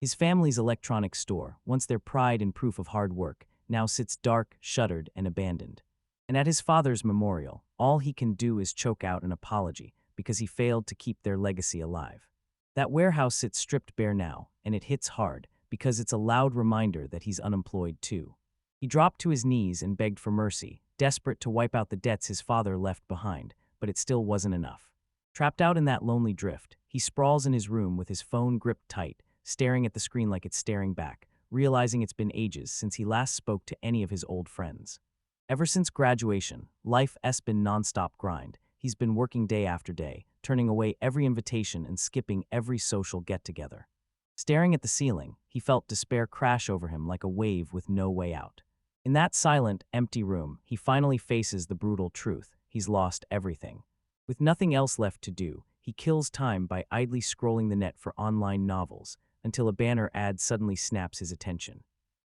His family's electronics store, once their pride and proof of hard work, now sits dark, shuttered, and abandoned. And at his father's memorial, all he can do is choke out an apology because he failed to keep their legacy alive. That warehouse sits stripped bare now, and it hits hard because it's a loud reminder that he's unemployed too. He dropped to his knees and begged for mercy, desperate to wipe out the debts his father left behind, but it still wasn't enough. Trapped out in that lonely drift, he sprawls in his room with his phone gripped tight, staring at the screen like it's staring back, realizing it's been ages since he last spoke to any of his old friends. Ever since graduation, life's been nonstop grind. He's been working day after day, turning away every invitation and skipping every social get-together. Staring at the ceiling, he felt despair crash over him like a wave with no way out. In that silent, empty room, he finally faces the brutal truth. He's lost everything. With nothing else left to do, he kills time by idly scrolling the net for online novels, until a banner ad suddenly snaps his attention.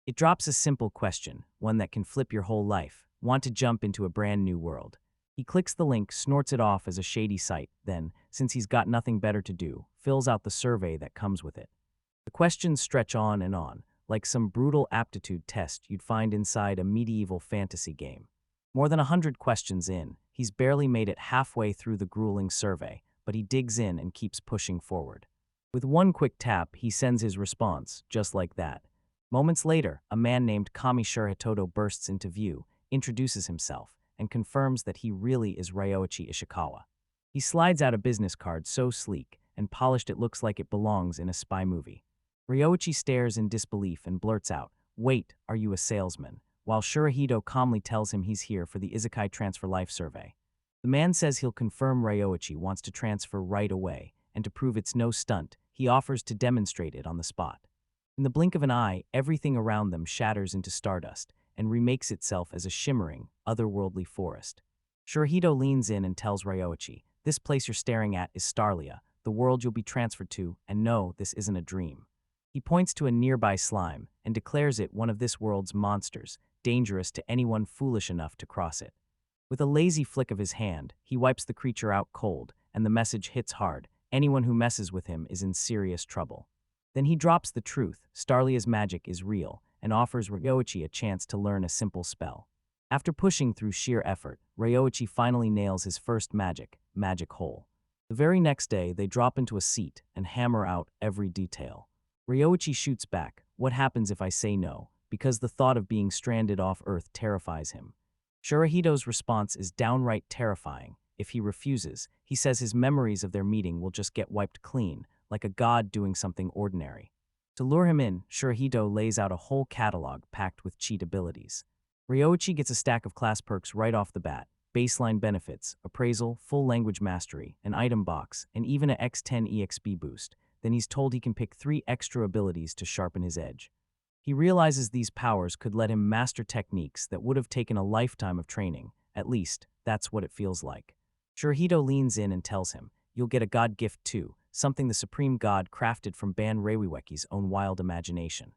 It drops a simple question, one that can flip your whole life. Want to jump into a brand new world? He clicks the link, snorts it off as a shady site, then, since he's got nothing better to do, fills out the survey that comes with it. The questions stretch on, like some brutal aptitude test you'd find inside a medieval fantasy game. More than 100 questions in, he's barely made it halfway through the grueling survey, but he digs in and keeps pushing forward. With one quick tap, he sends his response, just like that. Moments later, a man named Kami Shurahitoto bursts into view, introduces himself, and confirms that he really is Ryoichi Ishikawa. He slides out a business card so sleek and polished it looks like it belongs in a spy movie. Ryoichi stares in disbelief and blurts out, "Wait, are you a salesman?" while Shurahito calmly tells him he's here for the Isekai Transfer Life Survey. The man says he'll confirm Ryoichi wants to transfer right away, and to prove it's no stunt, he offers to demonstrate it on the spot. In the blink of an eye, everything around them shatters into stardust and remakes itself as a shimmering, otherworldly forest. Shurahito leans in and tells Ryoichi, "This place you're staring at is Starlia, the world you'll be transferred to, and no, this isn't a dream." He points to a nearby slime and declares it one of this world's monsters, dangerous to anyone foolish enough to cross it. With a lazy flick of his hand, he wipes the creature out cold, and the message hits hard. Anyone who messes with him is in serious trouble. Then he drops the truth. Starlia's magic is real, and offers Ryoichi a chance to learn a simple spell. After pushing through sheer effort, Ryoichi finally nails his first magic hole. The very next day, they drop into a seat and hammer out every detail. Ryoichi shoots back, "What happens if I say no?" because the thought of being stranded off Earth terrifies him. Shurahito's response is downright terrifying. If he refuses, he says his memories of their meeting will just get wiped clean, like a god doing something ordinary. To lure him in, Shurahito lays out a whole catalog packed with cheat abilities. Ryoichi gets a stack of class perks right off the bat: baseline benefits, appraisal, full language mastery, an item box, and even a X10 EXP boost. Then he's told he can pick 3 extra abilities to sharpen his edge. He realizes these powers could let him master techniques that would have taken a lifetime of training. At least, that's what it feels like. Shurahito leans in and tells him, "You'll get a god gift too, something the supreme god crafted from Ban Reiwiweki's own wild imagination."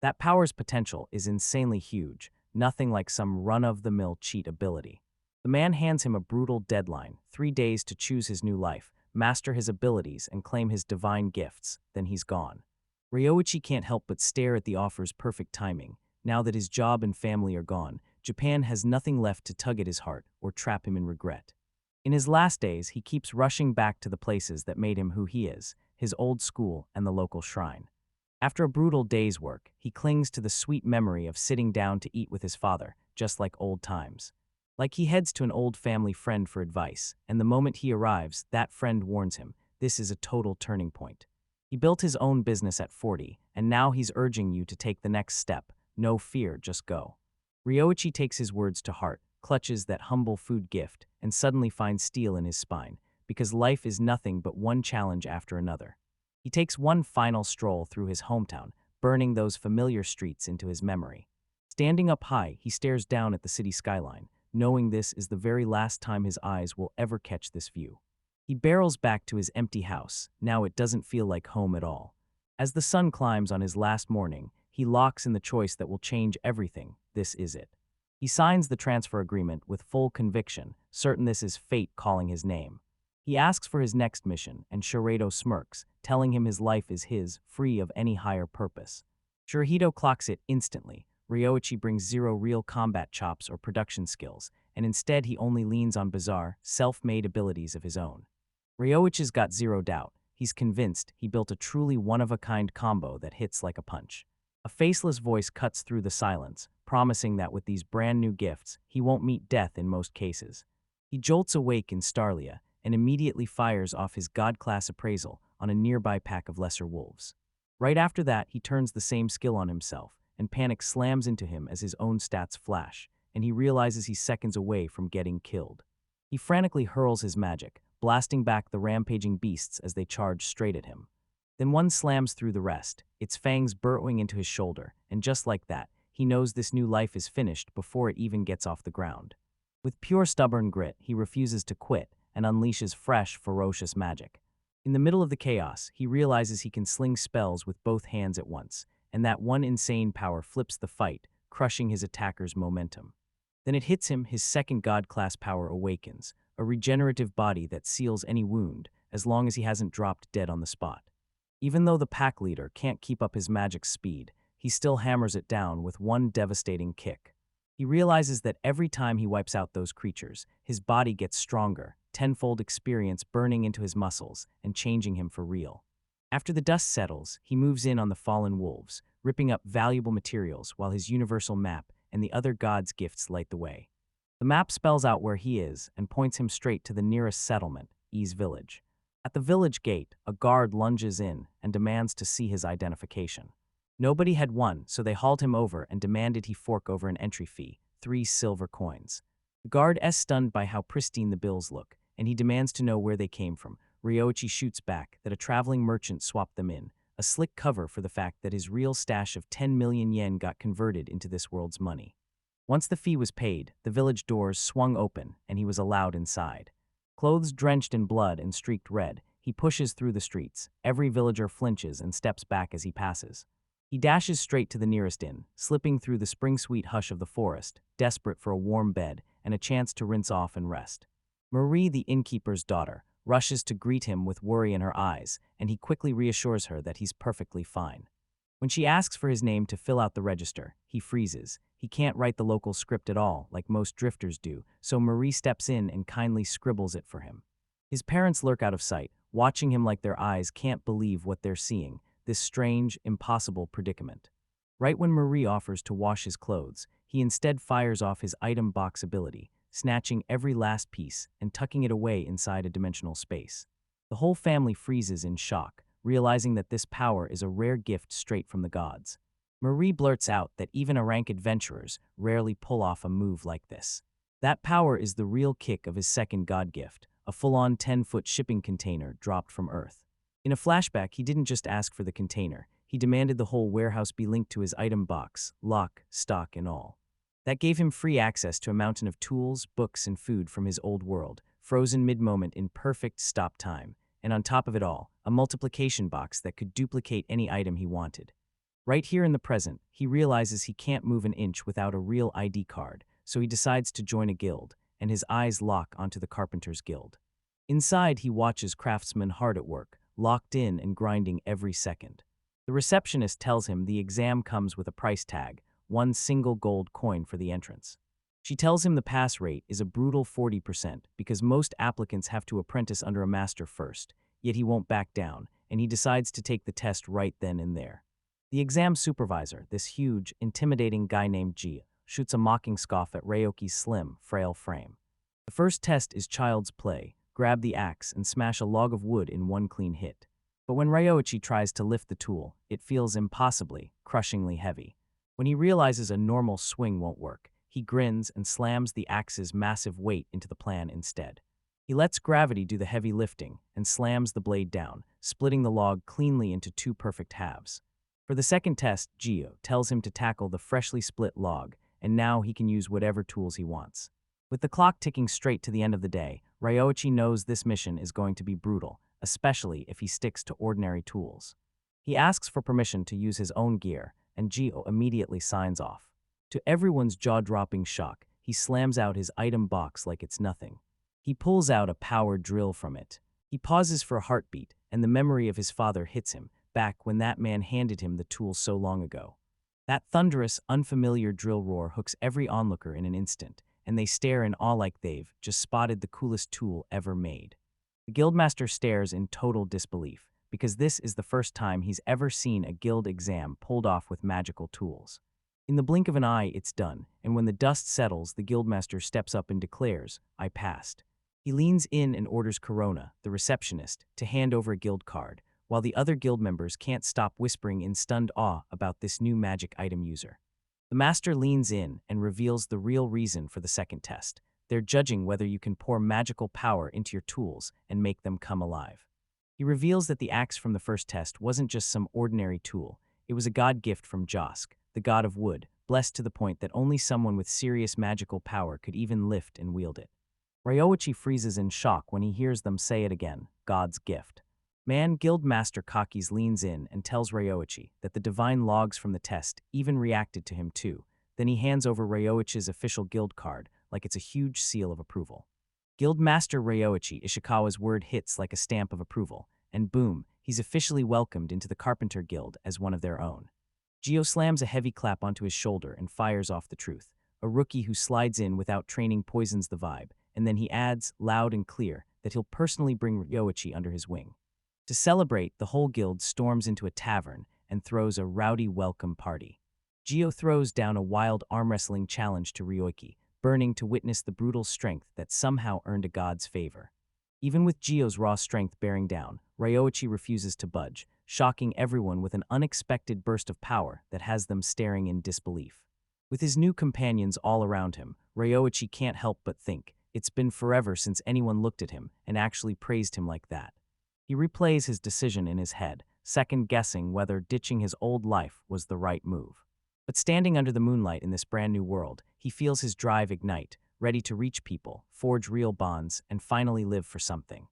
That power's potential is insanely huge, nothing like some run-of-the-mill cheat ability. The man hands him a brutal deadline, 3 days to choose his new life, master his abilities, and claim his divine gifts, then he's gone. Ryoichi can't help but stare at the offer's perfect timing. Now that his job and family are gone, Japan has nothing left to tug at his heart or trap him in regret. In his last days, he keeps rushing back to the places that made him who he is, his old school and the local shrine. After a brutal day's work, he clings to the sweet memory of sitting down to eat with his father, just like old times. Like he heads to an old family friend for advice, and the moment he arrives, that friend warns him, this is a total turning point. He built his own business at 40, and now he's urging you to take the next step. No fear, just go. Ryoichi takes his words to heart, clutches that humble food gift, and suddenly finds steel in his spine, because life is nothing but one challenge after another. He takes one final stroll through his hometown, burning those familiar streets into his memory. Standing up high, he stares down at the city skyline, knowing this is the very last time his eyes will ever catch this view. He barrels back to his empty house. Now it doesn't feel like home at all. As the sun climbs on his last morning, he locks in the choice that will change everything. This is it. He signs the transfer agreement with full conviction, certain this is fate calling his name. He asks for his next mission, and Shiredo smirks, telling him his life is his, free of any higher purpose. Shiredo clocks it instantly. Ryoichi brings zero real combat chops or production skills, and instead he only leans on bizarre, self-made abilities of his own. Ryoichi's got zero doubt. He's convinced he built a truly one-of-a-kind combo that hits like a punch. A faceless voice cuts through the silence, promising that with these brand new gifts, he won't meet death in most cases. He jolts awake in Starlia and immediately fires off his god-class appraisal on a nearby pack of lesser wolves. Right after that, he turns the same skill on himself, and panic slams into him as his own stats flash, and he realizes he's seconds away from getting killed. He frantically hurls his magic, blasting back the rampaging beasts as they charge straight at him. Then one slams through the rest, its fangs burrowing into his shoulder, and just like that, he knows this new life is finished before it even gets off the ground. With pure stubborn grit, he refuses to quit and unleashes fresh, ferocious magic. In the middle of the chaos, he realizes he can sling spells with both hands at once, and that one insane power flips the fight, crushing his attacker's momentum. Then it hits him, his second god-class power awakens, a regenerative body that seals any wound, as long as he hasn't dropped dead on the spot. Even though the pack leader can't keep up his magic speed, he still hammers it down with one devastating kick. He realizes that every time he wipes out those creatures, his body gets stronger, tenfold experience burning into his muscles and changing him for real. After the dust settles, he moves in on the fallen wolves, ripping up valuable materials while his universal map and the other gods' gifts light the way. The map spells out where he is and points him straight to the nearest settlement, E's village. At the village gate, a guard lunges in and demands to see his identification. Nobody had won, so they hauled him over and demanded he fork over an entry fee, 3 silver coins. The guard is stunned by how pristine the bills look, and he demands to know where they came from. Ryoichi shoots back that a traveling merchant swapped them in, a slick cover for the fact that his real stash of 10 million yen got converted into this world's money. Once the fee was paid, the village doors swung open, and he was allowed inside. Clothes drenched in blood and streaked red, he pushes through the streets. Every villager flinches and steps back as he passes. He dashes straight to the nearest inn, slipping through the spring-sweet hush of the forest, desperate for a warm bed and a chance to rinse off and rest. Marie, the innkeeper's daughter, rushes to greet him with worry in her eyes, and he quickly reassures her that he's perfectly fine. When she asks for his name to fill out the register, he freezes. He can't write the local script at all, like most drifters do, so Marie steps in and kindly scribbles it for him. His parents lurk out of sight, watching him like their eyes can't believe what they're seeing, this strange, impossible predicament. Right when Marie offers to wash his clothes, he instead fires off his item box ability, snatching every last piece and tucking it away inside a dimensional space. The whole family freezes in shock, realizing that this power is a rare gift straight from the gods. Marie blurts out that even rank adventurers rarely pull off a move like this. That power is the real kick of his second god gift, a full-on 10-foot shipping container dropped from Earth. In a flashback, he didn't just ask for the container, he demanded the whole warehouse be linked to his item box, lock, stock, and all. That gave him free access to a mountain of tools, books, and food from his old world, frozen mid-moment in perfect stop time, and on top of it all, a multiplication box that could duplicate any item he wanted. Right here in the present, he realizes he can't move an inch without a real ID card, so he decides to join a guild, and his eyes lock onto the Carpenter's Guild. Inside, he watches craftsmen hard at work, locked in and grinding every second. The receptionist tells him the exam comes with a price tag, 1 single gold coin for the entrance. She tells him the pass rate is a brutal 40% because most applicants have to apprentice under a master first, yet he won't back down, and he decides to take the test right then and there. The exam supervisor, this huge, intimidating guy named Ji, shoots a mocking scoff at Ryoki's slim, frail frame. The first test is child's play, grab the axe and smash a log of wood in one clean hit. But when Ryoichi tries to lift the tool, it feels impossibly, crushingly heavy. When he realizes a normal swing won't work, he grins and slams the axe's massive weight into the plan instead. He lets gravity do the heavy lifting and slams the blade down, splitting the log cleanly into 2 perfect halves. For the second test, Gio tells him to tackle the freshly split log, and now he can use whatever tools he wants. With the clock ticking straight to the end of the day, Ryoichi knows this mission is going to be brutal, especially if he sticks to ordinary tools. He asks for permission to use his own gear, and Gio immediately signs off. To everyone's jaw-dropping shock, he slams out his item box like it's nothing. He pulls out a power drill from it. He pauses for a heartbeat, and the memory of his father hits him, back when that man handed him the tool so long ago. That thunderous, unfamiliar drill roar hooks every onlooker in an instant, and they stare in awe like they've just spotted the coolest tool ever made. The guildmaster stares in total disbelief, because this is the first time he's ever seen a guild exam pulled off with magical tools. In the blink of an eye, it's done, and when the dust settles, the guildmaster steps up and declares, "I passed." He leans in and orders Corona, the receptionist, to hand over a guild card, while the other guild members can't stop whispering in stunned awe about this new magic item user. The master leans in and reveals the real reason for the second test. They're judging whether you can pour magical power into your tools and make them come alive. He reveals that the axe from the first test wasn't just some ordinary tool. It was a god gift from Josk, the god of wood, blessed to the point that only someone with serious magical power could even lift and wield it. Ryoichi freezes in shock when he hears them say it again, God's gift. Guild Master Kakis leans in and tells Ryoichi that the divine logs from the test even reacted to him too. Then he hands over Ryoichi's official guild card like it's a huge seal of approval. Guildmaster Ryoichi Ishikawa's word hits like a stamp of approval, and boom, he's officially welcomed into the Carpenter Guild as one of their own. Gio slams a heavy clap onto his shoulder and fires off the truth. A rookie who slides in without training poisons the vibe, and then he adds, loud and clear, that he'll personally bring Ryoichi under his wing. To celebrate, the whole guild storms into a tavern and throws a rowdy welcome party. Gio throws down a wild arm wrestling challenge to Ryoichi, burning to witness the brutal strength that somehow earned a god's favor. Even with Gio's raw strength bearing down, Ryoichi refuses to budge, shocking everyone with an unexpected burst of power that has them staring in disbelief. With his new companions all around him, Ryoichi can't help but think, it's been forever since anyone looked at him and actually praised him like that. He replays his decision in his head, second-guessing whether ditching his old life was the right move. But standing under the moonlight in this brand new world, he feels his drive ignite, ready to reach people, forge real bonds, and finally live for something.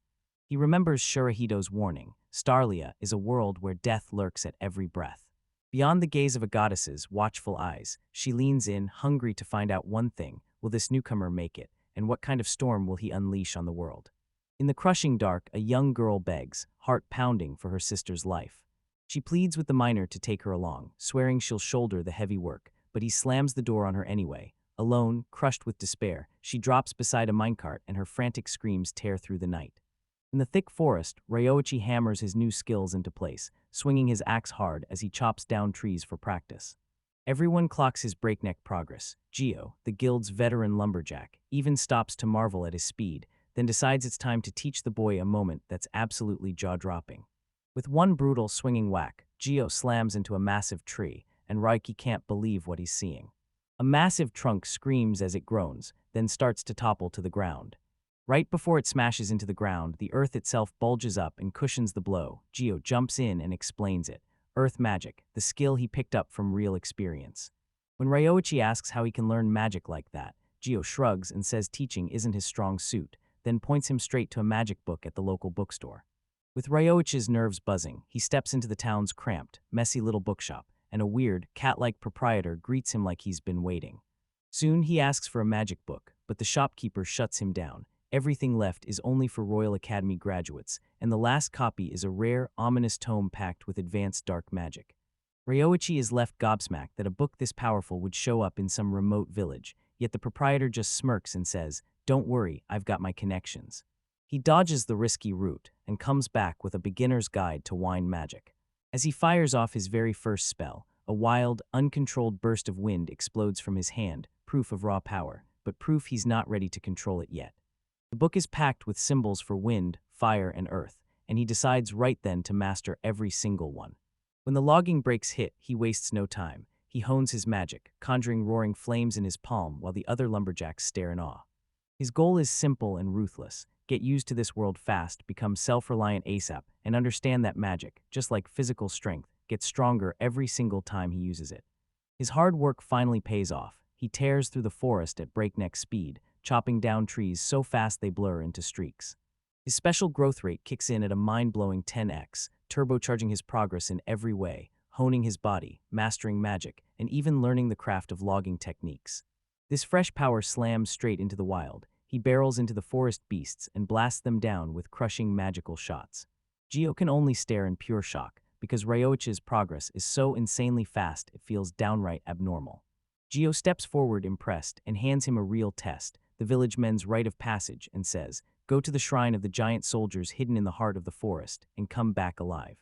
He remembers Shurahido's warning, Starlia is a world where death lurks at every breath. Beyond the gaze of a goddess's watchful eyes, she leans in, hungry to find out one thing, will this newcomer make it, and what kind of storm will he unleash on the world? In the crushing dark, a young girl begs, heart pounding for her sister's life. She pleads with the miner to take her along, swearing she'll shoulder the heavy work, but he slams the door on her anyway. Alone, crushed with despair, she drops beside a minecart and her frantic screams tear through the night. In the thick forest, Ryoichi hammers his new skills into place, swinging his axe hard as he chops down trees for practice. Everyone clocks his breakneck progress. Gio, the guild's veteran lumberjack, even stops to marvel at his speed, then decides it's time to teach the boy a moment that's absolutely jaw-dropping. With one brutal swinging whack, Gio slams into a massive tree, and Ryoichi can't believe what he's seeing. A massive trunk screams as it groans, then starts to topple to the ground. Right before it smashes into the ground, the earth itself bulges up and cushions the blow. Gio jumps in and explains it. Earth magic, the skill he picked up from real experience. When Ryoichi asks how he can learn magic like that, Gio shrugs and says teaching isn't his strong suit, then points him straight to a magic book at the local bookstore. With Ryoichi's nerves buzzing, he steps into the town's cramped, messy little bookshop, and a weird, cat-like proprietor greets him like he's been waiting. Soon he asks for a magic book, but the shopkeeper shuts him down. Everything left is only for Royal Academy graduates, and the last copy is a rare, ominous tome packed with advanced dark magic. Ryoichi is left gobsmacked that a book this powerful would show up in some remote village, yet the proprietor just smirks and says, "Don't worry, I've got my connections." He dodges the risky route and comes back with a beginner's guide to wine magic. As he fires off his very first spell, a wild, uncontrolled burst of wind explodes from his hand, proof of raw power, but proof he's not ready to control it yet. The book is packed with symbols for wind, fire, and earth, and he decides right then to master every single one. When the logging breaks hit, he wastes no time. He hones his magic, conjuring roaring flames in his palm while the other lumberjacks stare in awe. His goal is simple and ruthless. Get used to this world fast, become self-reliant ASAP, and understand that magic, just like physical strength, gets stronger every single time he uses it. His hard work finally pays off. He tears through the forest at breakneck speed, chopping down trees so fast they blur into streaks. His special growth rate kicks in at a mind-blowing 10x, turbocharging his progress in every way, honing his body, mastering magic, and even learning the craft of logging techniques. This fresh power slams straight into the wild. he barrels into the forest beasts and blasts them down with crushing magical shots. Gio can only stare in pure shock, because Ryoichi's progress is so insanely fast it feels downright abnormal. Gio steps forward impressed and hands him a real test, the village men's rite of passage, and says, "Go to the shrine of the giant soldiers hidden in the heart of the forest and come back alive."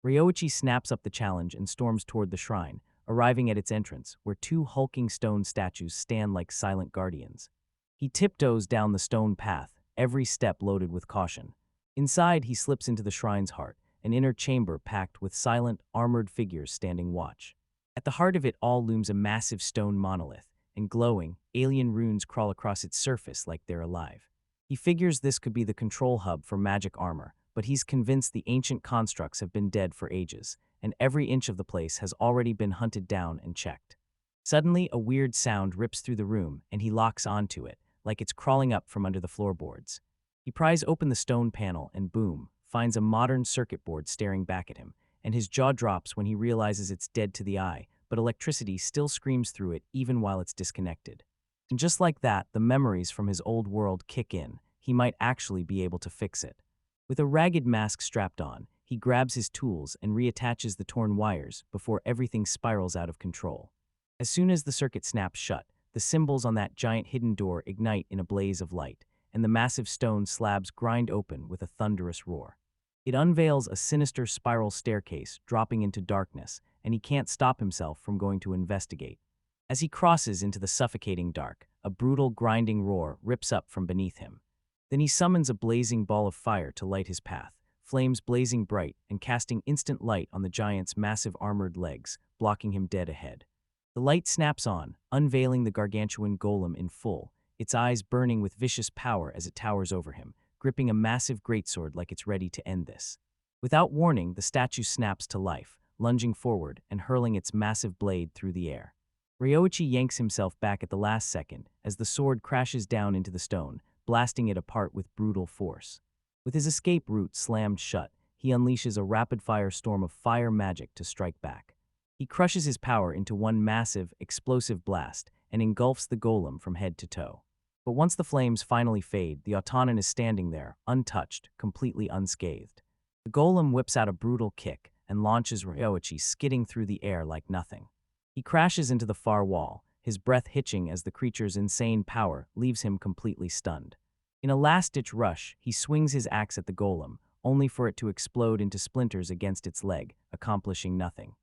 Ryoichi snaps up the challenge and storms toward the shrine, arriving at its entrance, where two hulking stone statues stand like silent guardians. He tiptoes down the stone path, every step loaded with caution. Inside, he slips into the shrine's heart, an inner chamber packed with silent, armored figures standing watch. At the heart of it all looms a massive stone monolith, and glowing, alien runes crawl across its surface like they're alive. He figures this could be the control hub for magic armor, but he's convinced the ancient constructs have been dead for ages, and every inch of the place has already been hunted down and checked. Suddenly, a weird sound rips through the room, and he locks onto it, like it's crawling up from under the floorboards. He pries open the stone panel and boom, finds a modern circuit board staring back at him, and his jaw drops when he realizes it's dead to the eye, but electricity still screams through it even while it's disconnected. And just like that, the memories from his old world kick in. He might actually be able to fix it. With a ragged mask strapped on, he grabs his tools and reattaches the torn wires before everything spirals out of control. As soon as the circuit snaps shut, the symbols on that giant hidden door ignite in a blaze of light, and the massive stone slabs grind open with a thunderous roar. It unveils a sinister spiral staircase dropping into darkness, and he can't stop himself from going to investigate. As he crosses into the suffocating dark, a brutal grinding roar rips up from beneath him. Then he summons a blazing ball of fire to light his path, flames blazing bright and casting instant light on the giant's massive armored legs, blocking him dead ahead. The light snaps on, unveiling the gargantuan golem in full, its eyes burning with vicious power as it towers over him, gripping a massive greatsword like it's ready to end this. Without warning, the statue snaps to life, lunging forward and hurling its massive blade through the air. Ryoichi yanks himself back at the last second as the sword crashes down into the stone, blasting it apart with brutal force. With his escape route slammed shut, he unleashes a rapid-fire storm of fire magic to strike back. He crushes his power into one massive, explosive blast and engulfs the golem from head to toe. But once the flames finally fade, the Autonon is standing there, untouched, completely unscathed. The golem whips out a brutal kick and launches Ryoichi skidding through the air like nothing. He crashes into the far wall, his breath hitching as the creature's insane power leaves him completely stunned. In a last-ditch rush, he swings his axe at the golem, only for it to explode into splinters against its leg, accomplishing nothing.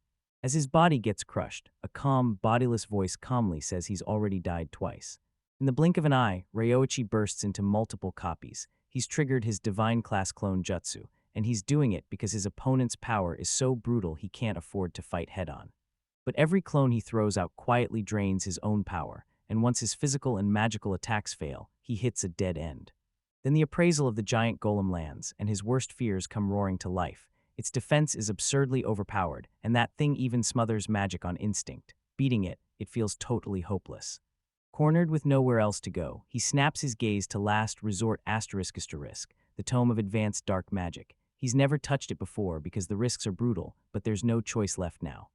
As his body gets crushed, a calm, bodiless voice calmly says he's already died twice. In the blink of an eye, Ryoichi bursts into multiple copies. He's triggered his divine-class clone jutsu, and he's doing it because his opponent's power is so brutal he can't afford to fight head-on. But every clone he throws out quietly drains his own power, and once his physical and magical attacks fail, he hits a dead end. Then the appraisal of the giant golem lands, and his worst fears come roaring to life. Its defense is absurdly overpowered, and that thing even smothers magic on instinct. Beating it, it feels totally hopeless. Cornered with nowhere else to go, he snaps his gaze to Last Resort ***, the tome of advanced dark magic. He's never touched it before because the risks are brutal, but there's no choice left now.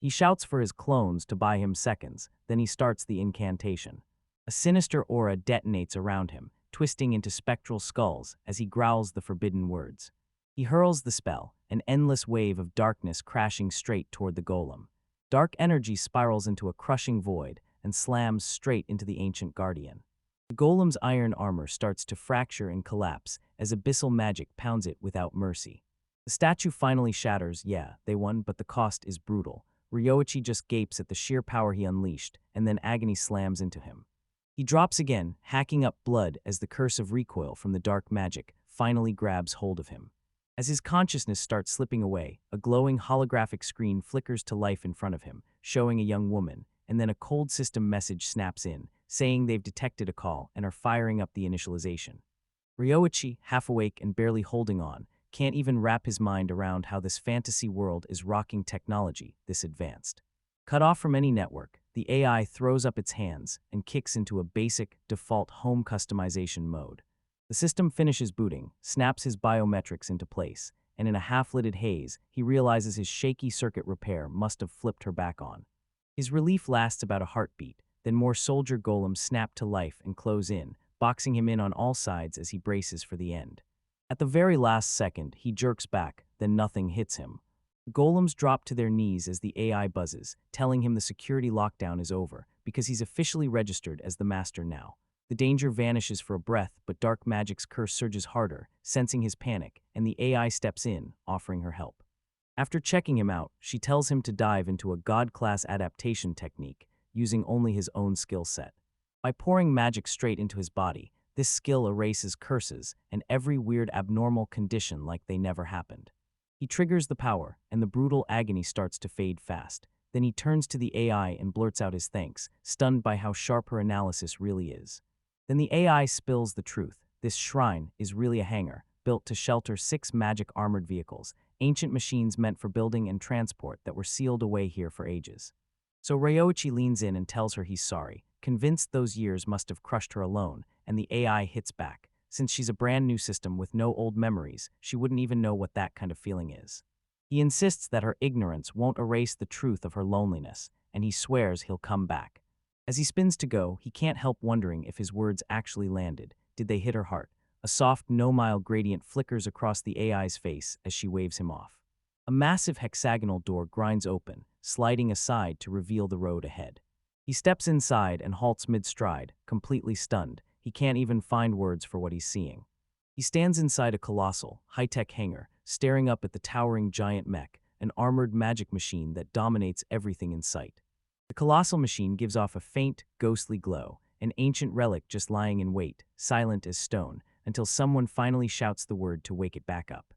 He shouts for his clones to buy him seconds, then he starts the incantation. A sinister aura detonates around him, twisting into spectral skulls as he growls the forbidden words. He hurls the spell, an endless wave of darkness crashing straight toward the golem. Dark energy spirals into a crushing void and slams straight into the ancient guardian. The golem's iron armor starts to fracture and collapse as abyssal magic pounds it without mercy. The statue finally shatters. Yeah, they won, but the cost is brutal. Ryoichi just gapes at the sheer power he unleashed, and then agony slams into him. He drops again, hacking up blood as the curse of recoil from the dark magic finally grabs hold of him. As his consciousness starts slipping away, a glowing holographic screen flickers to life in front of him, showing a young woman, and then a cold system message snaps in, saying they've detected a call and are firing up the initialization. Ryoichi, half awake and barely holding on, can't even wrap his mind around how this fantasy world is rocking technology this advanced. Cut off from any network, the AI throws up its hands and kicks into a basic, default home customization mode. The system finishes booting, snaps his biometrics into place, and in a half-lidded haze, he realizes his shaky circuit repair must have flipped her back on. His relief lasts about a heartbeat, then more soldier golems snap to life and close in, boxing him in on all sides as he braces for the end. At the very last second, he jerks back, then nothing hits him. The golems drop to their knees as the AI buzzes, telling him the security lockdown is over, because he's officially registered as the master now. The danger vanishes for a breath, but dark magic's curse surges harder, sensing his panic, and the AI steps in, offering her help. After checking him out, she tells him to dive into a god-class adaptation technique, using only his own skill set. By pouring magic straight into his body, this skill erases curses and every weird abnormal condition like they never happened. He triggers the power, and the brutal agony starts to fade fast. Then he turns to the AI and blurts out his thanks, stunned by how sharp her analysis really is. Then the AI spills the truth. This shrine is really a hangar, built to shelter 6 magic armored vehicles, ancient machines meant for building and transport that were sealed away here for ages. So Ryoichi leans in and tells her he's sorry, convinced those years must have crushed her alone, and the AI hits back. Since she's a brand new system with no old memories, she wouldn't even know what that kind of feeling is. He insists that her ignorance won't erase the truth of her loneliness, and he swears he'll come back. As he spins to go, he can't help wondering if his words actually landed. Did they hit her heart? A soft, no-mile gradient flickers across the AI's face as she waves him off. A massive hexagonal door grinds open, sliding aside to reveal the road ahead. He steps inside and halts mid-stride, completely stunned. He can't even find words for what he's seeing. He stands inside a colossal, high-tech hangar, staring up at the towering giant mech, an armored magic machine that dominates everything in sight. The colossal machine gives off a faint, ghostly glow, an ancient relic just lying in wait, silent as stone, until someone finally shouts the word to wake it back up.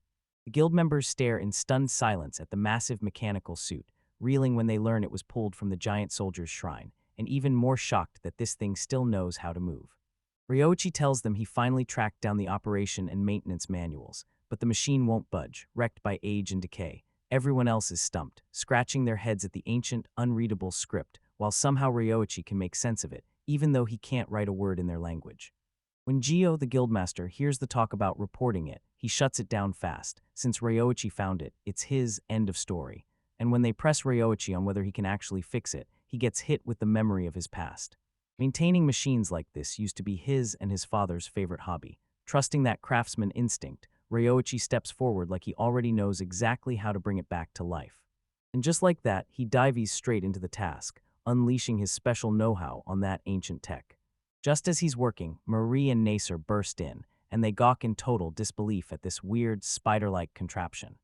The guild members stare in stunned silence at the massive mechanical suit, reeling when they learn it was pulled from the giant soldier's shrine, and even more shocked that this thing still knows how to move. Ryoichi tells them he finally tracked down the operation and maintenance manuals, but the machine won't budge, wrecked by age and decay. Everyone else is stumped, scratching their heads at the ancient, unreadable script, while somehow Ryoichi can make sense of it, even though he can't write a word in their language. When Gio, the guildmaster, hears the talk about reporting it, he shuts it down fast. Since Ryoichi found it, it's his end of story. And when they press Ryoichi on whether he can actually fix it, he gets hit with the memory of his past. Maintaining machines like this used to be his and his father's favorite hobby. Trusting that craftsman instinct, Ryoichi steps forward like he already knows exactly how to bring it back to life. And just like that, he dives straight into the task, unleashing his special know-how on that ancient tech. Just as he's working, Marie and Nasser burst in, and they gawk in total disbelief at this weird, spider-like contraption.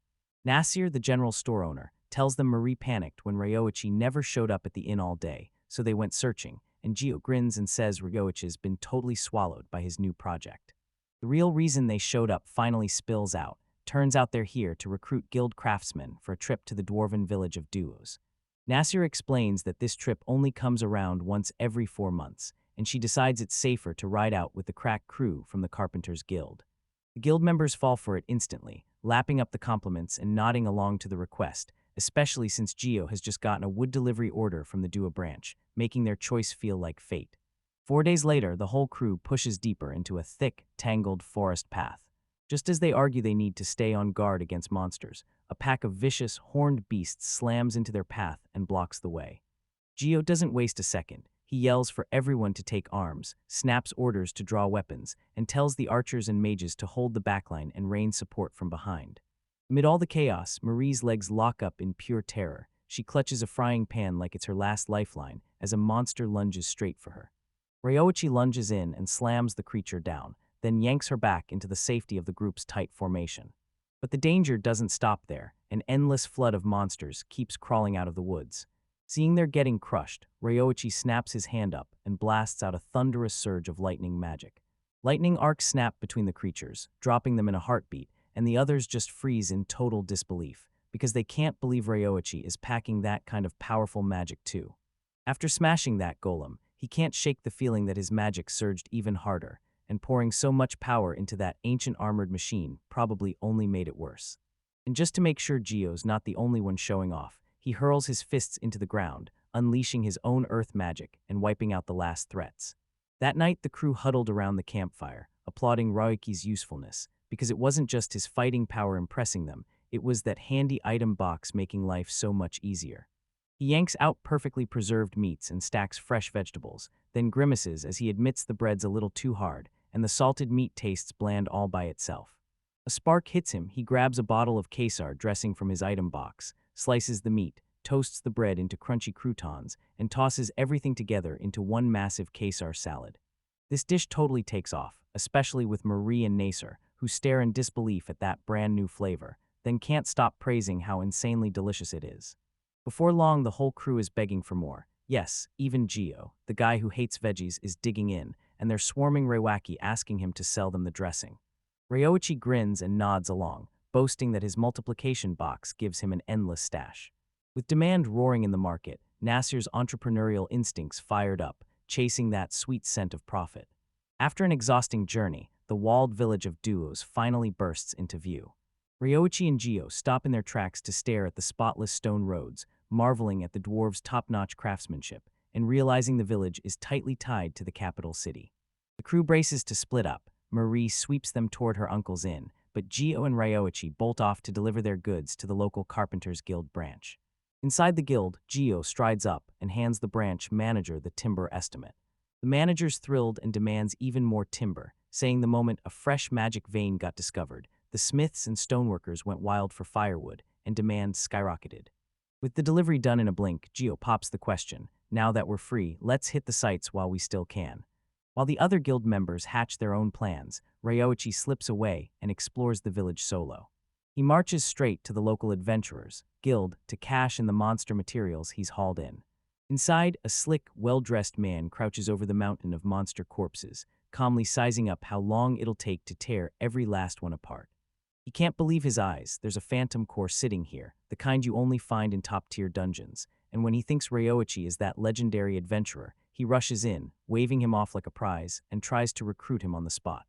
Nasir, the general store owner, tells them Marie panicked when Ryoichi never showed up at the inn all day, so they went searching, and Gio grins and says Ryoichi's been totally swallowed by his new project. The real reason they showed up finally spills out. Turns out they're here to recruit guild craftsmen for a trip to the dwarven village of Duos. Nasir explains that this trip only comes around once every 4 months, and she decides it's safer to ride out with the crack crew from the Carpenters Guild. The guild members fall for it instantly, lapping up the compliments and nodding along to the request, especially since Gio has just gotten a wood delivery order from the Dua branch, making their choice feel like fate. 4 days later, the whole crew pushes deeper into a thick, tangled forest path. Just as they argue they need to stay on guard against monsters, a pack of vicious, horned beasts slams into their path and blocks the way. Gio doesn't waste a second. He yells for everyone to take arms, snaps orders to draw weapons, and tells the archers and mages to hold the backline and rain support from behind. Amid all the chaos, Marie's legs lock up in pure terror. She clutches a frying pan like it's her last lifeline as a monster lunges straight for her. Ryoichi lunges in and slams the creature down, then yanks her back into the safety of the group's tight formation. But the danger doesn't stop there. An endless flood of monsters keeps crawling out of the woods. Seeing they're getting crushed, Ryoichi snaps his hand up and blasts out a thunderous surge of lightning magic. Lightning arcs snap between the creatures, dropping them in a heartbeat, and the others just freeze in total disbelief, because they can't believe Ryoichi is packing that kind of powerful magic too. After smashing that golem, he can't shake the feeling that his magic surged even harder, and pouring so much power into that ancient armored machine probably only made it worse. And just to make sure Gio's not the only one showing off, he hurls his fists into the ground, unleashing his own earth magic and wiping out the last threats. That night, the crew huddled around the campfire, applauding Ryoichi's usefulness, because it wasn't just his fighting power impressing them, it was that handy item box making life so much easier. He yanks out perfectly preserved meats and stacks fresh vegetables, then grimaces as he admits the bread's a little too hard, and the salted meat tastes bland all by itself. A spark hits him. He grabs a bottle of quesar dressing from his item box, slices the meat, toasts the bread into crunchy croutons, and tosses everything together into one massive quesar salad. This dish totally takes off, especially with Marie and Nasser, who stare in disbelief at that brand new flavor, then can't stop praising how insanely delicious it is. Before long, the whole crew is begging for more. Yes, even Gio, the guy who hates veggies, is digging in, and they're swarming Reiwaki asking him to sell them the dressing. Ryoichi grins and nods along, boasting that his multiplication box gives him an endless stash. With demand roaring in the market, Nasser's entrepreneurial instincts fired up, chasing that sweet scent of profit. After an exhausting journey, the walled village of Duos finally bursts into view. Ryoichi and Gio stop in their tracks to stare at the spotless stone roads, marveling at the dwarves' top-notch craftsmanship, and realizing the village is tightly tied to the capital city. The crew braces to split up. Marie sweeps them toward her uncle's inn, but Gio and Ryoichi bolt off to deliver their goods to the local Carpenters Guild branch. Inside the guild, Gio strides up and hands the branch manager the timber estimate. The manager's thrilled and demands even more timber, saying the moment a fresh magic vein got discovered, the smiths and stoneworkers went wild for firewood, and demand skyrocketed. With the delivery done in a blink, Gio pops the question, now that we're free, let's hit the sites while we still can. While the other guild members hatch their own plans, Ryoichi slips away and explores the village solo. He marches straight to the local adventurers' guild to cash in the monster materials he's hauled in. Inside, a slick, well-dressed man crouches over the mountain of monster corpses, calmly sizing up how long it'll take to tear every last one apart. He can't believe his eyes. There's a phantom core sitting here, the kind you only find in top-tier dungeons, and when he thinks Ryoichi is that legendary adventurer, he rushes in, waving him off like a prize, and tries to recruit him on the spot.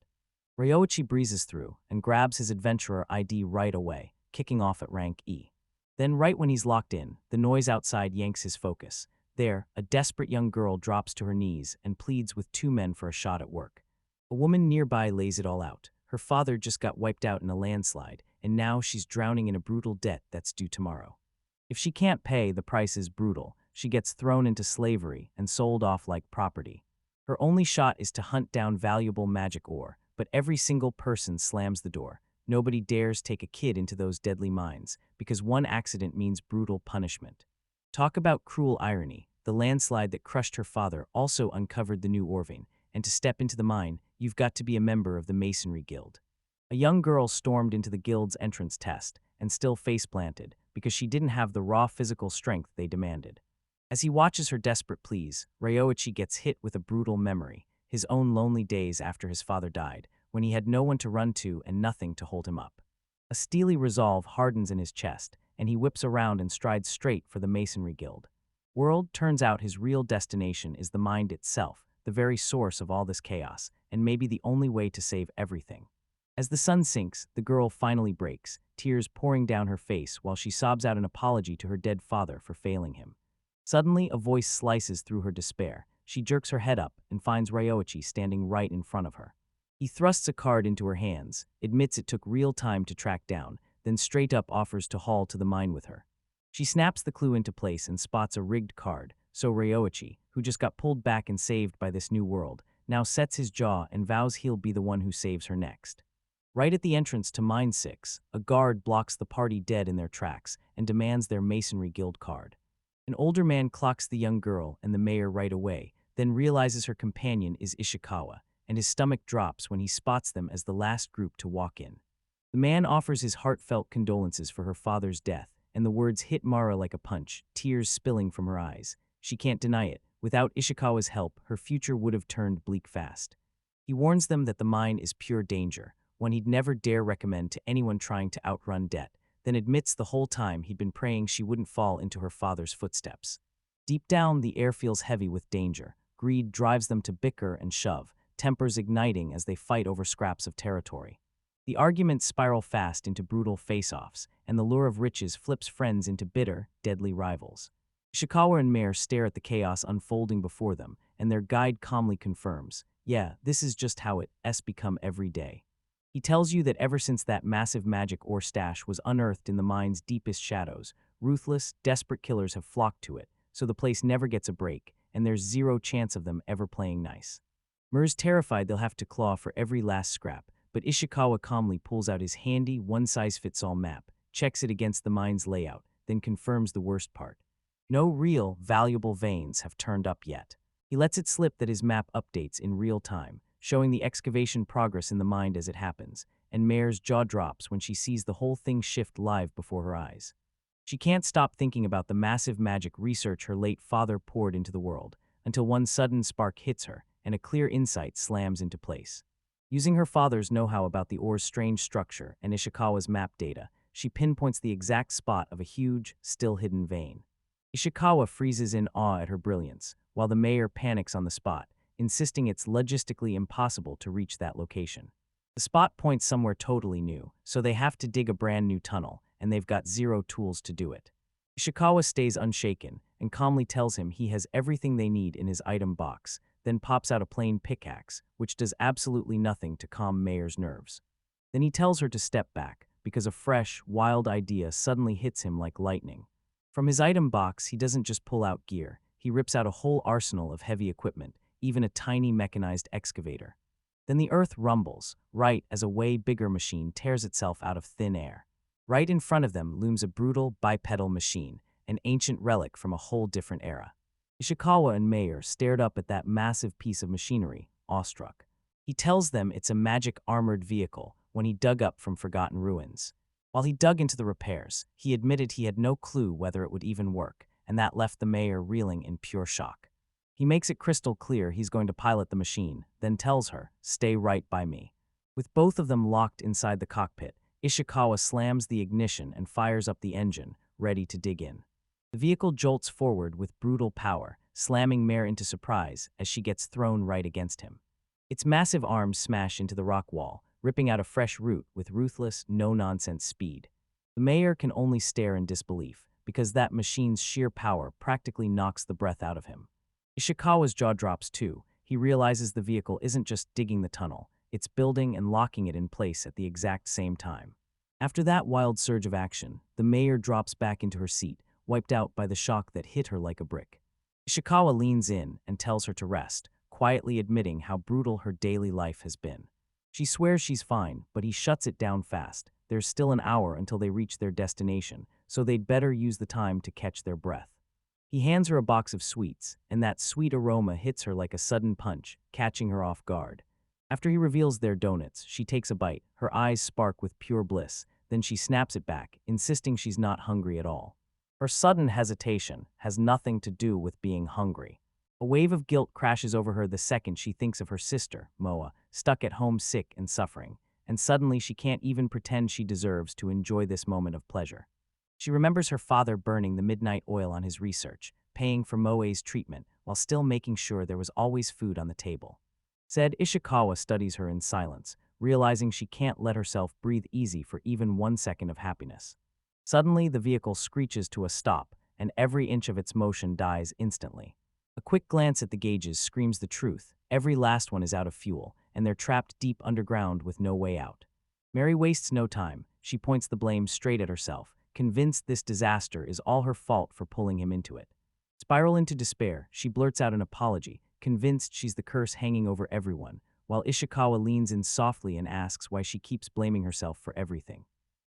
Ryoichi breezes through and grabs his adventurer ID right away, kicking off at rank E. Then right when he's locked in, the noise outside yanks his focus. There, a desperate young girl drops to her knees and pleads with two men for a shot at work. A woman nearby lays it all out. Her father just got wiped out in a landslide, and now she's drowning in a brutal debt that's due tomorrow. If she can't pay, the price is brutal. She gets thrown into slavery and sold off like property. Her only shot is to hunt down valuable magic ore, but every single person slams the door. Nobody dares take a kid into those deadly mines, because one accident means brutal punishment. Talk about cruel irony. The landslide that crushed her father also uncovered the new ore vein, and to step into the mine, you've got to be a member of the Masonry Guild. A young girl stormed into the guild's entrance test, and still face-planted, because she didn't have the raw physical strength they demanded. As he watches her desperate pleas, Ryoichi gets hit with a brutal memory, his own lonely days after his father died, when he had no one to run to and nothing to hold him up. A steely resolve hardens in his chest, and he whips around and strides straight for the Masonry Guild. World turns out his real destination is the mind itself, the very source of all this chaos, and maybe the only way to save everything. As the sun sinks, the girl finally breaks, tears pouring down her face while she sobs out an apology to her dead father for failing him. Suddenly, a voice slices through her despair. She jerks her head up and finds Ryoichi standing right in front of her. He thrusts a card into her hands, admits it took real time to track down, then straight up offers to haul to the mine with her. She snaps the clue into place and spots a rigged card, so Ryoichi, who just got pulled back and saved by this new world, now sets his jaw and vows he'll be the one who saves her next. Right at the entrance to Mine 6, a guard blocks the party dead in their tracks and demands their Masonry Guild card. An older man clocks the young girl and the mayor right away, then realizes her companion is Ishikawa, and his stomach drops when he spots them as the last group to walk in. The man offers his heartfelt condolences for her father's death, and the words hit Mara like a punch, tears spilling from her eyes. She can't deny it. Without Ishikawa's help, her future would have turned bleak fast. He warns them that the mine is pure danger, one he'd never dare recommend to anyone trying to outrun debt, then admits the whole time he'd been praying she wouldn't fall into her father's footsteps. Deep down, the air feels heavy with danger. Greed drives them to bicker and shove, tempers igniting as they fight over scraps of territory. The arguments spiral fast into brutal face-offs, and the lure of riches flips friends into bitter, deadly rivals. Ishikawa and Mare stare at the chaos unfolding before them, and their guide calmly confirms, yeah, this is just how it's become every day. He tells you that ever since that massive magic ore stash was unearthed in the mine's deepest shadows, Ruthless, desperate killers have flocked to it, so the place never gets a break, and there's zero chance of them ever playing nice. Mur's terrified they'll have to claw for every last scrap, but Ishikawa calmly pulls out his handy, one-size-fits-all map, checks it against the mine's layout, then confirms the worst part. No real, valuable veins have turned up yet. He lets it slip that his map updates in real time, showing the excavation progress in the mine as it happens, and Mare's jaw drops when she sees the whole thing shift live before her eyes. She can't stop thinking about the massive magic research her late father poured into the world, until one sudden spark hits her, and a clear insight slams into place. Using her father's know-how about the ore's strange structure and Ishikawa's map data, she pinpoints the exact spot of a huge, still-hidden vein. Ishikawa freezes in awe at her brilliance, while the mayor panics on the spot, insisting it's logistically impossible to reach that location. The spot points somewhere totally new, so they have to dig a brand new tunnel, and they've got zero tools to do it. Ishikawa stays unshaken and calmly tells him he has everything they need in his item box, then pops out a plain pickaxe, which does absolutely nothing to calm Mayor's nerves. Then he tells her to step back, because a fresh, wild idea suddenly hits him like lightning. From his item box, he doesn't just pull out gear, he rips out a whole arsenal of heavy equipment, even a tiny mechanized excavator. Then the earth rumbles, right as a way bigger machine tears itself out of thin air. Right in front of them looms a brutal, bipedal machine, an ancient relic from a whole different era. Ishikawa and Mayor stared up at that massive piece of machinery, awestruck. He tells them it's a magic armored vehicle when he dug up from forgotten ruins. While he dug into the repairs, he admitted he had no clue whether it would even work, and that left the mayor reeling in pure shock. He makes it crystal clear he's going to pilot the machine, then tells her, "Stay right by me." With both of them locked inside the cockpit, Ishikawa slams the ignition and fires up the engine, ready to dig in. The vehicle jolts forward with brutal power, slamming Mare into surprise as she gets thrown right against him. Its massive arms smash into the rock wall, ripping out a fresh route with ruthless, no-nonsense speed. The mayor can only stare in disbelief, because that machine's sheer power practically knocks the breath out of him. Ishikawa's jaw drops too. He realizes the vehicle isn't just digging the tunnel, it's building and locking it in place at the exact same time. After that wild surge of action, the mayor drops back into her seat, wiped out by the shock that hit her like a brick. Ishikawa leans in and tells her to rest, quietly admitting how brutal her daily life has been. She swears she's fine, but he shuts it down fast. There's still an hour until they reach their destination, so they'd better use the time to catch their breath. He hands her a box of sweets, and that sweet aroma hits her like a sudden punch, catching her off guard. After he reveals their donuts, she takes a bite, her eyes spark with pure bliss, then she snaps it back, insisting she's not hungry at all. Her sudden hesitation has nothing to do with being hungry. A wave of guilt crashes over her the second she thinks of her sister, Moa, stuck at home sick and suffering, and suddenly she can't even pretend she deserves to enjoy this moment of pleasure. She remembers her father burning the midnight oil on his research, paying for Moe's treatment, while still making sure there was always food on the table. Said Ishikawa studies her in silence, realizing she can't let herself breathe easy for even 1 second of happiness. Suddenly, the vehicle screeches to a stop, and every inch of its motion dies instantly. A quick glance at the gauges screams the truth. Every last one is out of fuel, and they're trapped deep underground with no way out. Mary wastes no time. She points the blame straight at herself, convinced this disaster is all her fault for pulling him into it. Spiral into despair, she blurts out an apology, convinced she's the curse hanging over everyone, while Ishikawa leans in softly and asks why she keeps blaming herself for everything.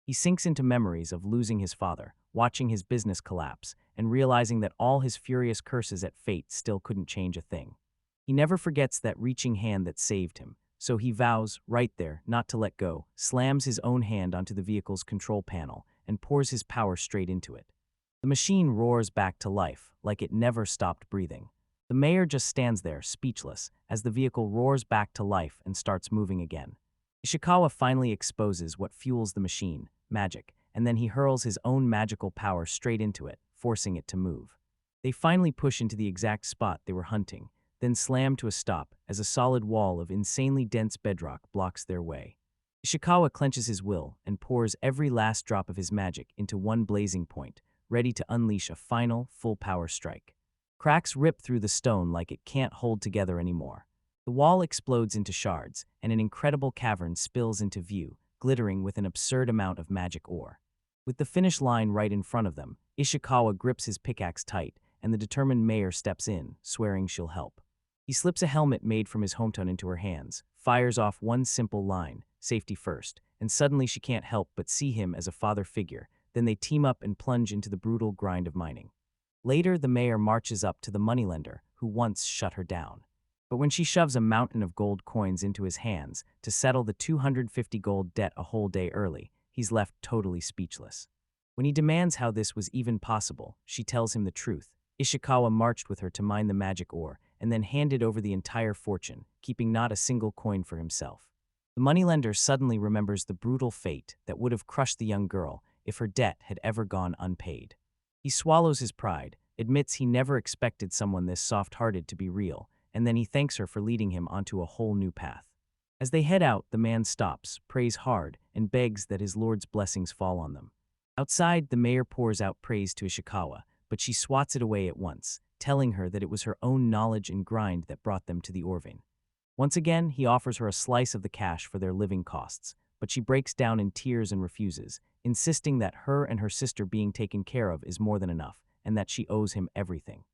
He sinks into memories of losing his father, watching his business collapse, and realizing that all his furious curses at fate still couldn't change a thing. He never forgets that reaching hand that saved him, so he vows, right there, not to let go, slams his own hand onto the vehicle's control panel, and pours his power straight into it. The machine roars back to life, like it never stopped breathing. The mayor just stands there, speechless, as the vehicle roars back to life and starts moving again. Ishikawa finally exposes what fuels the machine, magic, and then he hurls his own magical power straight into it, forcing it to move. They finally push into the exact spot they were hunting, then slam to a stop as a solid wall of insanely dense bedrock blocks their way. Ishikawa clenches his will and pours every last drop of his magic into one blazing point, ready to unleash a final, full-power strike. Cracks rip through the stone like it can't hold together anymore. The wall explodes into shards, and an incredible cavern spills into view, glittering with an absurd amount of magic ore. With the finish line right in front of them, Ishikawa grips his pickaxe tight, and the determined mayor steps in, swearing she'll help. He slips a helmet made from his hometown into her hands, fires off one simple line, safety first, and suddenly she can't help but see him as a father figure. Then they team up and plunge into the brutal grind of mining. Later, the mayor marches up to the moneylender, who once shut her down. But when she shoves a mountain of gold coins into his hands to settle the 250 gold debt a whole day early, he's left totally speechless. When he demands how this was even possible, she tells him the truth. Ishikawa marched with her to mine the magic ore, and then handed over the entire fortune, keeping not a single coin for himself. The moneylender suddenly remembers the brutal fate that would have crushed the young girl if her debt had ever gone unpaid. He swallows his pride, admits he never expected someone this soft-hearted to be real, and then he thanks her for leading him onto a whole new path. As they head out, the man stops, prays hard, and begs that his lord's blessings fall on them. Outside, the mayor pours out praise to Ishikawa, but she swats it away at once, telling her that it was her own knowledge and grind that brought them to the ore vein. Once again, he offers her a slice of the cash for their living costs, but she breaks down in tears and refuses, insisting that her and her sister being taken care of is more than enough, and that she owes him everything.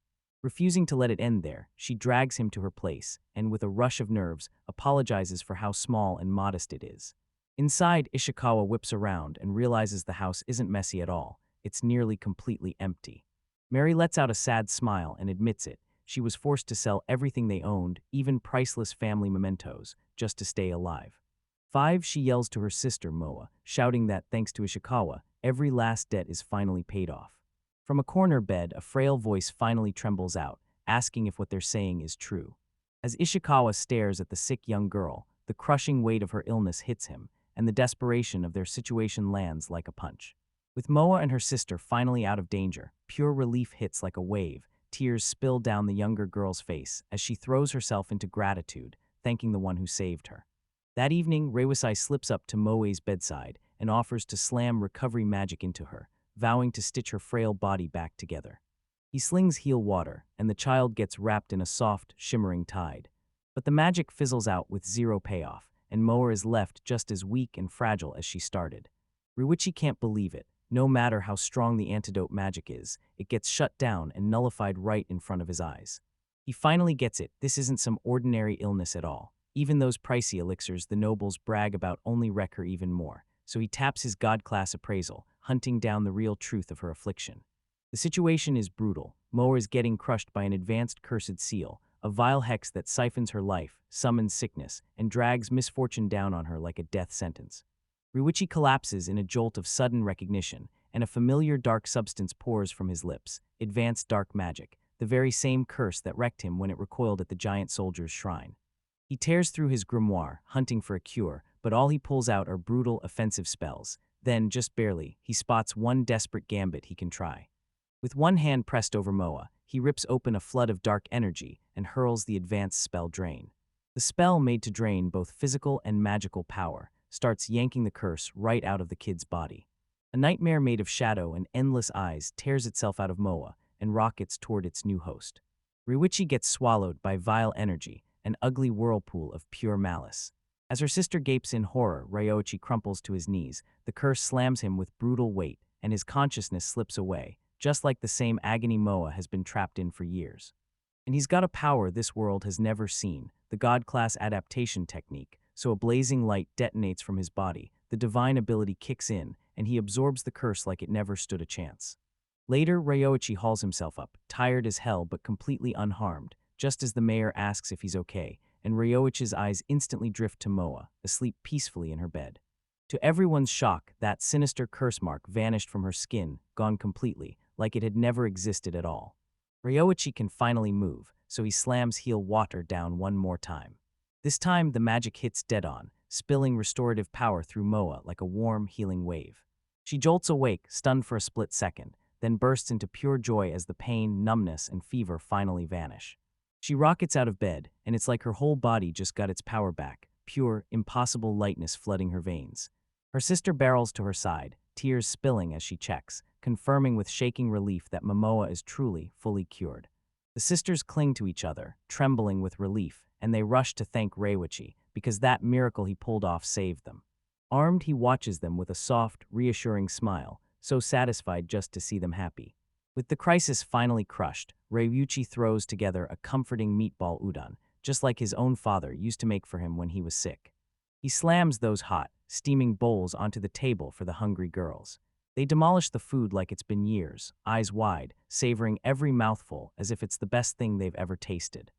Refusing to let it end there, she drags him to her place, and with a rush of nerves, apologizes for how small and modest it is. Inside, Ishikawa whips around and realizes the house isn't messy at all. It's nearly completely empty. Mary lets out a sad smile and admits it. She was forced to sell everything they owned, even priceless family mementos, just to stay alive. 5. She yells to her sister, Moa, shouting that, thanks to Ishikawa, every last debt is finally paid off. From a corner bed, a frail voice finally trembles out, asking if what they're saying is true. As Ishikawa stares at the sick young girl, the crushing weight of her illness hits him, and the desperation of their situation lands like a punch. With Moa and her sister finally out of danger, pure relief hits like a wave. Tears spill down the younger girl's face as she throws herself into gratitude, thanking the one who saved her. That evening, Reiwasai slips up to Moe's bedside and offers to slam recovery magic into her, vowing to stitch her frail body back together. He slings heal water, and the child gets wrapped in a soft, shimmering tide. But the magic fizzles out with zero payoff, and Moa is left just as weak and fragile as she started. Ryuichi can't believe it. No matter how strong the antidote magic is, it gets shut down and nullified right in front of his eyes. He finally gets it. This isn't some ordinary illness at all. Even those pricey elixirs the nobles brag about only wreck her even more, so he taps his god-class appraisal, hunting down the real truth of her affliction. The situation is brutal. Moa is getting crushed by an advanced cursed seal, a vile hex that siphons her life, summons sickness, and drags misfortune down on her like a death sentence. Ryuichi collapses in a jolt of sudden recognition, and a familiar dark substance pours from his lips, advanced dark magic, the very same curse that wrecked him when it recoiled at the giant soldier's shrine. He tears through his grimoire, hunting for a cure, but all he pulls out are brutal, offensive spells. Then, just barely, he spots one desperate gambit he can try. With one hand pressed over Moa, he rips open a flood of dark energy and hurls the advanced spell Drain. The spell, made to drain both physical and magical power, starts yanking the curse right out of the kid's body. A nightmare made of shadow and endless eyes tears itself out of Moa and rockets toward its new host. Ryuichi gets swallowed by vile energy, an ugly whirlpool of pure malice. As her sister gapes in horror, Ryoichi crumples to his knees. The curse slams him with brutal weight, and his consciousness slips away, just like the same agony Moa has been trapped in for years. And he's got a power this world has never seen, the god-class adaptation technique, so a blazing light detonates from his body, the divine ability kicks in, and he absorbs the curse like it never stood a chance. Later, Ryoichi hauls himself up, tired as hell but completely unharmed, just as the mayor asks if he's okay, and Ryoichi's eyes instantly drift to Moa, asleep peacefully in her bed. To everyone's shock, that sinister curse mark vanished from her skin, gone completely, like it had never existed at all. Ryoichi can finally move, so he slams heal water down one more time. This time, the magic hits dead on, spilling restorative power through Moa like a warm, healing wave. She jolts awake, stunned for a split second, then bursts into pure joy as the pain, numbness, and fever finally vanish. She rockets out of bed, and it's like her whole body just got its power back, pure, impossible lightness flooding her veins. Her sister barrels to her side, tears spilling as she checks, confirming with shaking relief that Momoa is truly, fully cured. The sisters cling to each other, trembling with relief, and they rush to thank Reiwichi, because that miracle he pulled off saved them. Armed, he watches them with a soft, reassuring smile, so satisfied just to see them happy. With the crisis finally crushed, Ryuichi throws together a comforting meatball udon, just like his own father used to make for him when he was sick. He slams those hot, steaming bowls onto the table for the hungry girls. They demolish the food like it's been years, eyes wide, savoring every mouthful as if it's the best thing they've ever tasted.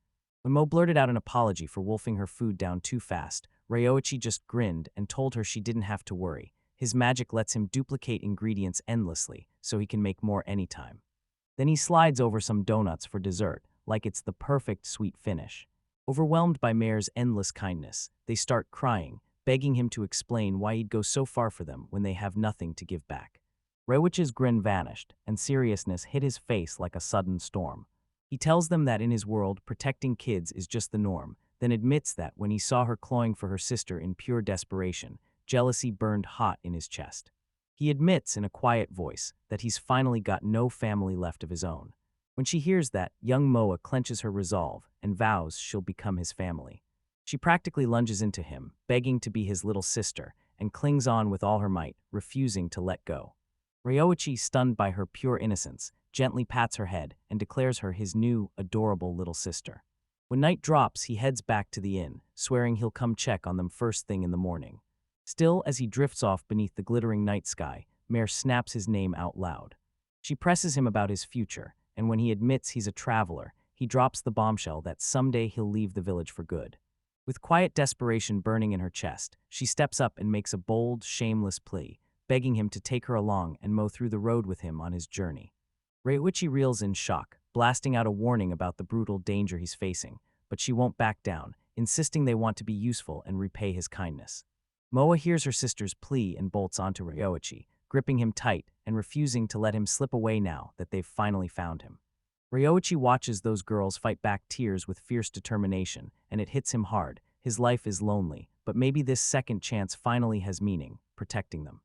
When Mo blurted out an apology for wolfing her food down too fast, Ryoichi just grinned and told her she didn't have to worry. His magic lets him duplicate ingredients endlessly, so he can make more anytime. Then he slides over some donuts for dessert, like it's the perfect sweet finish. Overwhelmed by Mare's endless kindness, they start crying, begging him to explain why he'd go so far for them when they have nothing to give back. Ryoichi's grin vanished, and seriousness hit his face like a sudden storm. He tells them that in his world, protecting kids is just the norm, then admits that when he saw her clawing for her sister in pure desperation, jealousy burned hot in his chest. He admits in a quiet voice that he's finally got no family left of his own. When she hears that, young Moa clenches her resolve and vows she'll become his family. She practically lunges into him, begging to be his little sister, and clings on with all her might, refusing to let go. Ryoichi, stunned by her pure innocence, gently pats her head and declares her his new, adorable little sister. When night drops, he heads back to the inn, swearing he'll come check on them first thing in the morning. Still, as he drifts off beneath the glittering night sky, Mare snaps his name out loud. She presses him about his future, and when he admits he's a traveler, he drops the bombshell that someday he'll leave the village for good. With quiet desperation burning in her chest, she steps up and makes a bold, shameless plea, begging him to take her along and mow through the road with him on his journey. Ryuichi reels in shock, blasting out a warning about the brutal danger he's facing, but she won't back down, insisting they want to be useful and repay his kindness. Moa hears her sister's plea and bolts onto Ryoichi, gripping him tight and refusing to let him slip away now that they've finally found him. Ryoichi watches those girls fight back tears with fierce determination, and it hits him hard. His life is lonely, but maybe this second chance finally has meaning, protecting them.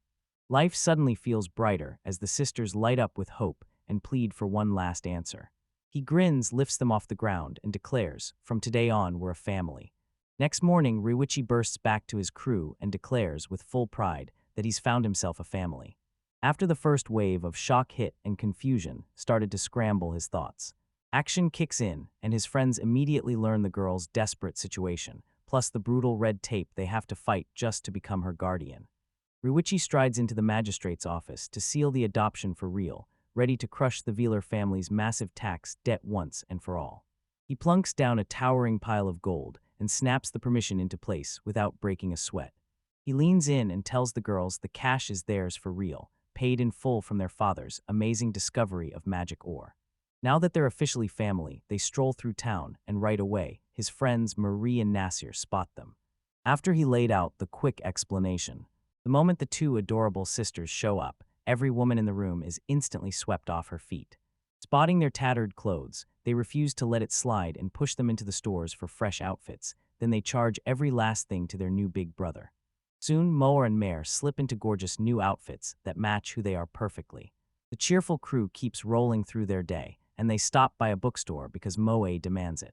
Life suddenly feels brighter as the sisters light up with hope and plead for one last answer. He grins, lifts them off the ground, and declares, "From today on, we're a family." Next morning, Ryuichi bursts back to his crew and declares, with full pride, that he's found himself a family. After the first wave of shock hit and confusion started to scramble his thoughts, action kicks in, and his friends immediately learn the girl's desperate situation, plus the brutal red tape they have to fight just to become her guardian. Ryuichi strides into the magistrate's office to seal the adoption for real, ready to crush the Wheeler family's massive tax debt once and for all. He plunks down a towering pile of gold and snaps the permission into place without breaking a sweat. He leans in and tells the girls the cash is theirs for real, paid in full from their father's amazing discovery of magic ore. Now that they're officially family, they stroll through town, and right away, his friends Marie and Nasir spot them. After he laid out the quick explanation, the moment the two adorable sisters show up, every woman in the room is instantly swept off her feet. Spotting their tattered clothes, they refuse to let it slide and push them into the stores for fresh outfits. Then they charge every last thing to their new big brother. Soon, Moa and Mare slip into gorgeous new outfits that match who they are perfectly. The cheerful crew keeps rolling through their day, and they stop by a bookstore because Moe demands it.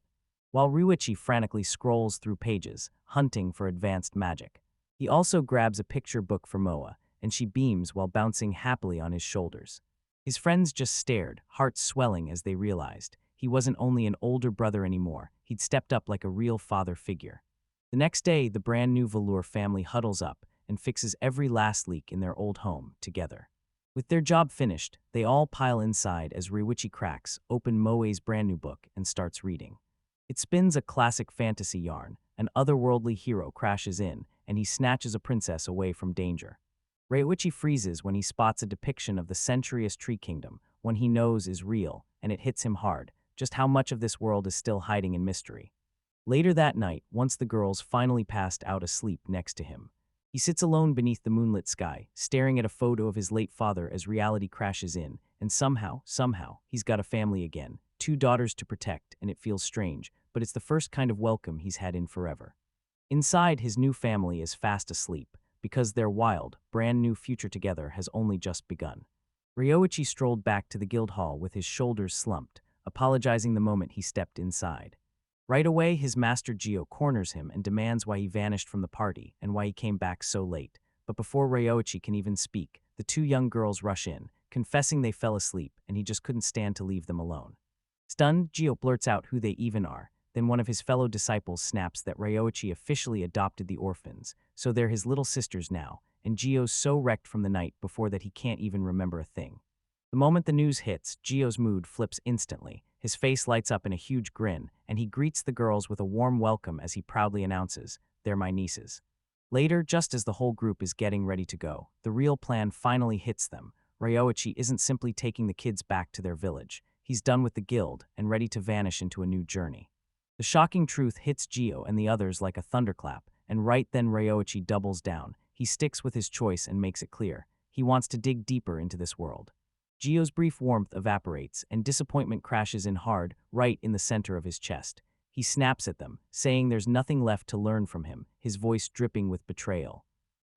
While Ryuichi frantically scrolls through pages, hunting for advanced magic. He also grabs a picture book for Moa, and she beams while bouncing happily on his shoulders. His friends just stared, hearts swelling as they realized he wasn't only an older brother anymore, he'd stepped up like a real father figure. The next day, the brand new Velour family huddles up and fixes every last leak in their old home together. With their job finished, they all pile inside as Ryuichi cracks open Moe's brand new book and starts reading. It spins a classic fantasy yarn. An otherworldly hero crashes in, and he snatches a princess away from danger. Ryuichi freezes when he spots a depiction of the centurious tree kingdom, one he knows is real, and it hits him hard, just how much of this world is still hiding in mystery. Later that night, once the girls finally passed out asleep next to him, he sits alone beneath the moonlit sky, staring at a photo of his late father as reality crashes in, and somehow, he's got a family again, 2 daughters to protect, and it feels strange, but it's the first kind of welcome he's had in forever. Inside, his new family is fast asleep, because their wild, brand new future together has only just begun. Ryuichi strolled back to the guild hall with his shoulders slumped, apologizing the moment he stepped inside. Right away, his master Gio corners him and demands why he vanished from the party and why he came back so late. But before Ryuichi can even speak, the two young girls rush in, confessing they fell asleep and he just couldn't stand to leave them alone. Stunned, Gio blurts out who they even are. Then one of his fellow disciples snaps that Ryoichi officially adopted the orphans, so they're his little sisters now, and Gio's so wrecked from the night before that he can't even remember a thing. The moment the news hits, Gio's mood flips instantly. His face lights up in a huge grin, and he greets the girls with a warm welcome as he proudly announces, "They're my nieces." Later, just as the whole group is getting ready to go, the real plan finally hits them. Ryoichi isn't simply taking the kids back to their village. He's done with the guild and ready to vanish into a new journey. The shocking truth hits Gio and the others like a thunderclap, and right then Ryoichi doubles down. He sticks with his choice and makes it clear. He wants to dig deeper into this world. Gio's brief warmth evaporates, and disappointment crashes in hard, right in the center of his chest. He snaps at them, saying there's nothing left to learn from him, his voice dripping with betrayal.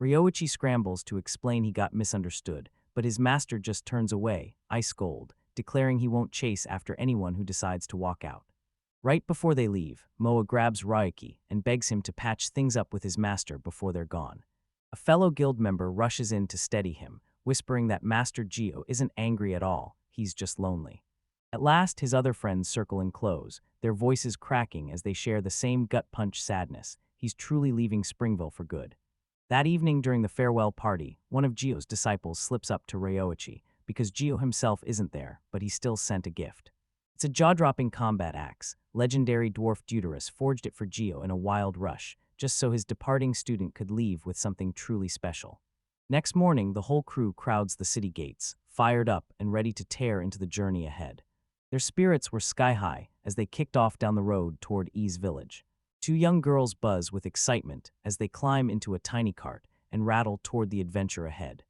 Ryoichi scrambles to explain he got misunderstood, but his master just turns away, ice cold, declaring he won't chase after anyone who decides to walk out. Right before they leave, Moa grabs Ryoichi and begs him to patch things up with his master before they're gone. A fellow guild member rushes in to steady him, whispering that Master Gio isn't angry at all, he's just lonely. At last, his other friends circle and close, their voices cracking as they share the same gut-punch sadness. He's truly leaving Springville for good. That evening during the farewell party, one of Gio's disciples slips up to Ryoichi, because Gio himself isn't there, but he still sent a gift. It's a jaw-dropping combat axe. Legendary dwarf Deuterus forged it for Gio in a wild rush, just so his departing student could leave with something truly special. Next morning, the whole crew crowds the city gates, fired up and ready to tear into the journey ahead. Their spirits were sky-high as they kicked off down the road toward E's village. Two young girls buzz with excitement as they climb into a tiny cart and rattle toward the adventure ahead.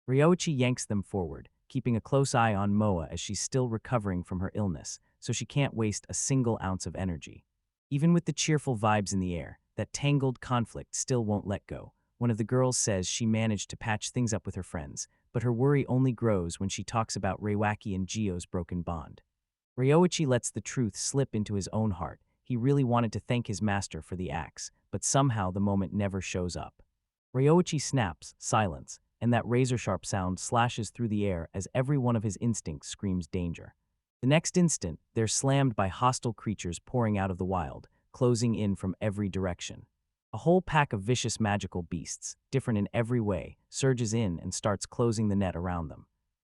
Ryoichi yanks them forward, keeping a close eye on Moa as she's still recovering from her illness, so she can't waste a single ounce of energy. Even with the cheerful vibes in the air, that tangled conflict still won't let go. One of the girls says she managed to patch things up with her friends, but her worry only grows when she talks about Reiwaki and Gio's broken bond. Ryoichi lets the truth slip into his own heart. He really wanted to thank his master for the axe, but somehow the moment never shows up. Ryoichi snaps, silence, and that razor-sharp sound slashes through the air as every one of his instincts screams danger. The next instant, they're slammed by hostile creatures pouring out of the wild, closing in from every direction. A whole pack of vicious magical beasts, different in every way, surges in and starts closing the net around them.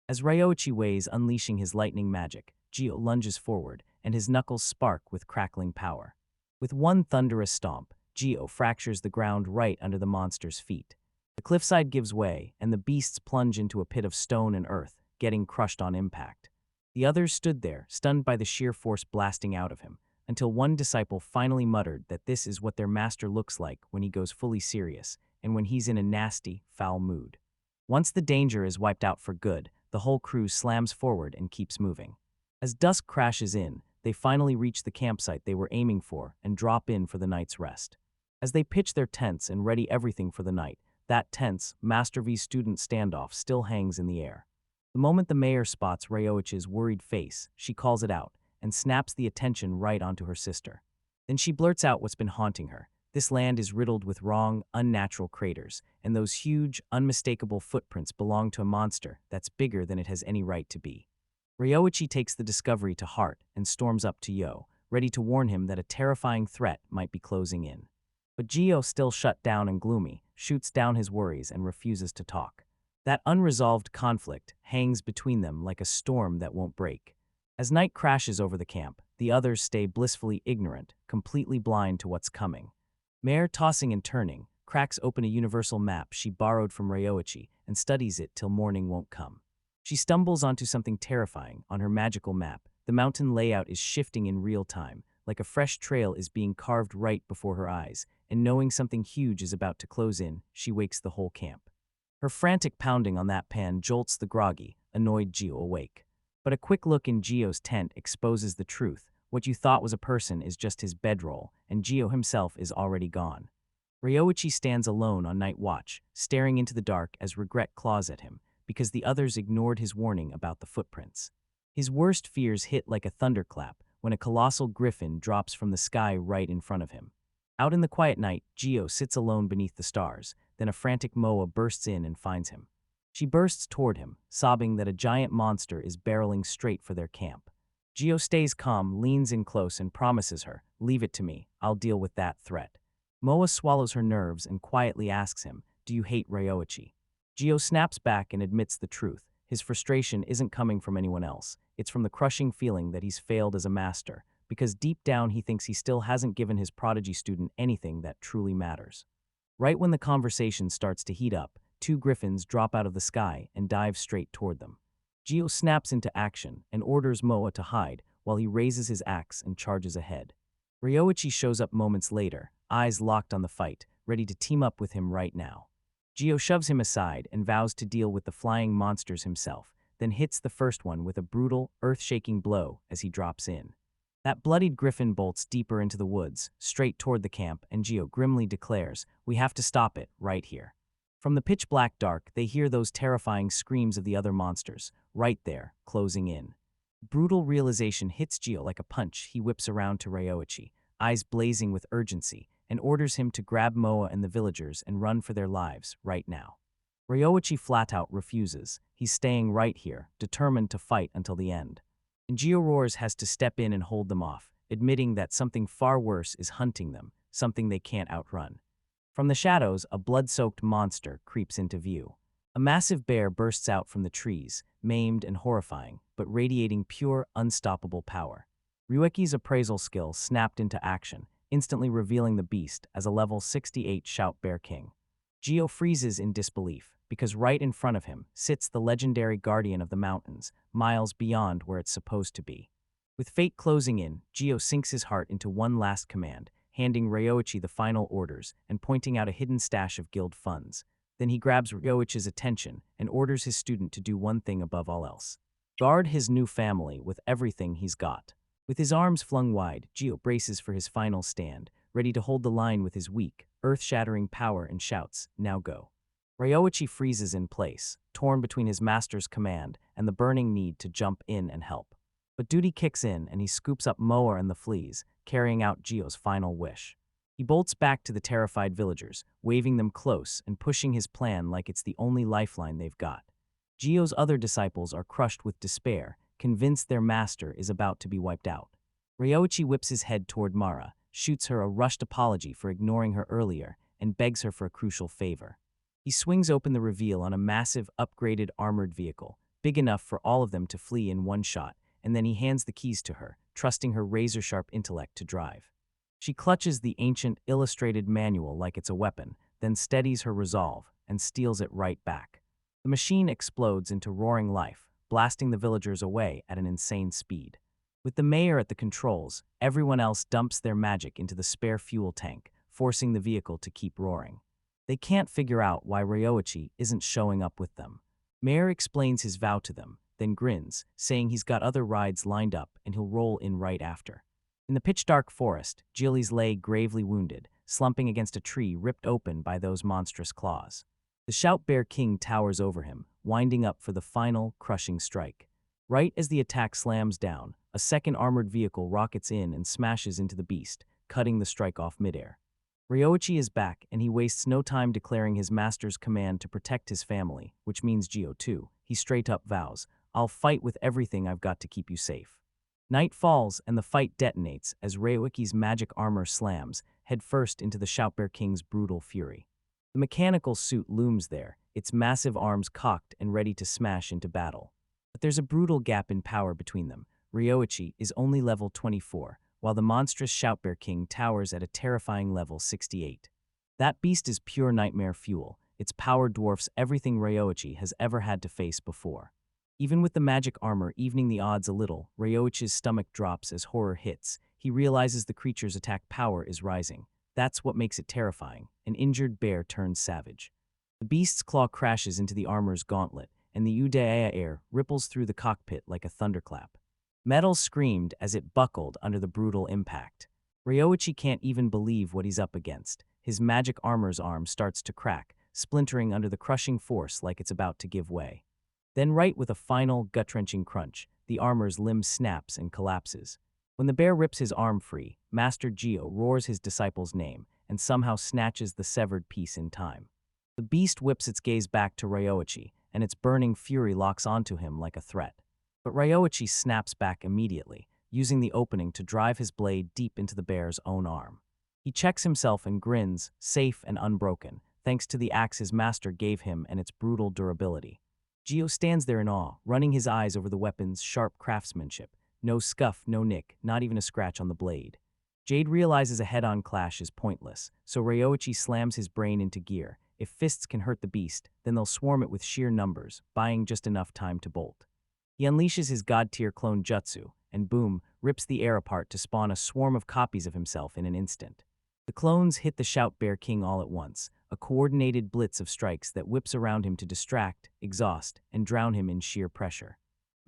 As Ryoichi waves unleashing his lightning magic, Gio lunges forward, and his knuckles spark with crackling power. With one thunderous stomp, Gio fractures the ground right under the monster's feet. The cliffside gives way, and the beasts plunge into a pit of stone and earth, getting crushed on impact. The others stood there, stunned by the sheer force blasting out of him, until one disciple finally muttered that this is what their master looks like when he goes fully serious, and when he's in a nasty, foul mood. Once the danger is wiped out for good, the whole crew slams forward and keeps moving. As dusk crashes in, they finally reach the campsite they were aiming for and drop in for the night's rest. As they pitch their tents and ready everything for the night, that tense, Master V student standoff still hangs in the air. The moment the mayor spots Ryoichi's worried face, she calls it out and snaps the attention right onto her sister. Then she blurts out what's been haunting her. This land is riddled with wrong, unnatural craters, and those huge, unmistakable footprints belong to a monster that's bigger than it has any right to be. Ryoichi takes the discovery to heart and storms up to Yo, ready to warn him that a terrifying threat might be closing in. But Gio, still shut down and gloomy, shoots down his worries and refuses to talk. That unresolved conflict hangs between them like a storm that won't break. As night crashes over the camp, the others stay blissfully ignorant, completely blind to what's coming. Mare, tossing and turning, cracks open a universal map she borrowed from Ryoichi and studies it till morning won't come. She stumbles onto something terrifying. On her magical map, the mountain layout is shifting in real time, like a fresh trail is being carved right before her eyes, and knowing something huge is about to close in, she wakes the whole camp. Her frantic pounding on that pan jolts the groggy, annoyed Gio awake. But a quick look in Gio's tent exposes the truth. What you thought was a person is just his bedroll, and Gio himself is already gone. Ryoichi stands alone on night watch, staring into the dark as regret claws at him, because the others ignored his warning about the footprints. His worst fears hit like a thunderclap when a colossal griffin drops from the sky right in front of him. Out in the quiet night, Gio sits alone beneath the stars, then a frantic Moa bursts in and finds him. She bursts toward him, sobbing that a giant monster is barreling straight for their camp. Gio stays calm, leans in close, and promises her, "Leave it to me, I'll deal with that threat." Moa swallows her nerves and quietly asks him, "Do you hate Ryoichi?" Gio snaps back and admits the truth. His frustration isn't coming from anyone else. It's from the crushing feeling that he's failed as a master, because deep down he thinks he still hasn't given his prodigy student anything that truly matters. Right when the conversation starts to heat up, two griffins drop out of the sky and dive straight toward them. Gio snaps into action and orders Moa to hide while he raises his axe and charges ahead. Ryoichi shows up moments later, eyes locked on the fight, ready to team up with him right now. Gio shoves him aside and vows to deal with the flying monsters himself, then hits the first one with a brutal, earth-shaking blow as he drops in. That bloodied griffin bolts deeper into the woods, straight toward the camp, and Gio grimly declares, "We have to stop it, right here." From the pitch-black dark, they hear those terrifying screams of the other monsters, right there, closing in. Brutal realization hits Gio like a punch. He whips around to Ryoichi, eyes blazing with urgency, and orders him to grab Moa and the villagers and run for their lives, right now. Ryoichi flat-out refuses. He's staying right here, determined to fight until the end. And Gio roars has to step in and hold them off, admitting that something far worse is hunting them, something they can't outrun. From the shadows, a blood-soaked monster creeps into view. A massive bear bursts out from the trees, maimed and horrifying, but radiating pure, unstoppable power. Ryuichi's appraisal skill snapped into action, instantly revealing the beast as a level 68 Shout Bear King. Gio freezes in disbelief, because right in front of him sits the legendary guardian of the mountains, miles beyond where it's supposed to be. With fate closing in, Gio sinks his heart into one last command, handing Ryoichi the final orders and pointing out a hidden stash of guild funds. Then he grabs Ryoichi's attention and orders his student to do one thing above all else: guard his new family with everything he's got. With his arms flung wide, Gio braces for his final stand, ready to hold the line with his weak, earth-shattering power, and shouts, "Now go." Ryoichi freezes in place, torn between his master's command and the burning need to jump in and help. But duty kicks in and he scoops up Moa and the fleas, carrying out Gio's final wish. He bolts back to the terrified villagers, waving them close and pushing his plan like it's the only lifeline they've got. Gio's other disciples are crushed with despair, convinced their master is about to be wiped out. Ryoichi whips his head toward Mara, shoots her a rushed apology for ignoring her earlier, and begs her for a crucial favor. He swings open the reveal on a massive, upgraded armored vehicle, big enough for all of them to flee in one shot, and then he hands the keys to her, trusting her razor-sharp intellect to drive. She clutches the ancient, illustrated manual like it's a weapon, then steadies her resolve and steals it right back. The machine explodes into roaring life, blasting the villagers away at an insane speed. With the mayor at the controls, everyone else dumps their magic into the spare fuel tank, forcing the vehicle to keep roaring. They can't figure out why Ryoichi isn't showing up with them. Mayor explains his vow to them, then grins, saying he's got other rides lined up and he'll roll in right after. In the pitch-dark forest, Gillies lay gravely wounded, slumping against a tree ripped open by those monstrous claws. The Shout Bear King towers over him, winding up for the final, crushing strike. Right as the attack slams down, a second armored vehicle rockets in and smashes into the beast, cutting the strike off midair. Ryoichi is back, and he wastes no time declaring his master's command to protect his family, which means Gio too. He straight up vows, "I'll fight with everything I've got to keep you safe." Night falls, and the fight detonates as Ryoichi's magic armor slams, headfirst into the Shoutbear King's brutal fury. The mechanical suit looms there, its massive arms cocked and ready to smash into battle. But there's a brutal gap in power between them. Ryoichi is only level 24, while the monstrous Shoutbear King towers at a terrifying level 68. That beast is pure nightmare fuel. Its power dwarfs everything Ryoichi has ever had to face before. Even with the magic armor evening the odds a little, Ryoichi's stomach drops as horror hits. He realizes the creature's attack power is rising. That's what makes it terrifying. An injured bear turns savage. The beast's claw crashes into the armor's gauntlet, and the Udaya air ripples through the cockpit like a thunderclap. Metal screamed as it buckled under the brutal impact. Ryoichi can't even believe what he's up against. His magic armor's arm starts to crack, splintering under the crushing force like it's about to give way. Then right with a final, gut-wrenching crunch, the armor's limb snaps and collapses. When the bear rips his arm free, Master Gio roars his disciple's name and somehow snatches the severed piece in time. The beast whips its gaze back to Ryoichi, and its burning fury locks onto him like a threat. But Ryoichi snaps back immediately, using the opening to drive his blade deep into the bear's own arm. He checks himself and grins, safe and unbroken, thanks to the axe his master gave him and its brutal durability. Gio stands there in awe, running his eyes over the weapon's sharp craftsmanship. No scuff, no nick, not even a scratch on the blade. Jade realizes a head-on clash is pointless, so Ryoichi slams his brain into gear. If fists can hurt the beast, then they'll swarm it with sheer numbers, buying just enough time to bolt. He unleashes his god-tier clone jutsu, and boom, rips the air apart to spawn a swarm of copies of himself in an instant. The clones hit the Shout Bear King all at once, a coordinated blitz of strikes that whips around him to distract, exhaust, and drown him in sheer pressure.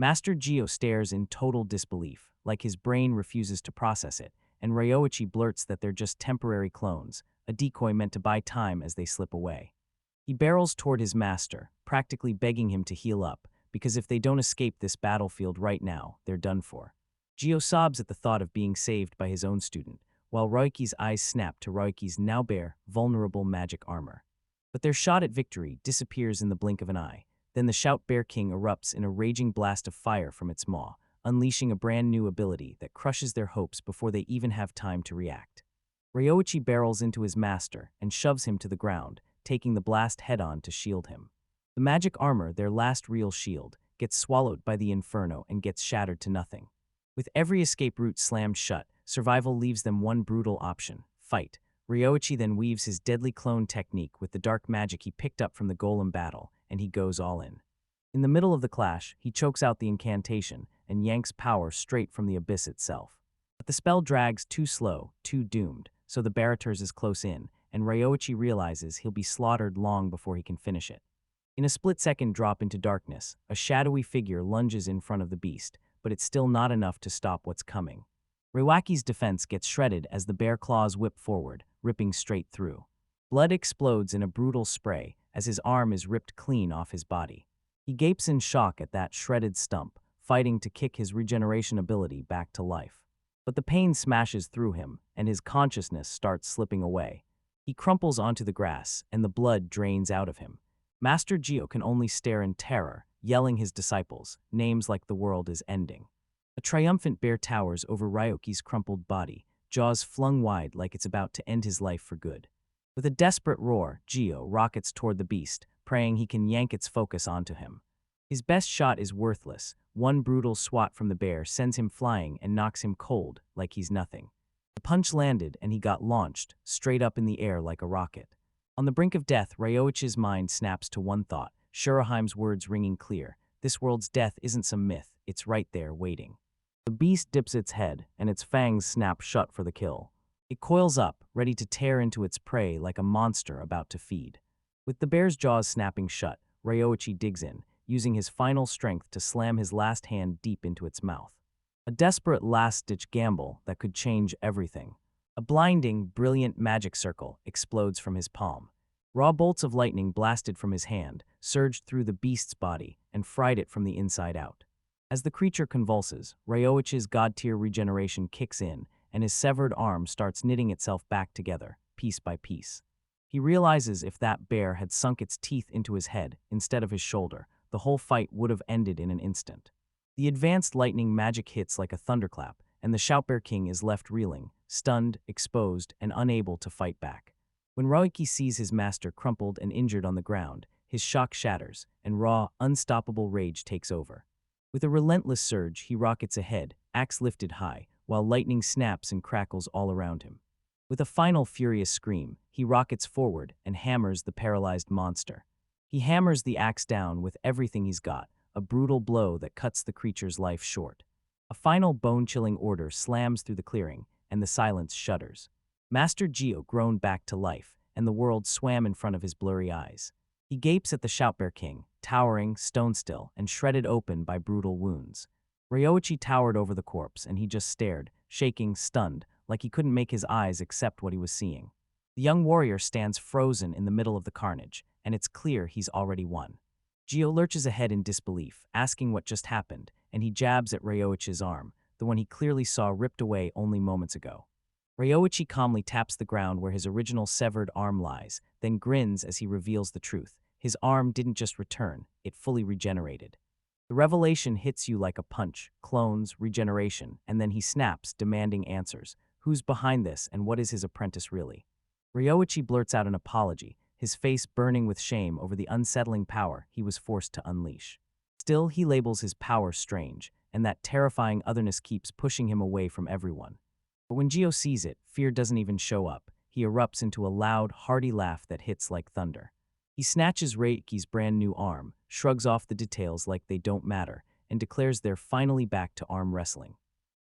Master Gio stares in total disbelief, like his brain refuses to process it, and Ryoichi blurts that they're just temporary clones, a decoy meant to buy time as they slip away. He barrels toward his master, practically begging him to heal up, because if they don't escape this battlefield right now, they're done for. Gio sobs at the thought of being saved by his own student, while Ryoichi's eyes snap to Ryoichi's now bare, vulnerable magic armor. But their shot at victory disappears in the blink of an eye. Then the Shout Bear King erupts in a raging blast of fire from its maw, unleashing a brand new ability that crushes their hopes before they even have time to react. Ryoichi barrels into his master and shoves him to the ground, taking the blast head-on to shield him. The magic armor, their last real shield, gets swallowed by the inferno and gets shattered to nothing. With every escape route slammed shut, survival leaves them one brutal option: fight. Ryoichi then weaves his deadly clone technique with the dark magic he picked up from the golem battle, and he goes all in. In the middle of the clash, he chokes out the incantation and yanks power straight from the abyss itself. But the spell drags too slow, too doomed, so the Baraturs is close in, and Ryoichi realizes he'll be slaughtered long before he can finish it. In a split-second drop into darkness, a shadowy figure lunges in front of the beast, but it's still not enough to stop what's coming. Ryoichi's defense gets shredded as the bear claws whip forward, ripping straight through. Blood explodes in a brutal spray as his arm is ripped clean off his body. He gapes in shock at that shredded stump, fighting to kick his regeneration ability back to life. But the pain smashes through him, and his consciousness starts slipping away. He crumples onto the grass, and the blood drains out of him. Master Gio can only stare in terror, yelling his disciples, names like the world is ending. A triumphant bear towers over Ryoichi's crumpled body, jaws flung wide like it's about to end his life for good. With a desperate roar, Gio rockets toward the beast, praying he can yank its focus onto him. His best shot is worthless. One brutal swat from the bear sends him flying and knocks him cold, like he's nothing. The punch landed and he got launched, straight up in the air like a rocket. On the brink of death, Ryoichi's mind snaps to one thought, Shuraheim's words ringing clear: this world's death isn't some myth, it's right there waiting. The beast dips its head, and its fangs snap shut for the kill. It coils up, ready to tear into its prey like a monster about to feed. With the bear's jaws snapping shut, Ryoichi digs in, using his final strength to slam his last hand deep into its mouth. A desperate last-ditch gamble that could change everything. A blinding, brilliant magic circle explodes from his palm. Raw bolts of lightning blasted from his hand, surged through the beast's body, and fried it from the inside out. As the creature convulses, Ryoichi's god-tier regeneration kicks in, and his severed arm starts knitting itself back together, piece by piece. He realizes if that bear had sunk its teeth into his head instead of his shoulder, the whole fight would have ended in an instant. The advanced lightning magic hits like a thunderclap, and the Shout Bear King is left reeling, stunned, exposed, and unable to fight back. When Ryoichi sees his master crumpled and injured on the ground, his shock shatters, and raw, unstoppable rage takes over. With a relentless surge, he rockets ahead, axe lifted high, while lightning snaps and crackles all around him. With a final furious scream, he rockets forward and hammers the paralyzed monster. He hammers the axe down with everything he's got, a brutal blow that cuts the creature's life short. A final bone-chilling order slams through the clearing, and the silence shudders. Master Gio groaned back to life, and the world swam in front of his blurry eyes. He gapes at the Shout Bear King, towering, stone-still, and shredded open by brutal wounds. Ryoichi towered over the corpse, and he just stared, shaking, stunned, like he couldn't make his eyes accept what he was seeing. The young warrior stands frozen in the middle of the carnage, and it's clear he's already won. Gio lurches ahead in disbelief, asking what just happened, and he jabs at Ryoichi's arm, the one he clearly saw ripped away only moments ago. Ryoichi calmly taps the ground where his original severed arm lies, then grins as he reveals the truth. his arm didn't just return, it fully regenerated. The revelation hits you like a punch: clones, regeneration, and then he snaps, demanding answers. Who's behind this, and what is his apprentice really? Ryoichi blurts out an apology, his face burning with shame over the unsettling power he was forced to unleash. Still, he labels his power strange, and that terrifying otherness keeps pushing him away from everyone. But when Gio sees it, fear doesn't even show up. He erupts into a loud, hearty laugh that hits like thunder. He snatches Reiki's brand new arm, shrugs off the details like they don't matter, and declares they're finally back to arm wrestling.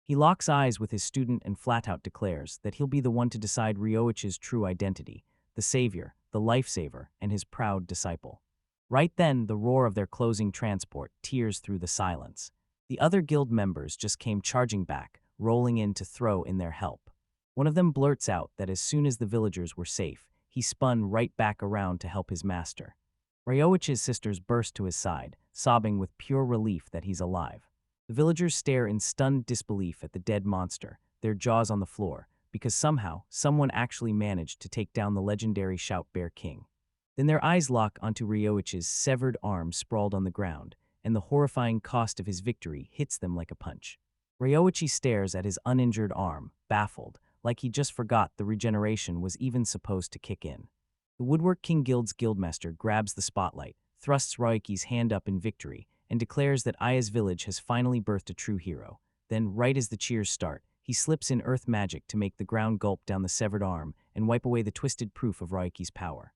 He locks eyes with his student and flat-out declares that he'll be the one to decide Ryoichi's true identity, the savior, the lifesaver, and his proud disciple. Right then, the roar of their closing transport tears through the silence. The other guild members just came charging back, rolling in to throw in their help. One of them blurts out that as soon as the villagers were safe, he spun right back around to help his master. Ryoichi's sisters burst to his side, sobbing with pure relief that he's alive. The villagers stare in stunned disbelief at the dead monster, their jaws on the floor, because somehow, someone actually managed to take down the legendary Shout Bear King. Then their eyes lock onto Ryoichi's severed arm sprawled on the ground, and the horrifying cost of his victory hits them like a punch. Ryoichi stares at his uninjured arm, baffled, like he just forgot the regeneration was even supposed to kick in. The Woodwork King Guild's guildmaster grabs the spotlight, thrusts Ryoichi's hand up in victory, and declares that Aya's village has finally birthed a true hero. Then, right as the cheers start, he slips in earth magic to make the ground gulp down the severed arm and wipe away the twisted proof of Ryoichi's power.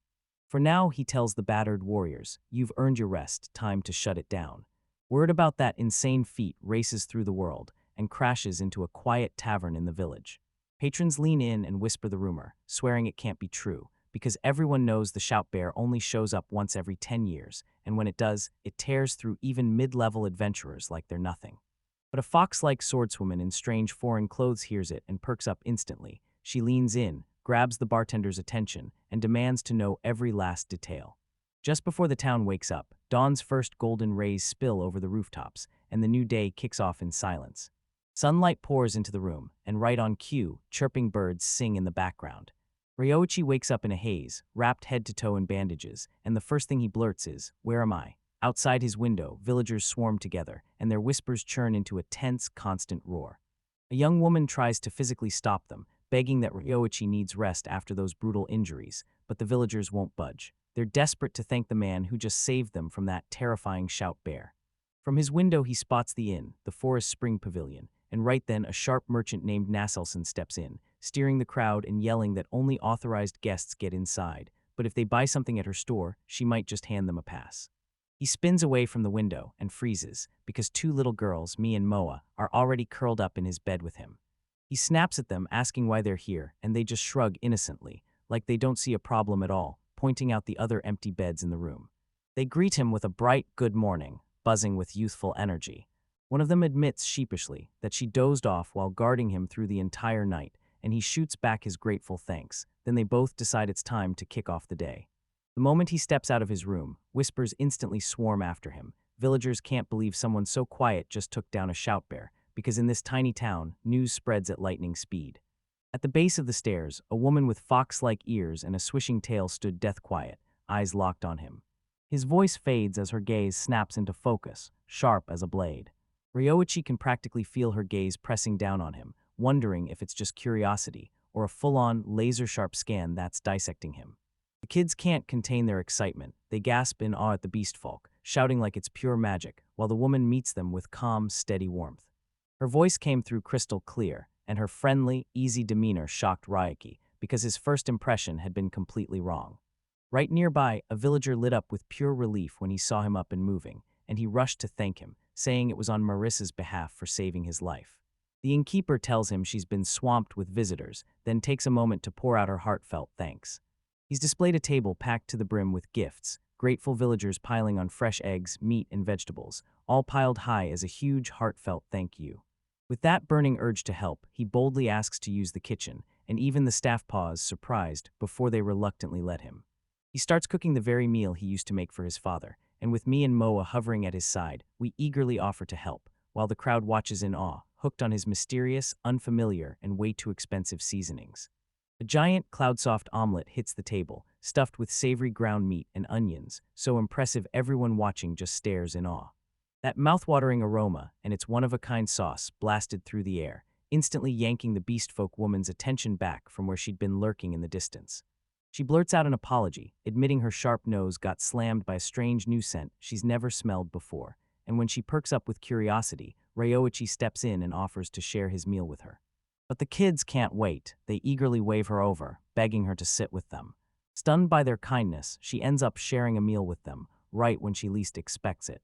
For now, he tells the battered warriors, "You've earned your rest, time to shut it down." Word about that insane feat races through the world and crashes into a quiet tavern in the village. Patrons lean in and whisper the rumor, swearing it can't be true, because everyone knows the Shout Bear only shows up once every 10 years, and when it does, it tears through even mid-level adventurers like they're nothing. But a fox-like swordswoman in strange foreign clothes hears it and perks up instantly. She leans in, grabs the bartender's attention, and demands to know every last detail. Just before the town wakes up, dawn's first golden rays spill over the rooftops, and the new day kicks off in silence. Sunlight pours into the room, and right on cue, chirping birds sing in the background. Ryoichi wakes up in a haze, wrapped head to toe in bandages, and the first thing he blurts is, "Where am I?" Outside his window, villagers swarm together, and their whispers churn into a tense, constant roar. A young woman tries to physically stop them, begging that Ryoichi needs rest after those brutal injuries, but the villagers won't budge. They're desperate to thank the man who just saved them from that terrifying Shout Bear. From his window he spots the inn, the Forest Spring Pavilion, and right then a sharp merchant named Nasselson steps in, steering the crowd and yelling that only authorized guests get inside, but if they buy something at her store, she might just hand them a pass. He spins away from the window and freezes, because two little girls, Mi and Moa, are already curled up in his bed with him. He snaps at them, asking why they're here, and they just shrug innocently, like they don't see a problem at all, pointing out the other empty beds in the room. They greet him with a bright good morning, buzzing with youthful energy. One of them admits sheepishly that she dozed off while guarding him through the entire night, and he shoots back his grateful thanks. Then they both decide it's time to kick off the day. The moment he steps out of his room, whispers instantly swarm after him. Villagers can't believe someone so quiet just took down a Shout Bear, because in this tiny town, news spreads at lightning speed. At the base of the stairs, a woman with fox-like ears and a swishing tail stood death quiet, eyes locked on him. His voice fades as her gaze snaps into focus, sharp as a blade. Ryoichi can practically feel her gaze pressing down on him, wondering if it's just curiosity or a full-on, laser-sharp scan that's dissecting him. The kids can't contain their excitement. They gasp in awe at the beastfolk, shouting like it's pure magic, while the woman meets them with calm, steady warmth. Her voice came through crystal clear, and her friendly, easy demeanor shocked Ryoichi, because his first impression had been completely wrong. Right nearby, a villager lit up with pure relief when he saw him up and moving, and he rushed to thank him, saying it was on Marissa's behalf for saving his life. The innkeeper tells him she's been swamped with visitors, then takes a moment to pour out her heartfelt thanks. He's displayed a table packed to the brim with gifts, grateful villagers piling on fresh eggs, meat, and vegetables, all piled high as a huge, heartfelt thank you. With that burning urge to help, he boldly asks to use the kitchen, and even the staff pause, surprised, before they reluctantly let him. He starts cooking the very meal he used to make for his father, and with me and Moa hovering at his side, we eagerly offer to help, while the crowd watches in awe, hooked on his mysterious, unfamiliar, and way too expensive seasonings. A giant cloud-soft omelet hits the table, stuffed with savory ground meat and onions, so impressive everyone watching just stares in awe. That mouth-watering aroma and its one-of-a-kind sauce blasted through the air, instantly yanking the beast-folk woman's attention back from where she'd been lurking in the distance. She blurts out an apology, admitting her sharp nose got slammed by a strange new scent she's never smelled before, and when she perks up with curiosity, Ryoichi steps in and offers to share his meal with her. But the kids can't wait. They eagerly wave her over, begging her to sit with them. Stunned by their kindness, she ends up sharing a meal with them, right when she least expects it.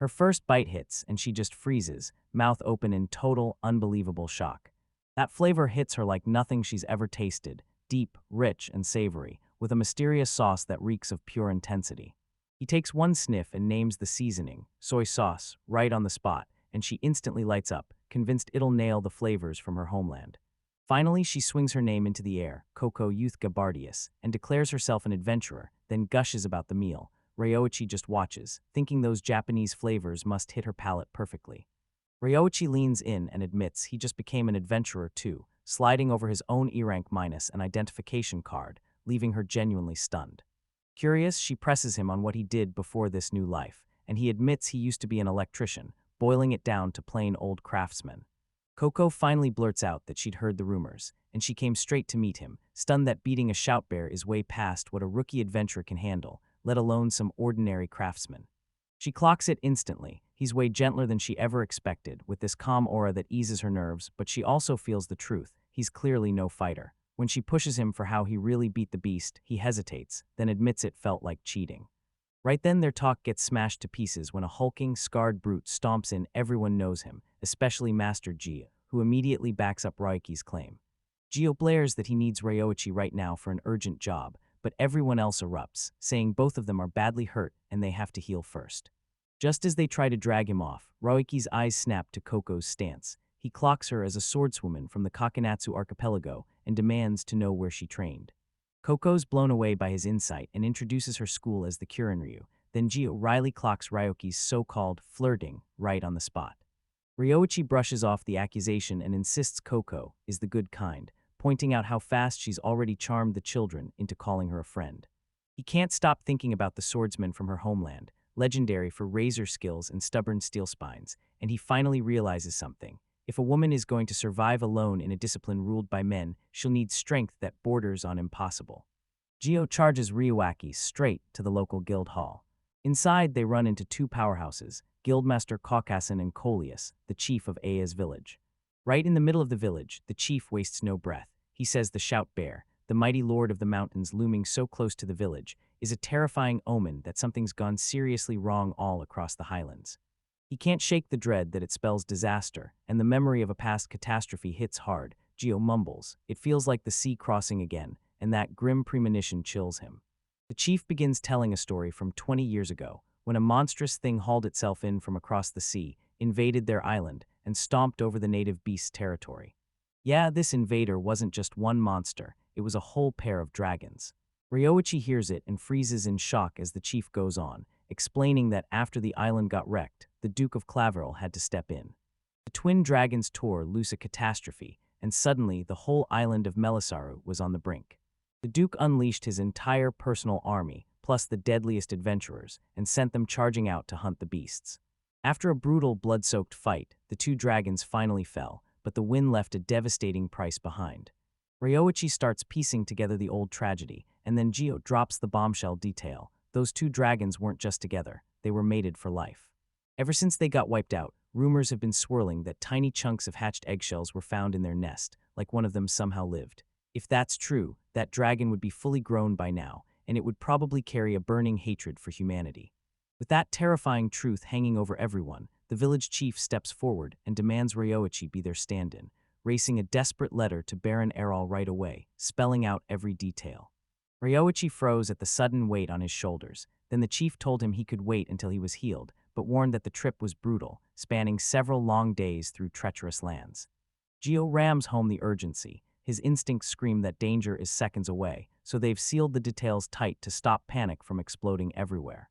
Her first bite hits, and she just freezes, mouth open in total, unbelievable shock. That flavor hits her like nothing she's ever tasted, deep, rich, and savory, with a mysterious sauce that reeks of pure intensity. He takes one sniff and names the seasoning, soy sauce, right on the spot, and she instantly lights up, convinced it'll nail the flavors from her homeland. Finally, she swings her name into the air, Coco Youth Gabardius, and declares herself an adventurer, then gushes about the meal. Ryoichi just watches, thinking those Japanese flavors must hit her palate perfectly. Ryoichi leans in and admits he just became an adventurer too, sliding over his own E-rank minus an identification card, leaving her genuinely stunned. Curious, she presses him on what he did before this new life, and he admits he used to be an electrician, boiling it down to plain old craftsman. Coco finally blurts out that she'd heard the rumors, and she came straight to meet him, stunned that beating a shout bear is way past what a rookie adventurer can handle, let alone some ordinary craftsman. She clocks it instantly. He's way gentler than she ever expected, with this calm aura that eases her nerves, but she also feels the truth. He's clearly no fighter. When she pushes him for how he really beat the beast, he hesitates, then admits it felt like cheating. Right then their talk gets smashed to pieces when a hulking, scarred brute stomps in. Everyone knows him, especially Master Gio, who immediately backs up Ryoichi's claim. Gio blares that he needs Ryoichi right now for an urgent job, but everyone else erupts, saying both of them are badly hurt and they have to heal first. Just as they try to drag him off, Ryoichi's eyes snap to Coco's stance. He clocks her as a swordswoman from the Kakinatsu archipelago and demands to know where she trained. Coco's blown away by his insight and introduces her school as the Kurenryu. Then Gio wryly clocks Ryoichi's so-called flirting right on the spot. Ryoichi brushes off the accusation and insists Coco is the good kind, pointing out how fast she's already charmed the children into calling her a friend. He can't stop thinking about the swordsman from her homeland, legendary for razor skills and stubborn steel spines, and he finally realizes something. If a woman is going to survive alone in a discipline ruled by men, she'll need strength that borders on impossible. Gio charges Ryuaki straight to the local guild hall. Inside, they run into two powerhouses, Guildmaster Caucason and Coleus, the chief of Aya's village. Right in the middle of the village, the chief wastes no breath. He says the Shout Bear, the mighty lord of the mountains looming so close to the village, is a terrifying omen that something's gone seriously wrong all across the highlands. He can't shake the dread that it spells disaster, and the memory of a past catastrophe hits hard. Gio mumbles. It feels like the sea crossing again, and that grim premonition chills him. The chief begins telling a story from 20 years ago, when a monstrous thing hauled itself in from across the sea, invaded their island, and stomped over the native beast's territory. Yeah, this invader wasn't just one monster, it was a whole pair of dragons. Ryoichi hears it and freezes in shock as the chief goes on, explaining that after the island got wrecked, the Duke of Claverel had to step in. The twin dragons tore loose a catastrophe, and suddenly the whole island of Melisaru was on the brink. The Duke unleashed his entire personal army, plus the deadliest adventurers, and sent them charging out to hunt the beasts. After a brutal, blood-soaked fight, the two dragons finally fell, but the win left a devastating price behind. Ryoichi starts piecing together the old tragedy, and then Gio drops the bombshell detail. Those two dragons weren't just together, they were mated for life. Ever since they got wiped out, rumors have been swirling that tiny chunks of hatched eggshells were found in their nest, like one of them somehow lived. If that's true, that dragon would be fully grown by now, and it would probably carry a burning hatred for humanity. With that terrifying truth hanging over everyone, the village chief steps forward and demands Ryoichi be their stand-in, racing a desperate letter to Baron Errol right away, spelling out every detail. Ryoichi froze at the sudden weight on his shoulders. Then the chief told him he could wait until he was healed, but warned that the trip was brutal, spanning several long days through treacherous lands. Gio rams home the urgency. His instincts scream that danger is seconds away, so they've sealed the details tight to stop panic from exploding everywhere.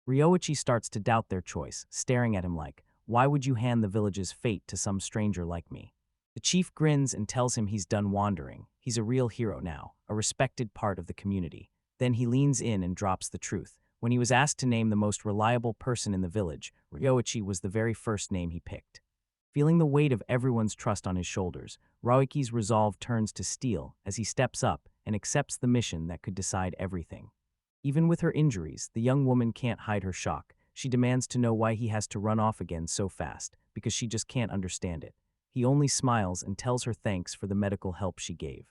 Ryoichi starts to doubt their choice, staring at him like, "Why would you hand the village's fate to some stranger like me?" The chief grins and tells him he's done wandering. He's a real hero now, a respected part of the community. Then he leans in and drops the truth. When he was asked to name the most reliable person in the village, Ryoichi was the very first name he picked. Feeling the weight of everyone's trust on his shoulders, Ryoichi's resolve turns to steel as he steps up and accepts the mission that could decide everything. Even with her injuries, the young woman can't hide her shock. She demands to know why he has to run off again so fast, because she just can't understand it. He only smiles and tells her thanks for the medical help she gave.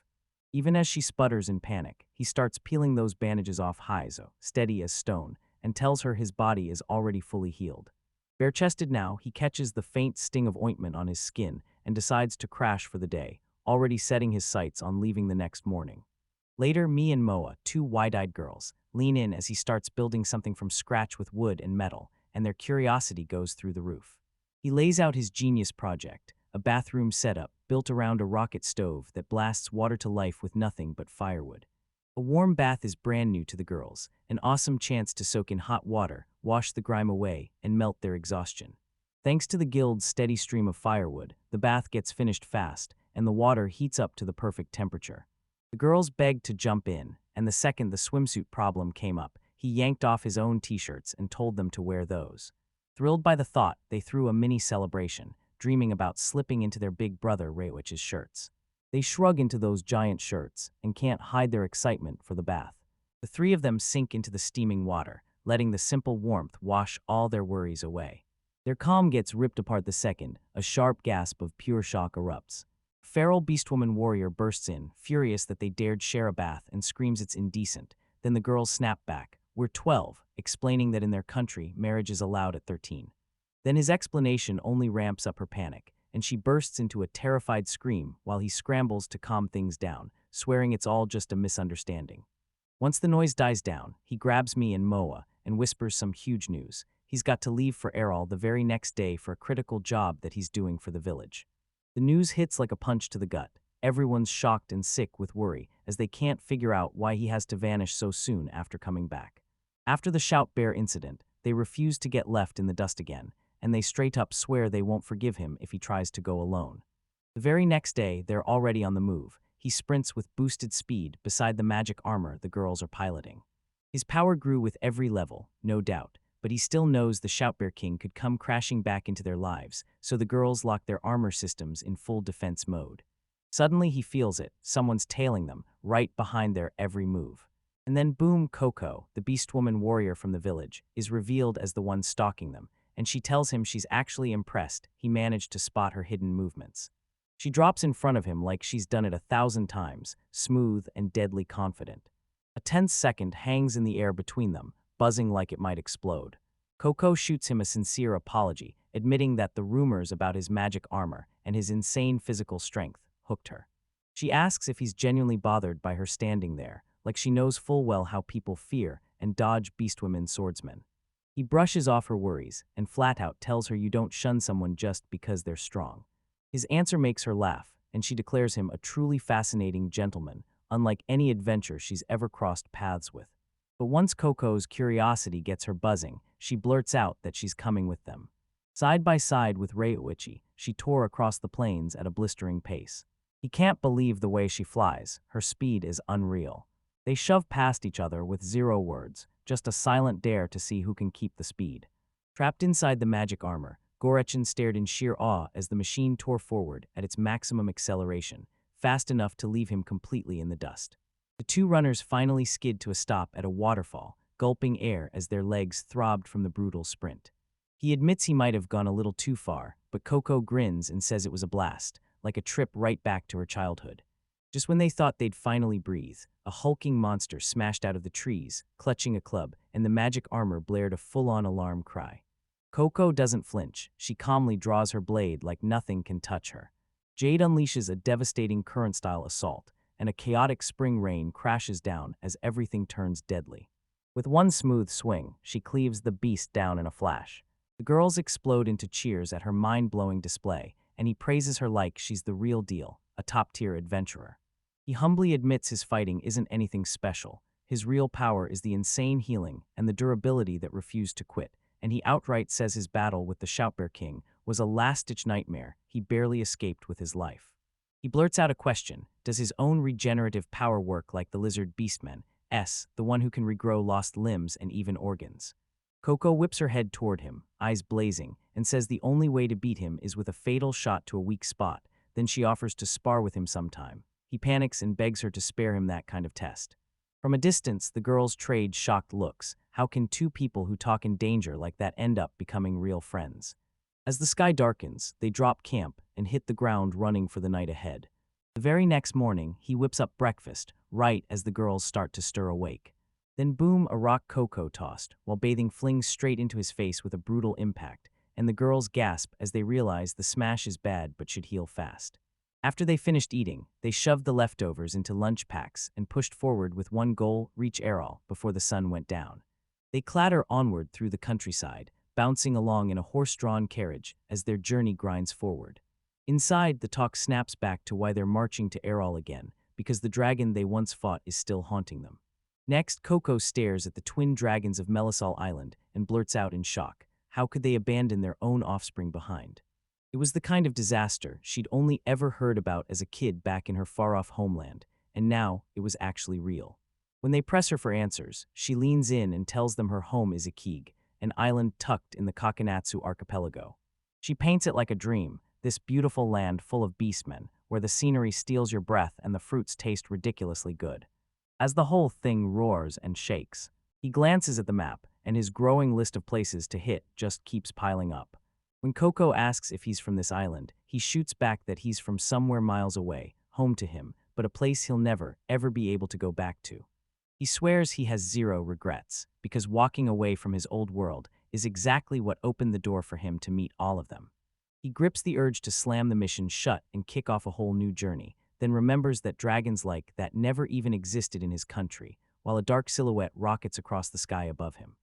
Even as she sputters in panic, he starts peeling those bandages off Haizo, steady as stone, and tells her his body is already fully healed. Bare-chested now, he catches the faint sting of ointment on his skin and decides to crash for the day, already setting his sights on leaving the next morning. Later, Mi and Moa, two wide-eyed girls, lean in as he starts building something from scratch with wood and metal, and their curiosity goes through the roof. He lays out his genius project, a bathroom setup built around a rocket stove that blasts water to life with nothing but firewood. A warm bath is brand new to the girls, an awesome chance to soak in hot water, wash the grime away, and melt their exhaustion. Thanks to the guild's steady stream of firewood, the bath gets finished fast, and the water heats up to the perfect temperature. The girls begged to jump in, and the second the swimsuit problem came up, he yanked off his own t-shirts and told them to wear those. Thrilled by the thought, they threw a mini celebration, dreaming about slipping into their big brother Reiwich's shirts. They shrug into those giant shirts and can't hide their excitement for the bath. The three of them sink into the steaming water, letting the simple warmth wash all their worries away. Their calm gets ripped apart the second a sharp gasp of pure shock erupts. A feral beastwoman warrior bursts in, furious that they dared share a bath, and screams it's indecent. Then the girls snap back. "We're 12, explaining that in their country, marriage is allowed at 13. Then his explanation only ramps up her panic, and she bursts into a terrified scream while he scrambles to calm things down, swearing it's all just a misunderstanding. Once the noise dies down, he grabs me and Moa and whispers some huge news. He's got to leave for Erol the very next day for a critical job that he's doing for the village. The news hits like a punch to the gut. Everyone's shocked and sick with worry as they can't figure out why he has to vanish so soon after coming back. After the Shout Bear incident, they refuse to get left in the dust again, and they straight up swear they won't forgive him if he tries to go alone. The very next day, they're already on the move. He sprints with boosted speed beside the magic armor the girls are piloting. His power grew with every level, no doubt, but he still knows the Shoutbear King could come crashing back into their lives, so the girls lock their armor systems in full defense mode. Suddenly he feels it, someone's tailing them, right behind their every move. And then boom, Coco, the beastwoman warrior from the village, is revealed as the one stalking them, and she tells him she's actually impressed he managed to spot her hidden movements. She drops in front of him like she's done it 1,000 times, smooth and deadly confident. A tense second hangs in the air between them, buzzing like it might explode. Coco shoots him a sincere apology, admitting that the rumors about his magic armor and his insane physical strength hooked her. She asks if he's genuinely bothered by her standing there, like she knows full well how people fear and dodge beastwomen swordsmen. He brushes off her worries and flat out tells her you don't shun someone just because they're strong. His answer makes her laugh, and she declares him a truly fascinating gentleman, unlike any adventure she's ever crossed paths with. But once Coco's curiosity gets her buzzing, she blurts out that she's coming with them. Side by side with Ryoichi, she tore across the plains at a blistering pace. He can't believe the way she flies. Her speed is unreal. They shove past each other with 0 words, just a silent dare to see who can keep the speed. Trapped inside the magic armor, Gorechin stared in sheer awe as the machine tore forward at its maximum acceleration, fast enough to leave him completely in the dust. The two runners finally skid to a stop at a waterfall, gulping air as their legs throbbed from the brutal sprint. He admits he might have gone a little too far, but Coco grins and says it was a blast, like a trip right back to her childhood. Just when they thought they'd finally breathe, a hulking monster smashed out of the trees, clutching a club, and the magic armor blared a full-on alarm cry. Coco doesn't flinch. She calmly draws her blade like nothing can touch her. Jade unleashes a devastating current-style assault, and a chaotic spring rain crashes down as everything turns deadly. With one smooth swing, she cleaves the beast down in a flash. The girls explode into cheers at her mind-blowing display, and he praises her like she's the real deal, a top-tier adventurer. He humbly admits his fighting isn't anything special. His real power is the insane healing and the durability that refused to quit, and he outright says his battle with the Shoutbear King was a last-ditch nightmare he barely escaped with his life. He blurts out a question, does his own regenerative power work like the lizard beastman, the one who can regrow lost limbs and even organs? Coco whips her head toward him, eyes blazing, and says the only way to beat him is with a fatal shot to a weak spot. Then she offers to spar with him sometime. He panics and begs her to spare him that kind of test. From a distance, the girls trade shocked looks. How can two people who talk in danger like that end up becoming real friends? As the sky darkens, they drop camp and hit the ground running for the night ahead. The very next morning, he whips up breakfast, right as the girls start to stir awake. Then boom, a rock Coco tossed, while bathing flings straight into his face with a brutal impact, and the girls gasp as they realize the smash is bad but should heal fast. After they finished eating, they shoved the leftovers into lunch packs and pushed forward with one goal, reach Errol, before the sun went down. They clatter onward through the countryside, bouncing along in a horse-drawn carriage as their journey grinds forward. Inside, the talk snaps back to why they're marching to Errol again, because the dragon they once fought is still haunting them. Next, Coco stares at the twin dragons of Melisol Island and blurts out in shock. How could they abandon their own offspring behind? It was the kind of disaster she'd only ever heard about as a kid back in her far-off homeland, and now it was actually real. When they press her for answers, she leans in and tells them her home is Ikig, an island tucked in the Kakanatsu archipelago. She paints it like a dream, this beautiful land full of beastmen, where the scenery steals your breath and the fruits taste ridiculously good. As the whole thing roars and shakes, he glances at the map, and his growing list of places to hit just keeps piling up. When Coco asks if he's from this island, he shoots back that he's from somewhere miles away, home to him, but a place he'll never, ever be able to go back to. He swears he has zero regrets, because walking away from his old world is exactly what opened the door for him to meet all of them. He grips the urge to slam the mission shut and kick off a whole new journey, then remembers that dragons like that never even existed in his country, while a dark silhouette rockets across the sky above him.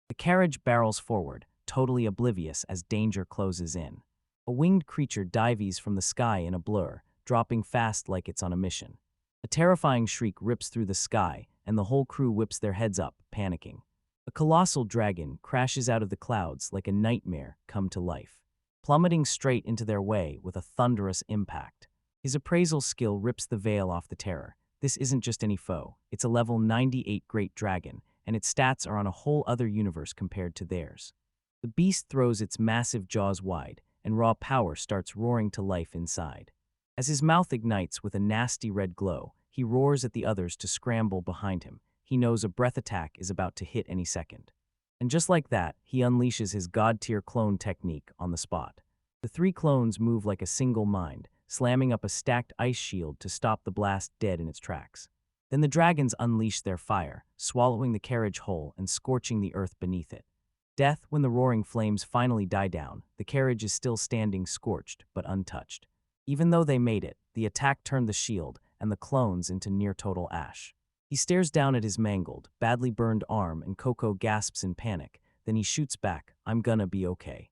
The carriage barrels forward, totally oblivious as danger closes in. A winged creature dives from the sky in a blur, dropping fast like it's on a mission. A terrifying shriek rips through the sky, and the whole crew whips their heads up, panicking. A colossal dragon crashes out of the clouds like a nightmare come to life, plummeting straight into their way with a thunderous impact. His appraisal skill rips the veil off the terror. This isn't just any foe, it's a level 98 great dragon, and its stats are on a whole other universe compared to theirs. The beast throws its massive jaws wide, and raw power starts roaring to life inside. As his mouth ignites with a nasty red glow, he roars at the others to scramble behind him. He knows a breath attack is about to hit any second. And just like that, he unleashes his god-tier clone technique on the spot. The three clones move like a single mind, slamming up a stacked ice shield to stop the blast dead in its tracks. Then the dragons unleash their fire, swallowing the carriage whole and scorching the earth beneath it. Death, when the roaring flames finally die down, the carriage is still standing scorched but untouched. Even though they made it, the attack turned the shield and the clones into near-total ash. He stares down at his mangled, badly burned arm and Coco gasps in panic. Then he shoots back, "I'm gonna be okay."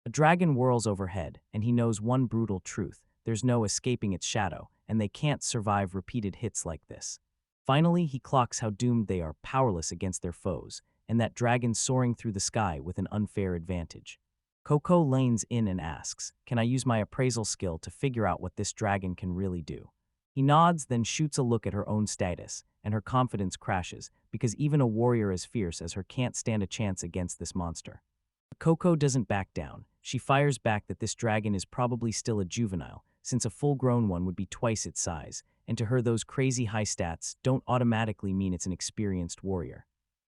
A dragon whirls overhead, and he knows one brutal truth. There's no escaping its shadow, and they can't survive repeated hits like this. Finally, he clocks how doomed they are, powerless against their foes, and that dragon soaring through the sky with an unfair advantage. Coco lanes in and asks, "Can I use my appraisal skill to figure out what this dragon can really do?" He nods, then shoots a look at her own status, and her confidence crashes, because even a warrior as fierce as her can't stand a chance against this monster. But Coco doesn't back down. She fires back that this dragon is probably still a juvenile, since a full-grown one would be twice its size, and to her those crazy high stats don't automatically mean it's an experienced warrior.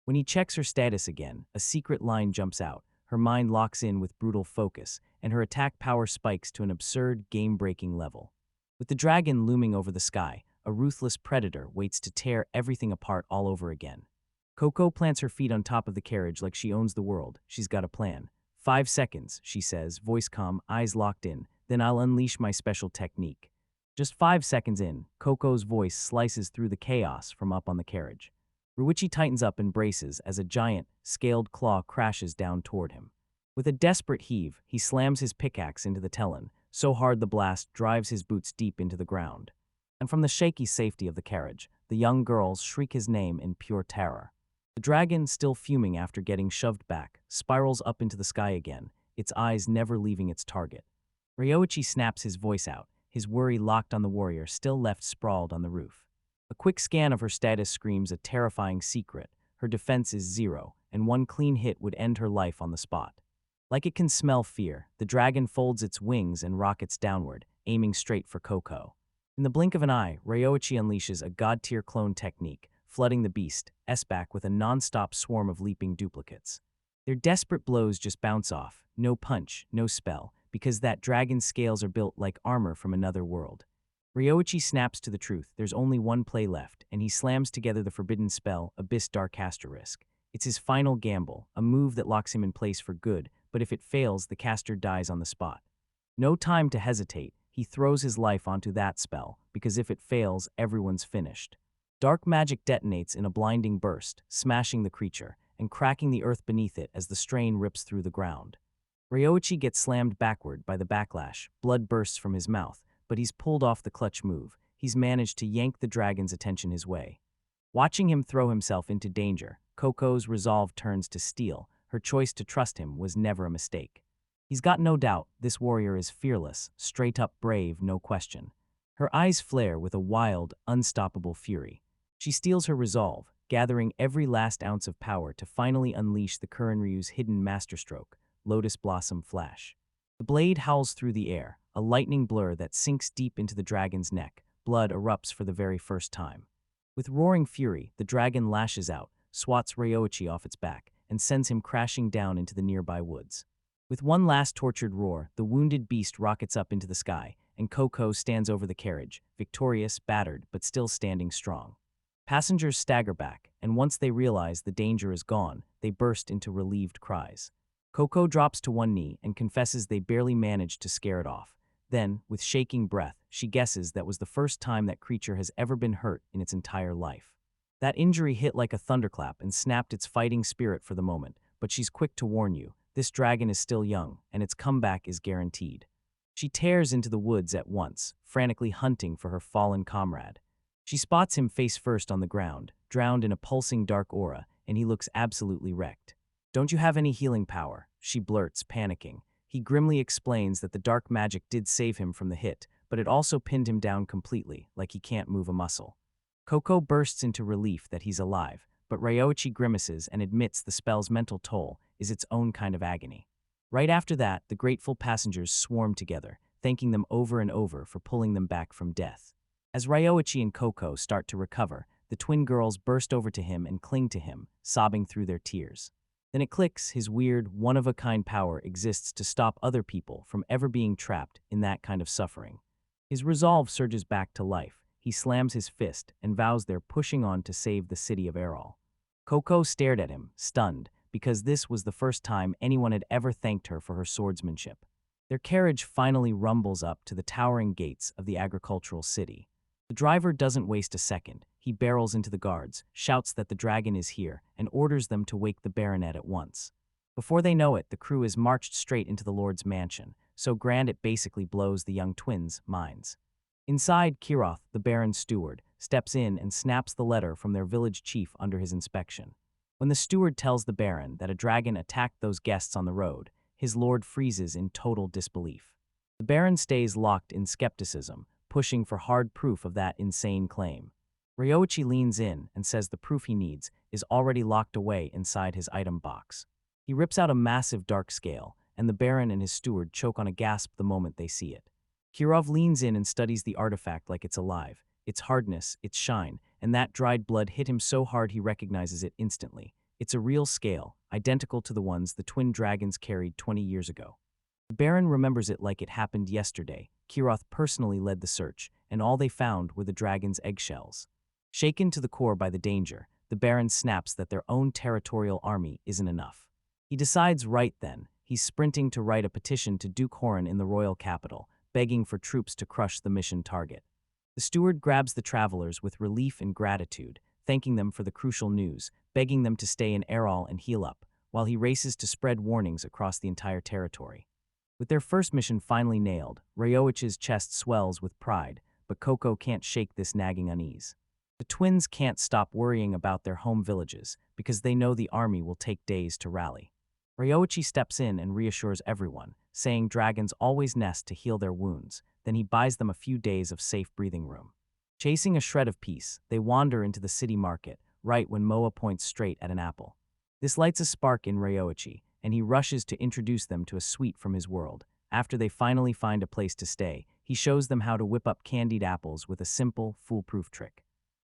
When he checks her status again, a secret line jumps out. Her mind locks in with brutal focus, and her attack power spikes to an absurd, game-breaking level. With the dragon looming over the sky, a ruthless predator waits to tear everything apart all over again. Coco plants her feet on top of the carriage like she owns the world. She's got a plan. 5 seconds, she says, voice calm, eyes locked in. Then I'll unleash my special technique. Just 5 seconds in, Coco's voice slices through the chaos from up on the carriage. Ryuichi tightens up and braces as a giant, scaled claw crashes down toward him. With a desperate heave, he slams his pickaxe into the talon, so hard the blast drives his boots deep into the ground. And from the shaky safety of the carriage, the young girls shriek his name in pure terror. The dragon, still fuming after getting shoved back, spirals up into the sky again, its eyes never leaving its target. Ryoichi snaps his voice out, his worry locked on the warrior still left sprawled on the roof. A quick scan of her status screams a terrifying secret. Her defense is 0, and one clean hit would end her life on the spot. Like it can smell fear, the dragon folds its wings and rockets downward, aiming straight for Coco. In the blink of an eye, Ryoichi unleashes a god-tier clone technique, flooding the beast's back with a non-stop swarm of leaping duplicates. Their desperate blows just bounce off, no punch, no spell, because that dragon's scales are built like armor from another world. Ryoichi snaps to the truth, there's only one play left, and he slams together the forbidden spell, Abyss Dark Asterisk. It's his final gamble, a move that locks him in place for good, but if it fails, the caster dies on the spot. No time to hesitate, he throws his life onto that spell, because if it fails, everyone's finished. Dark magic detonates in a blinding burst, smashing the creature, and cracking the earth beneath it as the strain rips through the ground. Ryoichi gets slammed backward by the backlash, blood bursts from his mouth, but he's pulled off the clutch move. He's managed to yank the dragon's attention his way. Watching him throw himself into danger, Coco's resolve turns to steel. Her choice to trust him was never a mistake. He's got no doubt this warrior is fearless, straight-up brave, no question. Her eyes flare with a wild, unstoppable fury. She steels her resolve, gathering every last ounce of power to finally unleash the Kurenryu's hidden masterstroke, Lotus Blossom Flash. The blade howls through the air, a lightning blur that sinks deep into the dragon's neck. Blood erupts for the very first time. With roaring fury, the dragon lashes out, swats Ryoichi off its back, and sends him crashing down into the nearby woods. With one last tortured roar, the wounded beast rockets up into the sky, and Coco stands over the carriage, victorious, battered, but still standing strong. Passengers stagger back, and once they realize the danger is gone, they burst into relieved cries. Coco drops to one knee and confesses they barely managed to scare it off. Then, with shaking breath, she guesses that was the first time that creature has ever been hurt in its entire life. That injury hit like a thunderclap and snapped its fighting spirit for the moment, but she's quick to warn you, this dragon is still young, and its comeback is guaranteed. She tears into the woods at once, frantically hunting for her fallen comrade. She spots him face first on the ground, drowned in a pulsing dark aura, and he looks absolutely wrecked. "Don't you have any healing power?" she blurts, panicking. He grimly explains that the dark magic did save him from the hit, but it also pinned him down completely, like he can't move a muscle. Coco bursts into relief that he's alive, but Ryoichi grimaces and admits the spell's mental toll is its own kind of agony. Right after that, the grateful passengers swarm together, thanking them over and over for pulling them back from death. As Ryoichi and Coco start to recover, the twin girls burst over to him and cling to him, sobbing through their tears. Then it clicks, his weird, one-of-a-kind power exists to stop other people from ever being trapped in that kind of suffering. His resolve surges back to life. He slams his fist and vows they're pushing on to save the city of Erol. Coco stared at him, stunned, because this was the first time anyone had ever thanked her for her swordsmanship. Their carriage finally rumbles up to the towering gates of the agricultural city. The driver doesn't waste a second. He barrels into the guards, shouts that the dragon is here, and orders them to wake the baronet at once. Before they know it, the crew is marched straight into the lord's mansion, so grand it basically blows the young twins' minds. Inside, Kiroth, the baron's steward, steps in and snaps the letter from their village chief under his inspection. When the steward tells the baron that a dragon attacked those guests on the road, his lord freezes in total disbelief. The baron stays locked in skepticism, pushing for hard proof of that insane claim. Ryoichi leans in and says the proof he needs is already locked away inside his item box. He rips out a massive dark scale, and the baron and his steward choke on a gasp the moment they see it. Kirov leans in and studies the artifact like it's alive, its hardness, its shine, and that dried blood hit him so hard he recognizes it instantly. It's a real scale, identical to the ones the twin dragons carried 20 years ago. The baron remembers it like it happened yesterday. Kiroth personally led the search, and all they found were the dragon's eggshells. Shaken to the core by the danger, the baron snaps that their own territorial army isn't enough. He decides right then, he's sprinting to write a petition to Duke Horan in the royal capital, begging for troops to crush the mission target. The steward grabs the travelers with relief and gratitude, thanking them for the crucial news, begging them to stay in Erol and heal up, while he races to spread warnings across the entire territory. With their first mission finally nailed, Ryoichi's chest swells with pride, but Coco can't shake this nagging unease. The twins can't stop worrying about their home villages, because they know the army will take days to rally. Ryoichi steps in and reassures everyone, saying dragons always nest to heal their wounds, then he buys them a few days of safe breathing room. Chasing a shred of peace, they wander into the city market, right when Moa points straight at an apple. This lights a spark in Ryoichi, and he rushes to introduce them to a sweet from his world. After they finally find a place to stay, he shows them how to whip up candied apples with a simple, foolproof trick.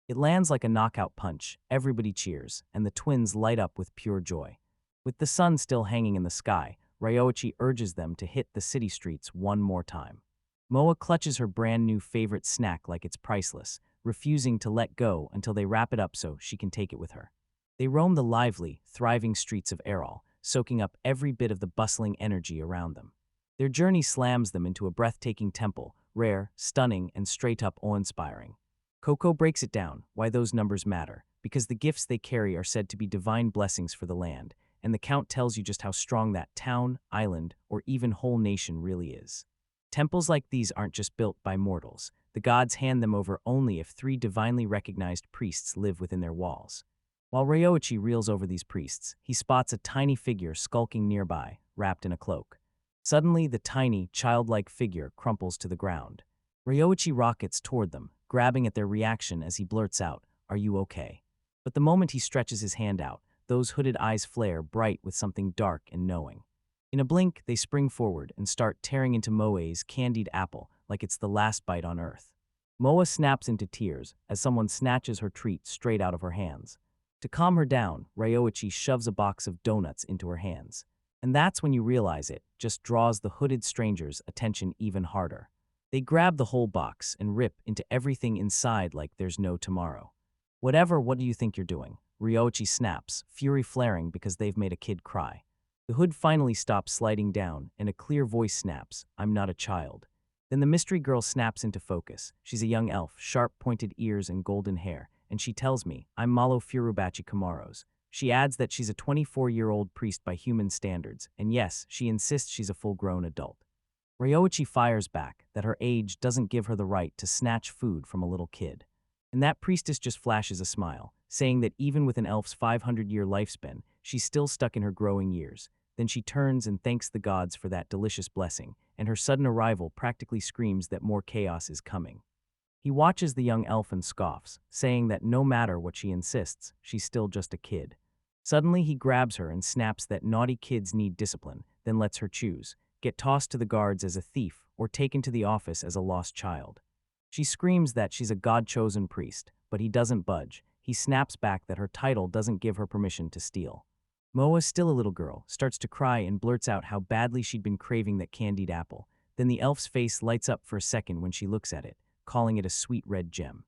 It lands like a knockout punch, everybody cheers, and the twins light up with pure joy. With the sun still hanging in the sky, Ryoichi urges them to hit the city streets one more time. Moa clutches her brand new favorite snack like it's priceless, refusing to let go until they wrap it up so she can take it with her. They roam the lively, thriving streets of Erol, soaking up every bit of the bustling energy around them. Their journey slams them into a breathtaking temple, rare, stunning, and straight-up awe-inspiring. Coco breaks it down, why those numbers matter, because the gifts they carry are said to be divine blessings for the land, and the count tells you just how strong that town, island, or even whole nation really is. Temples like these aren't just built by mortals. The gods hand them over only if 3 divinely recognized priests live within their walls. While Ryoichi reels over these priests, he spots a tiny figure skulking nearby, wrapped in a cloak. Suddenly, the tiny, childlike figure crumples to the ground. Ryoichi rockets toward them, grabbing at their reaction as he blurts out, "Are you okay?" But the moment he stretches his hand out, those hooded eyes flare bright with something dark and knowing. In a blink, they spring forward and start tearing into Moe's candied apple like it's the last bite on earth. Moa snaps into tears as someone snatches her treat straight out of her hands. To calm her down, Ryoichi shoves a box of donuts into her hands. And that's when you realize it just draws the hooded stranger's attention even harder. They grab the whole box and rip into everything inside like there's no tomorrow. What do you think you're doing?" Ryoichi snaps, fury flaring because they've made a kid cry. The hood finally stops sliding down, and a clear voice snaps, "I'm not a child." Then the mystery girl snaps into focus. She's a young elf, sharp pointed ears and golden hair, and she tells me, "I'm Malo Furubachi Kamaros." She adds that she's a 24-year-old priest by human standards, and yes, she insists she's a full-grown adult. Ryoichi fires back that her age doesn't give her the right to snatch food from a little kid. And that priestess just flashes a smile, saying that even with an elf's 500-year lifespan, she's still stuck in her growing years. Then she turns and thanks the gods for that delicious blessing, and her sudden arrival practically screams that more chaos is coming. He watches the young elf and scoffs, saying that no matter what she insists, she's still just a kid. Suddenly, he grabs her and snaps that naughty kids need discipline, then lets her choose, get tossed to the guards as a thief or taken to the office as a lost child. She screams that she's a god-chosen priest, but he doesn't budge. He snaps back that her title doesn't give her permission to steal. Moa, still a little girl, starts to cry and blurts out how badly she'd been craving that candied apple. Then the elf's face lights up for a second when she looks at it, calling it a sweet red gem.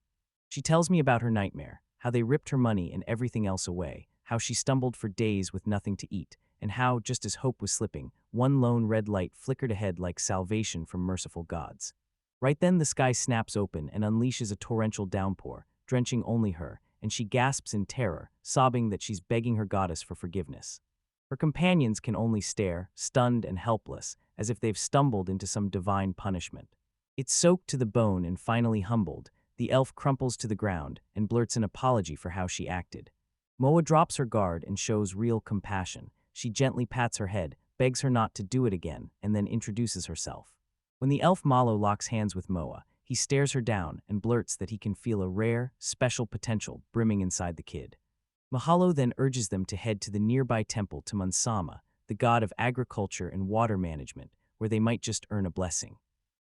She tells me about her nightmare, how they ripped her money and everything else away, how she stumbled for days with nothing to eat, and how, just as hope was slipping, one lone red light flickered ahead like salvation from merciful gods. Right then, the sky snaps open and unleashes a torrential downpour, drenching only her, and she gasps in terror, sobbing that she's begging her goddess for forgiveness. Her companions can only stare, stunned and helpless, as if they've stumbled into some divine punishment. It's soaked to the bone and finally humbled, the elf crumples to the ground and blurts an apology for how she acted. Moa drops her guard and shows real compassion. She gently pats her head, begs her not to do it again, and then introduces herself. When the elf Malo locks hands with Moa, he stares her down and blurts that he can feel a rare, special potential brimming inside the kid. Mahalo then urges them to head to the nearby temple to Mansama, the god of agriculture and water management, where they might just earn a blessing.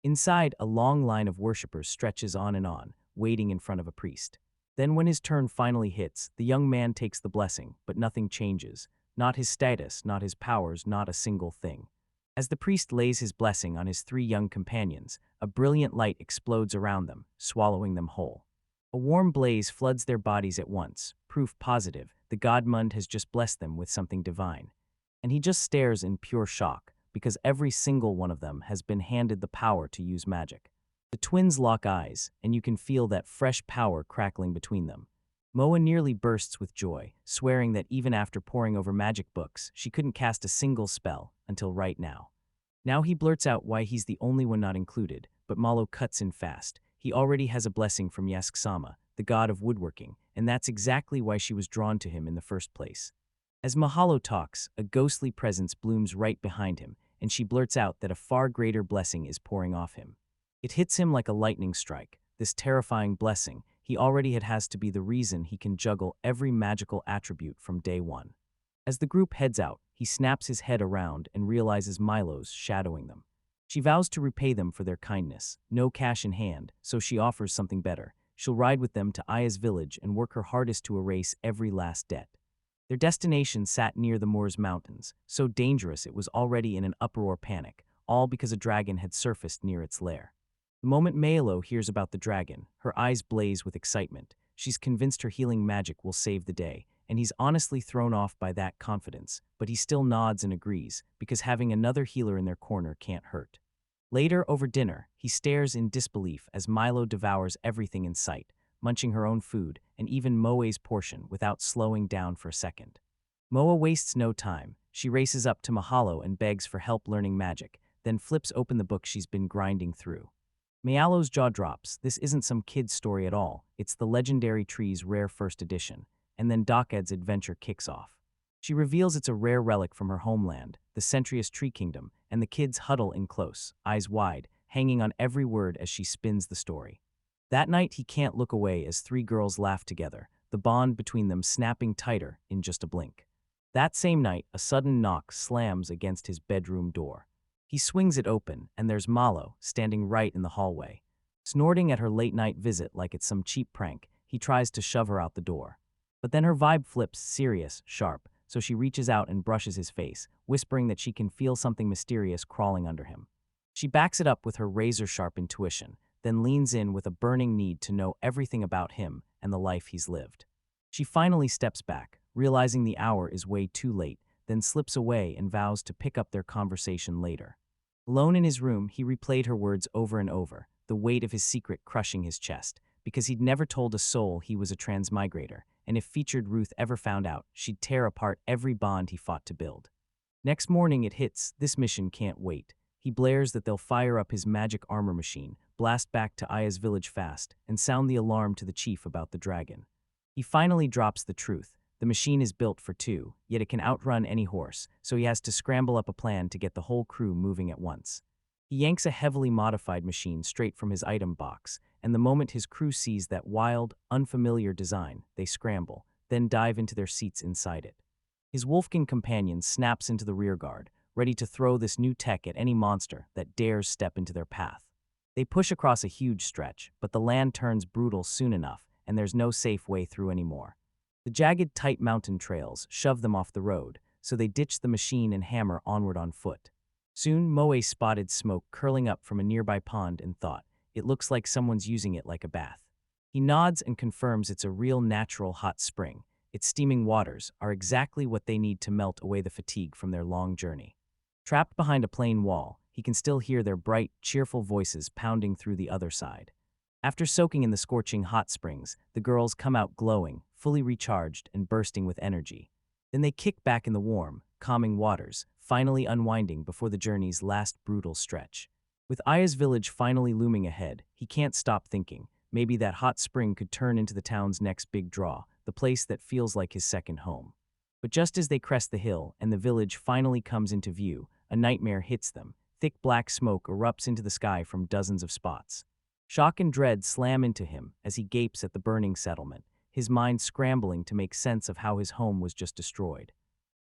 Inside, a long line of worshippers stretches on, waiting in front of a priest. Then when his turn finally hits, the young man takes the blessing, but nothing changes. Not his status, not his powers, not a single thing. As the priest lays his blessing on his 3 young companions, a brilliant light explodes around them, swallowing them whole. A warm blaze floods their bodies at once, proof positive the Godmund has just blessed them with something divine. And he just stares in pure shock, because every single one of them has been handed the power to use magic. The twins lock eyes, and you can feel that fresh power crackling between them. Moa nearly bursts with joy, swearing that even after poring over magic books, she couldn't cast a single spell until right now. Now he blurts out why he's the only one not included, but Malo cuts in fast. He already has a blessing from Yask-sama, the god of woodworking, and that's exactly why she was drawn to him in the first place. As Mahalo talks, a ghostly presence blooms right behind him, and she blurts out that a far greater blessing is pouring off him. It hits him like a lightning strike. This terrifying blessing, he already has to be the reason he can juggle every magical attribute from day one. As the group heads out, he snaps his head around and realizes Milo's shadowing them. She vows to repay them for their kindness. No cash in hand, so she offers something better. She'll ride with them to Aya's village and work her hardest to erase every last debt. Their destination sat near the Moors Mountains, so dangerous it was already in an uproar panic, all because a dragon had surfaced near its lair. The moment Maelo hears about the dragon, her eyes blaze with excitement. She's convinced her healing magic will save the day, and he's honestly thrown off by that confidence, but he still nods and agrees, because having another healer in their corner can't hurt. Later, over dinner, he stares in disbelief as Milo devours everything in sight, munching her own food, and even Moe's portion without slowing down for a second. Moa wastes no time. She races up to Mahalo and begs for help learning magic, then flips open the book she's been grinding through. Mayalo's jaw drops. This isn't some kid's story at all. It's the legendary tree's rare first edition. And then Dokked's adventure kicks off. She reveals it's a rare relic from her homeland, the Centrius Tree Kingdom, and the kids huddle in close, eyes wide, hanging on every word as she spins the story. That night he can't look away as three girls laugh together, the bond between them snapping tighter in just a blink. That same night, a sudden knock slams against his bedroom door. He swings it open, and there's Malo, standing right in the hallway. Snorting at her late-night visit like it's some cheap prank, he tries to shove her out the door. But then her vibe flips serious, sharp, so she reaches out and brushes his face, whispering that she can feel something mysterious crawling under him. She backs it up with her razor-sharp intuition, then leans in with a burning need to know everything about him and the life he's lived. She finally steps back, realizing the hour is way too late, then slips away and vows to pick up their conversation later. Alone in his room, he replayed her words over and over, the weight of his secret crushing his chest, because he'd never told a soul he was a transmigrator, and if featured Ruth ever found out, she'd tear apart every bond he fought to build. Next morning it hits, this mission can't wait. He blares that they'll fire up his magic armor machine, blast back to Aya's village fast, and sound the alarm to the chief about the dragon. He finally drops the truth. The machine is built for two, yet it can outrun any horse, so he has to scramble up a plan to get the whole crew moving at once. He yanks a heavily modified machine straight from his item box, and the moment his crew sees that wild, unfamiliar design, they scramble, then dive into their seats inside it. His Wolfkin companion snaps into the rearguard, ready to throw this new tech at any monster that dares step into their path. They push across a huge stretch, but the land turns brutal soon enough, and there's no safe way through anymore. The jagged, tight mountain trails shove them off the road, so they ditch the machine and hammer onward on foot. Soon, Moe spotted smoke curling up from a nearby pond and thought, it looks like someone's using it like a bath. He nods and confirms it's a real natural hot spring. Its steaming waters are exactly what they need to melt away the fatigue from their long journey. Trapped behind a plain wall, he can still hear their bright, cheerful voices pounding through the other side. After soaking in the scorching hot springs, the girls come out glowing, fully recharged and bursting with energy. Then they kick back in the warm, calming waters, finally unwinding before the journey's last brutal stretch. With Aya's village finally looming ahead, he can't stop thinking, maybe that hot spring could turn into the town's next big draw, the place that feels like his second home. But just as they crest the hill and the village finally comes into view, a nightmare hits them. Thick black smoke erupts into the sky from dozens of spots. Shock and dread slam into him as he gapes at the burning settlement, his mind scrambling to make sense of how his home was just destroyed.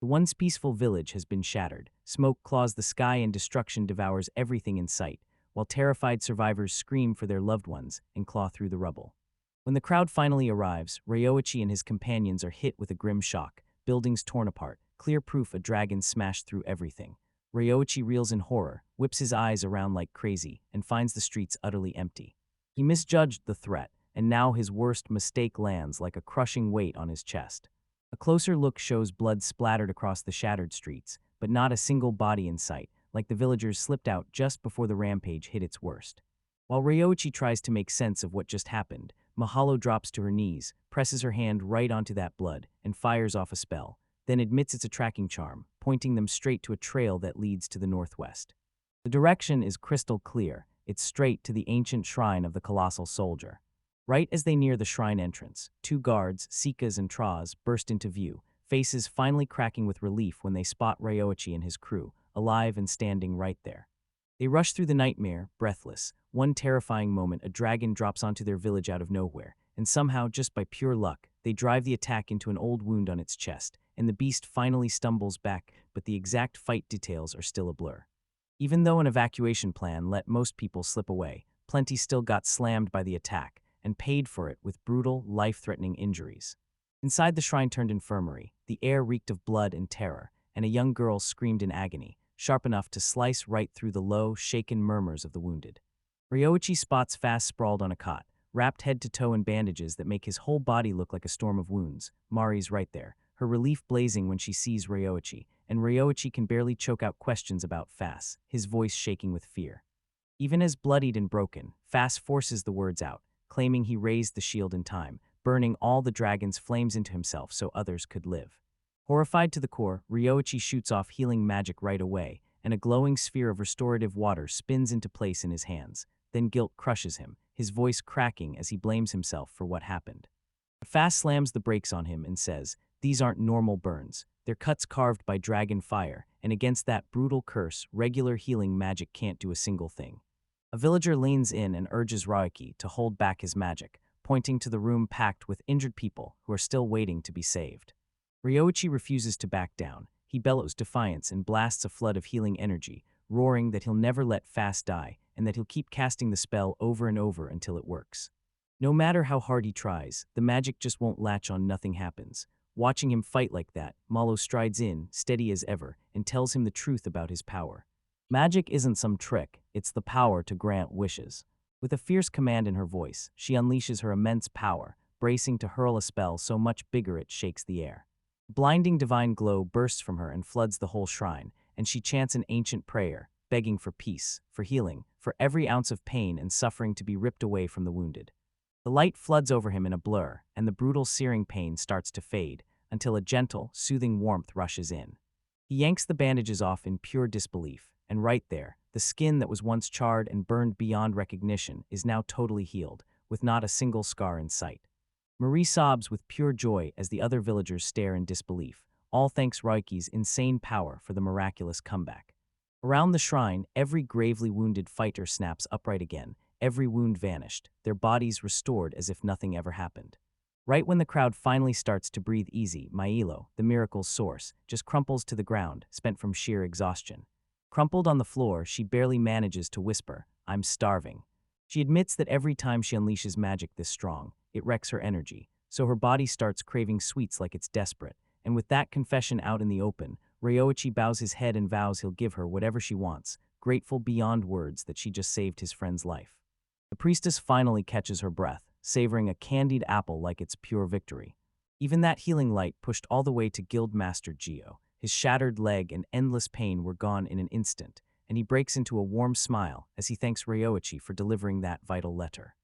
The once peaceful village has been shattered, smoke claws the sky and destruction devours everything in sight, while terrified survivors scream for their loved ones and claw through the rubble. When the crowd finally arrives, Ryoichi and his companions are hit with a grim shock, buildings torn apart, clear proof a dragon smashed through everything. Ryoichi reels in horror, whips his eyes around like crazy, and finds the streets utterly empty. He misjudged the threat, and now his worst mistake lands like a crushing weight on his chest. A closer look shows blood splattered across the shattered streets, but not a single body in sight, like the villagers slipped out just before the rampage hit its worst. While Ryoichi tries to make sense of what just happened, Mahalo drops to her knees, presses her hand right onto that blood, and fires off a spell, then admits it's a tracking charm, pointing them straight to a trail that leads to the northwest. The direction is crystal clear. It's straight to the ancient shrine of the colossal soldier. Right as they near the shrine entrance, two guards, Sikas and Traz, burst into view, faces finally cracking with relief when they spot Ryoichi and his crew, alive and standing right there. They rush through the nightmare, breathless. One terrifying moment, a dragon drops onto their village out of nowhere, and somehow, just by pure luck, they drive the attack into an old wound on its chest, and the beast finally stumbles back, but the exact fight details are still a blur. Even though an evacuation plan let most people slip away, plenty still got slammed by the attack, and paid for it with brutal, life-threatening injuries. Inside the shrine-turned infirmary, the air reeked of blood and terror, and a young girl screamed in agony, sharp enough to slice right through the low, shaken murmurs of the wounded. Ryoichi spots Fast sprawled on a cot, wrapped head to toe in bandages that make his whole body look like a storm of wounds. Mari's right there, her relief blazing when she sees Ryoichi, and Ryoichi can barely choke out questions about Fast, his voice shaking with fear. Even as bloodied and broken, Fast forces the words out, claiming he raised the shield in time, burning all the dragon's flames into himself so others could live. Horrified to the core, Ryoichi shoots off healing magic right away, and a glowing sphere of restorative water spins into place in his hands. Then guilt crushes him, his voice cracking as he blames himself for what happened. Fast slams the brakes on him and says, "These aren't normal burns. They're cuts carved by dragon fire, and against that brutal curse, regular healing magic can't do a single thing." A villager leans in and urges Ryoichi to hold back his magic, pointing to the room packed with injured people who are still waiting to be saved. Ryoichi refuses to back down. He bellows defiance and blasts a flood of healing energy, roaring that he'll never let Fast die and that he'll keep casting the spell over and over until it works. No matter how hard he tries, the magic just won't latch on. Nothing happens. Watching him fight like that, Malo strides in, steady as ever, and tells him the truth about his power. Magic isn't some trick, it's the power to grant wishes. With a fierce command in her voice, she unleashes her immense power, bracing to hurl a spell so much bigger it shakes the air. Blinding divine glow bursts from her and floods the whole shrine, and she chants an ancient prayer, begging for peace, for healing, for every ounce of pain and suffering to be ripped away from the wounded. The light floods over him in a blur, and the brutal searing pain starts to fade, until a gentle, soothing warmth rushes in. He yanks the bandages off in pure disbelief, and right there, the skin that was once charred and burned beyond recognition is now totally healed, with not a single scar in sight. Marie sobs with pure joy as the other villagers stare in disbelief, all thanks Ryoichi's insane power for the miraculous comeback. Around the shrine, every gravely wounded fighter snaps upright again, every wound vanished, their bodies restored as if nothing ever happened. Right when the crowd finally starts to breathe easy, Mailo, the miracle's source, just crumples to the ground, spent from sheer exhaustion. Crumpled on the floor, she barely manages to whisper, "I'm starving." She admits that every time she unleashes magic this strong, it wrecks her energy, so her body starts craving sweets like it's desperate, and with that confession out in the open, Ryoichi bows his head and vows he'll give her whatever she wants, grateful beyond words that she just saved his friend's life. The priestess finally catches her breath, savoring a candied apple like its pure victory. Even that healing light pushed all the way to Guildmaster Gio. His shattered leg and endless pain were gone in an instant, and he breaks into a warm smile as he thanks Ryoichi for delivering that vital letter.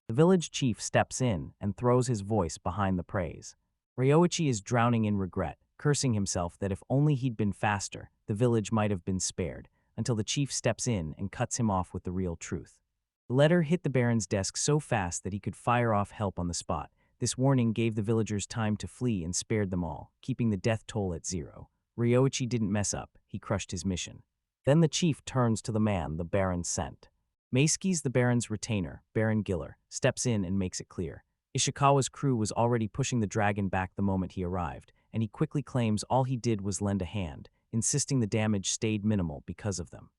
The village chief steps in and throws his voice behind the praise. Ryoichi is drowning in regret, cursing himself that if only he'd been faster, the village might have been spared, until the chief steps in and cuts him off with the real truth. The letter hit the Baron's desk so fast that he could fire off help on the spot. This warning gave the villagers time to flee and spared them all, keeping the death toll at 0. Ryoichi didn't mess up, he crushed his mission. Then the chief turns to the man the Baron sent. Maeskis, the Baron's retainer, Baron Giller, steps in and makes it clear. Ishikawa's crew was already pushing the dragon back the moment he arrived, and he quickly claims all he did was lend a hand, insisting the damage stayed minimal because of them.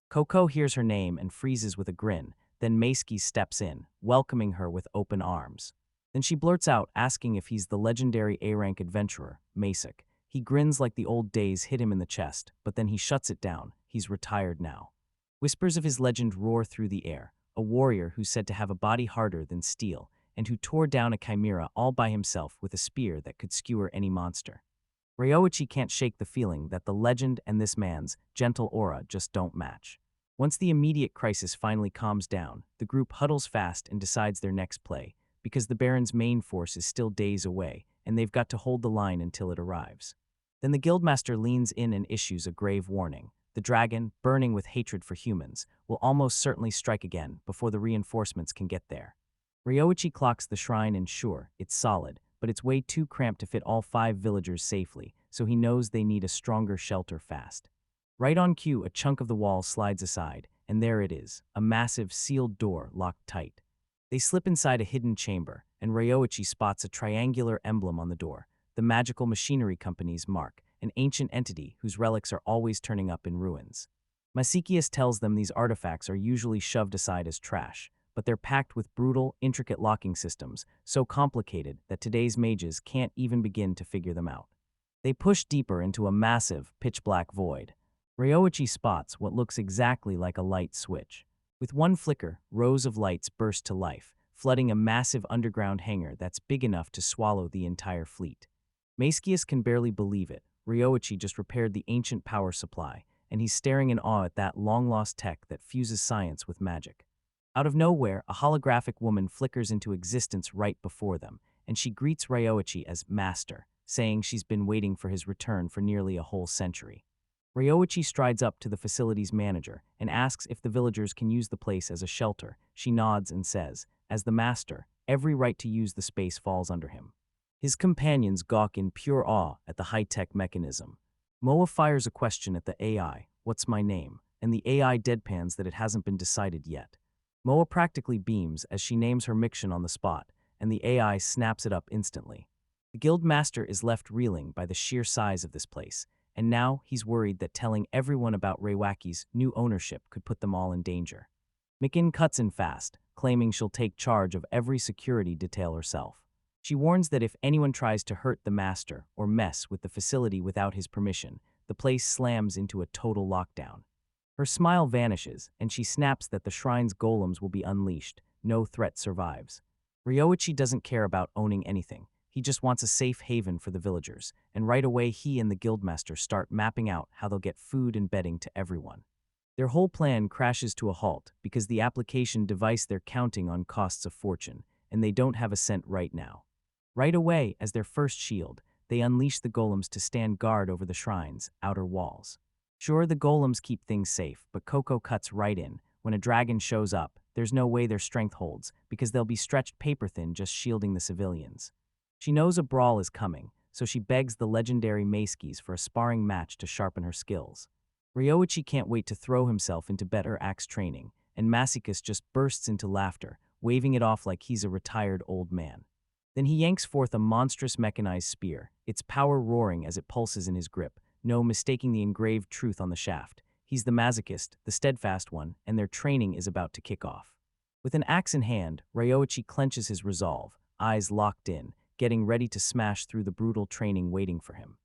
Koko hears her name and freezes with a grin, then Maeskis steps in, welcoming her with open arms. Then she blurts out, asking if he's the legendary A-rank adventurer, Masek. He grins like the old days hit him in the chest, but then he shuts it down. He's retired now. Whispers of his legend roar through the air, a warrior who's said to have a body harder than steel, and who tore down a chimera all by himself with a spear that could skewer any monster. Ryoichi can't shake the feeling that the legend and this man's gentle aura just don't match. Once the immediate crisis finally calms down, the group huddles fast and decides their next play, because the Baron's main force is still days away, and they've got to hold the line until it arrives. Then the Guildmaster leans in and issues a grave warning. The dragon, burning with hatred for humans, will almost certainly strike again before the reinforcements can get there. Ryoichi clocks the shrine and sure, it's solid, but it's way too cramped to fit all 5 villagers safely, so he knows they need a stronger shelter fast. Right on cue, a chunk of the wall slides aside, and there it is, a massive sealed door locked tight. They slip inside a hidden chamber, and Ryoichi spots a triangular emblem on the door, the Magical Machinery Company's mark, an ancient entity whose relics are always turning up in ruins. Masakius tells them these artifacts are usually shoved aside as trash, but they're packed with brutal, intricate locking systems, so complicated that today's mages can't even begin to figure them out. They push deeper into a massive, pitch-black void. Ryoichi spots what looks exactly like a light switch. With one flicker, rows of lights burst to life, flooding a massive underground hangar that's big enough to swallow the entire fleet. Masakius can barely believe it. Ryoichi just repaired the ancient power supply, and he's staring in awe at that long-lost tech that fuses science with magic. Out of nowhere, a holographic woman flickers into existence right before them, and she greets Ryoichi as Master, saying she's been waiting for his return for nearly a whole century. Ryoichi strides up to the facility's manager and asks if the villagers can use the place as a shelter. She nods and says, as the Master, every right to use the space falls under him. His companions gawk in pure awe at the high-tech mechanism. Moa fires a question at the AI, "What's my name?" and the AI deadpans that it hasn't been decided yet. Moa practically beams as she names her mission on the spot, and the AI snaps it up instantly. The guild master is left reeling by the sheer size of this place, and now he's worried that telling everyone about Reiwaki's new ownership could put them all in danger. Mikin cuts in fast, claiming she'll take charge of every security detail herself. She warns that if anyone tries to hurt the master or mess with the facility without his permission, the place slams into a total lockdown. Her smile vanishes, and she snaps that the shrine's golems will be unleashed. No threat survives. Ryoichi doesn't care about owning anything. He just wants a safe haven for the villagers, and right away he and the guildmaster start mapping out how they'll get food and bedding to everyone. Their whole plan crashes to a halt because the application device they're counting on costs a fortune, and they don't have a cent right now. Right away, as their first shield, they unleash the golems to stand guard over the shrine's outer walls. Sure, the golems keep things safe, but Coco cuts right in. When a dragon shows up, there's no way their strength holds, because they'll be stretched paper-thin just shielding the civilians. She knows a brawl is coming, so she begs the legendary Maskis for a sparring match to sharpen her skills. Ryoichi can't wait to throw himself into better axe training, and Masakius just bursts into laughter, waving it off like he's a retired old man. Then he yanks forth a monstrous mechanized spear, its power roaring as it pulses in his grip, no mistaking the engraved truth on the shaft. He's the masochist, the steadfast one, and their training is about to kick off. With an axe in hand, Ryoichi clenches his resolve, eyes locked in, getting ready to smash through the brutal training waiting for him.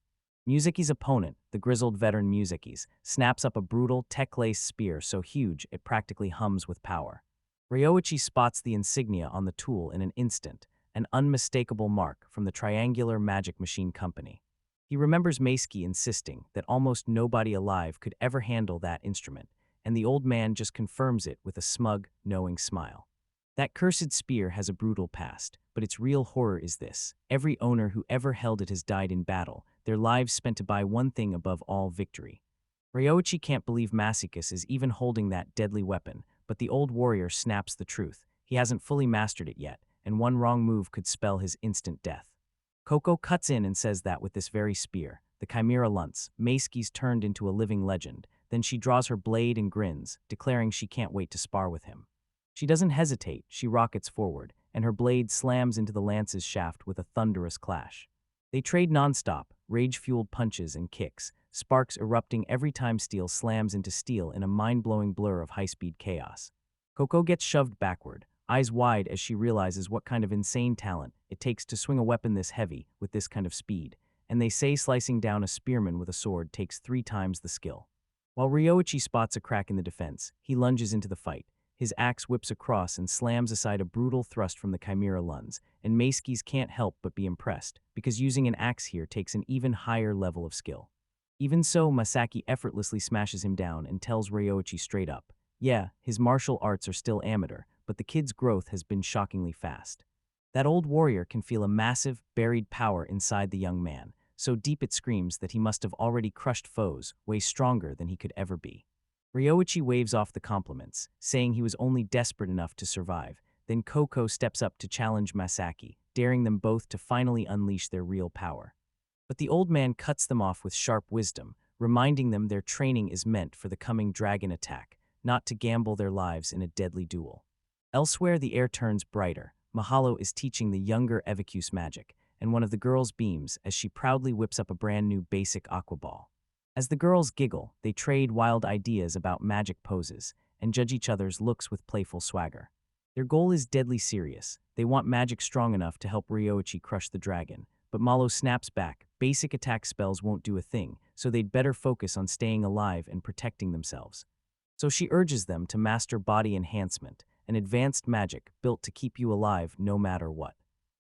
Musaki's opponent, the grizzled veteran Musakis, snaps up a brutal, tech-laced spear so huge it practically hums with power. Ryoichi spots the insignia on the tool in an instant, an unmistakable mark from the Triangular Magic Machine Company. He remembers Maski insisting that almost nobody alive could ever handle that instrument, and the old man just confirms it with a smug, knowing smile. That cursed spear has a brutal past, but its real horror is this: every owner who ever held it has died in battle, their lives spent to buy one thing above all: victory. Ryoichi can't believe Masakius is even holding that deadly weapon, but the old warrior snaps the truth. He hasn't fully mastered it yet, and one wrong move could spell his instant death. Coco cuts in and says that with this very spear, the Chimera Lunce, Maski's turned into a living legend. Then she draws her blade and grins, declaring she can't wait to spar with him. She doesn't hesitate, she rockets forward, and her blade slams into the lance's shaft with a thunderous clash. They trade nonstop, rage-fueled punches and kicks, sparks erupting every time steel slams into steel in a mind-blowing blur of high-speed chaos. Coco gets shoved backward, eyes wide as she realizes what kind of insane talent it takes to swing a weapon this heavy with this kind of speed, and they say slicing down a spearman with a sword takes 3 times the skill. While Ryoichi spots a crack in the defense, he lunges into the fight. His axe whips across and slams aside a brutal thrust from the Chimera Lunce, and Maskis can't help but be impressed, because using an axe here takes an even higher level of skill. Even so, Masaki effortlessly smashes him down and tells Ryoichi straight up, yeah, his martial arts are still amateur, but the kid's growth has been shockingly fast. That old warrior can feel a massive, buried power inside the young man, so deep it screams that he must have already crushed foes way stronger than he could ever be. Ryoichi waves off the compliments, saying he was only desperate enough to survive. Then Coco steps up to challenge Masaki, daring them both to finally unleash their real power. But the old man cuts them off with sharp wisdom, reminding them their training is meant for the coming dragon attack, not to gamble their lives in a deadly duel. Elsewhere, the air turns brighter. Mahalo is teaching the younger Evicuse magic, and one of the girls beams as she proudly whips up a brand new basic aqua ball. As the girls giggle, they trade wild ideas about magic poses and judge each other's looks with playful swagger. Their goal is deadly serious. They want magic strong enough to help Ryoichi crush the dragon, but Malo snaps back. Basic attack spells won't do a thing, so they'd better focus on staying alive and protecting themselves. So she urges them to master body enhancement, an advanced magic built to keep you alive no matter what.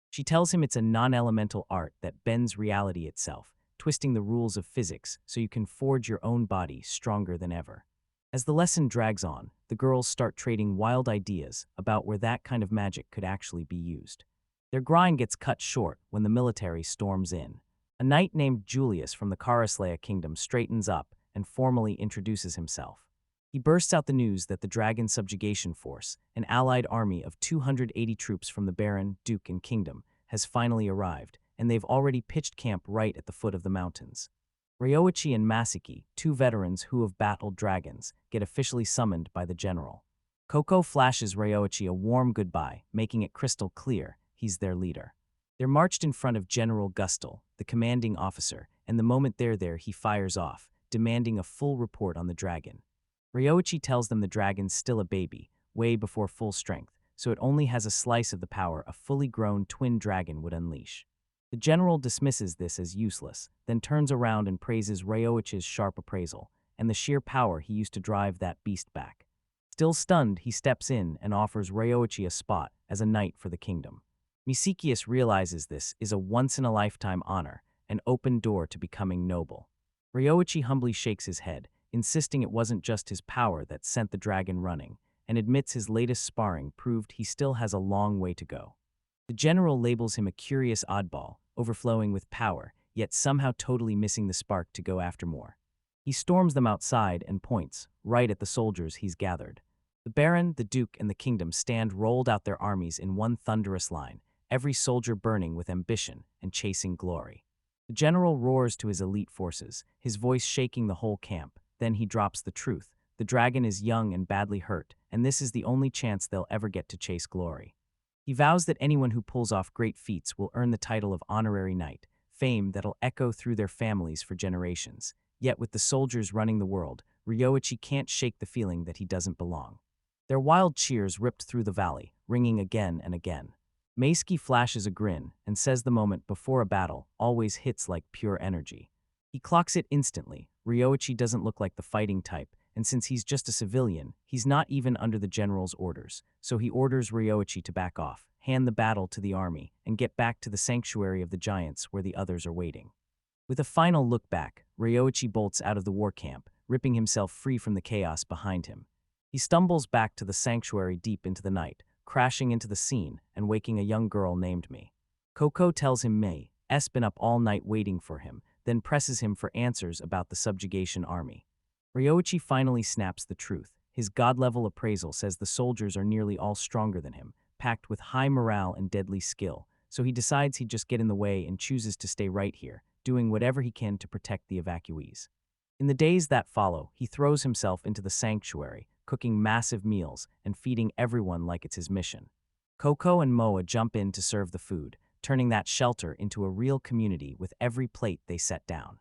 She tells him it's a non-elemental art that bends reality itself, twisting the rules of physics so you can forge your own body stronger than ever. As the lesson drags on, the girls start trading wild ideas about where that kind of magic could actually be used. Their grind gets cut short when the military storms in. A knight named Julius from the Karaslaya kingdom straightens up and formally introduces himself. He bursts out the news that the Dragon Subjugation Force, an allied army of 280 troops from the Baron, Duke, and Kingdom, has finally arrived, and they've already pitched camp right at the foot of the mountains. Ryoichi and Masaki, two veterans who have battled dragons, get officially summoned by the general. Koko flashes Ryoichi a warm goodbye, making it crystal clear he's their leader. They're marched in front of General Gustel, the commanding officer, and the moment they're there, he fires off, demanding a full report on the dragon. Ryoichi tells them the dragon's still a baby, way before full strength, so it only has a slice of the power a fully grown twin dragon would unleash. The general dismisses this as useless, then turns around and praises Ryoichi's sharp appraisal and the sheer power he used to drive that beast back. Still stunned, he steps in and offers Ryoichi a spot as a knight for the kingdom. Misikius realizes this is a once-in-a-lifetime honor, an open door to becoming noble. Ryoichi humbly shakes his head, insisting it wasn't just his power that sent the dragon running, and admits his latest sparring proved he still has a long way to go. The general labels him a curious oddball, overflowing with power, yet somehow totally missing the spark to go after more. He storms them outside and points, right at the soldiers he's gathered. The Baron, the Duke, and the Kingdom stand rolled out their armies in one thunderous line, every soldier burning with ambition and chasing glory. The general roars to his elite forces, his voice shaking the whole camp. Then he drops the truth. The dragon is young and badly hurt, and this is the only chance they'll ever get to chase glory. He vows that anyone who pulls off great feats will earn the title of honorary knight, fame that'll echo through their families for generations. Yet with the soldiers running the world, Ryoichi can't shake the feeling that he doesn't belong. Their wild cheers ripped through the valley, ringing again and again. Maisuke flashes a grin and says the moment before a battle always hits like pure energy. He clocks it instantly. Ryoichi doesn't look like the fighting type, and since he's just a civilian, he's not even under the general's orders, so he orders Ryoichi to back off, hand the battle to the army, and get back to the sanctuary of the giants where the others are waiting. With a final look back, Ryoichi bolts out of the war camp, ripping himself free from the chaos behind him. He stumbles back to the sanctuary deep into the night, crashing into the scene and waking a young girl named Mei. Koko tells him Mei's been up all night waiting for him, then presses him for answers about the subjugation army. Ryoichi finally snaps the truth. His god-level appraisal says the soldiers are nearly all stronger than him, packed with high morale and deadly skill, so he decides he'd just get in the way and chooses to stay right here, doing whatever he can to protect the evacuees. In the days that follow, he throws himself into the sanctuary, cooking massive meals and feeding everyone like it's his mission. Koko and Moa jump in to serve the food, turning that shelter into a real community with every plate they set down.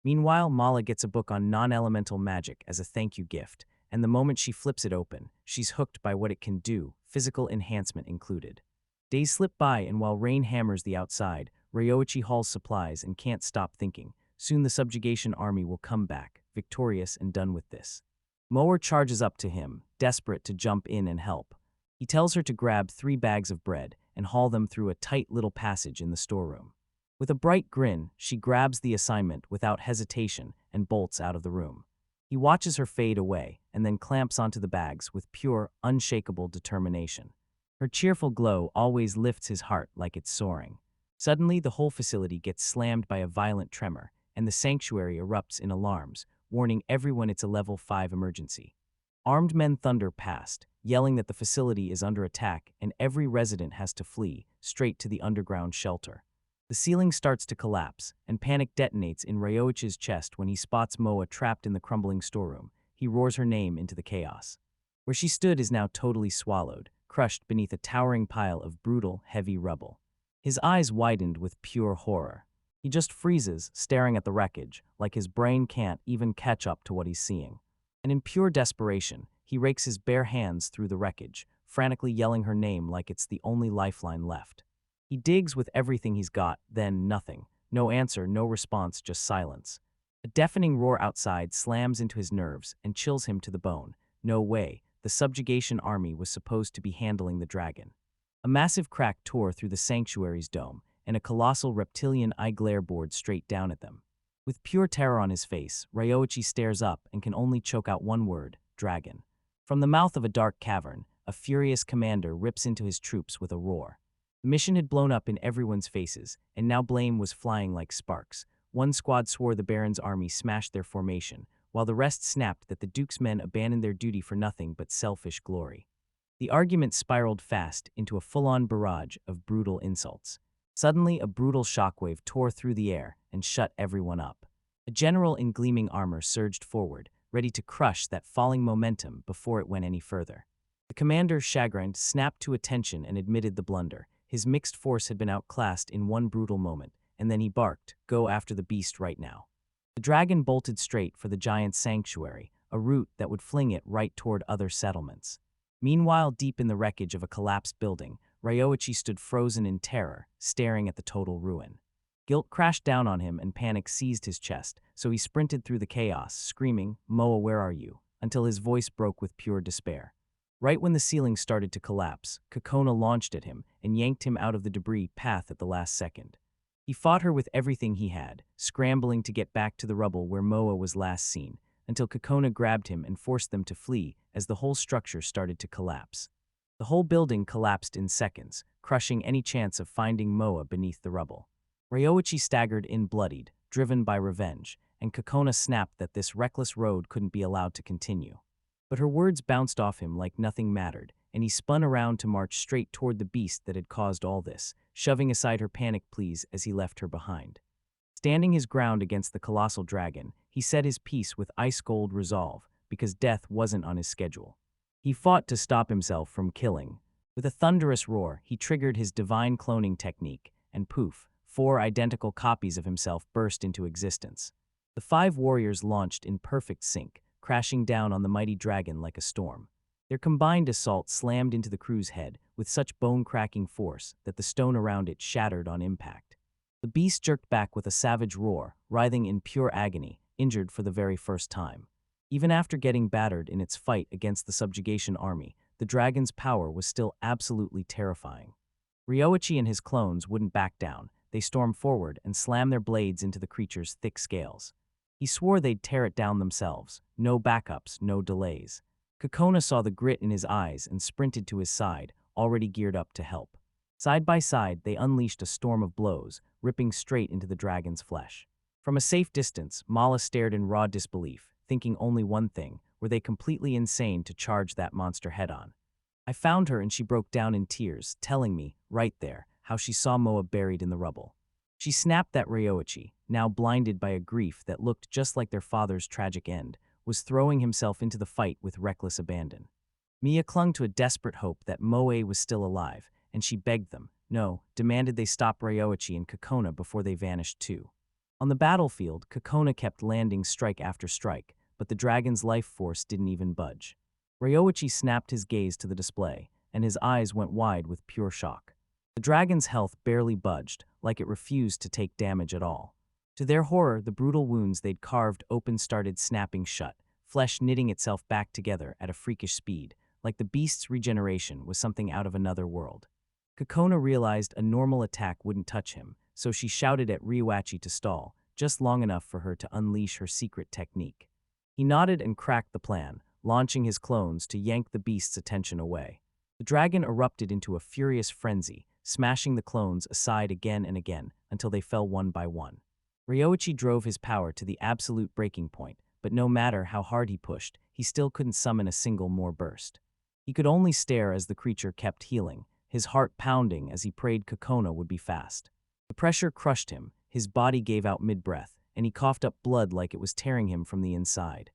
Meanwhile, Mala gets a book on non-elemental magic as a thank you gift, and the moment she flips it open, she's hooked by what it can do, physical enhancement included. Days slip by, and while rain hammers the outside, Ryoichi hauls supplies and can't stop thinking, soon the subjugation army will come back, victorious and done with this. Moa charges up to him, desperate to jump in and help. He tells her to grab 3 bags of bread and haul them through a tight little passage in the storeroom. With a bright grin, she grabs the assignment without hesitation and bolts out of the room. He watches her fade away and then clamps onto the bags with pure, unshakable determination. Her cheerful glow always lifts his heart like it's soaring. Suddenly, the whole facility gets slammed by a violent tremor, and the sanctuary erupts in alarms, warning everyone it's a level 5 emergency. Armed men thunder past, yelling that the facility is under attack and every resident has to flee, straight to the underground shelter. The ceiling starts to collapse, and panic detonates in Ryoichi's chest when he spots Moa trapped in the crumbling storeroom. he roars her name into the chaos. Where she stood is now totally swallowed, crushed beneath a towering pile of brutal, heavy rubble. His eyes widened with pure horror. He just freezes, staring at the wreckage, like his brain can't even catch up to what he's seeing. And in pure desperation, he rakes his bare hands through the wreckage, frantically yelling her name like it's the only lifeline left. He digs with everything he's got, then nothing. No answer, no response, just silence. A deafening roar outside slams into his nerves and chills him to the bone. No way, the subjugation army was supposed to be handling the dragon. A massive crack tore through the sanctuary's dome, and a colossal reptilian eye glare bored straight down at them. With pure terror on his face, Ryoichi stares up and can only choke out one word: dragon. From the mouth of a dark cavern, a furious commander rips into his troops with a roar. The mission had blown up in everyone's faces, and now blame was flying like sparks. One squad swore the Baron's army smashed their formation, while the rest snapped that the Duke's men abandoned their duty for nothing but selfish glory. The argument spiraled fast into a full-on barrage of brutal insults. Suddenly, a brutal shockwave tore through the air and shut everyone up. A general in gleaming armor surged forward, ready to crush that falling momentum before it went any further. The commander, chagrined, snapped to attention and admitted the blunder. His mixed force had been outclassed in one brutal moment, and then he barked, "Go after the beast right now." The dragon bolted straight for the giant's sanctuary, a route that would fling it right toward other settlements. Meanwhile, deep in the wreckage of a collapsed building, Ryoichi stood frozen in terror, staring at the total ruin. Guilt crashed down on him and panic seized his chest, so he sprinted through the chaos, screaming, "Moa, where are you?" until his voice broke with pure despair. Right when the ceiling started to collapse, Kokona launched at him and yanked him out of the debris path at the last second. He fought her with everything he had, scrambling to get back to the rubble where Moa was last seen, until Kokona grabbed him and forced them to flee as the whole structure started to collapse. The whole building collapsed in seconds, crushing any chance of finding Moa beneath the rubble. Ryoichi staggered in bloodied, driven by revenge, and Kokona snapped that this reckless road couldn't be allowed to continue. But her words bounced off him like nothing mattered, and he spun around to march straight toward the beast that had caused all this, shoving aside her panic pleas as he left her behind. Standing his ground against the colossal dragon, he said his piece with ice-cold resolve, because death wasn't on his schedule. He fought to stop himself from killing. With a thunderous roar, he triggered his divine cloning technique, and poof, 4 identical copies of himself burst into existence. The 5 warriors launched in perfect sync, crashing down on the mighty dragon like a storm. Their combined assault slammed into the crew's head with such bone-cracking force that the stone around it shattered on impact. The beast jerked back with a savage roar, writhing in pure agony, injured for the very first time. Even after getting battered in its fight against the subjugation army, the dragon's power was still absolutely terrifying. Ryoichi and his clones wouldn't back down. They stormed forward and slammed their blades into the creature's thick scales. He swore they'd tear it down themselves. No backups, no delays. Kokona saw the grit in his eyes and sprinted to his side, already geared up to help. Side by side, they unleashed a storm of blows, ripping straight into the dragon's flesh. From a safe distance, Mala stared in raw disbelief, thinking only one thing: were they completely insane to charge that monster head-on? I found her and she broke down in tears, telling me, right there, how she saw Moa buried in the rubble. She snapped that Ryoichi, now blinded by a grief that looked just like their father's tragic end, was throwing himself into the fight with reckless abandon. Mia clung to a desperate hope that Moe was still alive, and she begged them, no, demanded they stop Ryoichi and Kokona before they vanished too. On the battlefield, Kokona kept landing strike after strike, but the dragon's life force didn't even budge. Ryoichi snapped his gaze to the display, and his eyes went wide with pure shock. The dragon's health barely budged, like it refused to take damage at all. To their horror, the brutal wounds they'd carved open started snapping shut, flesh knitting itself back together at a freakish speed, like the beast's regeneration was something out of another world. Kokona realized a normal attack wouldn't touch him, so she shouted at Ryoichi to stall, just long enough for her to unleash her secret technique. He nodded and cracked the plan, launching his clones to yank the beast's attention away. The dragon erupted into a furious frenzy, smashing the clones aside again and again until they fell one by one. Ryoichi drove his power to the absolute breaking point, but no matter how hard he pushed, he still couldn't summon a single more burst. He could only stare as the creature kept healing, his heart pounding as he prayed Kokona would be fast. The pressure crushed him, his body gave out mid-breath, and he coughed up blood like it was tearing him from the inside.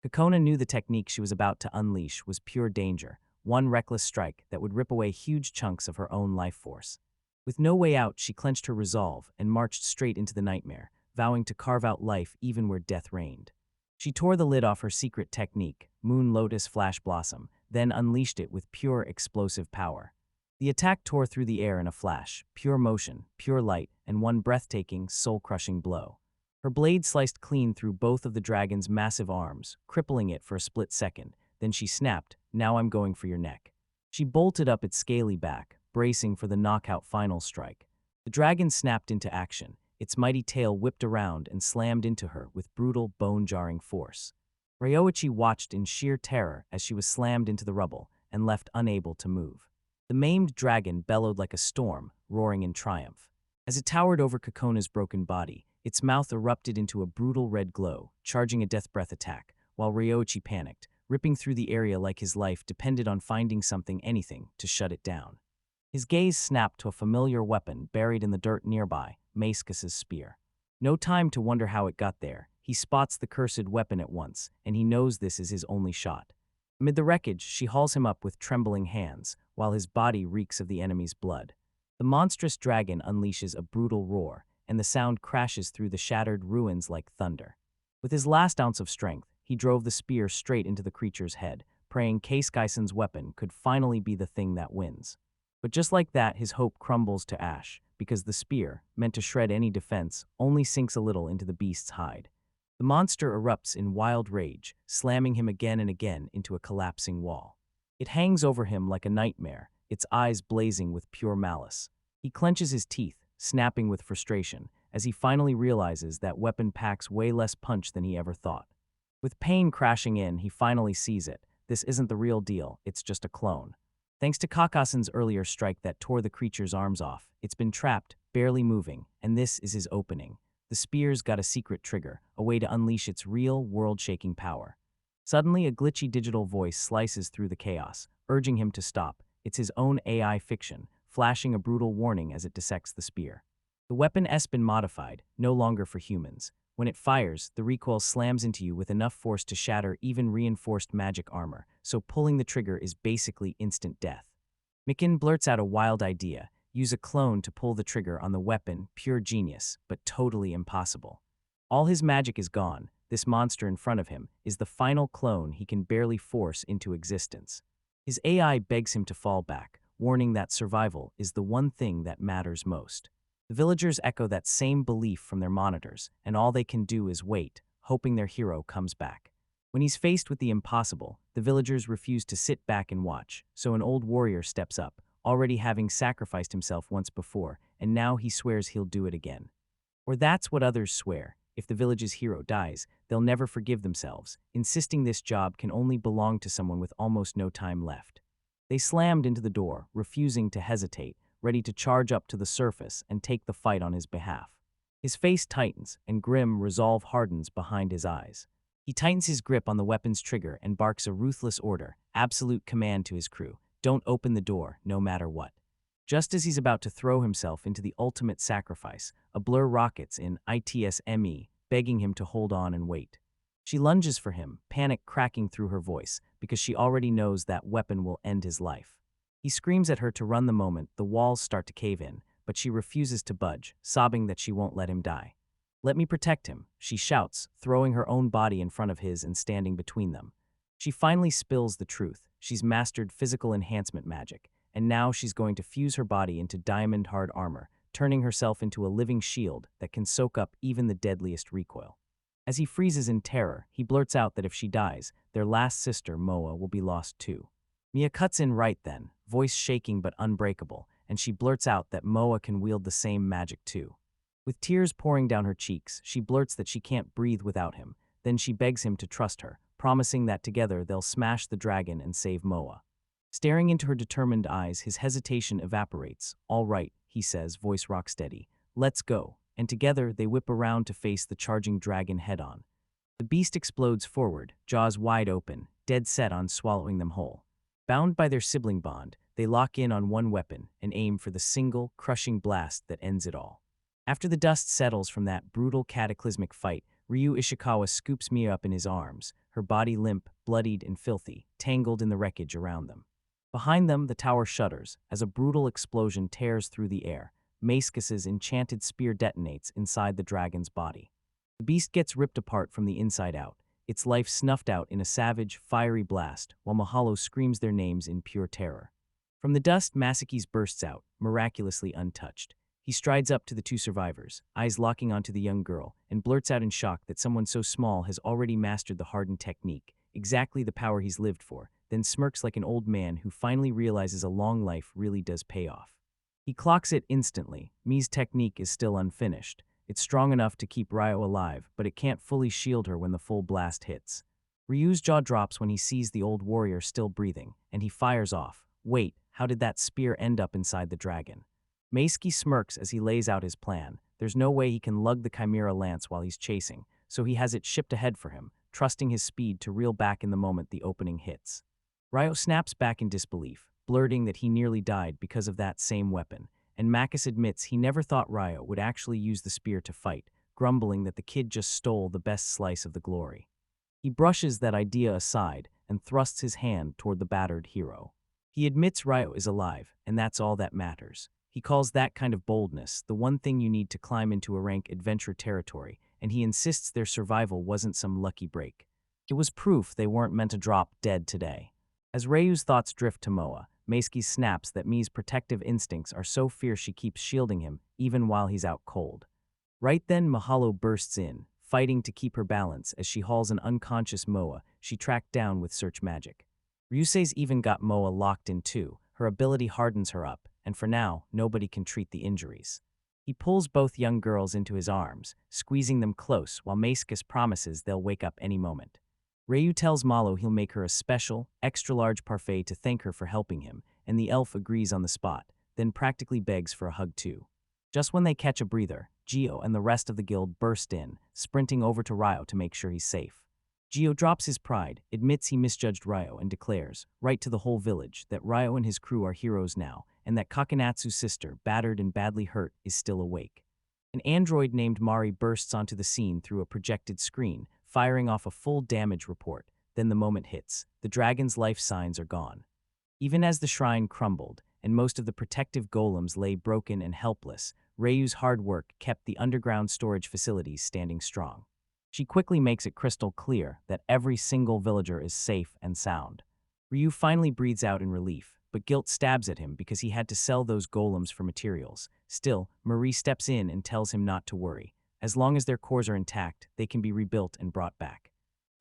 Kokona knew the technique she was about to unleash was pure danger, one reckless strike that would rip away huge chunks of her own life force. With no way out, she clenched her resolve and marched straight into the nightmare, vowing to carve out life even where death reigned. She tore the lid off her secret technique, Moon Lotus Flash Blossom, then unleashed it with pure explosive power. The attack tore through the air in a flash, pure motion, pure light, and one breathtaking, soul-crushing blow. Her blade sliced clean through both of the dragon's massive arms, crippling it for a split second. Then she snapped, "Now I'm going for your neck." She bolted up its scaly back, bracing for the knockout final strike. The dragon snapped into action, its mighty tail whipped around and slammed into her with brutal, bone-jarring force. Ryoichi watched in sheer terror as she was slammed into the rubble and left unable to move. The maimed dragon bellowed like a storm, roaring in triumph. As it towered over Kokona's broken body, its mouth erupted into a brutal red glow, charging a death breath attack, while Ryoichi panicked, ripping through the area like his life depended on finding something, anything, to shut it down. His gaze snapped to a familiar weapon buried in the dirt nearby, Maskas's spear. No time to wonder how it got there. He spots the cursed weapon at once, and he knows this is his only shot. Amid the wreckage, she hauls him up with trembling hands, while his body reeks of the enemy's blood. The monstrous dragon unleashes a brutal roar, and the sound crashes through the shattered ruins like thunder. With his last ounce of strength, he drove the spear straight into the creature's head, praying Keiskaisen's weapon could finally be the thing that wins. But just like that, his hope crumbles to ash, because the spear, meant to shred any defense, only sinks a little into the beast's hide. The monster erupts in wild rage, slamming him again and again into a collapsing wall. It hangs over him like a nightmare, its eyes blazing with pure malice. He clenches his teeth, snapping with frustration, as he finally realizes that weapon packs way less punch than he ever thought. With pain crashing in, he finally sees it. This isn't the real deal, it's just a clone. Thanks to Kakasen's earlier strike that tore the creature's arms off, it's been trapped, barely moving, and this is his opening. The spear's got a secret trigger, a way to unleash its real, world-shaking power. Suddenly, a glitchy digital voice slices through the chaos, urging him to stop. It's his own AI fiction, flashing a brutal warning as it dissects the spear. The weapon has been modified, no longer for humans. When it fires, the recoil slams into you with enough force to shatter even reinforced magic armor, so pulling the trigger is basically instant death. Mikin blurts out a wild idea: use a clone to pull the trigger on the weapon, pure genius, but totally impossible. All his magic is gone. This monster in front of him is the final clone he can barely force into existence. His AI begs him to fall back, warning that survival is the one thing that matters most. The villagers echo that same belief from their monitors, and all they can do is wait, hoping their hero comes back. When he's faced with the impossible, the villagers refuse to sit back and watch, so an old warrior steps up, already having sacrificed himself once before, and now he swears he'll do it again. Or that's what others swear. If the village's hero dies, they'll never forgive themselves, insisting this job can only belong to someone with almost no time left. They slammed into the door, refusing to hesitate, ready to charge up to the surface and take the fight on his behalf. His face tightens, and grim resolve hardens behind his eyes. He tightens his grip on the weapon's trigger and barks a ruthless order, absolute command to his crew: don't open the door, no matter what. Just as he's about to throw himself into the ultimate sacrifice, a blur rockets in ITSME, begging him to hold on and wait. She lunges for him, panic cracking through her voice, because she already knows that weapon will end his life. He screams at her to run the moment the walls start to cave in, but she refuses to budge, sobbing that she won't let him die. "Let me protect him," she shouts, throwing her own body in front of his and standing between them. She finally spills the truth. She's mastered physical enhancement magic, and now she's going to fuse her body into diamond-hard armor, turning herself into a living shield that can soak up even the deadliest recoil. As he freezes in terror, he blurts out that if she dies, their last sister, Moa, will be lost too. Mia cuts in right then, voice shaking but unbreakable, and she blurts out that Moa can wield the same magic too. With tears pouring down her cheeks, she blurts that she can't breathe without him. Then she begs him to trust her, promising that together they'll smash the dragon and save Moa. Staring into her determined eyes, his hesitation evaporates. "All right," he says, voice rock steady. "Let's go." And together they whip around to face the charging dragon head-on. The beast explodes forward, jaws wide open, dead set on swallowing them whole. Bound by their sibling bond, they lock in on one weapon and aim for the single, crushing blast that ends it all. After the dust settles from that brutal cataclysmic fight, Ryu Ishikawa scoops Mia up in his arms, her body limp, bloodied, and filthy, tangled in the wreckage around them. Behind them, the tower shudders as a brutal explosion tears through the air. Maskis's enchanted spear detonates inside the dragon's body. The beast gets ripped apart from the inside out, its life snuffed out in a savage, fiery blast, while Mahalo screams their names in pure terror. From the dust, Masakis bursts out, miraculously untouched. He strides up to the two survivors, eyes locking onto the young girl, and blurts out in shock that someone so small has already mastered the hardened technique, exactly the power he's lived for, then smirks like an old man who finally realizes a long life really does pay off. He clocks it instantly. Mi's technique is still unfinished. It's strong enough to keep Ryo alive, but it can't fully shield her when the full blast hits. Ryu's jaw drops when he sees the old warrior still breathing, and he fires off. Wait, how did that spear end up inside the dragon? Maski smirks as he lays out his plan. There's no way he can lug the Chimera lance while he's chasing, so he has it shipped ahead for him, trusting his speed to reel back in the moment the opening hits. Ryo snaps back in disbelief, blurting that he nearly died because of that same weapon, and Makis admits he never thought Ryo would actually use the spear to fight, grumbling that the kid just stole the best slice of the glory. He brushes that idea aside and thrusts his hand toward the battered hero. He admits Ryo is alive, and that's all that matters. He calls that kind of boldness the one thing you need to climb into a rank adventure territory, and he insists their survival wasn't some lucky break. It was proof they weren't meant to drop dead today. As Ryu's thoughts drift to Moa, Maski snaps that Mi's protective instincts are so fierce she keeps shielding him even while he's out cold. Right then, Mahalo bursts in, fighting to keep her balance as she hauls an unconscious Moa she tracked down with search magic. Ryusei's even got Moa locked in too. Her ability hardens her up, and for now, nobody can treat the injuries. He pulls both young girls into his arms, squeezing them close while Maskis promises they'll wake up any moment. Ryu tells Malo he'll make her a special, extra-large parfait to thank her for helping him, and the elf agrees on the spot, then practically begs for a hug too. Just when they catch a breather, Gio and the rest of the guild burst in, sprinting over to Ryo to make sure he's safe. Gio drops his pride, admits he misjudged Ryo, and declares, right to the whole village, that Ryo and his crew are heroes now, and that Kakinatsu's sister, battered and badly hurt, is still awake. An android named Mari bursts onto the scene through a projected screen, firing off a full damage report. Then the moment hits. The dragon's life signs are gone. Even as the shrine crumbled, and most of the protective golems lay broken and helpless, Ryu's hard work kept the underground storage facilities standing strong. She quickly makes it crystal clear that every single villager is safe and sound. Ryu finally breathes out in relief, but guilt stabs at him because he had to sell those golems for materials. Still, Marie steps in and tells him not to worry. As long as their cores are intact, they can be rebuilt and brought back.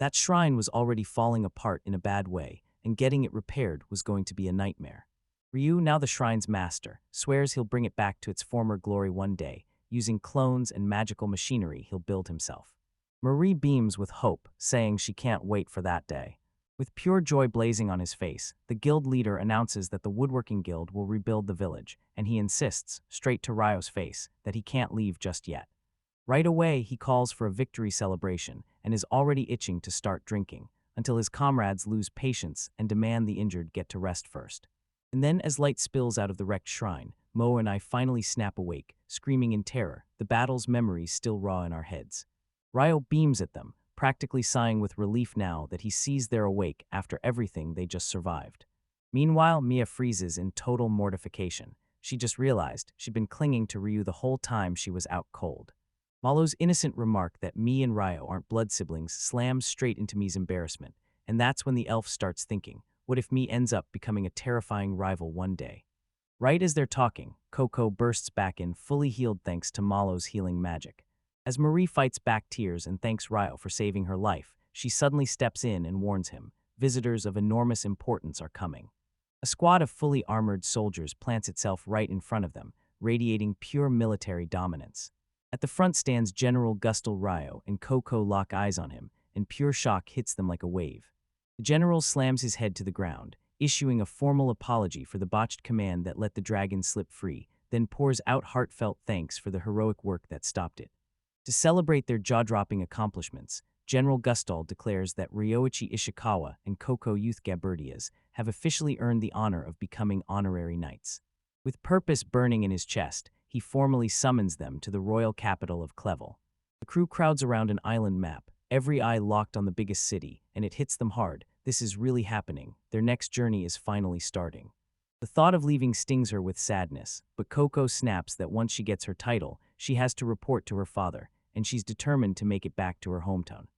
That shrine was already falling apart in a bad way, and getting it repaired was going to be a nightmare. Ryu, now the shrine's master, swears he'll bring it back to its former glory one day, using clones and magical machinery he'll build himself. Marie beams with hope, saying she can't wait for that day. With pure joy blazing on his face, the guild leader announces that the Woodworking Guild will rebuild the village, and he insists, straight to Ryo's face, that he can't leave just yet. Right away, he calls for a victory celebration and is already itching to start drinking, until his comrades lose patience and demand the injured get to rest first. And then, as light spills out of the wrecked shrine, Mo and I finally snap awake, screaming in terror, the battle's memories still raw in our heads. Ryo beams at them, practically sighing with relief now that he sees they're awake after everything they just survived. Meanwhile, Mia freezes in total mortification. She just realized she'd been clinging to Ryu the whole time she was out cold. Malo's innocent remark that Mi and Ryo aren't blood siblings slams straight into Mi's embarrassment, and that's when the elf starts thinking, what if Mi ends up becoming a terrifying rival one day? Right as they're talking, Coco bursts back in, fully healed thanks to Malo's healing magic. As Marie fights back tears and thanks Ryo for saving her life, she suddenly steps in and warns him, visitors of enormous importance are coming. A squad of fully armored soldiers plants itself right in front of them, radiating pure military dominance. At the front stands General Gustal Ryo, and Coco lock eyes on him, and pure shock hits them like a wave. The general slams his head to the ground, issuing a formal apology for the botched command that let the dragon slip free, then pours out heartfelt thanks for the heroic work that stopped it. To celebrate their jaw-dropping accomplishments, General Gustal declares that Ryoichi Ishikawa and Coco Youth Gaberdias have officially earned the honor of becoming honorary knights. With purpose burning in his chest, he formally summons them to the royal capital of Clevel. The crew crowds around an island map, every eye locked on the biggest city, and it hits them hard. This is really happening. Their next journey is finally starting. The thought of leaving stings her with sadness, but Coco snaps that once she gets her title, she has to report to her father, and she's determined to make it back to her hometown.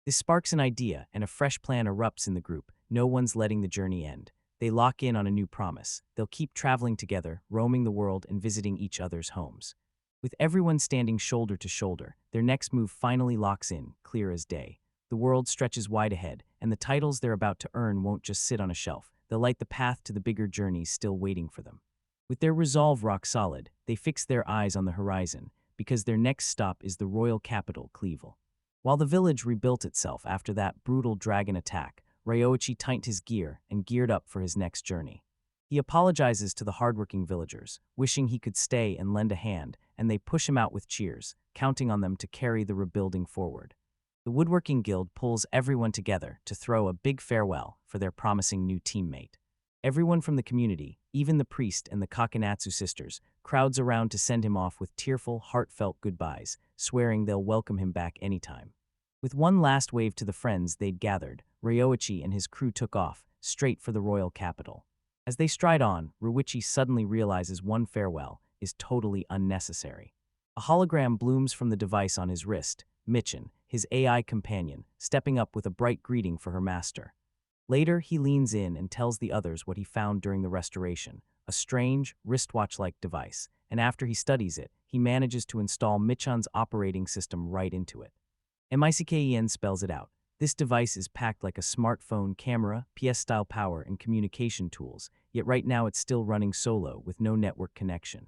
This sparks an idea, and a fresh plan erupts in the group. No one's letting the journey end. They lock in on a new promise. They'll keep traveling together, roaming the world and visiting each other's homes. With everyone standing shoulder to shoulder, their next move finally locks in, clear as day. The world stretches wide ahead, and the titles they're about to earn won't just sit on a shelf. They'll light the path to the bigger journeys still waiting for them. With their resolve rock solid, they fix their eyes on the horizon, because their next stop is the royal capital, Cleveland. While the village rebuilt itself after that brutal dragon attack, Ryoichi tightened his gear and geared up for his next journey. He apologizes to the hardworking villagers, wishing he could stay and lend a hand, and they push him out with cheers, counting on them to carry the rebuilding forward. The Woodworking Guild pulls everyone together to throw a big farewell for their promising new teammate. Everyone from the community, even the priest and the Kakinatsu sisters, crowds around to send him off with tearful, heartfelt goodbyes, swearing they'll welcome him back anytime. With one last wave to the friends they'd gathered, Ryoichi and his crew took off, straight for the royal capital. As they stride on, Ryuichi suddenly realizes one farewell is totally unnecessary. A hologram blooms from the device on his wrist, Michin, his AI companion, stepping up with a bright greeting for her master. Later, he leans in and tells the others what he found during the restoration, a strange, wristwatch-like device, and after he studies it, he manages to install Michan's operating system right into it. MICKEN spells it out. This device is packed like a smartphone camera, PS-style power, and communication tools, yet right now it's still running solo with no network connection.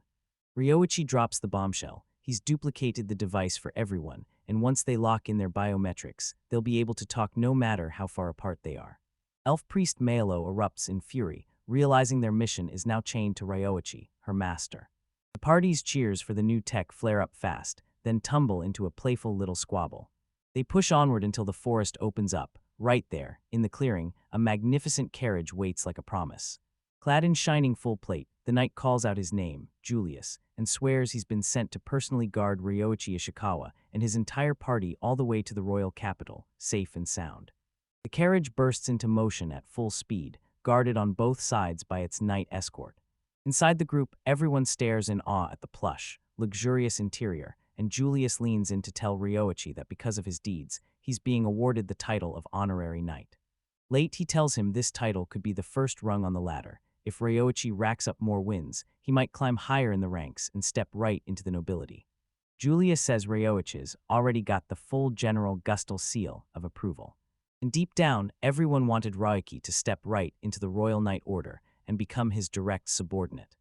Ryoichi drops the bombshell. He's duplicated the device for everyone, and once they lock in their biometrics, they'll be able to talk no matter how far apart they are. Elf priest Maelo erupts in fury, realizing their mission is now chained to Ryoichi, her master. The party's cheers for the new tech flare up fast, then tumble into a playful little squabble. They push onward until the forest opens up. Right there, in the clearing, a magnificent carriage waits like a promise. Clad in shining full plate, the knight calls out his name, Julius, and swears he's been sent to personally guard Ryoichi Ishikawa and his entire party all the way to the royal capital, safe and sound. The carriage bursts into motion at full speed, guarded on both sides by its knight escort. Inside the group, everyone stares in awe at the plush, luxurious interior, and Julius leans in to tell Ryoichi that because of his deeds, he's being awarded the title of honorary knight. Late, he tells him this title could be the first rung on the ladder. If Ryoichi racks up more wins, he might climb higher in the ranks and step right into the nobility. Julius says Ryoichi's already got the full General Gustal seal of approval. And deep down, everyone wanted Ryoichi to step right into the Royal Knight Order and become his direct subordinate.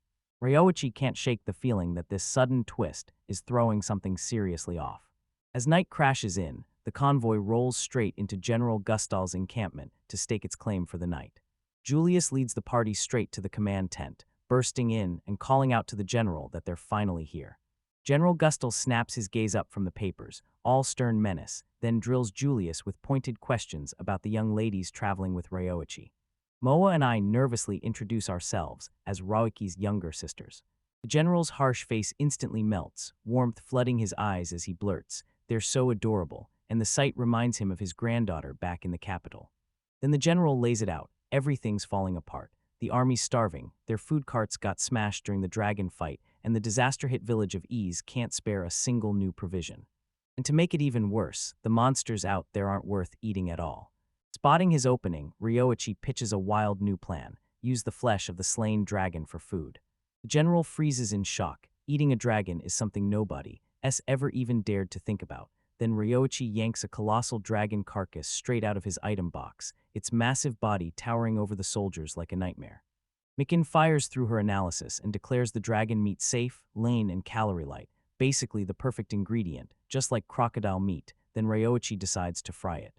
Ryoichi can't shake the feeling that this sudden twist is throwing something seriously off. As night crashes in, the convoy rolls straight into General Gustal's encampment to stake its claim for the night. Julius leads the party straight to the command tent, bursting in and calling out to the general that they're finally here. General Gustal snaps his gaze up from the papers, all stern menace, then drills Julius with pointed questions about the young ladies traveling with Ryoichi. Moa and I nervously introduce ourselves as Ryoichi's younger sisters. The general's harsh face instantly melts, warmth flooding his eyes as he blurts, "They're so adorable," and the sight reminds him of his granddaughter back in the capital. Then the general lays it out. Everything's falling apart. The army's starving, their food carts got smashed during the dragon fight, and the disaster-hit village of Ease can't spare a single new provision. And to make it even worse, the monsters out there aren't worth eating at all. Spotting his opening, Ryoichi pitches a wild new plan: use the flesh of the slain dragon for food. The general freezes in shock. Eating a dragon is something nobody ever even dared to think about. Then Ryoichi yanks a colossal dragon carcass straight out of his item box, its massive body towering over the soldiers like a nightmare. Mikin fires through her analysis and declares the dragon meat safe, lean, and calorie-light, basically the perfect ingredient, just like crocodile meat. Then Ryoichi decides to fry it.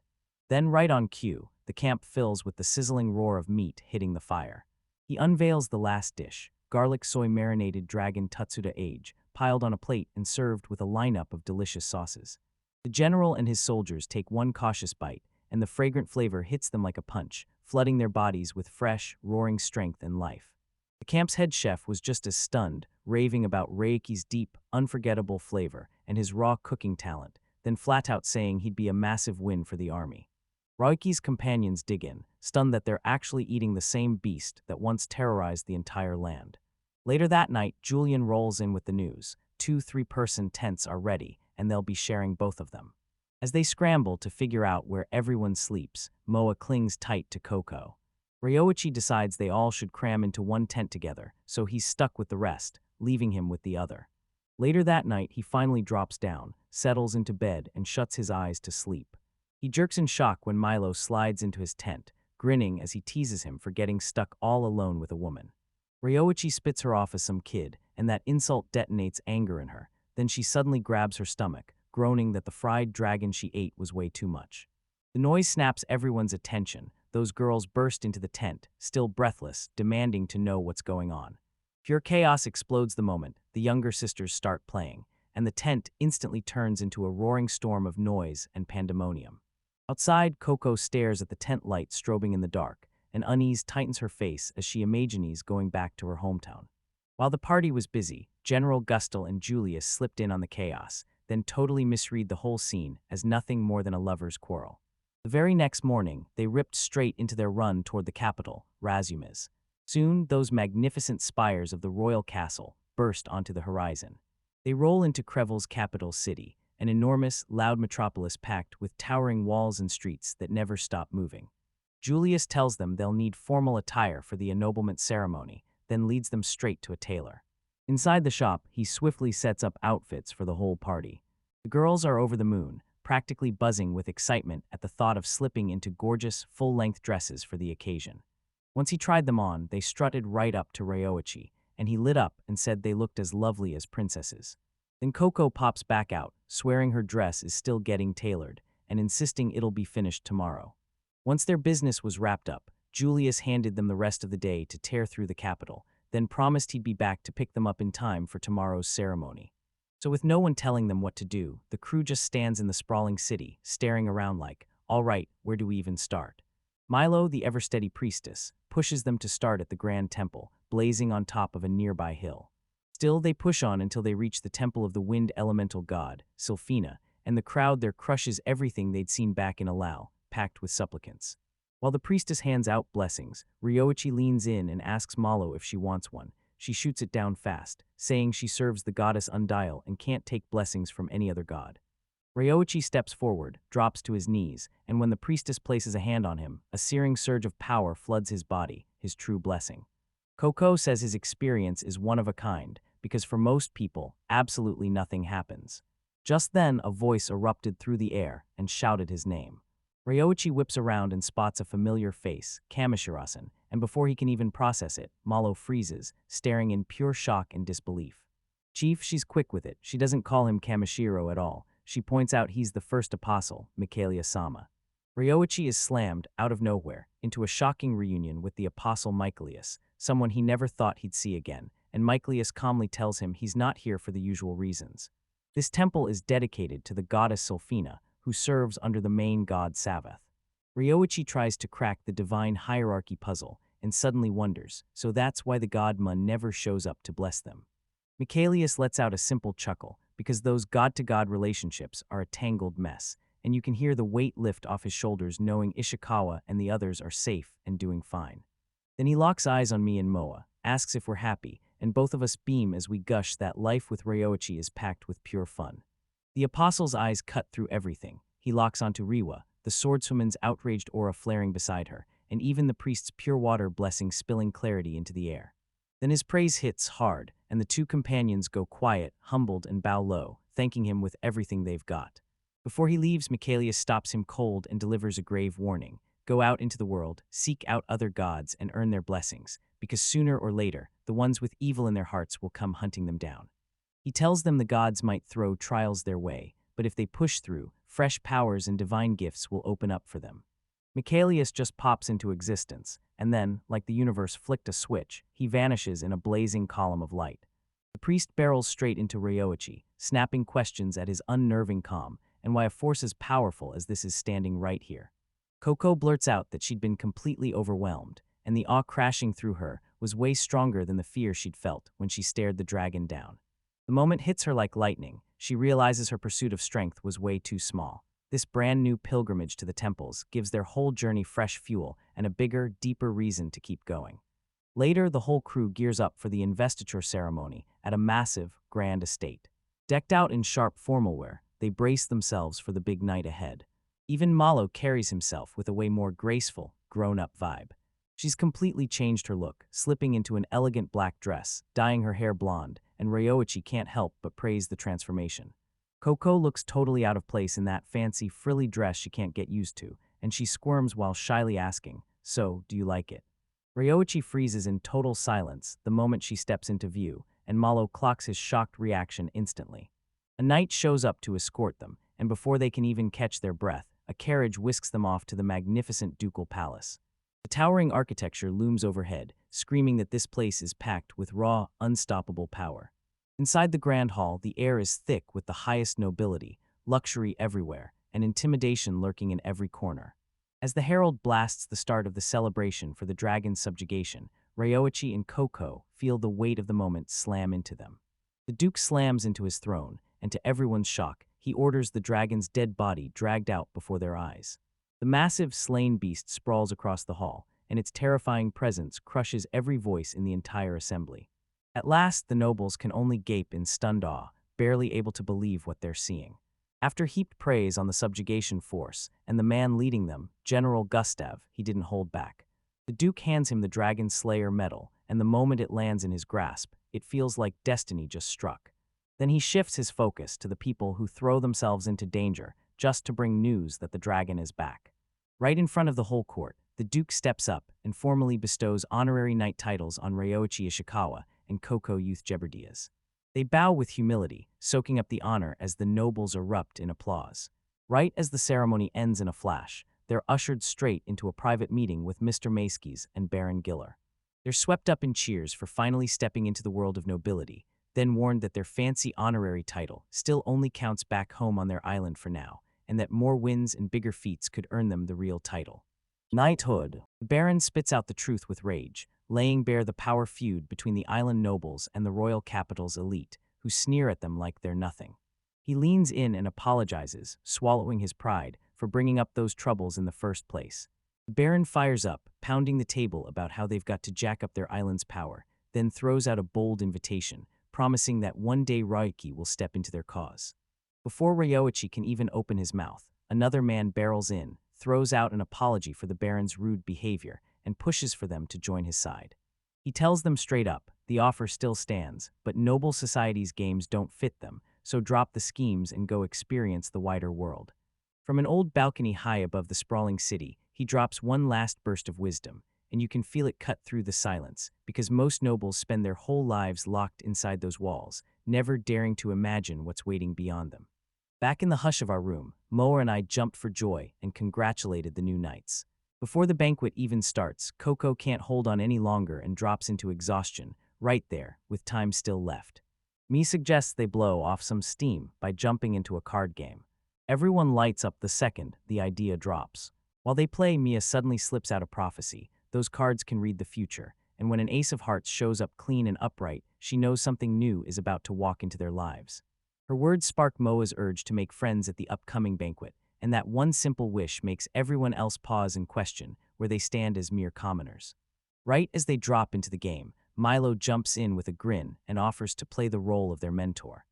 Then, right on cue, the camp fills with the sizzling roar of meat hitting the fire. He unveils the last dish, garlic soy-marinated dragon Tatsuda age, piled on a plate and served with a lineup of delicious sauces. The general and his soldiers take one cautious bite, and the fragrant flavor hits them like a punch, flooding their bodies with fresh, roaring strength and life. The camp's head chef was just as stunned, raving about Ryoichi's deep, unforgettable flavor and his raw cooking talent. then flat out saying he'd be a massive win for the army. Ryoichi's companions dig in, stunned that they're actually eating the same beast that once terrorized the entire land. Later that night, Julian rolls in with the news. 2 3-person tents are ready, and they'll be sharing both of them. As they scramble to figure out where everyone sleeps, Moa clings tight to Coco. Ryoichi decides they all should cram into one tent together, so he's stuck with the rest, leaving him with the other. Later that night, he finally drops down, settles into bed, and shuts his eyes to sleep. He jerks in shock when Milo slides into his tent, grinning as he teases him for getting stuck all alone with a woman. Ryoichi spits her off as some kid, and that insult detonates anger in her. Then she suddenly grabs her stomach, groaning that the fried dragon she ate was way too much. The noise snaps everyone's attention. Those girls burst into the tent, still breathless, demanding to know what's going on. Pure chaos explodes the moment the younger sisters start playing, and the tent instantly turns into a roaring storm of noise and pandemonium. Outside, Coco stares at the tent light strobing in the dark, and unease tightens her face as she imagines going back to her hometown. While the party was busy, General Gustel and Julius slipped in on the chaos, then totally misread the whole scene as nothing more than a lover's quarrel. The very next morning, they ripped straight into their run toward the capital, Razumiz. Soon, those magnificent spires of the royal castle burst onto the horizon. They roll into Krevel's capital city, an enormous, loud metropolis packed with towering walls and streets that never stop moving. Julius tells them they'll need formal attire for the ennoblement ceremony, then leads them straight to a tailor. Inside the shop, he swiftly sets up outfits for the whole party. The girls are over the moon, practically buzzing with excitement at the thought of slipping into gorgeous, full-length dresses for the occasion. Once he tried them on, they strutted right up to Ryoichi, and he lit up and said they looked as lovely as princesses. Then Coco pops back out, swearing her dress is still getting tailored, and insisting it'll be finished tomorrow. Once their business was wrapped up, Julius handed them the rest of the day to tear through the capital, then promised he'd be back to pick them up in time for tomorrow's ceremony. So with no one telling them what to do, the crew just stands in the sprawling city, staring around like, all right, where do we even start? Milo, the ever-steady priestess, pushes them to start at the Grand Temple, blazing on top of a nearby hill. Still, they push on until they reach the temple of the wind elemental god, Sylphina, and the crowd there crushes everything they'd seen back in Alal, packed with supplicants. While the priestess hands out blessings, Ryoichi leans in and asks Malo if she wants one. She shoots it down fast, saying she serves the goddess Undial and can't take blessings from any other god. Ryoichi steps forward, drops to his knees, and when the priestess places a hand on him, a searing surge of power floods his body, his true blessing. Coco says his experience is one of a kind, because for most people, absolutely nothing happens. Just then, a voice erupted through the air and shouted his name. Ryoichi whips around and spots a familiar face, Kamishirasen, and before he can even process it, Malo freezes, staring in pure shock and disbelief. Chief, she's quick with it. She doesn't call him Kamishiro at all. She points out he's the first apostle, Michaelius-sama. Ryoichi is slammed, out of nowhere, into a shocking reunion with the apostle Michaelius, someone he never thought he'd see again, and Michaelius calmly tells him he's not here for the usual reasons. This temple is dedicated to the goddess Sylphina, who serves under the main god Savath. Ryoichi tries to crack the divine hierarchy puzzle and suddenly wonders, so that's why the god Mun never shows up to bless them. Michaelius lets out a simple chuckle, because those god-to-god relationships are a tangled mess, and you can hear the weight lift off his shoulders knowing Ishikawa and the others are safe and doing fine. Then he locks eyes on me and Moa, asks if we're happy, and both of us beam as we gush that life with Ryoichi is packed with pure fun. The apostle's eyes cut through everything. He locks onto Riwa, the swordswoman's outraged aura flaring beside her, and even the priest's pure water blessing spilling clarity into the air. Then his praise hits hard, and the two companions go quiet, humbled, and bow low, thanking him with everything they've got. Before he leaves, Michaelius stops him cold and delivers a grave warning. Go out into the world, seek out other gods, and earn their blessings, because sooner or later, the ones with evil in their hearts will come hunting them down. He tells them the gods might throw trials their way, but if they push through, fresh powers and divine gifts will open up for them. Michaelius just pops into existence, and then, like the universe flicked a switch, he vanishes in a blazing column of light. The priest barrels straight into Ryoichi, snapping questions at his unnerving calm, and why a force as powerful as this is standing right here. Coco blurts out that she'd been completely overwhelmed, and the awe crashing through her was way stronger than the fear she'd felt when she stared the dragon down. The moment hits her like lightning. she realizes her pursuit of strength was way too small. This brand new pilgrimage to the temples gives their whole journey fresh fuel and a bigger, deeper reason to keep going. Later, the whole crew gears up for the investiture ceremony at a massive, grand estate. Decked out in sharp formal wear, they brace themselves for the big night ahead. Even Malo carries himself with a way more graceful, grown-up vibe. She's completely changed her look, slipping into an elegant black dress, dyeing her hair blonde, and Ryoichi can't help but praise the transformation. Coco looks totally out of place in that fancy, frilly dress she can't get used to, and she squirms while shyly asking, "So, do you like it?" Ryoichi freezes in total silence the moment she steps into view, and Malo clocks his shocked reaction instantly. A knight shows up to escort them, and before they can even catch their breath, a carriage whisks them off to the magnificent ducal palace. The towering architecture looms overhead, screaming that this place is packed with raw, unstoppable power. Inside the grand hall, the air is thick with the highest nobility, luxury everywhere, and intimidation lurking in every corner. As the herald blasts the start of the celebration for the dragon's subjugation, Ryoichi and Coco feel the weight of the moment slam into them. The duke slams into his throne, and to everyone's shock, he orders the dragon's dead body dragged out before their eyes. The massive, slain beast sprawls across the hall, and its terrifying presence crushes every voice in the entire assembly. At last, the nobles can only gape in stunned awe, barely able to believe what they're seeing. After heaped praise on the subjugation force and the man leading them, General Gustav, he didn't hold back. The Duke hands him the Dragon Slayer medal, and the moment it lands in his grasp, it feels like destiny just struck. Then he shifts his focus to the people who throw themselves into danger just to bring news that the dragon is back. Right in front of the whole court, the Duke steps up and formally bestows honorary knight titles on Ryoichi Ishikawa and Coco Youth Geberdias. They bow with humility, soaking up the honor as the nobles erupt in applause. Right as the ceremony ends in a flash, they're ushered straight into a private meeting with Mr. Maskes and Baron Giller. They're swept up in cheers for finally stepping into the world of nobility, then warned that their fancy honorary title still only counts back home on their island for now, and that more wins and bigger feats could earn them the real title. Knighthood. The Baron spits out the truth with rage, laying bare the power feud between the island nobles and the royal capital's elite, who sneer at them like they're nothing. He leans in and apologizes, swallowing his pride, for bringing up those troubles in the first place. The Baron fires up, pounding the table about how they've got to jack up their island's power, then throws out a bold invitation, promising that one day Ryoichi will step into their cause. Before Ryoichi can even open his mouth, another man barrels in, throws out an apology for the Baron's rude behavior, and pushes for them to join his side. He tells them straight up, the offer still stands, but noble society's games don't fit them, so drop the schemes and go experience the wider world. From an old balcony high above the sprawling city, he drops one last burst of wisdom, and you can feel it cut through the silence, because most nobles spend their whole lives locked inside those walls, never daring to imagine what's waiting beyond them. Back in the hush of our room, Moa and I jumped for joy and congratulated the new knights. Before the banquet even starts, Coco can't hold on any longer and drops into exhaustion, right there, with time still left. Me suggests they blow off some steam by jumping into a card game. Everyone lights up the second the idea drops. While they play, Mia suddenly slips out a prophecy. Those cards can read the future, and when an ace of hearts shows up clean and upright, she knows something new is about to walk into their lives. Her words spark Moa's urge to make friends at the upcoming banquet, and that one simple wish makes everyone else pause and question where they stand as mere commoners. Right as they drop into the game, Milo jumps in with a grin and offers to play the role of their mentor.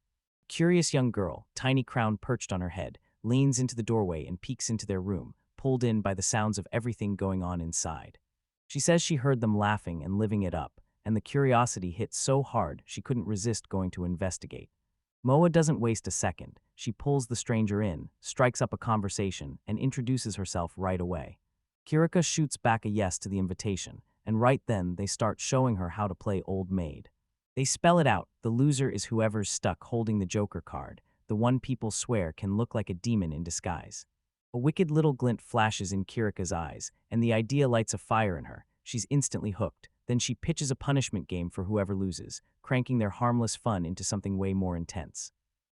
A curious young girl, tiny crown perched on her head, leans into the doorway and peeks into their room, pulled in by the sounds of everything going on inside. She says she heard them laughing and living it up, and the curiosity hit so hard she couldn't resist going to investigate. Moa doesn't waste a second. She pulls the stranger in, strikes up a conversation, and introduces herself right away. Kirika shoots back a yes to the invitation, and right then they start showing her how to play Old Maid. They spell it out. The loser is whoever's stuck holding the Joker card, the one people swear can look like a demon in disguise. A wicked little glint flashes in Kirika's eyes, and the idea lights a fire in her. She's instantly hooked. Then she pitches a punishment game for whoever loses, cranking their harmless fun into something way more intense.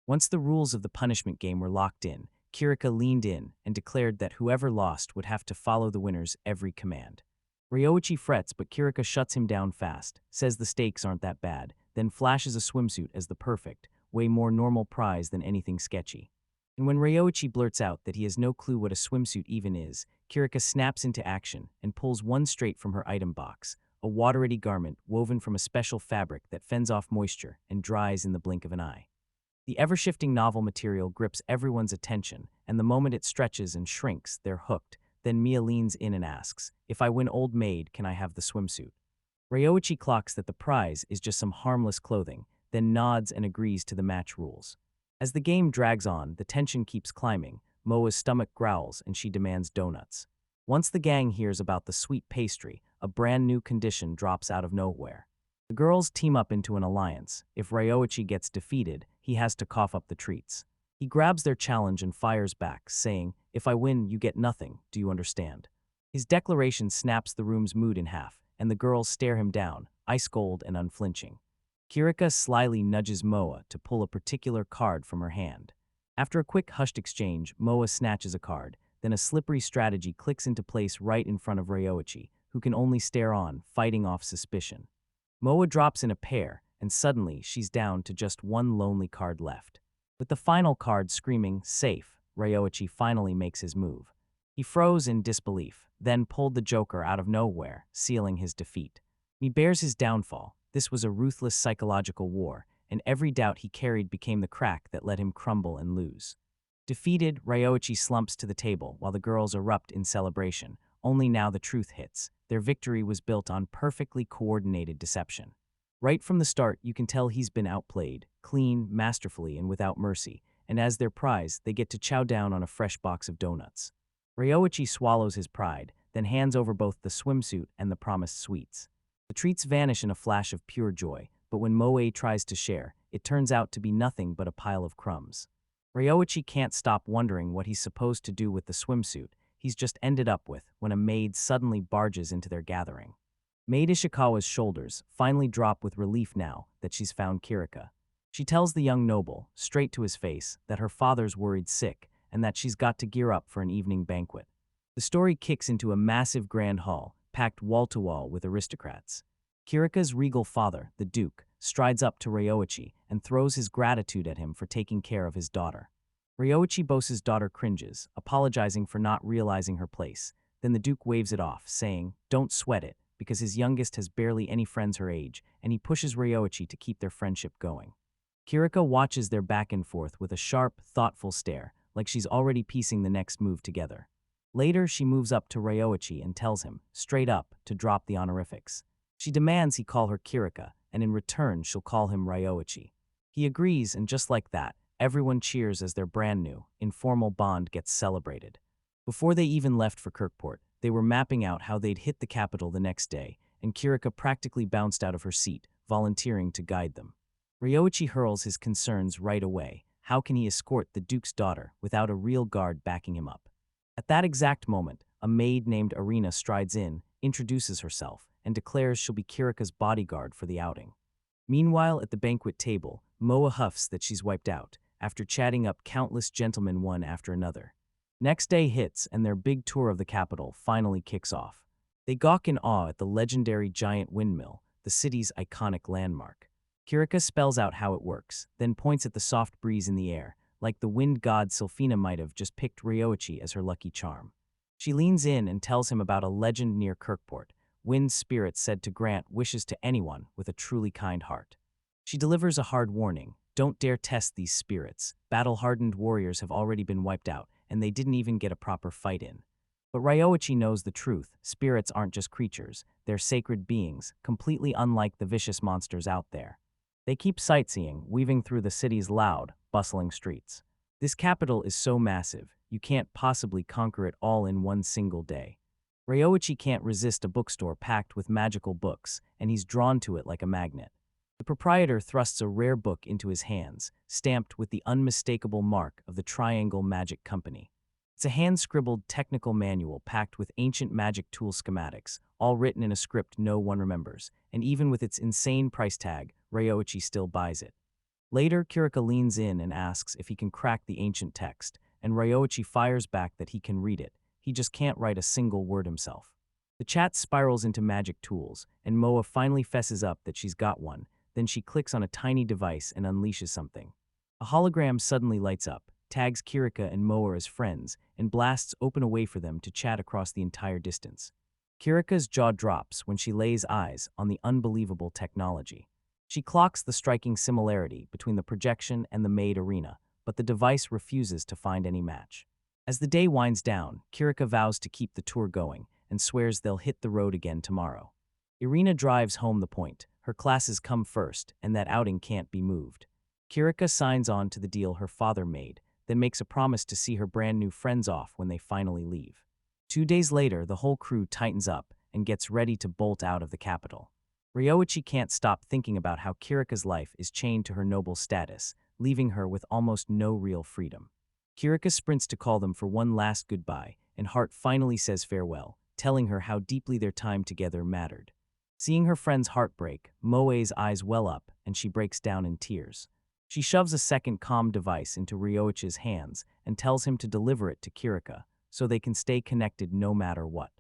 Once the rules of the punishment game were locked in, Kirika leaned in and declared that whoever lost would have to follow the winner's every command. Ryoichi frets, but Kirika shuts him down fast, says the stakes aren't that bad, then flashes a swimsuit as the perfect, way more normal prize than anything sketchy. And when Ryoichi blurts out that he has no clue what a swimsuit even is, Kirika snaps into action and pulls one straight from her item box, a water-ready garment woven from a special fabric that fends off moisture and dries in the blink of an eye. The ever-shifting novel material grips everyone's attention, and the moment it stretches and shrinks, they're hooked. Then Mia leans in and asks, "If I win Old Maid, can I have the swimsuit?" Ryoichi clocks that the prize is just some harmless clothing, then nods and agrees to the match rules. As the game drags on, the tension keeps climbing. Moa's stomach growls and she demands donuts. Once the gang hears about the sweet pastry, a brand new condition drops out of nowhere. The girls team up into an alliance. If Ryoichi gets defeated, he has to cough up the treats. He grabs their challenge and fires back, saying, "If I win, you get nothing, do you understand?" His declaration snaps the room's mood in half, and the girls stare him down, ice-cold and unflinching. Kirika slyly nudges Moa to pull a particular card from her hand. After a quick hushed exchange, Moa snatches a card, then a slippery strategy clicks into place right in front of Ryoichi, who can only stare on, fighting off suspicion. Moa drops in a pair, and suddenly she's down to just one lonely card left. With the final card screaming, "Safe," Ryoichi finally makes his move. He froze in disbelief, then pulled the Joker out of nowhere, sealing his defeat. He bears his downfall. This was a ruthless psychological war, and every doubt he carried became the crack that let him crumble and lose. Defeated, Ryoichi slumps to the table while the girls erupt in celebration. Only now the truth hits. Their victory was built on perfectly coordinated deception. Right from the start, you can tell he's been outplayed, clean, masterfully, and without mercy, and as their prize, they get to chow down on a fresh box of donuts. Ryoichi swallows his pride, then hands over both the swimsuit and the promised sweets. The treats vanish in a flash of pure joy, but when Moe tries to share, it turns out to be nothing but a pile of crumbs. Ryoichi can't stop wondering what he's supposed to do with the swimsuit he's just ended up with when a maid suddenly barges into their gathering. Maid Ishikawa's shoulders finally drop with relief now that she's found Kirika. She tells the young noble, straight to his face, that her father's worried sick and that she's got to gear up for an evening banquet. The story kicks into a massive grand hall, packed wall-to-wall with aristocrats. Kirika's regal father, the Duke, strides up to Ryoichi and throws his gratitude at him for taking care of his daughter. Ryoichi Bose's daughter cringes, apologizing for not realizing her place. Then the Duke waves it off, saying, "Don't sweat it," because his youngest has barely any friends her age, and he pushes Ryoichi to keep their friendship going. Kirika watches their back and forth with a sharp, thoughtful stare, like she's already piecing the next move together. Later, she moves up to Ryoichi and tells him, straight up, to drop the honorifics. She demands he call her Kirika, and in return she'll call him Ryoichi. He agrees, and just like that, everyone cheers as their brand new, informal bond gets celebrated. Before they even left for Kirkport, they were mapping out how they'd hit the capital the next day, and Kirika practically bounced out of her seat, volunteering to guide them. Ryoichi hurls his concerns right away. How can he escort the Duke's daughter without a real guard backing him up? At that exact moment, a maid named Arena strides in, introduces herself, and declares she'll be Kirika's bodyguard for the outing. Meanwhile, at the banquet table, Moa huffs that she's wiped out, after chatting up countless gentlemen one after another. Next day hits, and their big tour of the capital finally kicks off. They gawk in awe at the legendary giant windmill, the city's iconic landmark. Kirika spells out how it works, then points at the soft breeze in the air, like the wind god Sylphina might have just picked Ryoichi as her lucky charm. She leans in and tells him about a legend near Kirkport, wind spirits said to grant wishes to anyone with a truly kind heart. She delivers a hard warning: don't dare test these spirits. Battle-hardened warriors have already been wiped out, and they didn't even get a proper fight in. But Ryoichi knows the truth. Spirits aren't just creatures, they're sacred beings, completely unlike the vicious monsters out there. They keep sightseeing, weaving through the city's loud, bustling streets. This capital is so massive, you can't possibly conquer it all in one single day. Ryoichi can't resist a bookstore packed with magical books, and he's drawn to it like a magnet. The proprietor thrusts a rare book into his hands, stamped with the unmistakable mark of the Triangle Magic Company. It's a hand-scribbled technical manual packed with ancient magic tool schematics, all written in a script no one remembers, and even with its insane price tag, Ryoichi still buys it. Later, Kirika leans in and asks if he can crack the ancient text, and Ryoichi fires back that he can read it. He just can't write a single word himself. The chat spirals into magic tools, and Moa finally fesses up that she's got one. Then she clicks on a tiny device and unleashes something. A hologram suddenly lights up, tags Kirika and Moa as friends, and blasts open a way for them to chat across the entire distance. Kirika's jaw drops when she lays eyes on the unbelievable technology. She clocks the striking similarity between the projection and the maid arena, but the device refuses to find any match. As the day winds down, Kirika vows to keep the tour going and swears they'll hit the road again tomorrow. Irina drives home the point. Her classes come first, and that outing can't be moved. Kirika signs on to the deal her father made, then makes a promise to see her brand new friends off when they finally leave. 2 days later, the whole crew tightens up and gets ready to bolt out of the capital. Ryoichi can't stop thinking about how Kirika's life is chained to her noble status, leaving her with almost no real freedom. Kirika sprints to call them for one last goodbye, and Heart finally says farewell, telling her how deeply their time together mattered. Seeing her friend's heart break, Moe's eyes well up, and she breaks down in tears. She shoves a second comm device into Ryoichi's hands and tells him to deliver it to Kirika, so they can stay connected no matter what.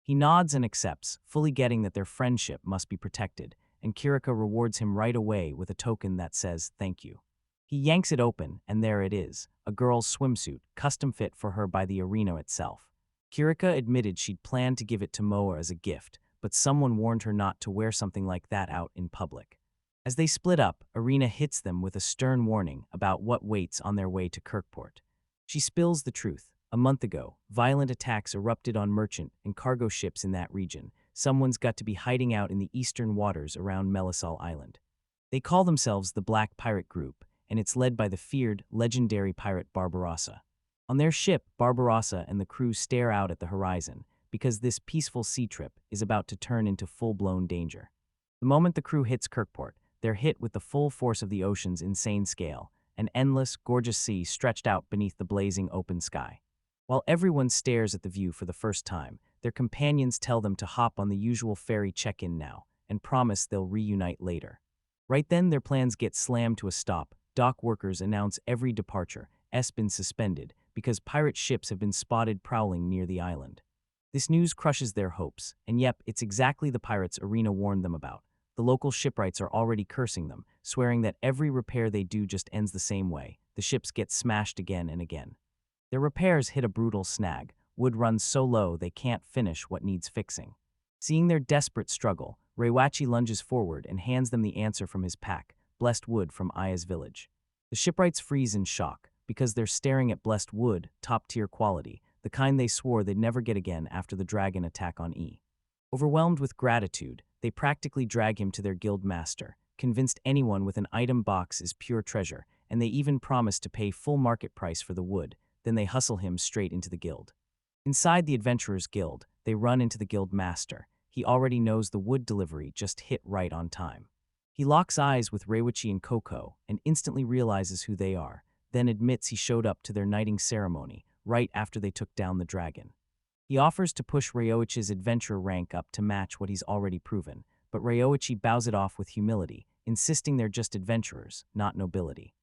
He nods and accepts, fully getting that their friendship must be protected, and Kirika rewards him right away with a token that says thank you. He yanks it open, and there it is, a girl's swimsuit, custom fit for her by the arena itself. Kirika admitted she'd planned to give it to Moa as a gift, but someone warned her not to wear something like that out in public. As they split up, Arena hits them with a stern warning about what waits on their way to Kirkport. She spills the truth. A month ago, violent attacks erupted on merchant and cargo ships in that region. Someone's got to be hiding out in the eastern waters around Melisol Island. They call themselves the Black Pirate Group, and it's led by the feared, legendary pirate Barbarossa. On their ship, Barbarossa and the crew stare out at the horizon, because this peaceful sea trip is about to turn into full-blown danger. The moment the crew hits Kirkport, they're hit with the full force of the ocean's insane scale, an endless, gorgeous sea stretched out beneath the blazing open sky. While everyone stares at the view for the first time, their companions tell them to hop on the usual ferry check-in now, and promise they'll reunite later. Right then, their plans get slammed to a stop. Dock workers announce every departure has been suspended because pirate ships have been spotted prowling near the island. This news crushes their hopes, and yep, it's exactly the pirates Arena warned them about. The local shipwrights are already cursing them, swearing that every repair they do just ends the same way. The ships get smashed again and again. Their repairs hit a brutal snag. Wood runs so low they can't finish what needs fixing. Seeing their desperate struggle, Reiwachi lunges forward and hands them the answer from his pack, blessed wood from Aya's village. The shipwrights freeze in shock, because they're staring at blessed wood, top-tier quality, the kind they swore they'd never get again after the dragon attack on E. Overwhelmed with gratitude, they practically drag him to their guild master, convinced anyone with an item box is pure treasure, and they even promise to pay full market price for the wood. Then they hustle him straight into the guild. Inside the Adventurers Guild, they run into the guild master. He already knows the wood delivery just hit right on time. He locks eyes with Reiwachi and Koko and instantly realizes who they are, then admits he showed up to their knighting ceremony right after they took down the dragon. He offers to push Ryoichi's adventurer rank up to match what he's already proven, but Ryoichi bows it off with humility, insisting they're just adventurers, not nobility.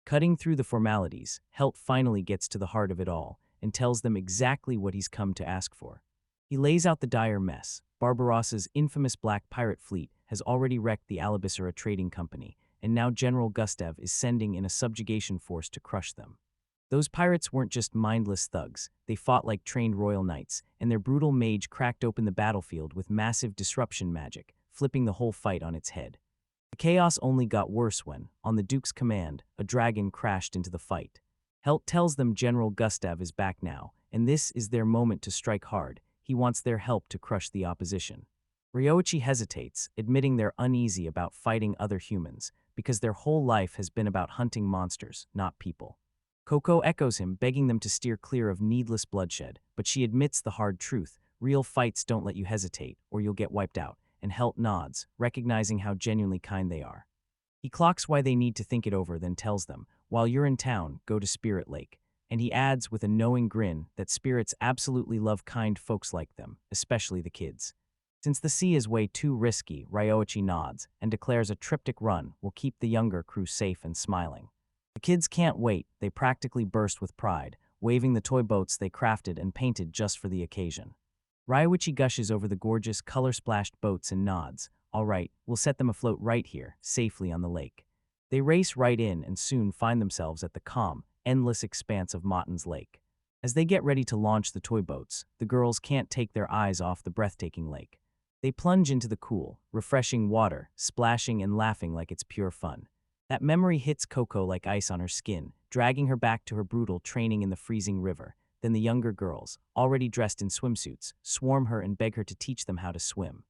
Cutting through the formalities, Helt finally gets to the heart of it all and tells them exactly what he's come to ask for. He lays out the dire mess. Barbarossa's infamous black pirate fleet has already wrecked the Alabissera Trading Company, and now General Gustav is sending in a subjugation force to crush them. Those pirates weren't just mindless thugs, they fought like trained royal knights, and their brutal mage cracked open the battlefield with massive disruption magic, flipping the whole fight on its head. The chaos only got worse when, on the Duke's command, a dragon crashed into the fight. Helt tells them General Gustav is back now, and this is their moment to strike hard. He wants their help to crush the opposition. Ryoichi hesitates, admitting they're uneasy about fighting other humans, because their whole life has been about hunting monsters, not people. Koko echoes him, begging them to steer clear of needless bloodshed, but she admits the hard truth: real fights don't let you hesitate, or you'll get wiped out, and Helt nods, recognizing how genuinely kind they are. He clocks why they need to think it over, then tells them, while you're in town, go to Spirit Lake. And he adds with a knowing grin that spirits absolutely love kind folks like them, especially the kids. Since the sea is way too risky, Ryoichi nods and declares a triptych run will keep the younger crew safe and smiling. The kids can't wait, they practically burst with pride, waving the toy boats they crafted and painted just for the occasion. Ryoichi gushes over the gorgeous, color-splashed boats and nods. All right, we'll set them afloat right here, safely on the lake. They race right in and soon find themselves at the calm, endless expanse of Motton's Lake. As they get ready to launch the toy boats, the girls can't take their eyes off the breathtaking lake. They plunge into the cool, refreshing water, splashing and laughing like it's pure fun. That memory hits Coco like ice on her skin, dragging her back to her brutal training in the freezing river. Then the younger girls, already dressed in swimsuits, swarm her and beg her to teach them how to swim.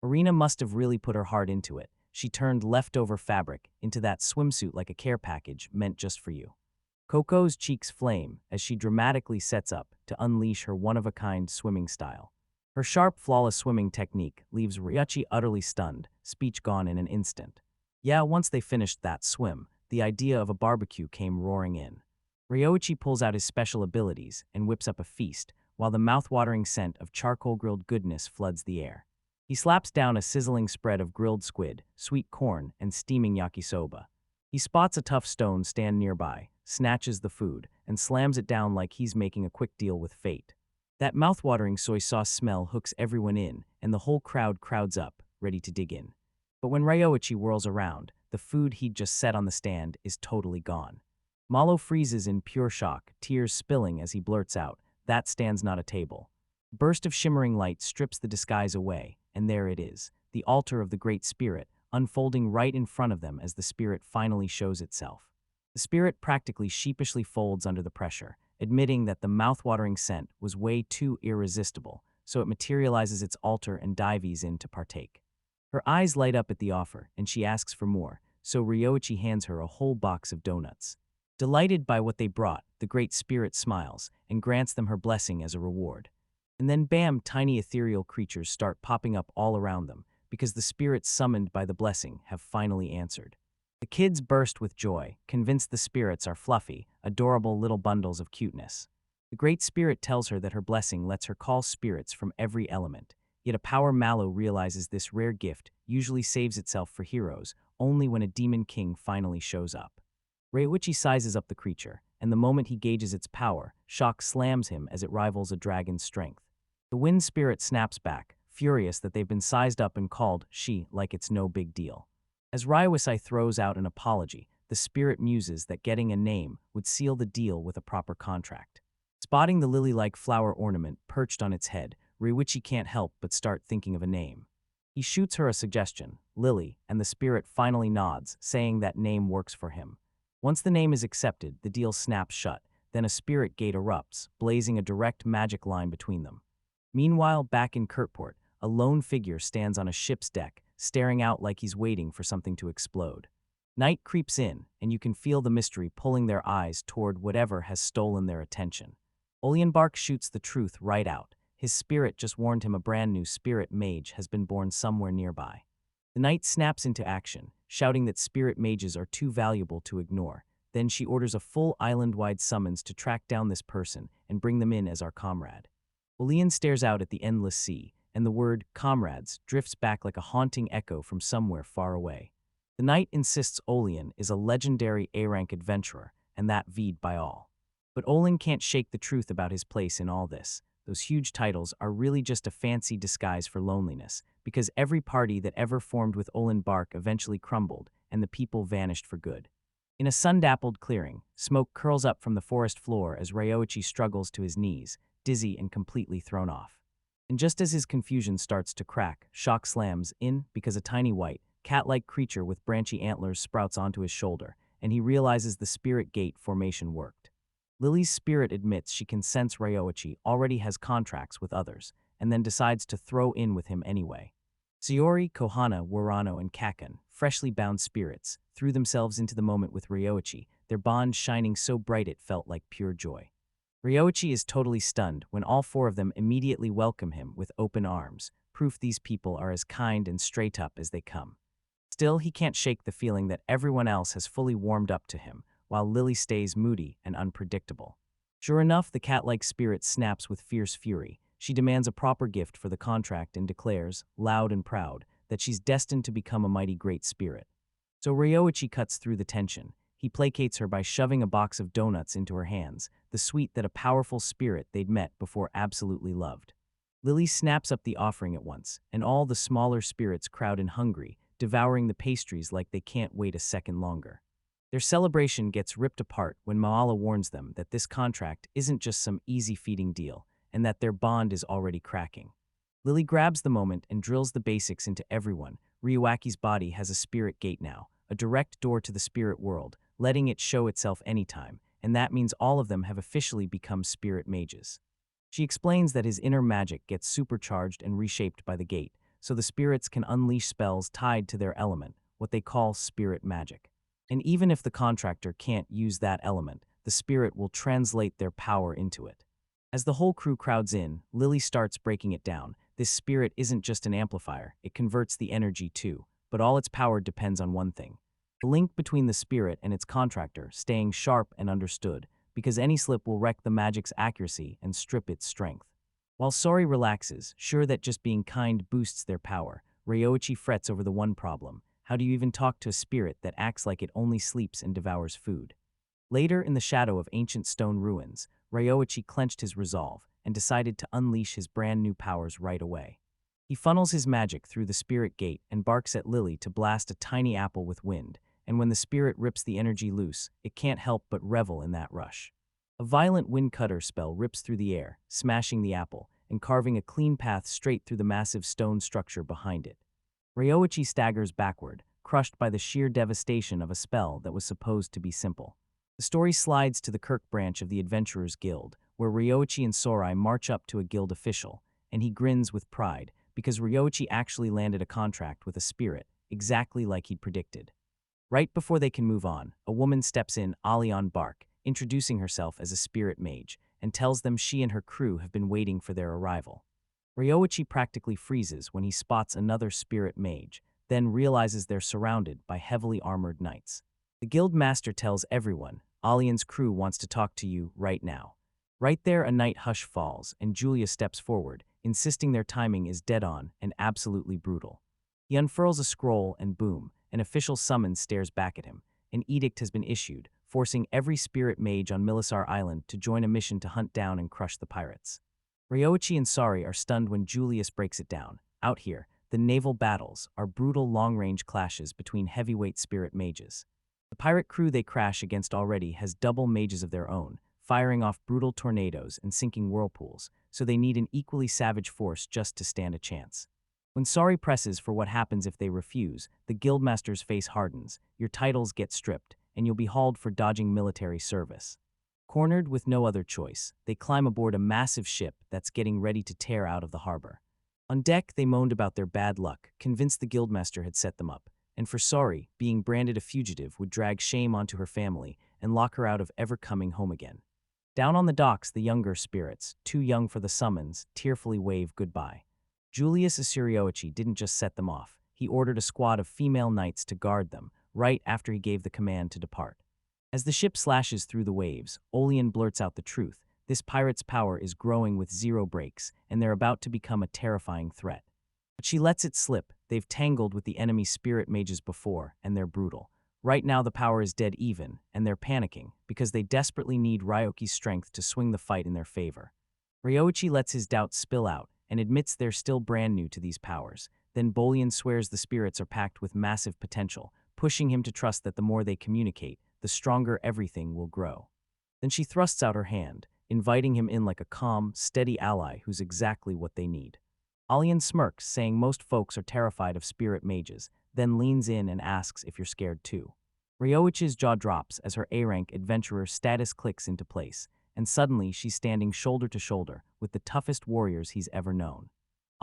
Arena must have really put her heart into it. She turned leftover fabric into that swimsuit like a care package meant just for you. Coco's cheeks flame as she dramatically sets up to unleash her one-of-a-kind swimming style. Her sharp, flawless swimming technique leaves Ryoichi utterly stunned, speech gone in an instant. Yeah, once they finished that swim, the idea of a barbecue came roaring in. Ryoichi pulls out his special abilities and whips up a feast, while the mouth-watering scent of charcoal-grilled goodness floods the air. He slaps down a sizzling spread of grilled squid, sweet corn, and steaming yakisoba. He spots a tough stone stand nearby, snatches the food, and slams it down like he's making a quick deal with fate. That mouth-watering soy sauce smell hooks everyone in, and the whole crowd crowds up, ready to dig in. But when Ryoichi whirls around, the food he'd just set on the stand is totally gone. Malo freezes in pure shock, tears spilling as he blurts out, "That stands not a table." A burst of shimmering light strips the disguise away, and there it is, the altar of the Great Spirit, unfolding right in front of them as the spirit finally shows itself. The spirit practically sheepishly folds under the pressure, admitting that the mouth-watering scent was way too irresistible, so it materializes its altar and dives in to partake. Her eyes light up at the offer, and she asks for more, so Ryoichi hands her a whole box of donuts. Delighted by what they brought, the Great Spirit smiles and grants them her blessing as a reward. And then bam, tiny ethereal creatures start popping up all around them, because the spirits summoned by the blessing have finally answered. The kids burst with joy, convinced the spirits are fluffy, adorable little bundles of cuteness. The Great Spirit tells her that her blessing lets her call spirits from every element, yet a power Malo realizes this rare gift usually saves itself for heroes only when a demon king finally shows up. Ryoichi sizes up the creature, and the moment he gauges its power, shock slams him as it rivals a dragon's strength. The wind spirit snaps back, furious that they've been sized up and called she like it's no big deal. As Ryoichi throws out an apology, the spirit muses that getting a name would seal the deal with a proper contract. Spotting the lily-like flower ornament perched on its head, Ryoichi can't help but start thinking of a name. He shoots her a suggestion, Lily, and the spirit finally nods, saying that name works for him. Once the name is accepted, the deal snaps shut, then a spirit gate erupts, blazing a direct magic line between them. Meanwhile, back in Kurtport, a lone figure stands on a ship's deck, staring out like he's waiting for something to explode. Night creeps in, and you can feel the mystery pulling their eyes toward whatever has stolen their attention. Olienbark shoots the truth right out. His spirit just warned him a brand new spirit mage has been born somewhere nearby. The knight snaps into action, shouting that spirit mages are too valuable to ignore. Then she orders a full island-wide summons to track down this person and bring them in as our comrade. Olien stares out at the endless sea, and the word comrades drifts back like a haunting echo from somewhere far away. The knight insists Olien is a legendary A-rank adventurer, and that vied by all. But Olin can't shake the truth about his place in all this. Those huge titles are really just a fancy disguise for loneliness, because every party that ever formed with Olienbark eventually crumbled, and the people vanished for good. In a sun-dappled clearing, smoke curls up from the forest floor as Ryoichi struggles to his knees, dizzy and completely thrown off. And just as his confusion starts to crack, shock slams in because a tiny white, cat-like creature with branchy antlers sprouts onto his shoulder, and he realizes the spirit gate formation worked. Lily's spirit admits she can sense Ryoichi already has contracts with others, and then decides to throw in with him anyway. Sayori, Kohana, Warano, and Kakan, freshly bound spirits, threw themselves into the moment with Ryoichi, their bond shining so bright it felt like pure joy. Ryoichi is totally stunned when all four of them immediately welcome him with open arms, proof these people are as kind and straight up as they come. Still, he can't shake the feeling that everyone else has fully warmed up to him, while Lily stays moody and unpredictable. Sure enough, the cat-like spirit snaps with fierce fury. She demands a proper gift for the contract and declares, loud and proud, that she's destined to become a mighty great spirit. So Ryoichi cuts through the tension. He placates her by shoving a box of donuts into her hands, the sweet that a powerful spirit they'd met before absolutely loved. Lily snaps up the offering at once, and all the smaller spirits crowd in hungry, devouring the pastries like they can't wait a second longer. Their celebration gets ripped apart when Maala warns them that this contract isn't just some easy-feeding deal, and that their bond is already cracking. Lily grabs the moment and drills the basics into everyone. Ryuaki's body has a spirit gate now, a direct door to the spirit world, letting it show itself anytime, and that means all of them have officially become spirit mages. She explains that his inner magic gets supercharged and reshaped by the gate, so the spirits can unleash spells tied to their element, what they call spirit magic. And even if the contractor can't use that element, the spirit will translate their power into it. As the whole crew crowds in, Lily starts breaking it down. This spirit isn't just an amplifier, it converts the energy too, but all its power depends on one thing: the link between the spirit and its contractor staying sharp and understood, because any slip will wreck the magic's accuracy and strip its strength. While Sori relaxes, sure that just being kind boosts their power, Ryoichi frets over the one problem: how do you even talk to a spirit that acts like it only sleeps and devours food? Later, in the shadow of ancient stone ruins, Ryoichi clenched his resolve and decided to unleash his brand new powers right away. He funnels his magic through the spirit gate and barks at Lily to blast a tiny apple with wind, and when the spirit rips the energy loose, it can't help but revel in that rush. A violent wind cutter spell rips through the air, smashing the apple and carving a clean path straight through the massive stone structure behind it. Ryoichi staggers backward, crushed by the sheer devastation of a spell that was supposed to be simple. The story slides to the Kirk branch of the Adventurers Guild, where Ryoichi and Sorai march up to a guild official, and he grins with pride because Ryoichi actually landed a contract with a spirit, exactly like he'd predicted. Right before they can move on, a woman steps in, Alion Bark, introducing herself as a spirit mage, and tells them she and her crew have been waiting for their arrival. Ryoichi practically freezes when he spots another spirit mage, then realizes they're surrounded by heavily armored knights. The guild master tells everyone, Alion's crew wants to talk to you right now. Right there, a knight hush falls, and Julia steps forward, insisting their timing is dead on and absolutely brutal. He unfurls a scroll and boom, an official summons stares back at him. An edict has been issued, forcing every spirit mage on Milisar Island to join a mission to hunt down and crush the pirates. Ryoichi and Sari are stunned when Julius breaks it down. Out here, the naval battles are brutal long-range clashes between heavyweight spirit mages. The pirate crew they crash against already has double mages of their own, firing off brutal tornadoes and sinking whirlpools, so they need an equally savage force just to stand a chance. When Sari presses for what happens if they refuse, the guildmaster's face hardens, your titles get stripped, and you'll be hauled for dodging military service. Cornered with no other choice, they climb aboard a massive ship that's getting ready to tear out of the harbor. On deck, they moaned about their bad luck, convinced the guildmaster had set them up, and for Sari, being branded a fugitive would drag shame onto her family and lock her out of ever coming home again. Down on the docks, the younger spirits, too young for the summons, tearfully wave goodbye. Julius Asurioichi didn't just set them off, he ordered a squad of female knights to guard them, right after he gave the command to depart. As the ship slashes through the waves, Olian blurts out the truth: this pirate's power is growing with zero breaks, and they're about to become a terrifying threat. But she lets it slip. They've tangled with the enemy spirit mages before, and they're brutal. Right now the power is dead even, and they're panicking, because they desperately need Ryoki's strength to swing the fight in their favor. Ryoichi lets his doubts spill out, and admits they're still brand new to these powers. Then Bolian swears the spirits are packed with massive potential, pushing him to trust that the more they communicate, the stronger everything will grow. Then she thrusts out her hand, inviting him in like a calm, steady ally who's exactly what they need. Alian smirks, saying most folks are terrified of spirit mages, then leans in and asks if you're scared too. Ryoichi's jaw drops as her A-rank adventurer status clicks into place, and suddenly she's standing shoulder to shoulder with the toughest warriors he's ever known.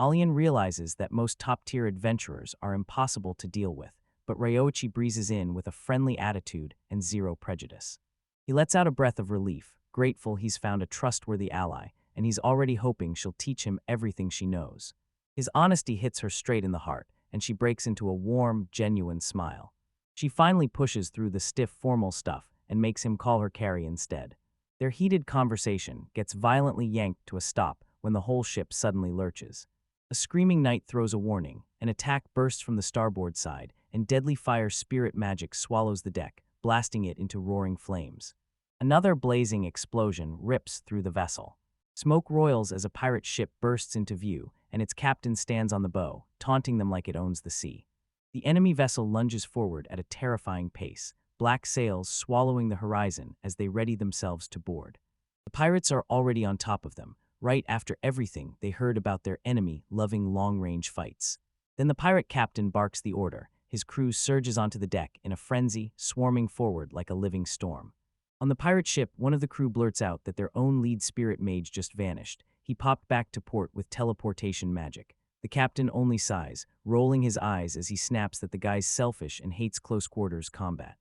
Alian realizes that most top-tier adventurers are impossible to deal with, but Ryoichi breezes in with a friendly attitude and zero prejudice. He lets out a breath of relief, grateful he's found a trustworthy ally, and he's already hoping she'll teach him everything she knows. His honesty hits her straight in the heart, and she breaks into a warm, genuine smile. She finally pushes through the stiff, formal stuff and makes him call her Carrie instead. Their heated conversation gets violently yanked to a stop when the whole ship suddenly lurches. A screaming knight throws a warning, an attack bursts from the starboard side, and deadly fire spirit magic swallows the deck, blasting it into roaring flames. Another blazing explosion rips through the vessel. Smoke roils as a pirate ship bursts into view, and its captain stands on the bow, taunting them like it owns the sea. The enemy vessel lunges forward at a terrifying pace, black sails swallowing the horizon as they ready themselves to board. The pirates are already on top of them, right after everything they heard about their enemy loving long-range fights. Then the pirate captain barks the order. His crew surges onto the deck in a frenzy, swarming forward like a living storm. On the pirate ship, one of the crew blurts out that their own lead spirit mage just vanished. He popped back to port with teleportation magic. The captain only sighs, rolling his eyes as he snaps that the guy's selfish and hates close quarters combat.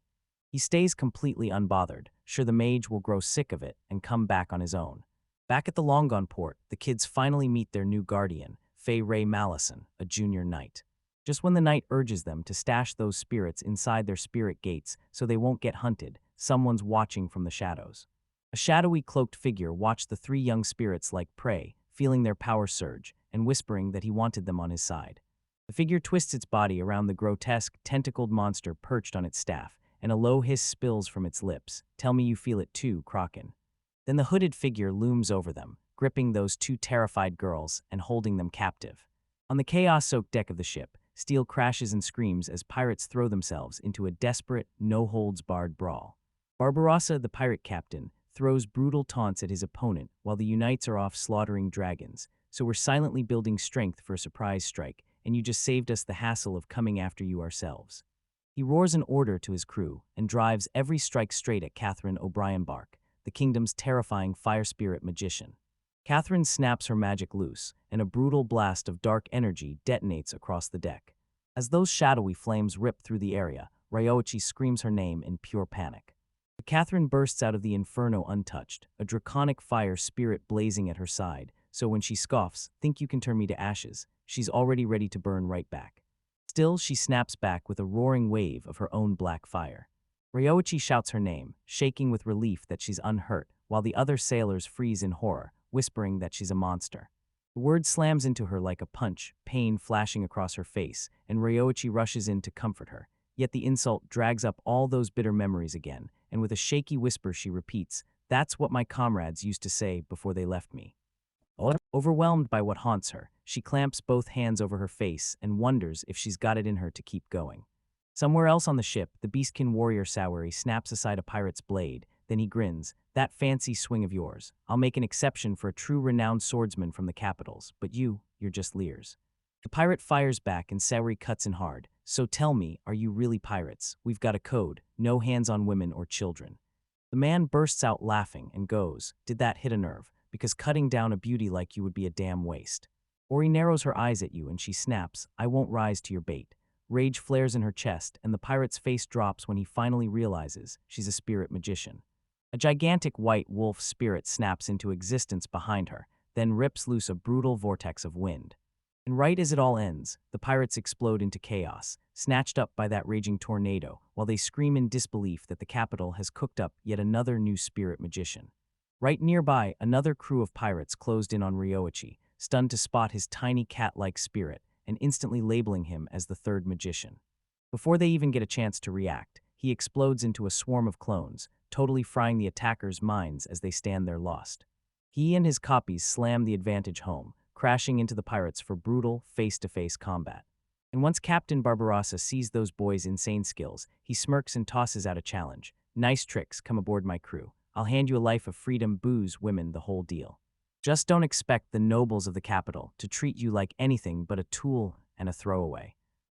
He stays completely unbothered, sure the mage will grow sick of it and come back on his own. Back at the Long Gone port, the kids finally meet their new guardian, Fay Ray Mallison, a junior knight. Just when the knight urges them to stash those spirits inside their spirit gates so they won't get hunted, someone's watching from the shadows. A shadowy cloaked figure watched the three young spirits like prey, feeling their power surge, and whispering that he wanted them on his side. The figure twists its body around the grotesque, tentacled monster perched on its staff, and a low hiss spills from its lips. Tell me you feel it too, Kraken. Then the hooded figure looms over them, gripping those two terrified girls and holding them captive. On the chaos-soaked deck of the ship, steel crashes and screams as pirates throw themselves into a desperate, no-holds-barred brawl. Barbarossa, the pirate captain, throws brutal taunts at his opponent while the Unites are off slaughtering dragons, so we're silently building strength for a surprise strike, and you just saved us the hassle of coming after you ourselves. He roars an order to his crew and drives every strike straight at Catherine O'Brien Bark, the kingdom's terrifying fire spirit magician. Catherine snaps her magic loose, and a brutal blast of dark energy detonates across the deck. As those shadowy flames rip through the area, Ryoichi screams her name in pure panic. But Catherine bursts out of the inferno untouched, a draconic fire spirit blazing at her side, so when she scoffs, "Think you can turn me to ashes," she's already ready to burn right back. Still, she snaps back with a roaring wave of her own black fire. Ryoichi shouts her name, shaking with relief that she's unhurt, while the other sailors freeze in horror, whispering that she's a monster. The word slams into her like a punch, pain flashing across her face, and Ryoichi rushes in to comfort her. Yet the insult drags up all those bitter memories again, and with a shaky whisper she repeats, "That's what my comrades used to say before they left me." Overwhelmed by what haunts her, she clamps both hands over her face and wonders if she's got it in her to keep going. Somewhere else on the ship, the Beastkin warrior Sawari snaps aside a pirate's blade, then he grins, "That fancy swing of yours. I'll make an exception for a true renowned swordsman from the capitals, but you're just leers." The pirate fires back and Sawari cuts in hard, "So tell me, are you really pirates? We've got a code, no hands on women or children." The man bursts out laughing and goes, "Did that hit a nerve? Because cutting down a beauty like you would be a damn waste." Ori narrows her eyes at you and she snaps, "I won't rise to your bait." Rage flares in her chest and the pirate's face drops when he finally realizes she's a spirit magician. A gigantic white wolf spirit snaps into existence behind her, then rips loose a brutal vortex of wind. And right as it all ends, the pirates explode into chaos, snatched up by that raging tornado, while they scream in disbelief that the capital has cooked up yet another new spirit magician. Right nearby, another crew of pirates closed in on Ryoichi, stunned to spot his tiny cat-like spirit, and instantly labeling him as the third magician. Before they even get a chance to react, he explodes into a swarm of clones, totally frying the attackers' minds as they stand there lost. He and his copies slam the advantage home, crashing into the pirates for brutal, face-to-face combat. And once Captain Barbarossa sees those boys' insane skills, he smirks and tosses out a challenge. "Nice tricks, come aboard my crew. I'll hand you a life of freedom, booze, women, the whole deal. Just don't expect the nobles of the capital to treat you like anything but a tool and a throwaway."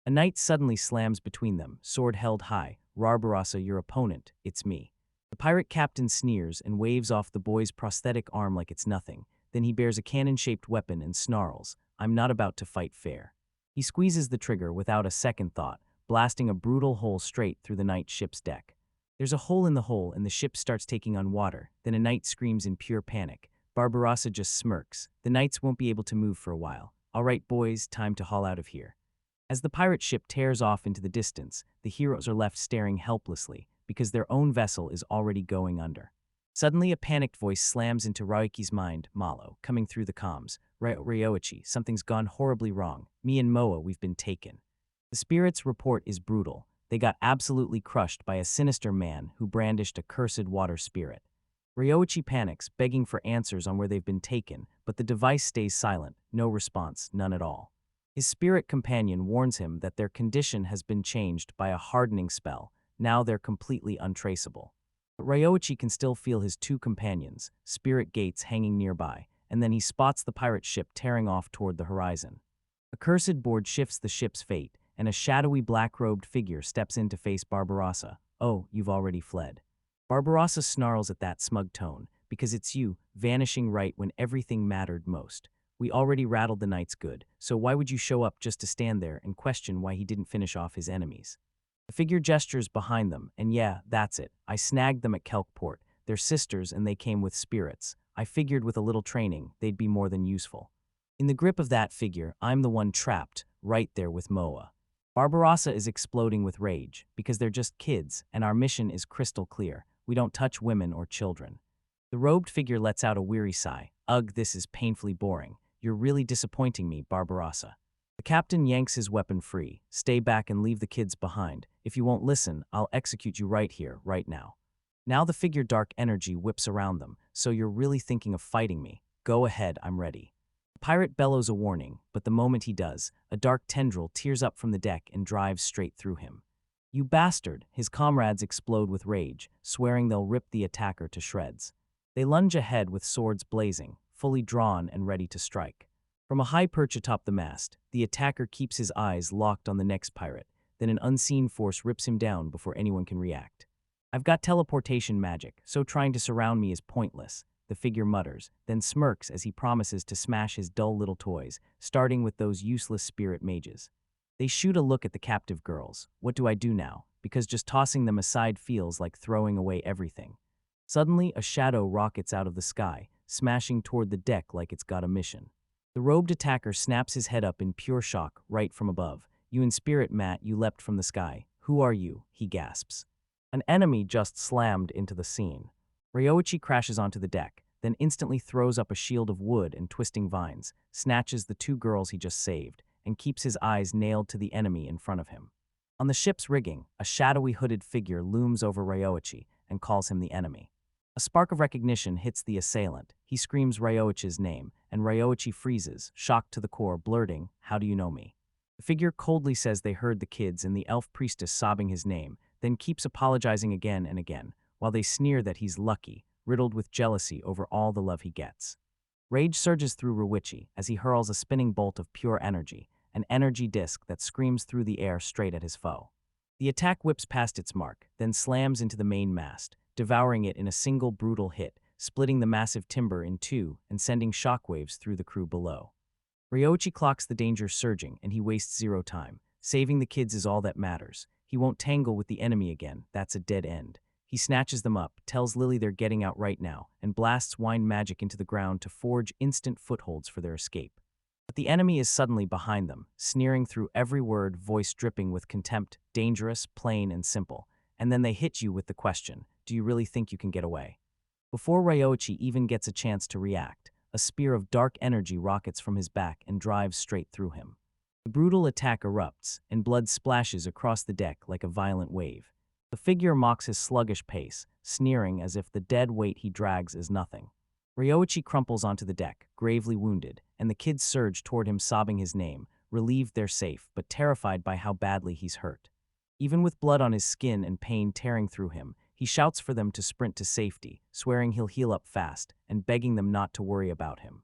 A knight suddenly slams between them, sword held high. "Barbarossa, your opponent, it's me." The pirate captain sneers and waves off the boy's prosthetic arm like it's nothing. Then he bears a cannon-shaped weapon and snarls, "I'm not about to fight fair." He squeezes the trigger without a second thought, blasting a brutal hole straight through the knight's ship's deck. There's a hole in the hole and the ship starts taking on water, then a knight screams in pure panic. Barbarossa just smirks. "The knights won't be able to move for a while. All right, boys, time to haul out of here." As the pirate ship tears off into the distance, the heroes are left staring helplessly because their own vessel is already going under. Suddenly, a panicked voice slams into Ryoichi's mind, Malo, coming through the comms. "Ryoichi, something's gone horribly wrong. Me and Moa, we've been taken." The spirit's report is brutal. They got absolutely crushed by a sinister man who brandished a cursed water spirit. Ryoichi panics, begging for answers on where they've been taken, but the device stays silent, no response, none at all. His spirit companion warns him that their condition has been changed by a hardening spell. Now they're completely untraceable. But Ryoichi can still feel his two companions, spirit gates hanging nearby, and then he spots the pirate ship tearing off toward the horizon. A cursed board shifts the ship's fate, and a shadowy black-robed figure steps in to face Barbarossa. "Oh, you've already fled." Barbarossa snarls at that smug tone, "Because it's you, vanishing right when everything mattered most. We already rattled the knight's good, so why would you show up just to stand there and question why he didn't finish off his enemies?" The figure gestures behind them, and yeah, that's it. I snagged them at Kelkport. They're sisters and they came with spirits. I figured with a little training, they'd be more than useful. In the grip of that figure, I'm the one trapped, right there with Moa. Barbarossa is exploding with rage, because they're just kids, and our mission is crystal clear. We don't touch women or children. The robed figure lets out a weary sigh. "Ugh, this is painfully boring. You're really disappointing me, Barbarossa." The captain yanks his weapon free. "Stay back and leave the kids behind. If you won't listen, I'll execute you right here, right now." Now the figure dark energy whips around them. "So you're really thinking of fighting me? Go ahead, I'm ready." The pirate bellows a warning, but the moment he does, a dark tendril tears up from the deck and drives straight through him. "You bastard!" His comrades explode with rage, swearing they'll rip the attacker to shreds. They lunge ahead with swords blazing, fully drawn and ready to strike. From a high perch atop the mast, the attacker keeps his eyes locked on the next pirate, then an unseen force rips him down before anyone can react. "I've got teleportation magic, so trying to surround me is pointless," the figure mutters, then smirks as he promises to smash his dull little toys, starting with those useless spirit mages. They shoot a look at the captive girls. What do I do now? Because just tossing them aside feels like throwing away everything. Suddenly, a shadow rockets out of the sky, smashing toward the deck like it's got a mission. The robed attacker snaps his head up in pure shock, right from above. "You in spirit, Matt, you leapt from the sky. Who are you?" he gasps. An enemy just slammed into the scene. Ryoichi crashes onto the deck, then instantly throws up a shield of wood and twisting vines, snatches the two girls he just saved, and keeps his eyes nailed to the enemy in front of him. On the ship's rigging, a shadowy hooded figure looms over Ryoichi and calls him the enemy. A spark of recognition hits the assailant. He screams Ryoichi's name, and Ryoichi freezes, shocked to the core, blurting, "How do you know me?" The figure coldly says they heard the kids and the elf priestess sobbing his name, then keeps apologizing again and again, while they sneer that he's lucky, riddled with jealousy over all the love he gets. Rage surges through Ryoichi as he hurls a spinning bolt of pure energy, an energy disk that screams through the air straight at his foe. The attack whips past its mark, then slams into the main mast, devouring it in a single brutal hit, splitting the massive timber in two and sending shockwaves through the crew below. Ryoichi clocks the danger surging, and he wastes zero time. Saving the kids is all that matters. He won't tangle with the enemy again. That's a dead end. He snatches them up, tells Lily they're getting out right now, and blasts wind magic into the ground to forge instant footholds for their escape. But the enemy is suddenly behind them, sneering through every word, voice dripping with contempt, dangerous, plain, and simple. And then they hit you with the question, "Do you really think you can get away?" Before Ryoichi even gets a chance to react, a spear of dark energy rockets from his back and drives straight through him. The brutal attack erupts, and blood splashes across the deck like a violent wave. The figure mocks his sluggish pace, sneering as if the dead weight he drags is nothing. Ryoichi crumples onto the deck, gravely wounded, and the kids surge toward him sobbing his name, relieved they're safe, but terrified by how badly he's hurt. Even with blood on his skin and pain tearing through him, he shouts for them to sprint to safety, swearing he'll heal up fast, and begging them not to worry about him.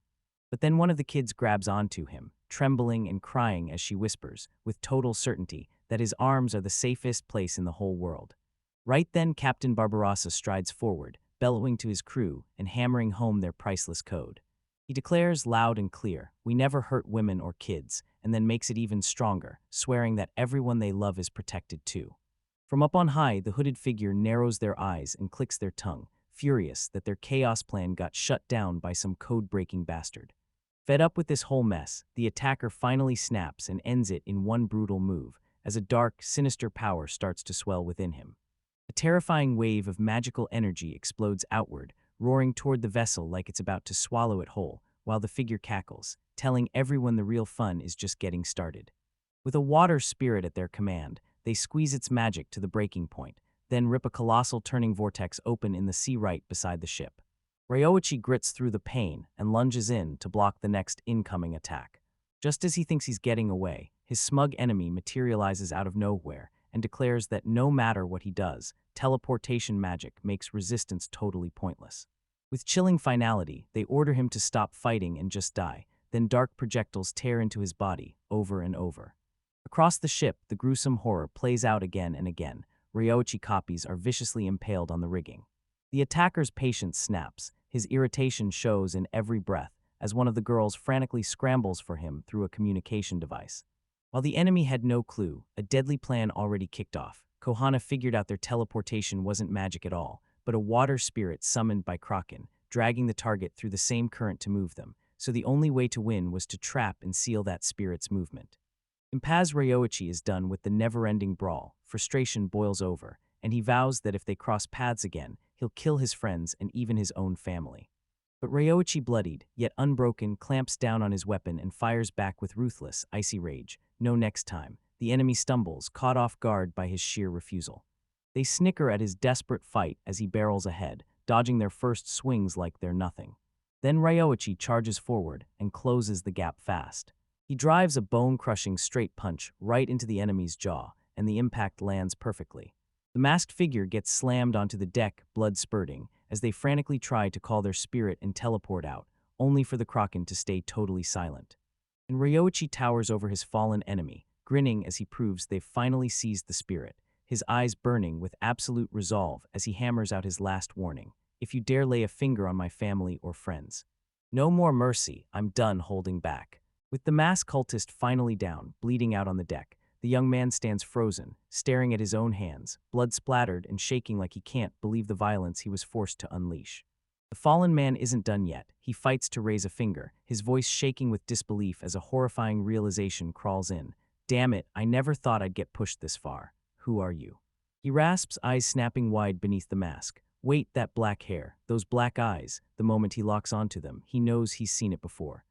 But then one of the kids grabs onto him, trembling and crying as she whispers, with total certainty, that his arms are the safest place in the whole world. Right then, Captain Barbarossa strides forward, bellowing to his crew and hammering home their priceless code. He declares loud and clear, "We never hurt women or kids," and then makes it even stronger, swearing that everyone they love is protected too. From up on high, the hooded figure narrows their eyes and clicks their tongue, furious that their chaos plan got shut down by some code-breaking bastard. Fed up with this whole mess, the attacker finally snaps and ends it in one brutal move, as a dark, sinister power starts to swell within him. A terrifying wave of magical energy explodes outward, roaring toward the vessel like it's about to swallow it whole, while the figure cackles, telling everyone the real fun is just getting started. With a water spirit at their command, they squeeze its magic to the breaking point, then rip a colossal turning vortex open in the sea right beside the ship. Ryoichi grits through the pain and lunges in to block the next incoming attack. Just as he thinks he's getting away, his smug enemy materializes out of nowhere and declares that no matter what he does, teleportation magic makes resistance totally pointless. With chilling finality, they order him to stop fighting and just die, then dark projectiles tear into his body, over and over. Across the ship, the gruesome horror plays out again and again. Ryoichi copies are viciously impaled on the rigging. The attacker's patience snaps, his irritation shows in every breath, as one of the girls frantically scrambles for him through a communication device. While the enemy had no clue, a deadly plan already kicked off. Kohana figured out their teleportation wasn't magic at all, but a water spirit summoned by Kraken, dragging the target through the same current to move them, so the only way to win was to trap and seal that spirit's movement. Impaz Ryoichi is done with the never-ending brawl, frustration boils over, and he vows that if they cross paths again, he'll kill his friends and even his own family. But Ryoichi, bloodied, yet unbroken, clamps down on his weapon and fires back with ruthless, icy rage. No next time. The enemy stumbles, caught off guard by his sheer refusal. They snicker at his desperate fight as he barrels ahead, dodging their first swings like they're nothing. Then Ryoichi charges forward and closes the gap fast. He drives a bone-crushing straight punch right into the enemy's jaw, and the impact lands perfectly. The masked figure gets slammed onto the deck, blood spurting, as they frantically try to call their spirit and teleport out, only for the Kraken to stay totally silent. And Ryoichi towers over his fallen enemy, grinning as he proves they've finally seized the spirit, his eyes burning with absolute resolve as he hammers out his last warning. If you dare lay a finger on my family or friends. No more mercy, I'm done holding back. With the masked cultist finally down, bleeding out on the deck, the young man stands frozen, staring at his own hands, blood splattered and shaking like he can't believe the violence he was forced to unleash. The fallen man isn't done yet. He fights to raise a finger, his voice shaking with disbelief as a horrifying realization crawls in. Damn it, I never thought I'd get pushed this far. Who are you? He rasps, eyes snapping wide beneath the mask. Wait, that black hair, those black eyes. The moment he locks onto them, he knows he's seen it before.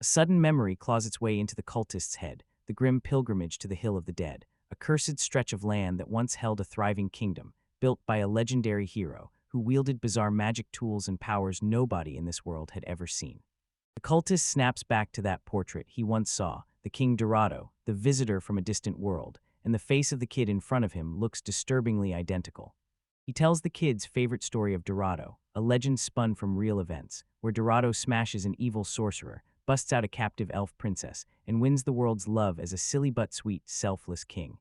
A sudden memory claws its way into the cultist's head, the grim pilgrimage to the Hill of the Dead, a cursed stretch of land that once held a thriving kingdom, built by a legendary hero who wielded bizarre magic tools and powers nobody in this world had ever seen. The cultist snaps back to that portrait he once saw, the King Dorado, the visitor from a distant world, and the face of the kid in front of him looks disturbingly identical. He tells the kid's favorite story of Dorado, a legend spun from real events, where Dorado smashes an evil sorcerer, busts out a captive elf princess, and wins the world's love as a silly but sweet, selfless king.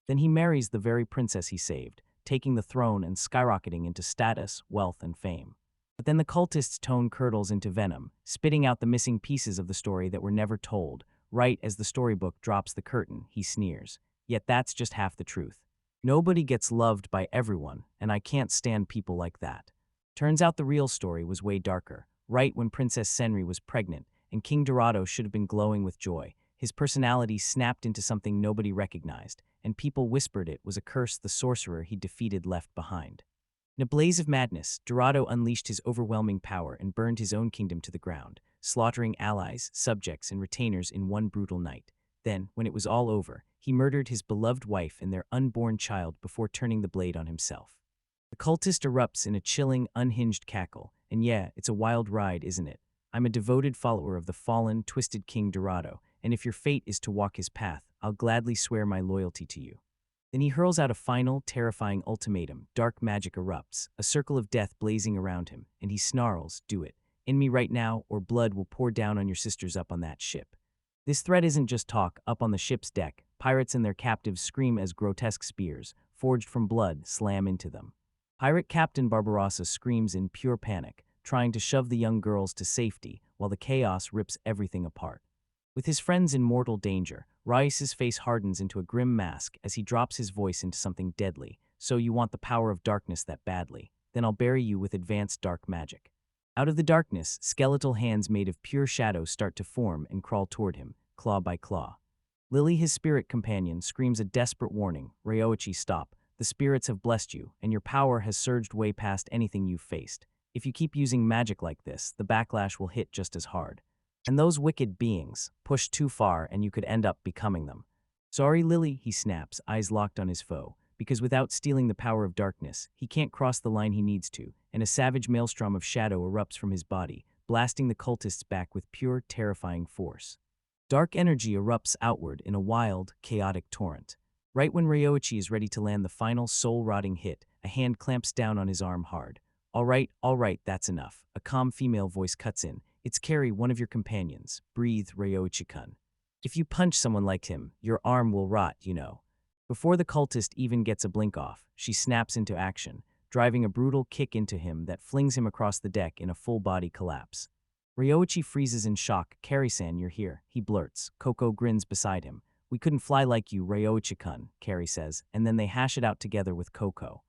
Then he marries the very princess he saved, taking the throne and skyrocketing into status, wealth, and fame. But then the cultist's tone curdles into venom, spitting out the missing pieces of the story that were never told. Right as the storybook drops the curtain, he sneers. Yet that's just half the truth. Nobody gets loved by everyone, and I can't stand people like that. Turns out the real story was way darker. Right when Princess Senri was pregnant, and King Dorado should have been glowing with joy, his personality snapped into something nobody recognized, and people whispered it was a curse the sorcerer he defeated left behind. In a blaze of madness, Dorado unleashed his overwhelming power and burned his own kingdom to the ground, slaughtering allies, subjects, and retainers in one brutal night. Then, when it was all over, he murdered his beloved wife and their unborn child before turning the blade on himself. The cultist erupts in a chilling, unhinged cackle, and yeah, it's a wild ride, isn't it? I'm a devoted follower of the fallen, twisted King Dorado, and if your fate is to walk his path, I'll gladly swear my loyalty to you. Then he hurls out a final, terrifying ultimatum. Dark magic erupts, a circle of death blazing around him, and he snarls, do it. In me right now, or blood will pour down on your sisters up on that ship. This threat isn't just talk. Up on the ship's deck, pirates and their captives scream as grotesque spears, forged from blood, slam into them. Pirate Captain Barbarossa screams in pure panic, trying to shove the young girls to safety while the chaos rips everything apart. With his friends in mortal danger, Rice's face hardens into a grim mask as he drops his voice into something deadly. So you want the power of darkness that badly? Then I'll bury you with advanced dark magic. Out of the darkness, skeletal hands made of pure shadow start to form and crawl toward him, claw by claw. Lily, his spirit companion, screams a desperate warning. Ryoichi, stop. The spirits have blessed you, and your power has surged way past anything you've faced. If you keep using magic like this, the backlash will hit just as hard. And those wicked beings, push too far and you could end up becoming them. Sorry, Lily, he snaps, eyes locked on his foe, because without stealing the power of darkness, he can't cross the line he needs to, and a savage maelstrom of shadow erupts from his body, blasting the cultists back with pure, terrifying force. Dark energy erupts outward in a wild, chaotic torrent. Right when Ryoichi is ready to land the final soul-rotting hit, a hand clamps down on his arm hard. All right, that's enough. A calm female voice cuts in. It's Carrie, one of your companions. Breathe, Ryoichi-kun. If you punch someone like him, your arm will rot, you know. Before the cultist even gets a blink off, she snaps into action, driving a brutal kick into him that flings him across the deck in a full-body collapse. Ryoichi freezes in shock. Carrie-san, you're here, he blurts. Coco grins beside him. We couldn't fly like you, Ryoichi-kun, Carrie says, and then they hash it out together with Coco.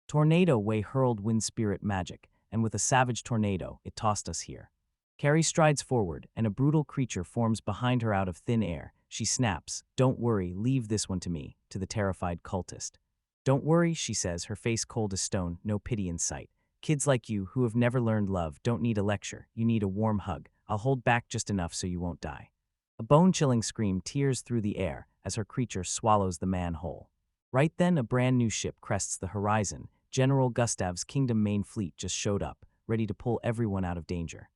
Tornado Way hurled wind spirit magic, and with a savage tornado, it tossed us here. Carrie strides forward, and a brutal creature forms behind her out of thin air. She snaps, "Don't worry, leave this one to me," to the terrified cultist. "Don't worry," she says, her face cold as stone, no pity in sight. "Kids like you, who have never learned love, don't need a lecture, you need a warm hug. I'll hold back just enough so you won't die." A bone-chilling scream tears through the air as her creature swallows the man whole. Right then, a brand new ship crests the horizon. General Gustav's Kingdom main fleet just showed up, ready to pull everyone out of danger.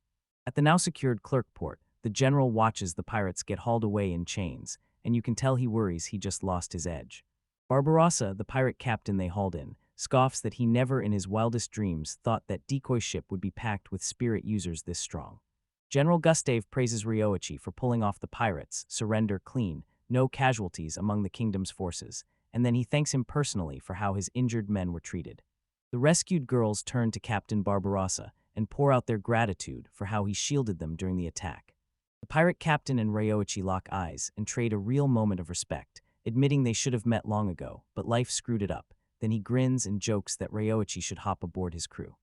At the now secured clerk port, the general watches the pirates get hauled away in chains, and you can tell he worries he just lost his edge. Barbarossa, the pirate captain they hauled in, scoffs that he never in his wildest dreams thought that decoy ship would be packed with spirit users this strong. General Gustave praises Ryoichi for pulling off the pirates' surrender clean, no casualties among the kingdom's forces, and then he thanks him personally for how his injured men were treated. The rescued girls turn to Captain Barbarossa and pour out their gratitude for how he shielded them during the attack. The pirate captain and Ryoichi lock eyes and trade a real moment of respect, admitting they should have met long ago, but life screwed it up. Then he grins and jokes that Ryoichi should hop aboard his crew.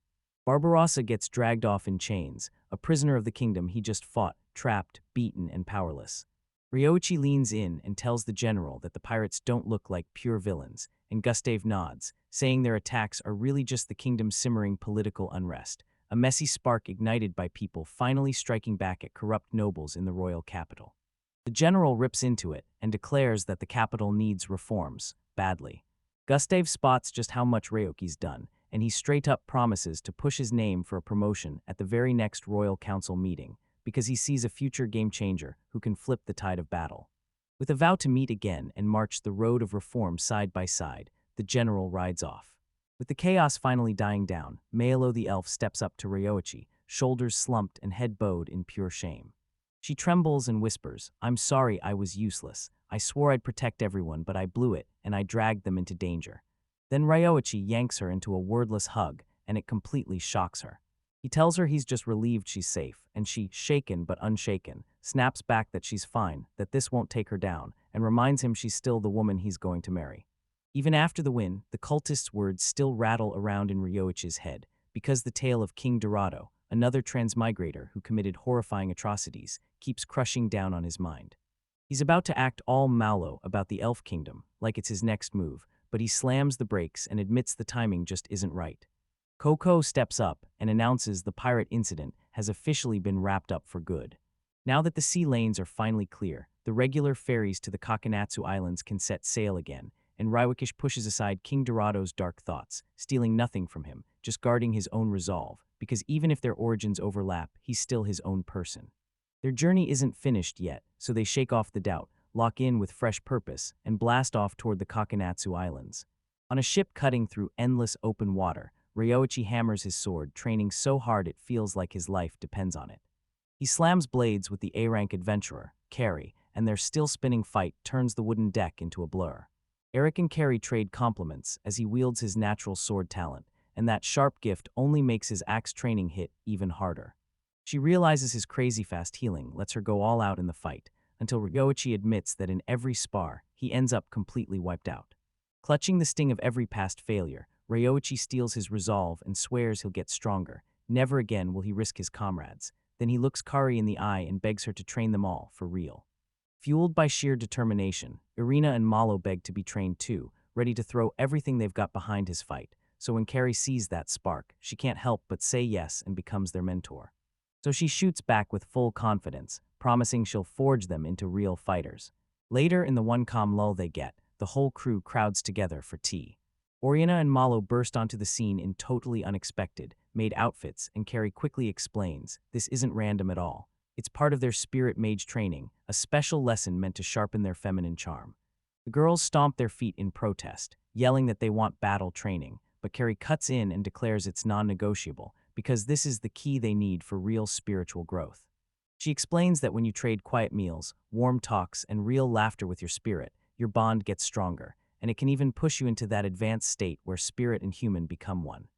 Barbarossa gets dragged off in chains, a prisoner of the kingdom he just fought, trapped, beaten, and powerless. Ryoichi leans in and tells the general that the pirates don't look like pure villains, and Gustave nods, saying their attacks are really just the kingdom's simmering political unrest, a messy spark ignited by people finally striking back at corrupt nobles in the royal capital. The general rips into it and declares that the capital needs reforms, badly. Gustave spots just how much Ryoichi's done, and he straight up promises to push his name for a promotion at the very next royal council meeting, because he sees a future game-changer who can flip the tide of battle. With a vow to meet again and march the road of reform side by side, the general rides off. With the chaos finally dying down, Maelo the elf steps up to Ryoichi, shoulders slumped and head bowed in pure shame. She trembles and whispers, "I'm sorry I was useless. I swore I'd protect everyone, but I blew it, and I dragged them into danger." Then Ryoichi yanks her into a wordless hug, and it completely shocks her. He tells her he's just relieved she's safe, and she, shaken but unshaken, snaps back that she's fine, that this won't take her down, and reminds him she's still the woman he's going to marry. Even after the win, the cultist's words still rattle around in Ryoichi's head, because the tale of King Dorado, another transmigrator who committed horrifying atrocities, keeps crushing down on his mind. He's about to act all Malo about the Elf Kingdom, like it's his next move, but he slams the brakes and admits the timing just isn't right. Coco steps up and announces the pirate incident has officially been wrapped up for good. Now that the sea lanes are finally clear, the regular ferries to the Kakanatsu Islands can set sail again, and Ryoichi pushes aside King Dorado's dark thoughts, stealing nothing from him, just guarding his own resolve, because even if their origins overlap, he's still his own person. Their journey isn't finished yet, so they shake off the doubt, lock in with fresh purpose, and blast off toward the Kakanatsu Islands. On a ship cutting through endless open water, Ryoichi hammers his sword, training so hard it feels like his life depends on it. He slams blades with the A-rank adventurer, Carrie, and their still-spinning fight turns the wooden deck into a blur. Eric and Carrie trade compliments as he wields his natural sword talent, and that sharp gift only makes his axe training hit even harder. She realizes his crazy fast healing lets her go all out in the fight, until Ryoichi admits that in every spar, he ends up completely wiped out. Clutching the sting of every past failure, Ryoichi steals his resolve and swears he'll get stronger. Never again will he risk his comrades. Then he looks Kari in the eye and begs her to train them all, for real. Fueled by sheer determination, Irina and Malo beg to be trained too, ready to throw everything they've got behind his fight. So when Carrie sees that spark, she can't help but say yes and becomes their mentor. So she shoots back with full confidence, promising she'll forge them into real fighters. Later, in the one calm lull they get, the whole crew crowds together for tea. Oriana and Malo burst onto the scene in totally unexpected, made outfits, and Carrie quickly explains, this isn't random at all. It's part of their spirit mage training, a special lesson meant to sharpen their feminine charm. The girls stomp their feet in protest, yelling that they want battle training, but Carrie cuts in and declares it's non-negotiable because this is the key they need for real spiritual growth. She explains that when you trade quiet meals, warm talks, and real laughter with your spirit, your bond gets stronger, and it can even push you into that advanced state where spirit and human become one.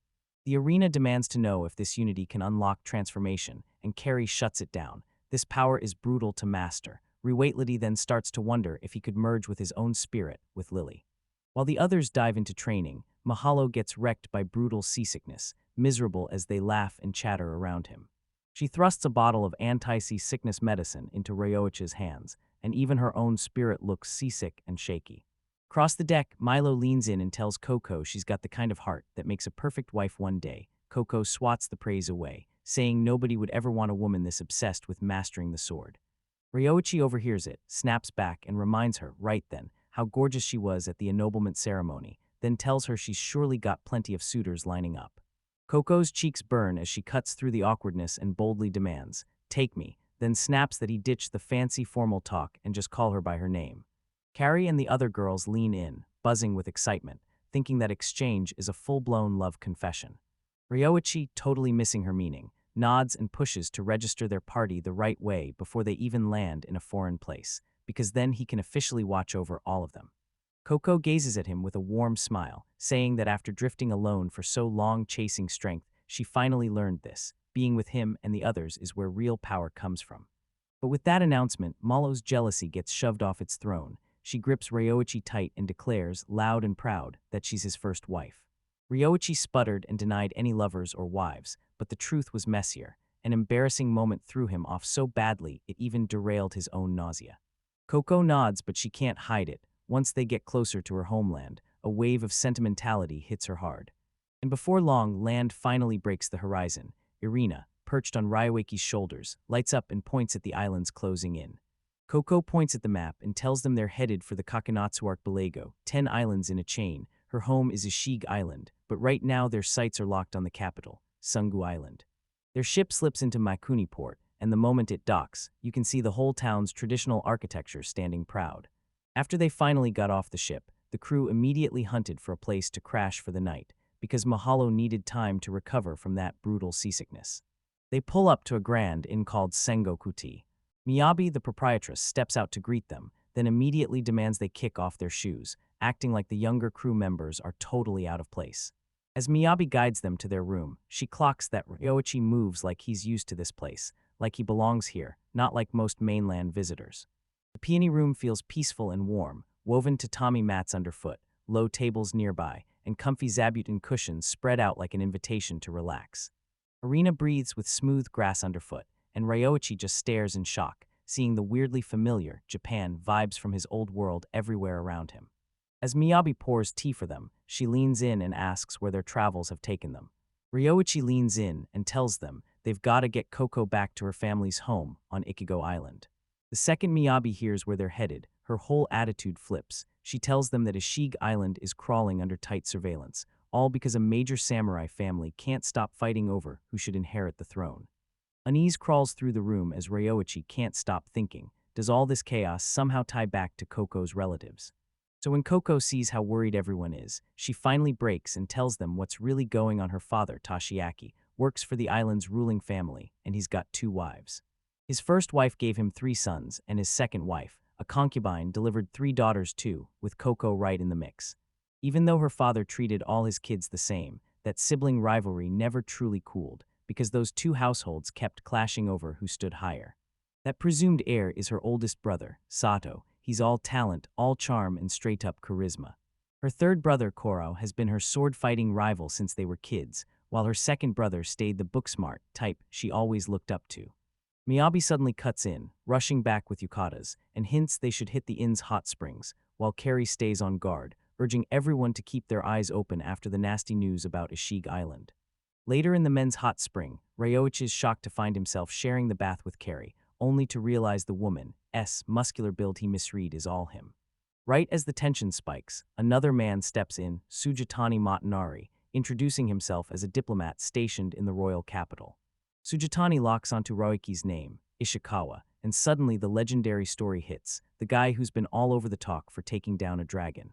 The arena demands to know if this unity can unlock transformation, and Carrie shuts it down. This power is brutal to master. Reweightlady then starts to wonder if he could merge with his own spirit, with Lily. While the others dive into training, Mahalo gets wrecked by brutal seasickness, miserable as they laugh and chatter around him. She thrusts a bottle of anti-seasickness medicine into Ryoichi's hands, and even her own spirit looks seasick and shaky. Across the deck, Milo leans in and tells Coco she's got the kind of heart that makes a perfect wife one day. Coco swats the praise away, saying nobody would ever want a woman this obsessed with mastering the sword. Ryoichi overhears it, snaps back, and reminds her, right then, how gorgeous she was at the ennoblement ceremony, then tells her she's surely got plenty of suitors lining up. Coco's cheeks burn as she cuts through the awkwardness and boldly demands, "Take me," then snaps that he ditched the fancy formal talk and just call her by her name. Carrie and the other girls lean in, buzzing with excitement, thinking that exchange is a full-blown love confession. Ryoichi, totally missing her meaning, nods and pushes to register their party the right way before they even land in a foreign place, because then he can officially watch over all of them. Coco gazes at him with a warm smile, saying that after drifting alone for so long chasing strength, she finally learned this. Being with him and the others is where real power comes from. But with that announcement, Malo's jealousy gets shoved off its throne. She grips Ryoichi tight and declares, loud and proud, that she's his first wife. Ryoichi sputtered and denied any lovers or wives, but the truth was messier. An embarrassing moment threw him off so badly it even derailed his own nausea. Coco nods, but she can't hide it. Once they get closer to her homeland, a wave of sentimentality hits her hard. And before long, land finally breaks the horizon. Irina, perched on Ryoichi's shoulders, lights up and points at the islands closing in. Coco points at the map and tells them they're headed for the Kakinatsu Archipelago, 10 islands in a chain. Her home is Ishig Island, but right now their sights are locked on the capital, Sungu Island. Their ship slips into Makuni port, and the moment it docks, you can see the whole town's traditional architecture standing proud. After they finally got off the ship, the crew immediately hunted for a place to crash for the night, because Mahalo needed time to recover from that brutal seasickness. They pull up to a grand inn called Sengoku-ti. Miyabi, the proprietress, steps out to greet them, then immediately demands they kick off their shoes, acting like the younger crew members are totally out of place. As Miyabi guides them to their room, she clocks that Ryoichi moves like he's used to this place, like he belongs here, not like most mainland visitors. The peony room feels peaceful and warm, woven tatami mats underfoot, low tables nearby, and comfy zabuton cushions spread out like an invitation to relax. Irina breathes with smooth grass underfoot, and Ryoichi just stares in shock, seeing the weirdly familiar Japan vibes from his old world everywhere around him. As Miyabi pours tea for them, she leans in and asks where their travels have taken them. Ryoichi leans in and tells them they've got to get Coco back to her family's home on Ichigo Island. The second Miyabi hears where they're headed, her whole attitude flips. She tells them that Ishig Island is crawling under tight surveillance, all because a major samurai family can't stop fighting over who should inherit the throne. Unease crawls through the room as Ryoichi can't stop thinking, does all this chaos somehow tie back to Coco's relatives? So when Coco sees how worried everyone is, she finally breaks and tells them what's really going on. Her father, Toshiaki, works for the island's ruling family, and he's got 2 wives. His first wife gave him 3 sons, and his second wife, a concubine, delivered 3 daughters too, with Coco right in the mix. Even though her father treated all his kids the same, that sibling rivalry never truly cooled, because those 2 households kept clashing over who stood higher. That presumed heir is her oldest brother, Sato. He's all talent, all charm, and straight-up charisma. Her third brother, Koro, has been her sword-fighting rival since they were kids, while her second brother stayed the book-smart type she always looked up to. Miyabi suddenly cuts in, rushing back with yukatas, and hints they should hit the inn's hot springs, while Carrie stays on guard, urging everyone to keep their eyes open after the nasty news about Ishig Island. Later in the men's hot spring, Ryoichi is shocked to find himself sharing the bath with Carrie, only to realize the woman's muscular build he misread is all him. Right as the tension spikes, another man steps in, Sujitani Motonari, introducing himself as a diplomat stationed in the royal capital. Sujitani locks onto Roiki's name, Ishikawa, and suddenly the legendary story hits, the guy who's been all over the talk for taking down a dragon.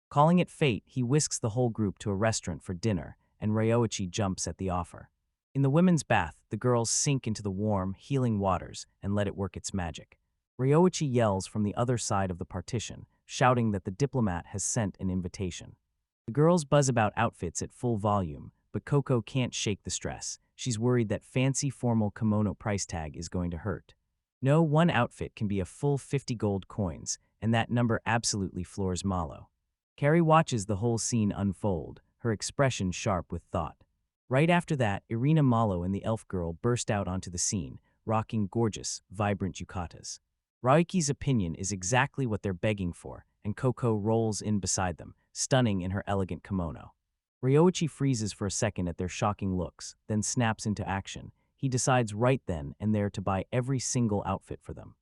Calling it fate, he whisks the whole group to a restaurant for dinner, and Ryoichi jumps at the offer. In the women's bath, the girls sink into the warm, healing waters and let it work its magic. Ryoichi yells from the other side of the partition, shouting that the diplomat has sent an invitation. The girls buzz about outfits at full volume, but Coco can't shake the stress. She's worried that fancy formal kimono price tag is going to hurt. No one outfit can be a full 50 gold coins, and that number absolutely floors Malo. Carrie watches the whole scene unfold, her expression sharp with thought. Right after that, Irina Malo and the elf girl burst out onto the scene, rocking gorgeous, vibrant yukatas. Raiki's opinion is exactly what they're begging for, and Coco rolls in beside them, stunning in her elegant kimono. Ryoichi freezes for a second at their shocking looks, then snaps into action. He decides right then and there to buy every single outfit for them.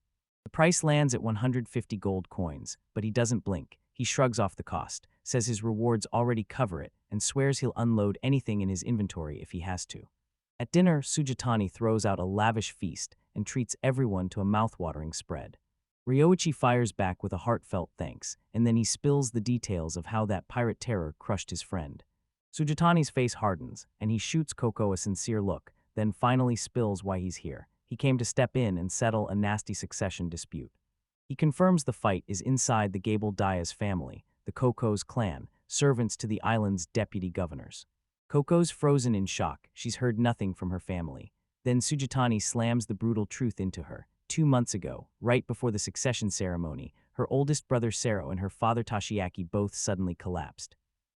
The price lands at 150 gold coins, but he doesn't blink. He shrugs off the cost, says his rewards already cover it, and swears he'll unload anything in his inventory if he has to. At dinner, Sujitani throws out a lavish feast and treats everyone to a mouthwatering spread. Ryoichi fires back with a heartfelt thanks, and then he spills the details of how that pirate terror crushed his friend. Sujitani's face hardens, and he shoots Coco a sincere look, then finally spills why he's here. He came to step in and settle a nasty succession dispute. He confirms the fight is inside the Gable Diaz family, the Coco's clan, servants to the island's deputy governors. Coco's frozen in shock. She's heard nothing from her family. Then Sujitani slams the brutal truth into her. 2 months ago, right before the succession ceremony, her oldest brother Sero and her father Toshiaki both suddenly collapsed.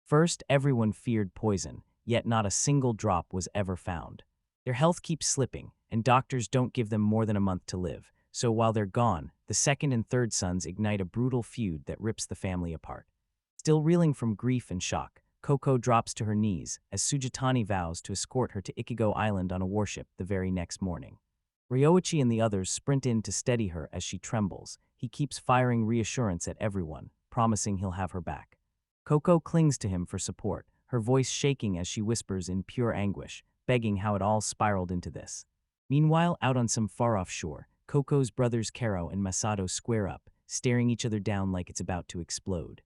First, everyone feared poison, yet not a single drop was ever found. Their health keeps slipping, and doctors don't give them more than a month to live. So while they're gone, the second and third sons ignite a brutal feud that rips the family apart. Still reeling from grief and shock, Coco drops to her knees as Sujitani vows to escort her to Ichigo Island on a warship the very next morning. Ryoichi and the others sprint in to steady her as she trembles. He keeps firing reassurance at everyone, promising he'll have her back. Coco clings to him for support, her voice shaking as she whispers in pure anguish, begging how it all spiraled into this. Meanwhile, out on some far-off shore, Coco's brothers Karo and Masato square up, staring each other down like it's about to explode.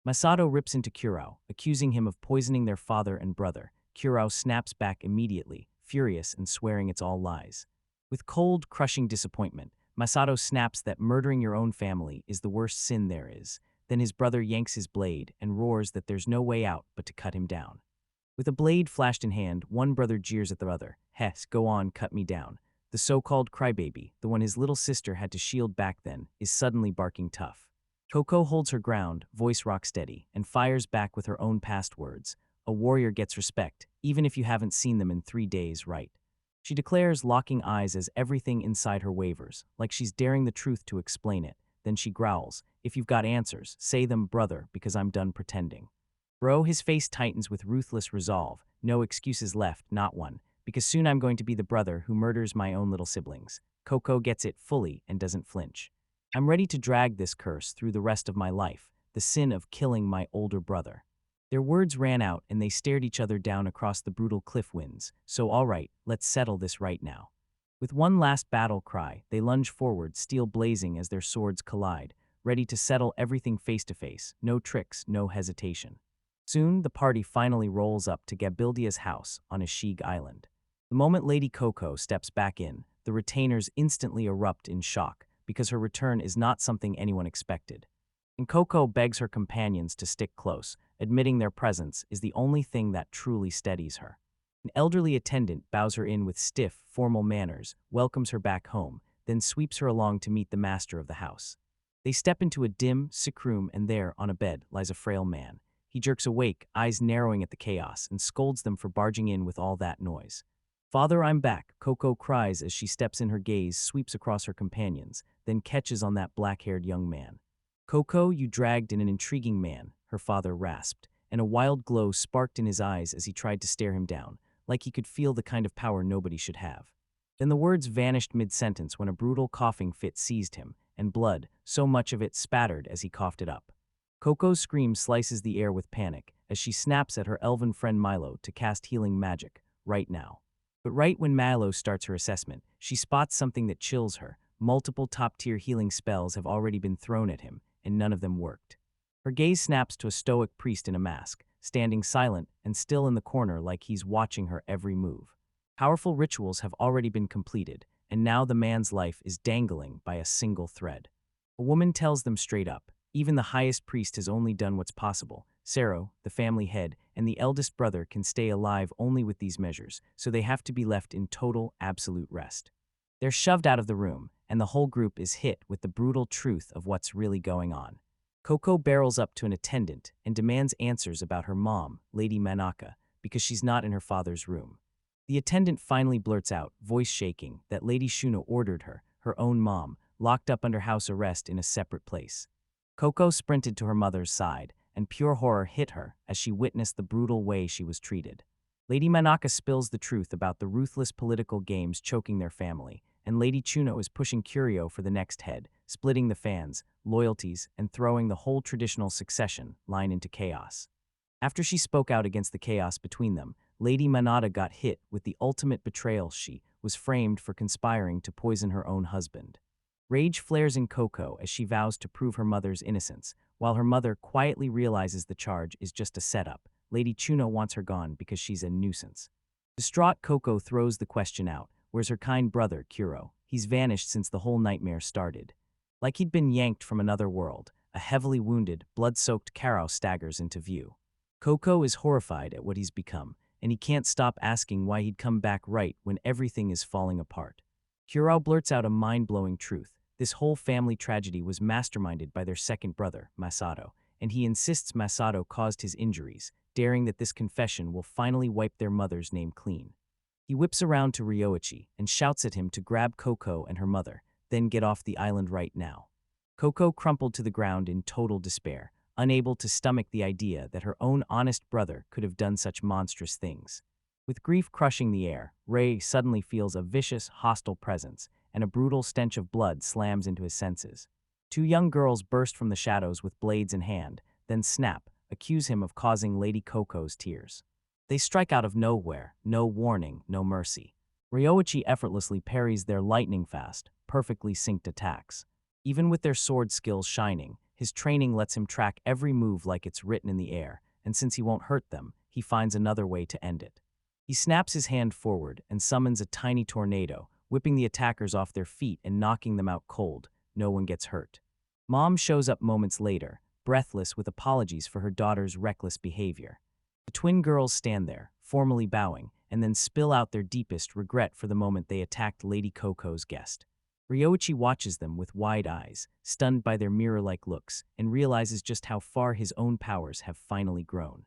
Masato rips into Kurao, accusing him of poisoning their father and brother. Kurao snaps back immediately, furious and swearing it's all lies. With cold, crushing disappointment, Masato snaps that murdering your own family is the worst sin there is. Then his brother yanks his blade and roars that there's no way out but to cut him down. With a blade flashed in hand, one brother jeers at the other. Hess, go on, cut me down. The so-called crybaby, the one his little sister had to shield back then, is suddenly barking tough. Coco holds her ground, voice rock steady, and fires back with her own past words. A warrior gets respect, even if you haven't seen them in 3 days, right? She declares, locking eyes as everything inside her wavers, like she's daring the truth to explain it. Then she growls, if you've got answers, say them, brother, because I'm done pretending. Bro, his face tightens with ruthless resolve. No excuses left, not one, because soon I'm going to be the brother who murders my own little siblings. Coco gets it fully and doesn't flinch. I'm ready to drag this curse through the rest of my life, the sin of killing my older brother. Their words ran out and they stared each other down across the brutal cliff winds. So all right, let's settle this right now. With one last battle cry, they lunge forward, steel blazing as their swords collide, ready to settle everything face to face, no tricks, no hesitation. Soon, the party finally rolls up to Gabildia's house on Ashig Island. The moment Lady Coco steps back in, the retainers instantly erupt in shock, because her return is not something anyone expected. And Coco begs her companions to stick close, admitting their presence is the only thing that truly steadies her. An elderly attendant bows her in with stiff, formal manners, welcomes her back home, then sweeps her along to meet the master of the house. They step into a dim, sick room, and there, on a bed, lies a frail man. He jerks awake, eyes narrowing at the chaos, and scolds them for barging in with all that noise. Father, I'm back, Coco cries as she steps in. Her gaze sweeps across her companions, then catches on that black-haired young man. Coco, you dragged in an intriguing man, her father rasped, and a wild glow sparked in his eyes as he tried to stare him down, like he could feel the kind of power nobody should have. Then the words vanished mid-sentence when a brutal coughing fit seized him, and blood, so much of it spattered as he coughed it up. Coco's scream slices the air with panic as she snaps at her elven friend Milo to cast healing magic, right now. But right when Malo starts her assessment, she spots something that chills her. Multiple top-tier healing spells have already been thrown at him, and none of them worked. Her gaze snaps to a stoic priest in a mask, standing silent and still in the corner like he's watching her every move. Powerful rituals have already been completed, and now the man's life is dangling by a single thread. A woman tells them straight up, even the highest priest has only done what's possible. Sero, the family head, and the eldest brother can stay alive only with these measures, so they have to be left in total, absolute rest. They're shoved out of the room, and the whole group is hit with the brutal truth of what's really going on. Coco barrels up to an attendant and demands answers about her mom, Lady Manaka, because she's not in her father's room. The attendant finally blurts out, voice shaking, that Lady Shuna ordered her own mom, locked up under house arrest in a separate place. Coco sprinted to her mother's side, and pure horror hit her as she witnessed the brutal way she was treated. Lady Manaka spills the truth about the ruthless political games choking their family, and Lady Chuno is pushing Curio for the next head, splitting the fans, loyalties, and throwing the whole traditional succession line into chaos. After she spoke out against the chaos between them, Lady Manada got hit with the ultimate betrayal. She was framed for conspiring to poison her own husband. Rage flares in Coco as she vows to prove her mother's innocence, while her mother quietly realizes the charge is just a setup. Lady Chuno wants her gone because she's a nuisance. Distraught, Coco throws the question out, where's her kind brother, Kuro? He's vanished since the whole nightmare started. Like he'd been yanked from another world, a heavily wounded, blood-soaked Karo staggers into view. Coco is horrified at what he's become, and he can't stop asking why he'd come back right when everything is falling apart. Kuro blurts out a mind-blowing truth. This whole family tragedy was masterminded by their second brother, Masato, and he insists Masato caused his injuries, daring that this confession will finally wipe their mother's name clean. He whips around to Ryoichi and shouts at him to grab Coco and her mother, then get off the island right now. Coco crumpled to the ground in total despair, unable to stomach the idea that her own honest brother could have done such monstrous things. With grief crushing the air, Ray suddenly feels a vicious, hostile presence, and a brutal stench of blood slams into his senses. Two young girls burst from the shadows with blades in hand, then snap, accuse him of causing Lady Coco's tears. They strike out of nowhere, no warning, no mercy. Ryoichi effortlessly parries their lightning-fast, perfectly synced attacks. Even with their sword skills shining, his training lets him track every move like it's written in the air, and since he won't hurt them, he finds another way to end it. He snaps his hand forward and summons a tiny tornado, whipping the attackers off their feet and knocking them out cold. No one gets hurt. Mom shows up moments later, breathless with apologies for her daughter's reckless behavior. The twin girls stand there, formally bowing, and then spill out their deepest regret for the moment they attacked Lady Coco's guest. Ryoichi watches them with wide eyes, stunned by their mirror-like looks, and realizes just how far his own powers have finally grown.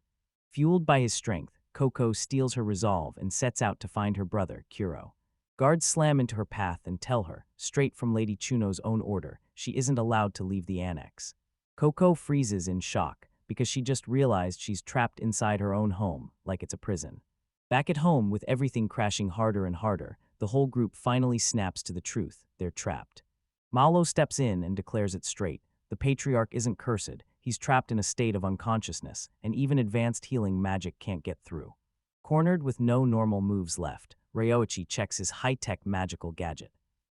Fueled by his strength, Coco steals her resolve and sets out to find her brother, Kuro. Guards slam into her path and tell her, straight from Lady Chuno's own order, she isn't allowed to leave the annex. Coco freezes in shock, because she just realized she's trapped inside her own home, like it's a prison. Back at home, with everything crashing harder and harder, the whole group finally snaps to the truth: they're trapped. Malo steps in and declares it straight. The patriarch isn't cursed, he's trapped in a state of unconsciousness, and even advanced healing magic can't get through. Cornered with no normal moves left, Ryoichi checks his high-tech magical gadget.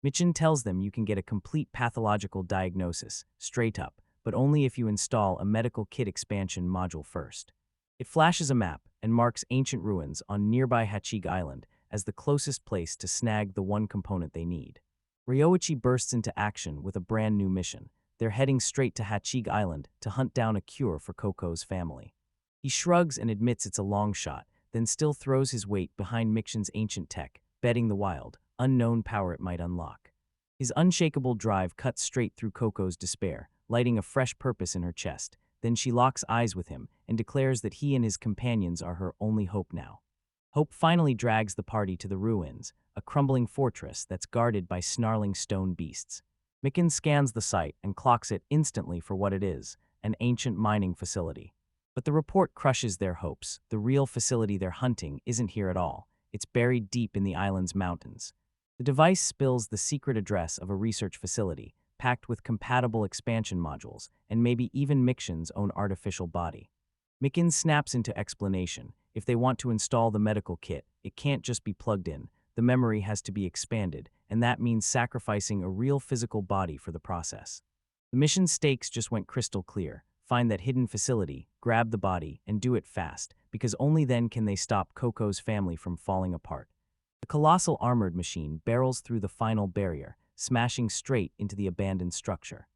Michin tells them you can get a complete pathological diagnosis, straight up, but only if you install a medical kit expansion module first. It flashes a map and marks ancient ruins on nearby Hachig Island as the closest place to snag the one component they need. Ryoichi bursts into action with a brand new mission. They're heading straight to Hachig Island to hunt down a cure for Coco's family. He shrugs and admits it's a long shot, then still throws his weight behind Michin's ancient tech, betting the wild, unknown power it might unlock. His unshakable drive cuts straight through Coco's despair, lighting a fresh purpose in her chest. Then she locks eyes with him and declares that he and his companions are her only hope now. Hope finally drags the party to the ruins, a crumbling fortress that's guarded by snarling stone beasts. Mikin scans the site and clocks it instantly for what it is: an ancient mining facility. But the report crushes their hopes. The real facility they're hunting isn't here at all. It's buried deep in the island's mountains. The device spills the secret address of a research facility, packed with compatible expansion modules, and maybe even Michin's own artificial body. Mikin snaps into explanation. If they want to install the medical kit, it can't just be plugged in. The memory has to be expanded, and that means sacrificing a real physical body for the process. The mission stakes just went crystal clear. Find that hidden facility, grab the body, and do it fast, because only then can they stop Coco's family from falling apart. The colossal armored machine barrels through the final barrier, smashing straight into the abandoned structure.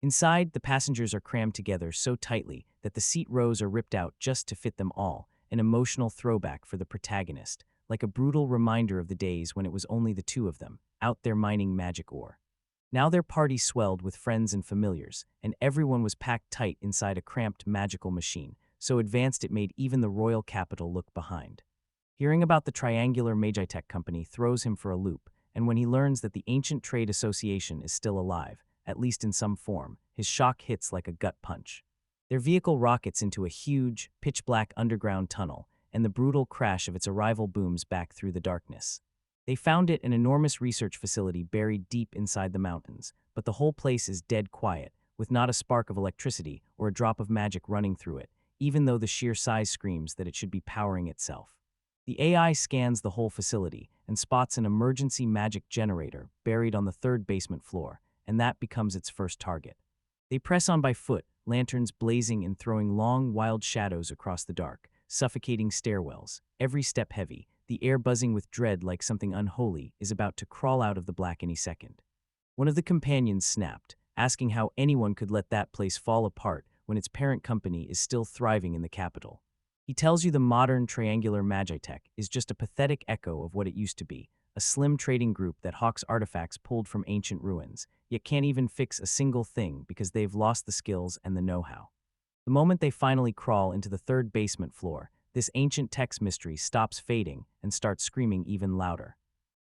Inside, the passengers are crammed together so tightly that the seat rows are ripped out just to fit them all, an emotional throwback for the protagonist, like a brutal reminder of the days when it was only the two of them, out there mining magic ore. Now their party swelled with friends and familiars, and everyone was packed tight inside a cramped magical machine, so advanced it made even the royal capital look behind. Hearing about the triangular Magitech company throws him for a loop, and when he learns that the ancient trade association is still alive, at least in some form, his shock hits like a gut punch. Their vehicle rockets into a huge, pitch-black underground tunnel, and the brutal crash of its arrival booms back through the darkness. They found it an enormous research facility buried deep inside the mountains, but the whole place is dead quiet, with not a spark of electricity or a drop of magic running through it, even though the sheer size screams that it should be powering itself. The AI scans the whole facility and spots an emergency magic generator buried on the third basement floor, and that becomes its first target. They press on by foot, lanterns blazing and throwing long, wild shadows across the dark, suffocating stairwells, every step heavy, the air buzzing with dread like something unholy is about to crawl out of the black any second. One of the companions snapped, asking how anyone could let that place fall apart when its parent company is still thriving in the capital. He tells you the modern triangular Magitech is just a pathetic echo of what it used to be, a slim trading group that hawks artifacts pulled from ancient ruins, yet can't even fix a single thing because they've lost the skills and the know-how. The moment they finally crawl into the third basement floor, this ancient text mystery stops fading and starts screaming even louder.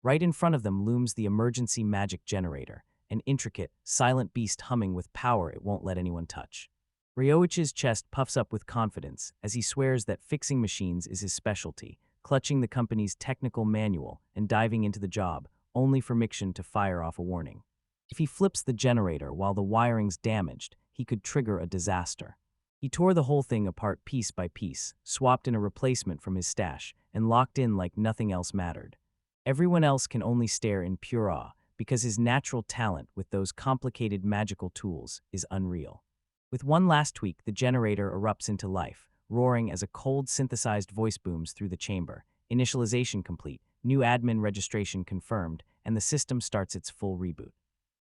Right in front of them looms the emergency magic generator, an intricate, silent beast humming with power it won't let anyone touch. Ryoichi's chest puffs up with confidence as he swears that fixing machines is his specialty, clutching the company's technical manual and diving into the job, only for Mikshin to fire off a warning. If he flips the generator while the wiring's damaged, he could trigger a disaster. He tore the whole thing apart piece by piece, swapped in a replacement from his stash, and locked in like nothing else mattered. Everyone else can only stare in pure awe, because his natural talent with those complicated magical tools is unreal. With one last tweak, the generator erupts into life, roaring as a cold synthesized voice booms through the chamber. Initialization complete, new admin registration confirmed, and the system starts its full reboot.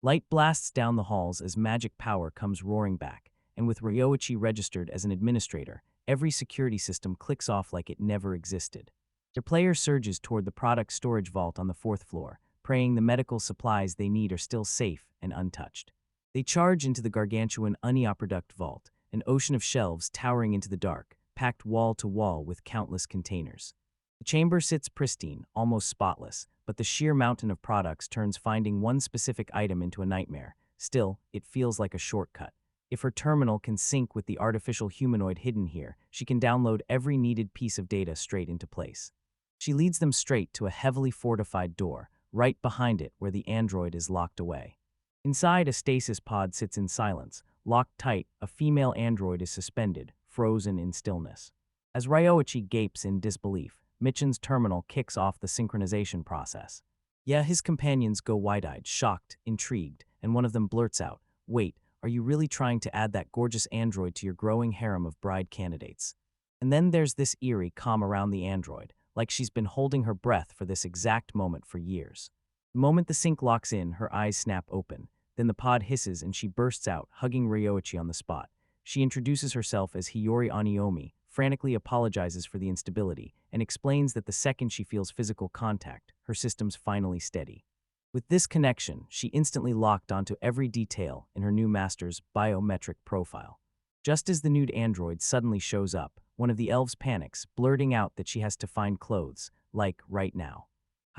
Light blasts down the halls as magic power comes roaring back, and with Ryoichi registered as an administrator, every security system clicks off like it never existed. Their player surges toward the product storage vault on the fourth floor, praying the medical supplies they need are still safe and untouched. They charge into the gargantuan Unioproduct vault, an ocean of shelves towering into the dark, packed wall to wall with countless containers. The chamber sits pristine, almost spotless, but the sheer mountain of products turns finding one specific item into a nightmare. Still, it feels like a shortcut. If her terminal can sync with the artificial humanoid hidden here, she can download every needed piece of data straight into place. She leads them straight to a heavily fortified door, right behind it where the android is locked away. Inside, a stasis pod sits in silence. Locked tight, a female android is suspended, frozen in stillness. As Ryoichi gapes in disbelief, Michin's terminal kicks off the synchronization process. Yeah, his companions go wide-eyed, shocked, intrigued, and one of them blurts out, "Wait, are you really trying to add that gorgeous android to your growing harem of bride candidates?" And then there's this eerie calm around the android, like she's been holding her breath for this exact moment for years. The moment the sync locks in, her eyes snap open. Then the pod hisses and she bursts out, hugging Ryoichi on the spot. She introduces herself as Hiyori Oniomi, frantically apologizes for the instability, and explains that the second she feels physical contact, her system's finally steady. With this connection, she instantly locked onto every detail in her new master's biometric profile. Just as the nude android suddenly shows up, one of the elves panics, blurting out that she has to find clothes, like right now.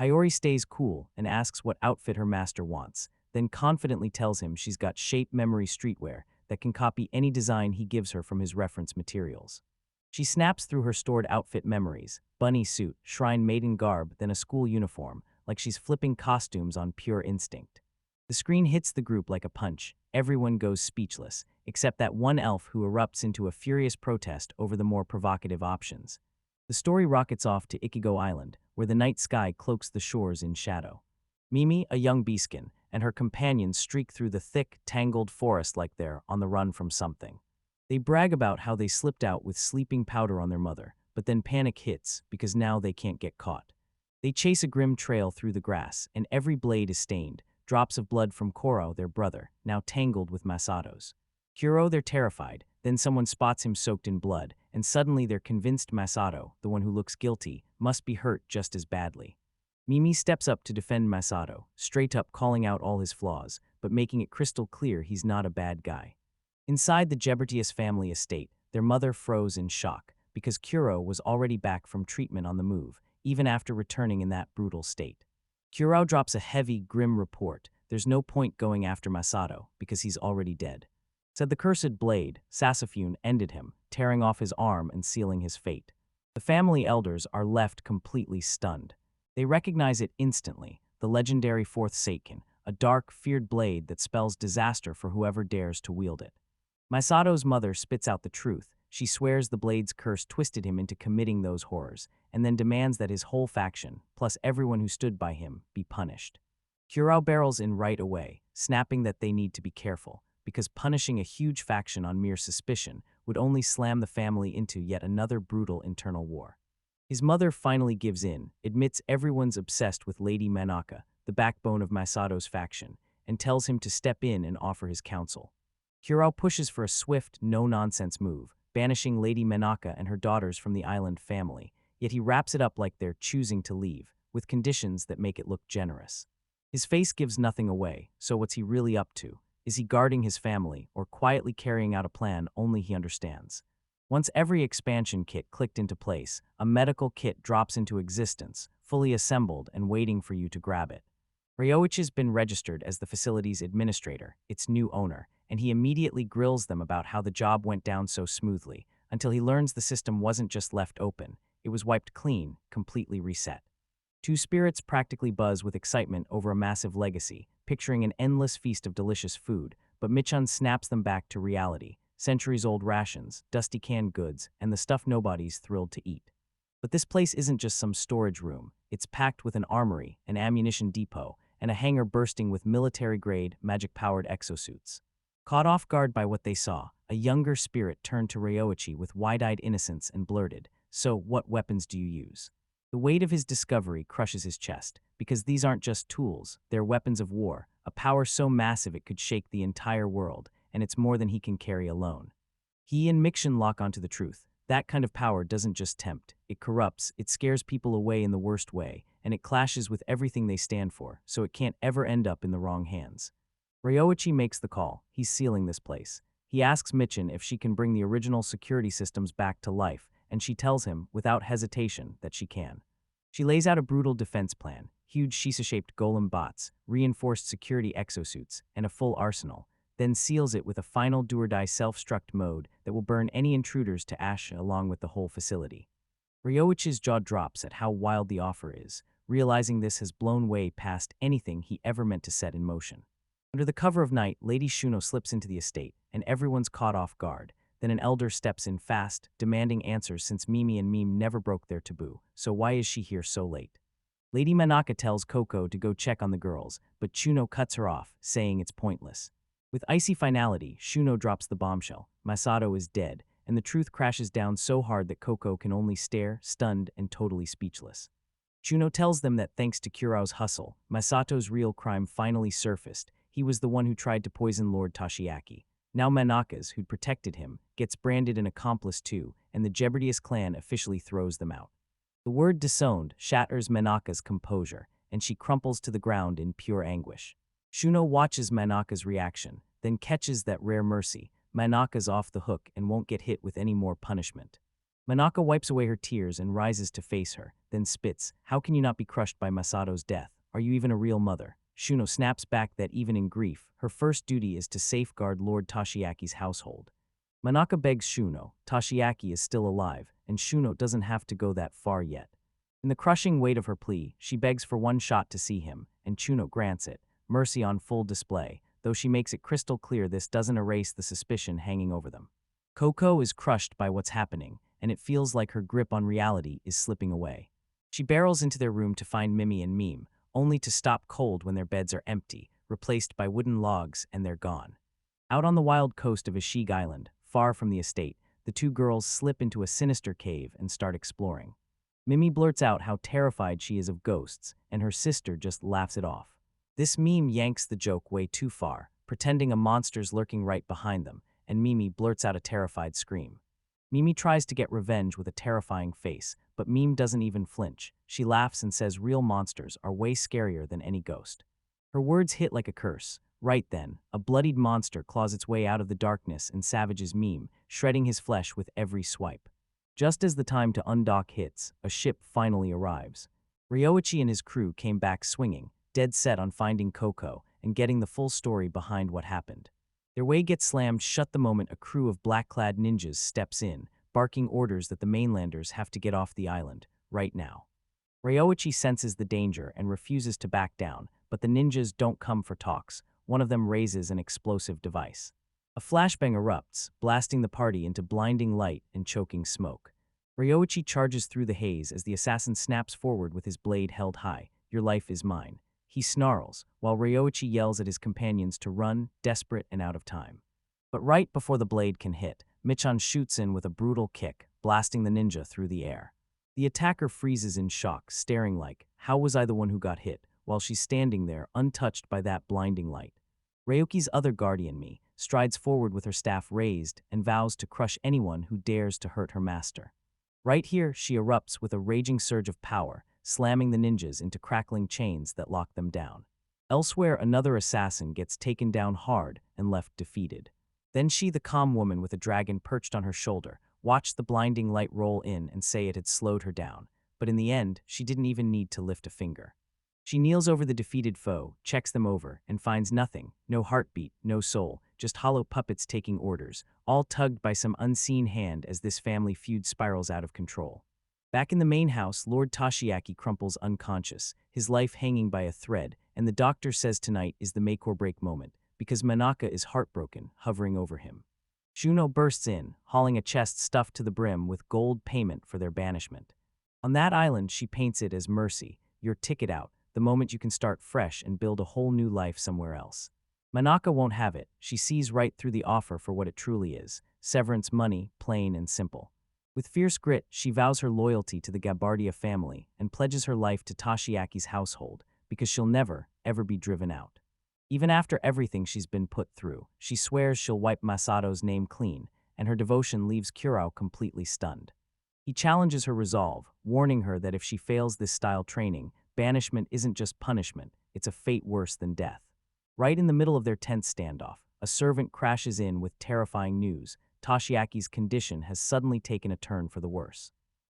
Hiyori stays cool and asks what outfit her master wants, then confidently tells him she's got shape memory streetwear that can copy any design he gives her from his reference materials. She snaps through her stored outfit memories, bunny suit, shrine maiden garb, then a school uniform, like she's flipping costumes on pure instinct. The screen hits the group like a punch. Everyone goes speechless, except that one elf who erupts into a furious protest over the more provocative options. The story rockets off to Ichigo Island, where the night sky cloaks the shores in shadow. Mimi, a young beaskin, and her companions streak through the thick, tangled forest like they're on the run from something. They brag about how they slipped out with sleeping powder on their mother, but then panic hits because now they can't get caught. They chase a grim trail through the grass, and every blade is stained, drops of blood from Koro, their brother, now tangled with Masato's. Kuro, they're terrified, then someone spots him soaked in blood, and suddenly they're convinced Masato, the one who looks guilty, must be hurt just as badly. Mimi steps up to defend Masato, straight up calling out all his flaws, but making it crystal clear he's not a bad guy. Inside the Jebertius family estate, their mother froze in shock, because Kuro was already back from treatment on the move, even after returning in that brutal state. Kuro drops a heavy, grim report. There's no point going after Masato, because he's already dead. Said the cursed blade, Sasafune ended him, tearing off his arm and sealing his fate. The family elders are left completely stunned. They recognize it instantly, the legendary fourth Seiken, a dark, feared blade that spells disaster for whoever dares to wield it. Masato's mother spits out the truth. She swears the blade's curse twisted him into committing those horrors, and then demands that his whole faction, plus everyone who stood by him, be punished. Kuro barrels in right away, snapping that they need to be careful, because punishing a huge faction on mere suspicion would only slam the family into yet another brutal internal war. His mother finally gives in, admits everyone's obsessed with Lady Manaka, the backbone of Masato's faction, and tells him to step in and offer his counsel. Kuro pushes for a swift, no-nonsense move, banishing Lady Manaka and her daughters from the island family, yet he wraps it up like they're choosing to leave, with conditions that make it look generous. His face gives nothing away, so what's he really up to? Is he guarding his family, or quietly carrying out a plan only he understands? Once every expansion kit clicked into place, a medical kit drops into existence, fully assembled and waiting for you to grab it. Ryoichi's been registered as the facility's administrator, its new owner, and he immediately grills them about how the job went down so smoothly, until he learns the system wasn't just left open, it was wiped clean, completely reset. Two spirits practically buzz with excitement over a massive legacy, picturing an endless feast of delicious food, but Michun snaps them back to reality, centuries-old rations, dusty canned goods, and the stuff nobody's thrilled to eat. But this place isn't just some storage room, it's packed with an armory, an ammunition depot, and a hangar bursting with military-grade, magic-powered exosuits. Caught off guard by what they saw, a younger spirit turned to Ryoichi with wide-eyed innocence and blurted, "So, what weapons do you use?" The weight of his discovery crushes his chest, because these aren't just tools, they're weapons of war, a power so massive it could shake the entire world, and it's more than he can carry alone. He and Mikshin lock onto the truth. That kind of power doesn't just tempt, it corrupts, it scares people away in the worst way, and it clashes with everything they stand for, so it can't ever end up in the wrong hands. Ryoichi makes the call. He's sealing this place. He asks Michin if she can bring the original security systems back to life, and she tells him, without hesitation, that she can. She lays out a brutal defense plan, huge Shisa-shaped golem bots, reinforced security exosuits, and a full arsenal, then seals it with a final do-or-die self-struct mode that will burn any intruders to ash along with the whole facility. Ryoichi's jaw drops at how wild the offer is, realizing this has blown way past anything he ever meant to set in motion. Under the cover of night, Lady Shuno slips into the estate, and everyone's caught off guard. Then an elder steps in fast, demanding answers since Mimi and Meme never broke their taboo, so why is she here so late? Lady Manaka tells Coco to go check on the girls, but Shuno cuts her off, saying it's pointless. With icy finality, Shuno drops the bombshell. Masato is dead, and the truth crashes down so hard that Coco can only stare, stunned and totally speechless. Shuno tells them that thanks to Kuro's hustle, Masato's real crime finally surfaced. He was the one who tried to poison Lord Toshiaki. Now Manaka's, who'd protected him, gets branded an accomplice too, and the Jebertius clan officially throws them out. The word disowned shatters Manaka's composure, and she crumples to the ground in pure anguish. Shuno watches Manaka's reaction, then catches that rare mercy. Manaka's off the hook and won't get hit with any more punishment. Manaka wipes away her tears and rises to face her, then spits, "How can you not be crushed by Masato's death? Are you even a real mother?" Shuno snaps back that even in grief, her first duty is to safeguard Lord Toshiaki's household. Manaka begs Shuno, Toshiaki is still alive, and Shuno doesn't have to go that far yet. In the crushing weight of her plea, she begs for one shot to see him, and Shuno grants it, mercy on full display, though she makes it crystal clear this doesn't erase the suspicion hanging over them. Coco is crushed by what's happening, and it feels like her grip on reality is slipping away. She barrels into their room to find Mimi and Meme, only to stop cold when their beds are empty, replaced by wooden logs, and they're gone. Out on the wild coast of Ashig Island, far from the estate, the two girls slip into a sinister cave and start exploring. Mimi blurts out how terrified she is of ghosts, and her sister just laughs it off. This meme yanks the joke way too far, pretending a monster's lurking right behind them, and Mimi blurts out a terrified scream. Mimi tries to get revenge with a terrifying face, but Meme doesn't even flinch. She laughs and says real monsters are way scarier than any ghost. Her words hit like a curse. Right then, a bloodied monster claws its way out of the darkness and savages Meme, shredding his flesh with every swipe. Just as the time to undock hits, a ship finally arrives. Ryoichi and his crew came back swinging, dead set on finding Coco and getting the full story behind what happened. Their way gets slammed shut the moment a crew of black-clad ninjas steps in, barking orders that the mainlanders have to get off the island, right now. Ryoichi senses the danger and refuses to back down, but the ninjas don't come for talks. One of them raises an explosive device. A flashbang erupts, blasting the party into blinding light and choking smoke. Ryoichi charges through the haze as the assassin snaps forward with his blade held high. Your life is mine. He snarls, while Ryoichi yells at his companions to run, desperate and out of time. But right before the blade can hit, Michan shoots in with a brutal kick, blasting the ninja through the air. The attacker freezes in shock, staring like, how was I the one who got hit, while she's standing there, untouched by that blinding light. Ryoki's other guardian, Mi, strides forward with her staff raised and vows to crush anyone who dares to hurt her master. Right here, she erupts with a raging surge of power, slamming the ninjas into crackling chains that lock them down. Elsewhere, another assassin gets taken down hard and left defeated. Then she, the calm woman with a dragon perched on her shoulder, watched the blinding light roll in and say it had slowed her down, but in the end, she didn't even need to lift a finger. She kneels over the defeated foe, checks them over, and finds nothing, no heartbeat, no soul, just hollow puppets taking orders, all tugged by some unseen hand as this family feud spirals out of control. Back in the main house, Lord Toshiaki crumples unconscious, his life hanging by a thread, and the doctor says tonight is the make or break moment, because Manaka is heartbroken, hovering over him. Shuno bursts in, hauling a chest stuffed to the brim with gold payment for their banishment. On that island, she paints it as mercy, your ticket out, the moment you can start fresh and build a whole new life somewhere else. Manaka won't have it. She sees right through the offer for what it truly is, severance money, plain and simple. With fierce grit, she vows her loyalty to the Gabardia family and pledges her life to Toshiaki's household, because she'll never, ever be driven out. Even after everything she's been put through, she swears she'll wipe Masato's name clean, and her devotion leaves Kurao completely stunned. He challenges her resolve, warning her that if she fails this style training, banishment isn't just punishment, it's a fate worse than death. Right in the middle of their tense standoff, a servant crashes in with terrifying news. Toshiaki's condition has suddenly taken a turn for the worse.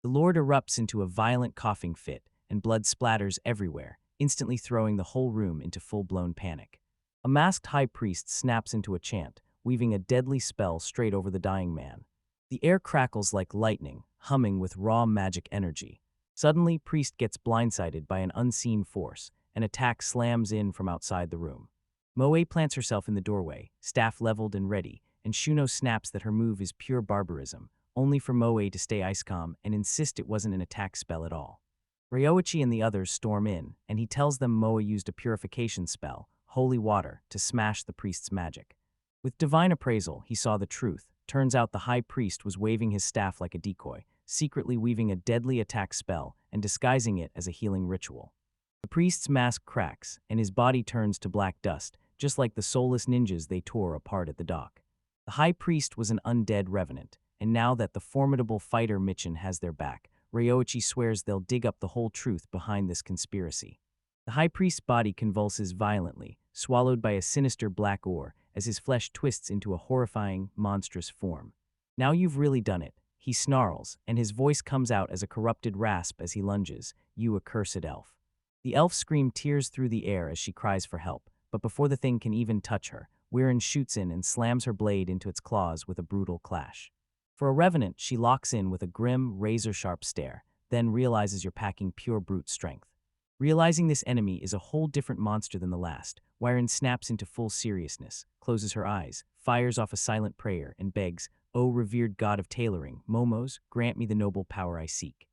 The Lord erupts into a violent coughing fit, and blood splatters everywhere, instantly throwing the whole room into full-blown panic. A masked high priest snaps into a chant, weaving a deadly spell straight over the dying man. The air crackles like lightning, humming with raw magic energy. Suddenly, priest gets blindsided by an unseen force. An attack slams in from outside the room. Moe plants herself in the doorway, staff leveled and ready, and Shuno snaps that her move is pure barbarism, only for Moe to stay ice calm and insist it wasn't an attack spell at all. Ryoichi and the others storm in, and he tells them Moe used a purification spell, holy water, to smash the priest's magic. With divine appraisal, he saw the truth. Turns out the high priest was waving his staff like a decoy, secretly weaving a deadly attack spell and disguising it as a healing ritual. The priest's mask cracks, and his body turns to black dust, just like the soulless ninjas they tore apart at the dock. The high priest was an undead revenant, and now that the formidable fighter Michan has their back, Ryoichi swears they'll dig up the whole truth behind this conspiracy. The high priest's body convulses violently, swallowed by a sinister black ore, as his flesh twists into a horrifying, monstrous form. Now you've really done it, he snarls, and his voice comes out as a corrupted rasp as he lunges, you accursed elf. The elf scream tears through the air as she cries for help, but before the thing can even touch her, Weirin shoots in and slams her blade into its claws with a brutal clash. For a revenant, she locks in with a grim, razor-sharp stare, then realizes you're packing pure brute strength. Realizing this enemy is a whole different monster than the last, Wyron snaps into full seriousness, closes her eyes, fires off a silent prayer, and begs, "O revered god of tailoring, Momos, grant me the noble power I seek."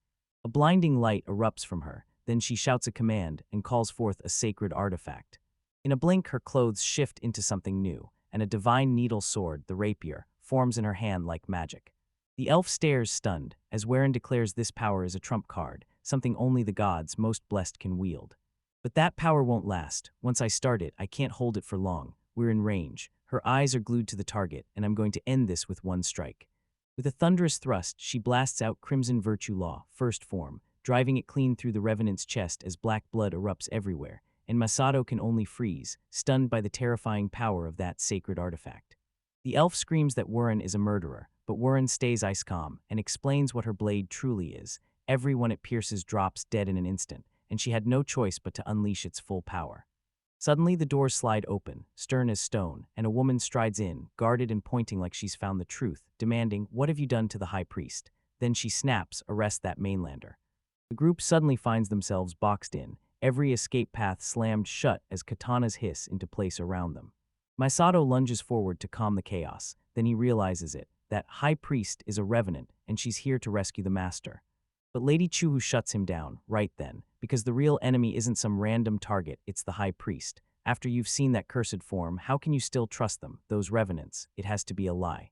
A blinding light erupts from her, then she shouts a command and calls forth a sacred artifact. In a blink, her clothes shift into something new, and a divine needle sword, the rapier, forms in her hand like magic. The elf stares stunned, as Wyron declares this power is a trump card, something only the gods most blessed can wield. But that power won't last. Once I start it, I can't hold it for long. We're in range. Her eyes are glued to the target, and I'm going to end this with one strike. With a thunderous thrust, she blasts out Crimson Virtue Law, first form, driving it clean through the Revenant's chest as black blood erupts everywhere, and Masato can only freeze, stunned by the terrifying power of that sacred artifact. The elf screams that Warren is a murderer, but Warren stays ice calm and explains what her blade truly is. Everyone it pierces drops dead in an instant, and she had no choice but to unleash its full power. Suddenly, the doors slide open, stern as stone, and a woman strides in, guarded and pointing like she's found the truth, demanding, "What have you done to the high priest?" Then she snaps, "Arrest that mainlander." The group suddenly finds themselves boxed in, every escape path slammed shut as katanas hiss into place around them. Misato lunges forward to calm the chaos, then he realizes it, that high priest is a revenant, and she's here to rescue the master. But Lady Chuhu shuts him down, right then, because the real enemy isn't some random target, it's the high priest. After you've seen that cursed form, how can you still trust them, those revenants? It has to be a lie.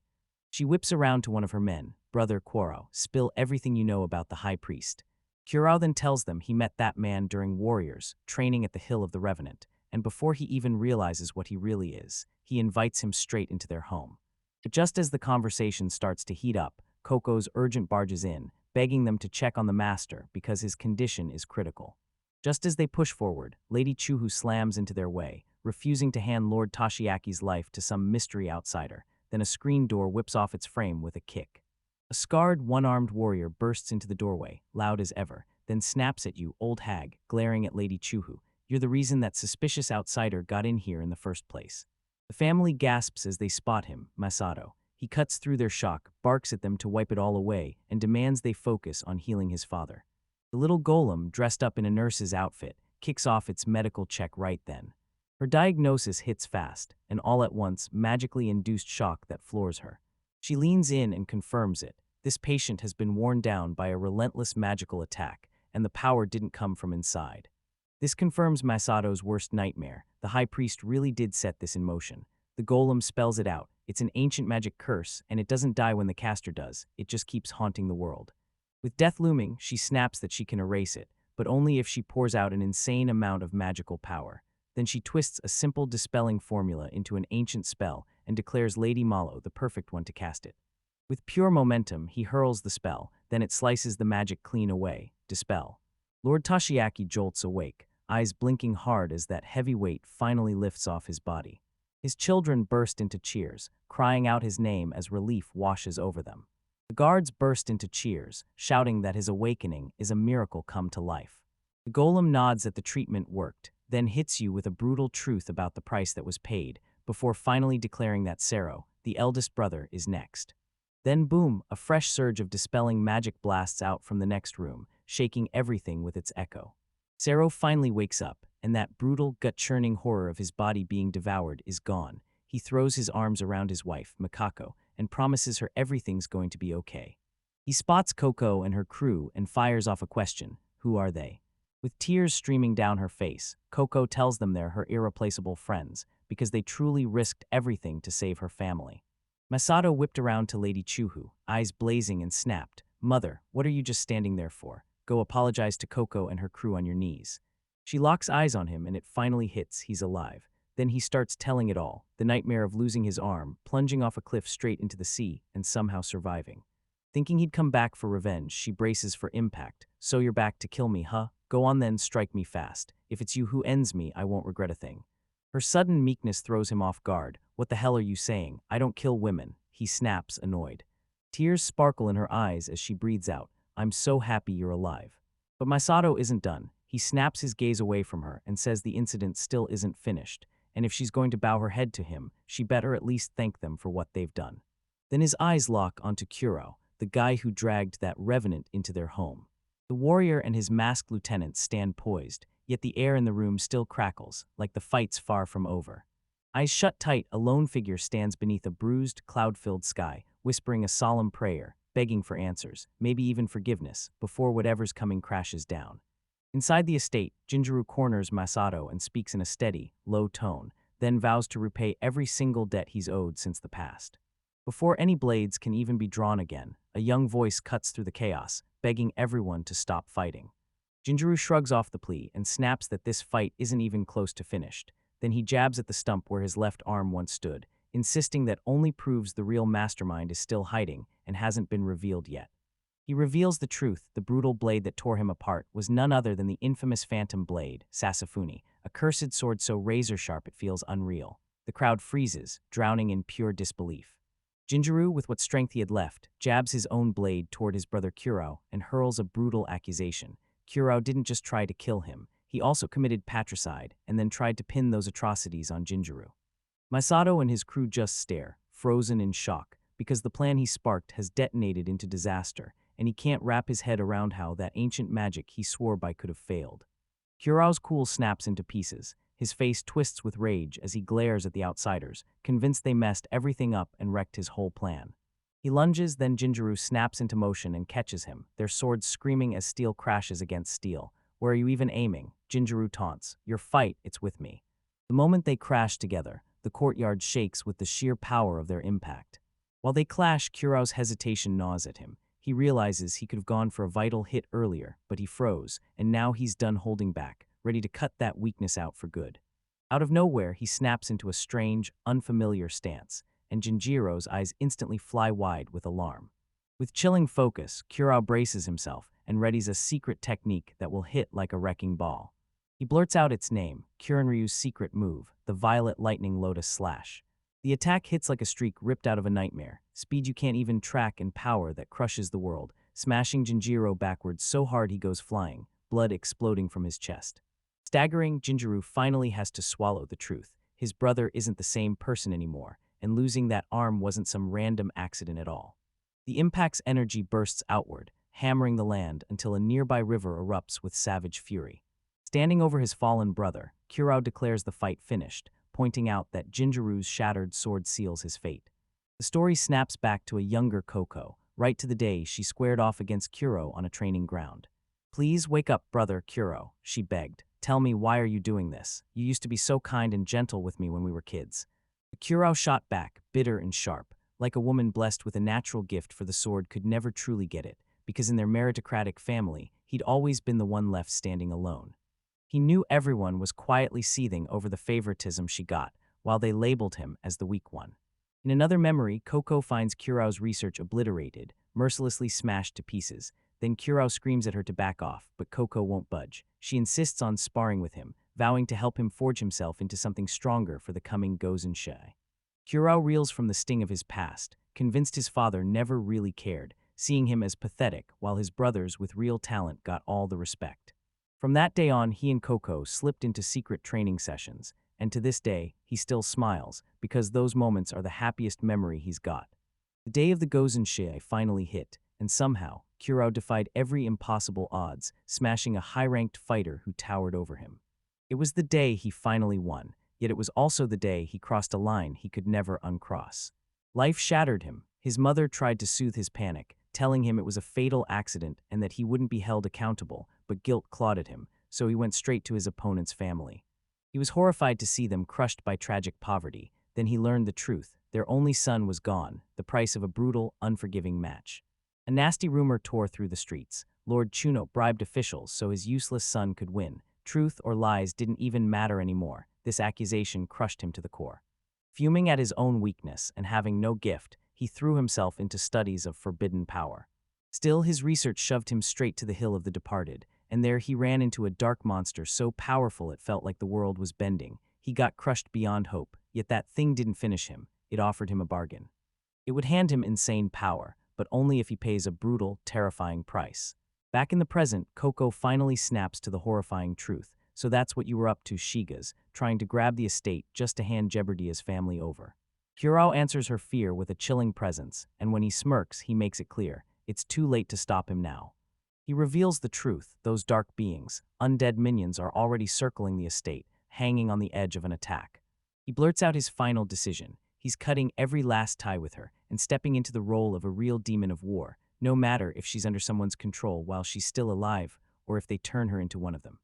She whips around to one of her men, "Brother Quoro, spill everything you know about the high priest." Quoro then tells them he met that man during Warriors, training at the Hill of the Revenant, and before he even realizes what he really is, he invites him straight into their home. But just as the conversation starts to heat up, Coco's urgent barges in, begging them to check on the master because his condition is critical. Just as they push forward, Lady Chuhu slams into their way, refusing to hand Lord Toshiaki's life to some mystery outsider. Then a screen door whips off its frame with a kick. A scarred, one-armed warrior bursts into the doorway, loud as ever, then snaps at you, old hag, glaring at Lady Chuhu. "You're the reason that suspicious outsider got in here in the first place." The family gasps as they spot him, Masato. He cuts through their shock, barks at them to wipe it all away, and demands they focus on healing his father. The little golem, dressed up in a nurse's outfit, kicks off its medical check right then. Her diagnosis hits fast, and all at once, magically induced shock that floors her. She leans in and confirms it. This patient has been worn down by a relentless magical attack, and the power didn't come from inside. This confirms Masato's worst nightmare. The high priest really did set this in motion. The golem spells it out. It's an ancient magic curse, and it doesn't die when the caster does. It just keeps haunting the world. With death looming, she snaps that she can erase it, but only if she pours out an insane amount of magical power. Then she twists a simple dispelling formula into an ancient spell and declares Lady Malo the perfect one to cast it. With pure momentum, he hurls the spell, then it slices the magic clean away. Dispel. Lord Toshiaki jolts awake, eyes blinking hard as that heavy weight finally lifts off his body. His children burst into cheers, crying out his name as relief washes over them. The guards burst into cheers, shouting that his awakening is a miracle come to life. The golem nods that the treatment worked, then hits you with a brutal truth about the price that was paid, before finally declaring that Sero, the eldest brother, is next. Then boom, a fresh surge of dispelling magic blasts out from the next room, shaking everything with its echo. Sero finally wakes up, and that brutal, gut-churning horror of his body being devoured is gone. He throws his arms around his wife, Makako, and promises her everything's going to be okay. He spots Coco and her crew and fires off a question, "Who are they?" With tears streaming down her face, Coco tells them they're her irreplaceable friends, because they truly risked everything to save her family. Masato whipped around to Lady Chuhu, eyes blazing, and snapped, "Mother, what are you just standing there for? Go apologize to Coco and her crew on your knees." She locks eyes on him and it finally hits, he's alive. Then he starts telling it all, the nightmare of losing his arm, plunging off a cliff straight into the sea, and somehow surviving. Thinking he'd come back for revenge, she braces for impact. "So you're back to kill me, huh? Go on then, strike me fast. If it's you who ends me, I won't regret a thing." Her sudden meekness throws him off guard. "What the hell are you saying? I don't kill women." He snaps, annoyed. Tears sparkle in her eyes as she breathes out, "I'm so happy you're alive." But Masato isn't done. He snaps his gaze away from her and says the incident still isn't finished, and if she's going to bow her head to him, she better at least thank them for what they've done. Then his eyes lock onto Kuro, the guy who dragged that revenant into their home. The warrior and his masked lieutenant stand poised, yet the air in the room still crackles, like the fight's far from over. Eyes shut tight, a lone figure stands beneath a bruised, cloud-filled sky, whispering a solemn prayer, begging for answers, maybe even forgiveness, before whatever's coming crashes down. Inside the estate, Jinjuru corners Masato and speaks in a steady, low tone, then vows to repay every single debt he's owed since the past. Before any blades can even be drawn again, a young voice cuts through the chaos, begging everyone to stop fighting. Jinjuru shrugs off the plea and snaps that this fight isn't even close to finished. Then he jabs at the stump where his left arm once stood, insisting that only proves the real mastermind is still hiding and hasn't been revealed yet. He reveals the truth: the brutal blade that tore him apart was none other than the infamous phantom blade, Sasafuni, a cursed sword so razor-sharp it feels unreal. The crowd freezes, drowning in pure disbelief. Jinjuru, with what strength he had left, jabs his own blade toward his brother Kurao and hurls a brutal accusation. Kurao didn't just try to kill him, he also committed patricide and then tried to pin those atrocities on Jinjuru. Masato and his crew just stare, frozen in shock, because the plan he sparked has detonated into disaster, and he can't wrap his head around how that ancient magic he swore by could have failed. Kurao's cool snaps into pieces. His face twists with rage as he glares at the outsiders, convinced they messed everything up and wrecked his whole plan. He lunges, then Jinjuru snaps into motion and catches him, their swords screaming as steel crashes against steel. "Where are you even aiming?" Jinjuru taunts. "Your fight, it's with me." The moment they crash together, the courtyard shakes with the sheer power of their impact. While they clash, Kurao's hesitation gnaws at him. He realizes he could have gone for a vital hit earlier, but he froze, and now he's done holding back, ready to cut that weakness out for good. Out of nowhere, he snaps into a strange, unfamiliar stance, and Jinjiro's eyes instantly fly wide with alarm. With chilling focus, Kurao braces himself and readies a secret technique that will hit like a wrecking ball. He blurts out its name, Kurenryu's secret move, the Violet Lightning Lotus Slash. The attack hits like a streak ripped out of a nightmare, speed you can't even track and power that crushes the world, smashing Jinjiro backwards so hard he goes flying, blood exploding from his chest. Staggering, Jinjuru finally has to swallow the truth. His brother isn't the same person anymore, and losing that arm wasn't some random accident at all. The impact's energy bursts outward, hammering the land until a nearby river erupts with savage fury. Standing over his fallen brother, Kurao declares the fight finished, pointing out that Jinjuru's shattered sword seals his fate. The story snaps back to a younger Koko, right to the day she squared off against Kurao on a training ground. "Please wake up, brother Kurao," she begged. "Tell me, why are you doing this? You used to be so kind and gentle with me when we were kids." Kurao shot back, bitter and sharp, like a woman blessed with a natural gift for the sword could never truly get it, because in their meritocratic family, he'd always been the one left standing alone. He knew everyone was quietly seething over the favoritism she got, while they labeled him as the weak one. In another memory, Koko finds Kurao's research obliterated, mercilessly smashed to pieces. Then Kurao screams at her to back off, but Koko won't budge. She insists on sparring with him, vowing to help him forge himself into something stronger for the coming Gozen Shei. Kurao reels from the sting of his past, convinced his father never really cared, seeing him as pathetic while his brothers with real talent got all the respect. From that day on, he and Koko slipped into secret training sessions, and to this day, he still smiles, because those moments are the happiest memory he's got. The day of the Gozen Shei finally hit, and somehow, Kurao defied every impossible odds, smashing a high-ranked fighter who towered over him. It was the day he finally won, yet it was also the day he crossed a line he could never uncross. Life shattered him. His mother tried to soothe his panic, telling him it was a fatal accident and that he wouldn't be held accountable, but guilt clawed at him, so he went straight to his opponent's family. He was horrified to see them crushed by tragic poverty. Then he learned the truth. Their only son was gone, the price of a brutal, unforgiving match. A nasty rumor tore through the streets. Lord Chuno bribed officials so his useless son could win. Truth or lies didn't even matter anymore. This accusation crushed him to the core. Fuming at his own weakness and having no gift, he threw himself into studies of forbidden power. Still, his research shoved him straight to the Hill of the Departed, and there he ran into a dark monster so powerful it felt like the world was bending. He got crushed beyond hope, yet that thing didn't finish him. It offered him a bargain. It would hand him insane power, but only if he pays a brutal, terrifying price. Back in the present, Koko finally snaps to the horrifying truth. "So that's what you were up to, Shigas, trying to grab the estate just to hand Jeberdia's family over." Kurao answers her fear with a chilling presence, and when he smirks, he makes it clear. It's too late to stop him now. He reveals the truth: those dark beings, undead minions, are already circling the estate, hanging on the edge of an attack. He blurts out his final decision. He's cutting every last tie with her and stepping into the role of a real demon of war, no matter if she's under someone's control while she's still alive or if they turn her into one of them.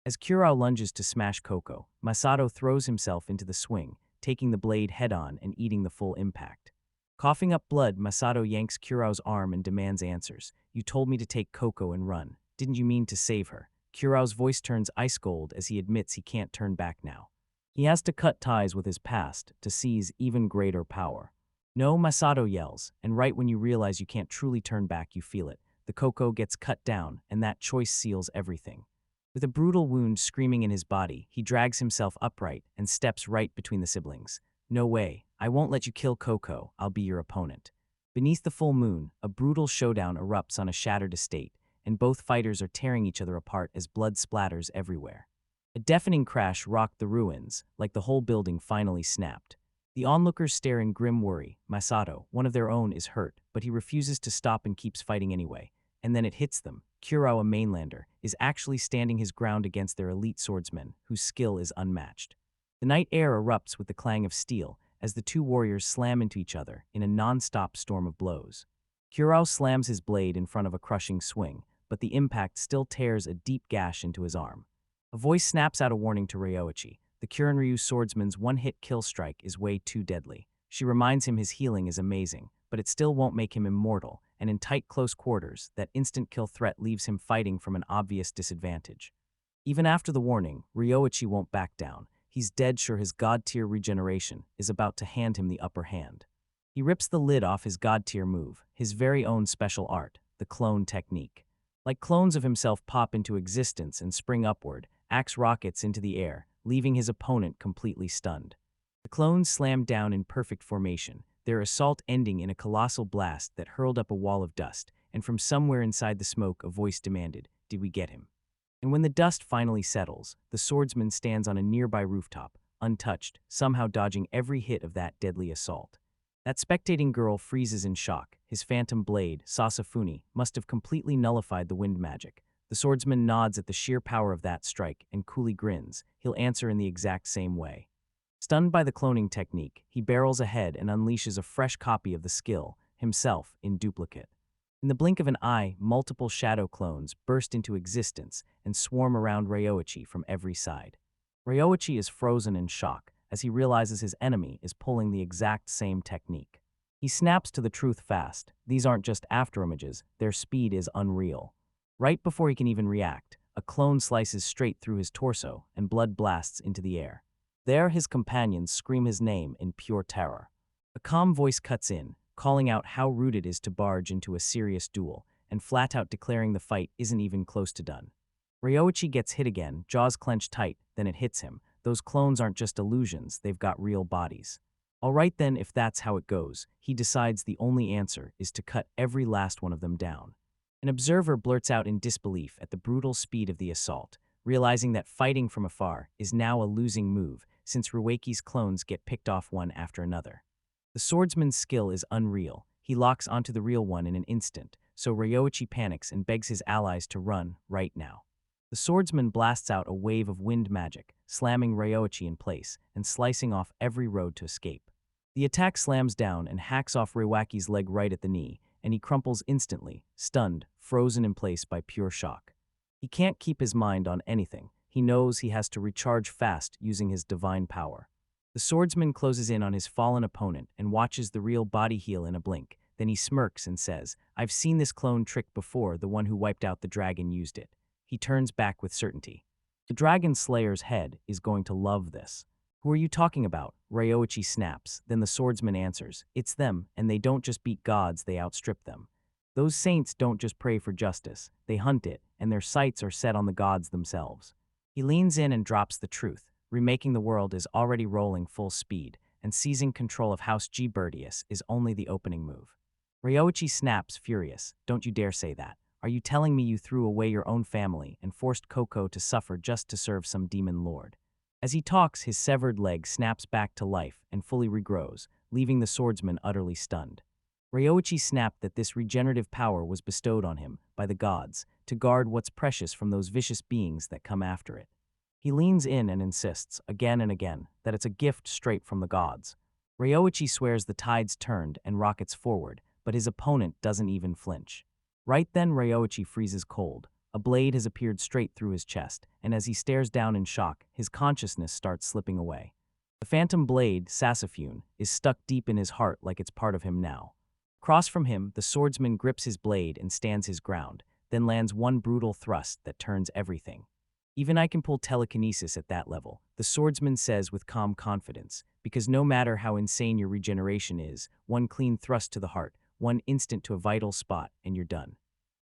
As Kurao lunges to smash Coco, Masato throws himself into the swing, taking the blade head-on and eating the full impact. Coughing up blood, Masato yanks Kurao's arm and demands answers. "You told me to take Coco and run. Didn't you mean to save her?" Kurao's voice turns ice cold as he admits he can't turn back now. He has to cut ties with his past to seize even greater power. "No," Masato yells, and right when you realize you can't truly turn back, you feel it. The Coco gets cut down, and that choice seals everything. With a brutal wound screaming in his body, he drags himself upright and steps right between the siblings. "No way. I won't let you kill Coco. I'll be your opponent." Beneath the full moon, a brutal showdown erupts on a shattered estate, and both fighters are tearing each other apart as blood splatters everywhere. A deafening crash rocked the ruins, like the whole building finally snapped. The onlookers stare in grim worry. Masato, one of their own, is hurt, but he refuses to stop and keeps fighting anyway. And then it hits them. Kurao, a mainlander, is actually standing his ground against their elite swordsmen, whose skill is unmatched. The night air erupts with the clang of steel as the two warriors slam into each other in a non-stop storm of blows. Kurao slams his blade in front of a crushing swing, but the impact still tears a deep gash into his arm. A voice snaps out a warning to Ryoichi. The Kurenryu swordsman's one-hit kill strike is way too deadly. She reminds him his healing is amazing, but it still won't make him immortal, and in tight close quarters, that instant kill threat leaves him fighting from an obvious disadvantage. Even after the warning, Ryoichi won't back down. He's dead sure his god-tier regeneration is about to hand him the upper hand. He rips the lid off his god-tier move, his very own special art, the clone technique. Like clones of himself pop into existence and spring upward, axe rockets into the air, leaving his opponent completely stunned. The clones slammed down in perfect formation, their assault ending in a colossal blast that hurled up a wall of dust, and from somewhere inside the smoke a voice demanded, "Did we get him?" And when the dust finally settles, the swordsman stands on a nearby rooftop, untouched, somehow dodging every hit of that deadly assault. That spectating girl freezes in shock. His phantom blade, Sasafuni, must have completely nullified the wind magic. The swordsman nods at the sheer power of that strike and coolly grins. He'll answer in the exact same way. Stunned by the cloning technique, he barrels ahead and unleashes a fresh copy of the skill, himself in duplicate. In the blink of an eye, multiple shadow clones burst into existence and swarm around Ryoichi from every side. Ryoichi is frozen in shock as he realizes his enemy is pulling the exact same technique. He snaps to the truth fast. These aren't just afterimages, their speed is unreal. Right before he can even react, a clone slices straight through his torso and blood blasts into the air. There, his companions scream his name in pure terror. A calm voice cuts in, calling out how rude it is to barge into a serious duel, and flat out declaring the fight isn't even close to done. Ryoichi gets hit again, jaws clenched tight, then it hits him. Those clones aren't just illusions, they've got real bodies. All right then, if that's how it goes, he decides the only answer is to cut every last one of them down. An observer blurts out in disbelief at the brutal speed of the assault, realizing that fighting from afar is now a losing move since Rueiki's clones get picked off one after another. The swordsman's skill is unreal. He locks onto the real one in an instant, so Ryoichi panics and begs his allies to run right now. The swordsman blasts out a wave of wind magic, slamming Ryoichi in place and slicing off every road to escape. The attack slams down and hacks off Rueiki's leg right at the knee, and he crumples instantly, stunned, frozen in place by pure shock. He can't keep his mind on anything. He knows he has to recharge fast using his divine power. The swordsman closes in on his fallen opponent and watches the real body heal in a blink. Then he smirks and says, "I've seen this clone trick before. The one who wiped out the dragon used it." He turns back with certainty. The dragon slayer's head is going to love this. "Who are you talking about?" Ryoichi snaps. Then the swordsman answers, "It's them, and they don't just beat gods, they outstrip them. Those saints don't just pray for justice, they hunt it, and their sights are set on the gods themselves." He leans in and drops the truth. Remaking the world is already rolling full speed, and seizing control of House G. Bertius is only the opening move. Ryoichi snaps, furious. "Don't you dare say that. Are you telling me you threw away your own family and forced Coco to suffer just to serve some demon lord?" As he talks, his severed leg snaps back to life and fully regrows, leaving the swordsman utterly stunned. Ryoichi snapped that this regenerative power was bestowed on him by the gods to guard what's precious from those vicious beings that come after it. He leans in and insists, again and again, that it's a gift straight from the gods. Ryoichi swears the tide's turned and rockets forward, but his opponent doesn't even flinch. Right then Ryoichi freezes cold. A blade has appeared straight through his chest, and as he stares down in shock, his consciousness starts slipping away. The phantom blade, Sasafune, is stuck deep in his heart like it's part of him now. Across from him, the swordsman grips his blade and stands his ground, then lands one brutal thrust that turns everything. Even I can pull telekinesis at that level, the swordsman says with calm confidence, because no matter how insane your regeneration is, one clean thrust to the heart, one instant to a vital spot, and you're done.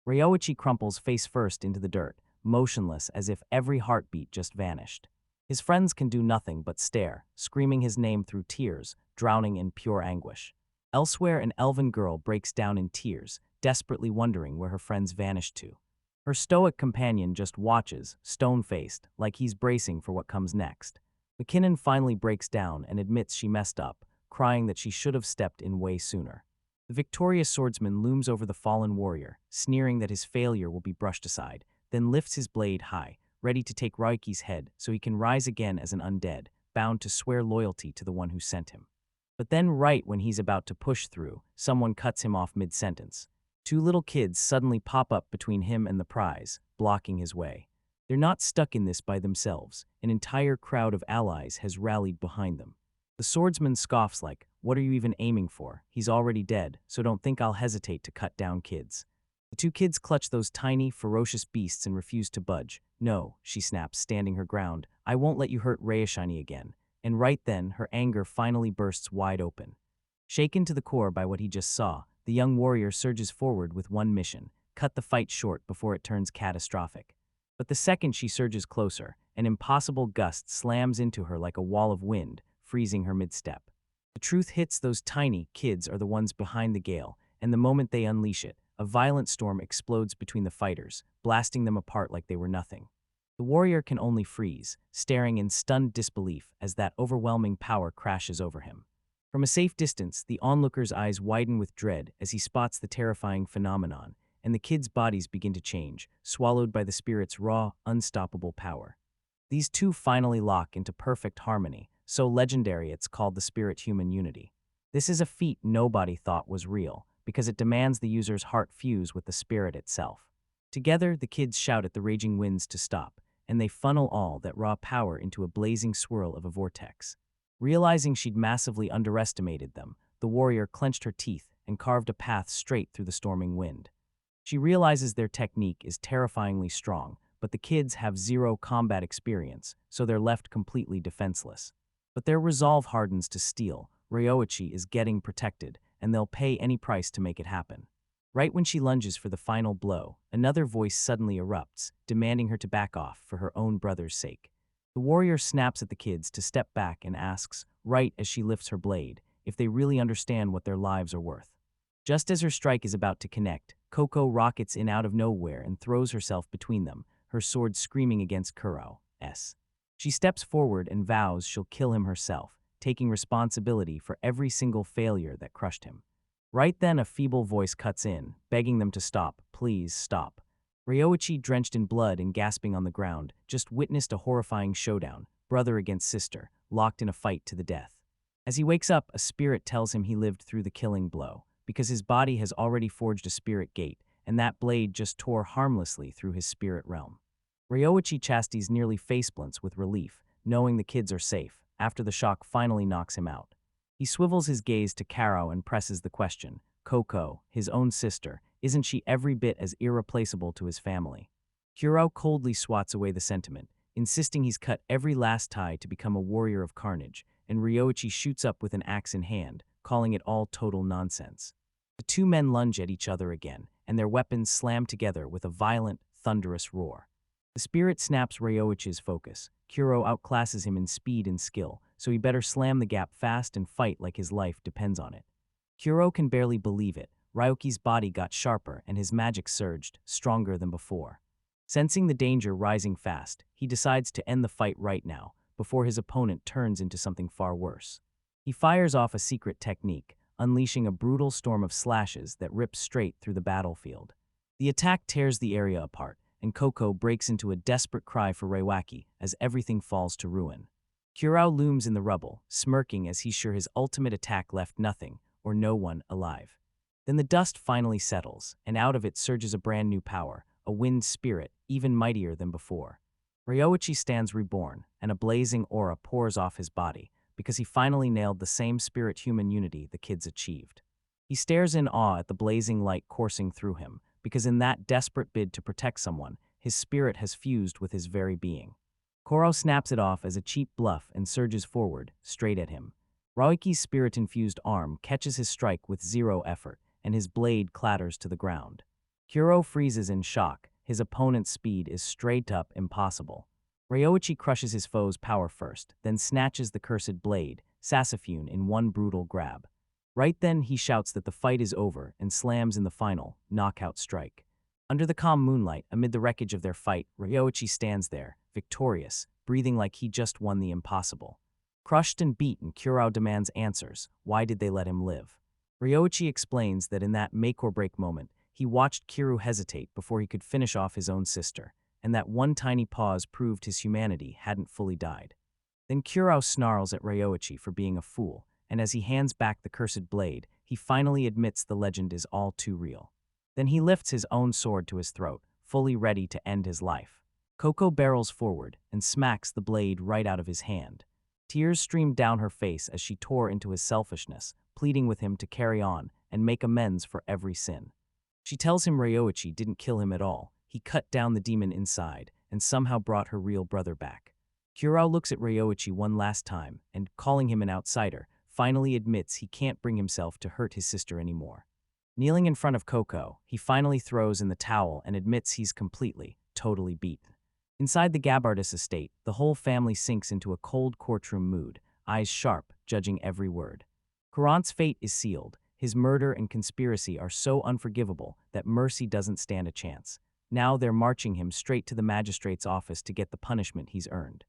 Ryoichi crumples face first into the dirt, motionless as if every heartbeat just vanished. His friends can do nothing but stare, screaming his name through tears, drowning in pure anguish. Elsewhere, an elven girl breaks down in tears, desperately wondering where her friends vanished to. Her stoic companion just watches, stone-faced, like he's bracing for what comes next. McKinnon finally breaks down and admits she messed up, crying that she should have stepped in way sooner. The victorious swordsman looms over the fallen warrior, sneering that his failure will be brushed aside, then lifts his blade high, ready to take Ryoichi's head so he can rise again as an undead, bound to swear loyalty to the one who sent him. But then right when he's about to push through, someone cuts him off mid-sentence. Two little kids suddenly pop up between him and the prize, blocking his way. They're not stuck in this by themselves. An entire crowd of allies has rallied behind them. The swordsman scoffs like, "What are you even aiming for? He's already dead, so don't think I'll hesitate to cut down kids." The two kids clutch those tiny, ferocious beasts and refuse to budge. "No," she snaps, standing her ground. "I won't let you hurt Ryoshiny again." And right then, her anger finally bursts wide open. Shaken to the core by what he just saw, the young warrior surges forward with one mission: cut the fight short before it turns catastrophic. But the second she surges closer, an impossible gust slams into her like a wall of wind, freezing her mid-step. The truth hits: those tiny kids are the ones behind the gale, and the moment they unleash it, a violent storm explodes between the fighters, blasting them apart like they were nothing. The warrior can only freeze, staring in stunned disbelief as that overwhelming power crashes over him. From a safe distance, the onlooker's eyes widen with dread as he spots the terrifying phenomenon, and the kids' bodies begin to change, swallowed by the spirit's raw, unstoppable power. These two finally lock into perfect harmony, so legendary it's called the spirit-human unity. This is a feat nobody thought was real, because it demands the user's heart fuse with the spirit itself. Together, the kids shout at the raging winds to stop, and they funnel all that raw power into a blazing swirl of a vortex. Realizing she'd massively underestimated them, the warrior clenched her teeth and carved a path straight through the storming wind. She realizes their technique is terrifyingly strong, but the kids have zero combat experience, so they're left completely defenseless. But their resolve hardens to steel. Ryoichi is getting protected, and they'll pay any price to make it happen. Right when she lunges for the final blow, another voice suddenly erupts, demanding her to back off for her own brother's sake. The warrior snaps at the kids to step back and asks, right as she lifts her blade, if they really understand what their lives are worth. Just as her strike is about to connect, Coco rockets in out of nowhere and throws herself between them, her sword screaming against Kuro's. She steps forward and vows she'll kill him herself, taking responsibility for every single failure that crushed him. Right then, a feeble voice cuts in, begging them to stop. Please stop. Ryoichi, drenched in blood and gasping on the ground, just witnessed a horrifying showdown, brother against sister, locked in a fight to the death. As he wakes up, a spirit tells him he lived through the killing blow, because his body has already forged a spirit gate, and that blade just tore harmlessly through his spirit realm. Ryoichi Chastity's nearly faceplants with relief, knowing the kids are safe, after the shock finally knocks him out. He swivels his gaze to Karo and presses the question. Coco, his own sister, isn't she every bit as irreplaceable to his family? Kuro coldly swats away the sentiment, insisting he's cut every last tie to become a warrior of carnage, and Ryoichi shoots up with an axe in hand, calling it all total nonsense. The two men lunge at each other again, and their weapons slam together with a violent, thunderous roar. The spirit snaps Ryoichi's focus. Kuro outclasses him in speed and skill, so he better slam the gap fast and fight like his life depends on it. Kuro can barely believe it. Ryoki's body got sharper and his magic surged, stronger than before. Sensing the danger rising fast, he decides to end the fight right now, before his opponent turns into something far worse. He fires off a secret technique, unleashing a brutal storm of slashes that rips straight through the battlefield. The attack tears the area apart, and Coco breaks into a desperate cry for Reiwaki as everything falls to ruin. Kurao looms in the rubble, smirking as he's sure his ultimate attack left nothing, or no one, alive. Then the dust finally settles, and out of it surges a brand new power, a wind spirit, even mightier than before. Ryoichi stands reborn, and a blazing aura pours off his body, because he finally nailed the same spirit-human unity the kids achieved. He stares in awe at the blazing light coursing through him, because in that desperate bid to protect someone, his spirit has fused with his very being. Koro snaps it off as a cheap bluff and surges forward, straight at him. Ryoichi's spirit-infused arm catches his strike with zero effort, and his blade clatters to the ground. Kuro freezes in shock. His opponent's speed is straight-up impossible. Ryoichi crushes his foe's power first, then snatches the cursed blade, Sasafune, in one brutal grab. Right then, he shouts that the fight is over and slams in the final, knockout strike. Under the calm moonlight, amid the wreckage of their fight, Ryoichi stands there, victorious, breathing like he just won the impossible. Crushed and beaten, Kurao demands answers. Why did they let him live? Ryoichi explains that in that make-or-break moment, he watched Kiru hesitate before he could finish off his own sister, and that one tiny pause proved his humanity hadn't fully died. Then Kurao snarls at Ryoichi for being a fool, and as he hands back the cursed blade, he finally admits the legend is all too real. Then he lifts his own sword to his throat, fully ready to end his life. Coco barrels forward and smacks the blade right out of his hand. Tears streamed down her face as she tore into his selfishness, pleading with him to carry on and make amends for every sin. She tells him Ryoichi didn't kill him at all. He cut down the demon inside and somehow brought her real brother back. Kurao looks at Ryoichi one last time and, calling him an outsider, finally admits he can't bring himself to hurt his sister anymore. Kneeling in front of Coco, he finally throws in the towel and admits he's completely, totally beaten. Inside the Gabardus estate, the whole family sinks into a cold courtroom mood, eyes sharp, judging every word. Kurant's fate is sealed. His murder and conspiracy are so unforgivable that mercy doesn't stand a chance. Now they're marching him straight to the magistrate's office to get the punishment he's earned.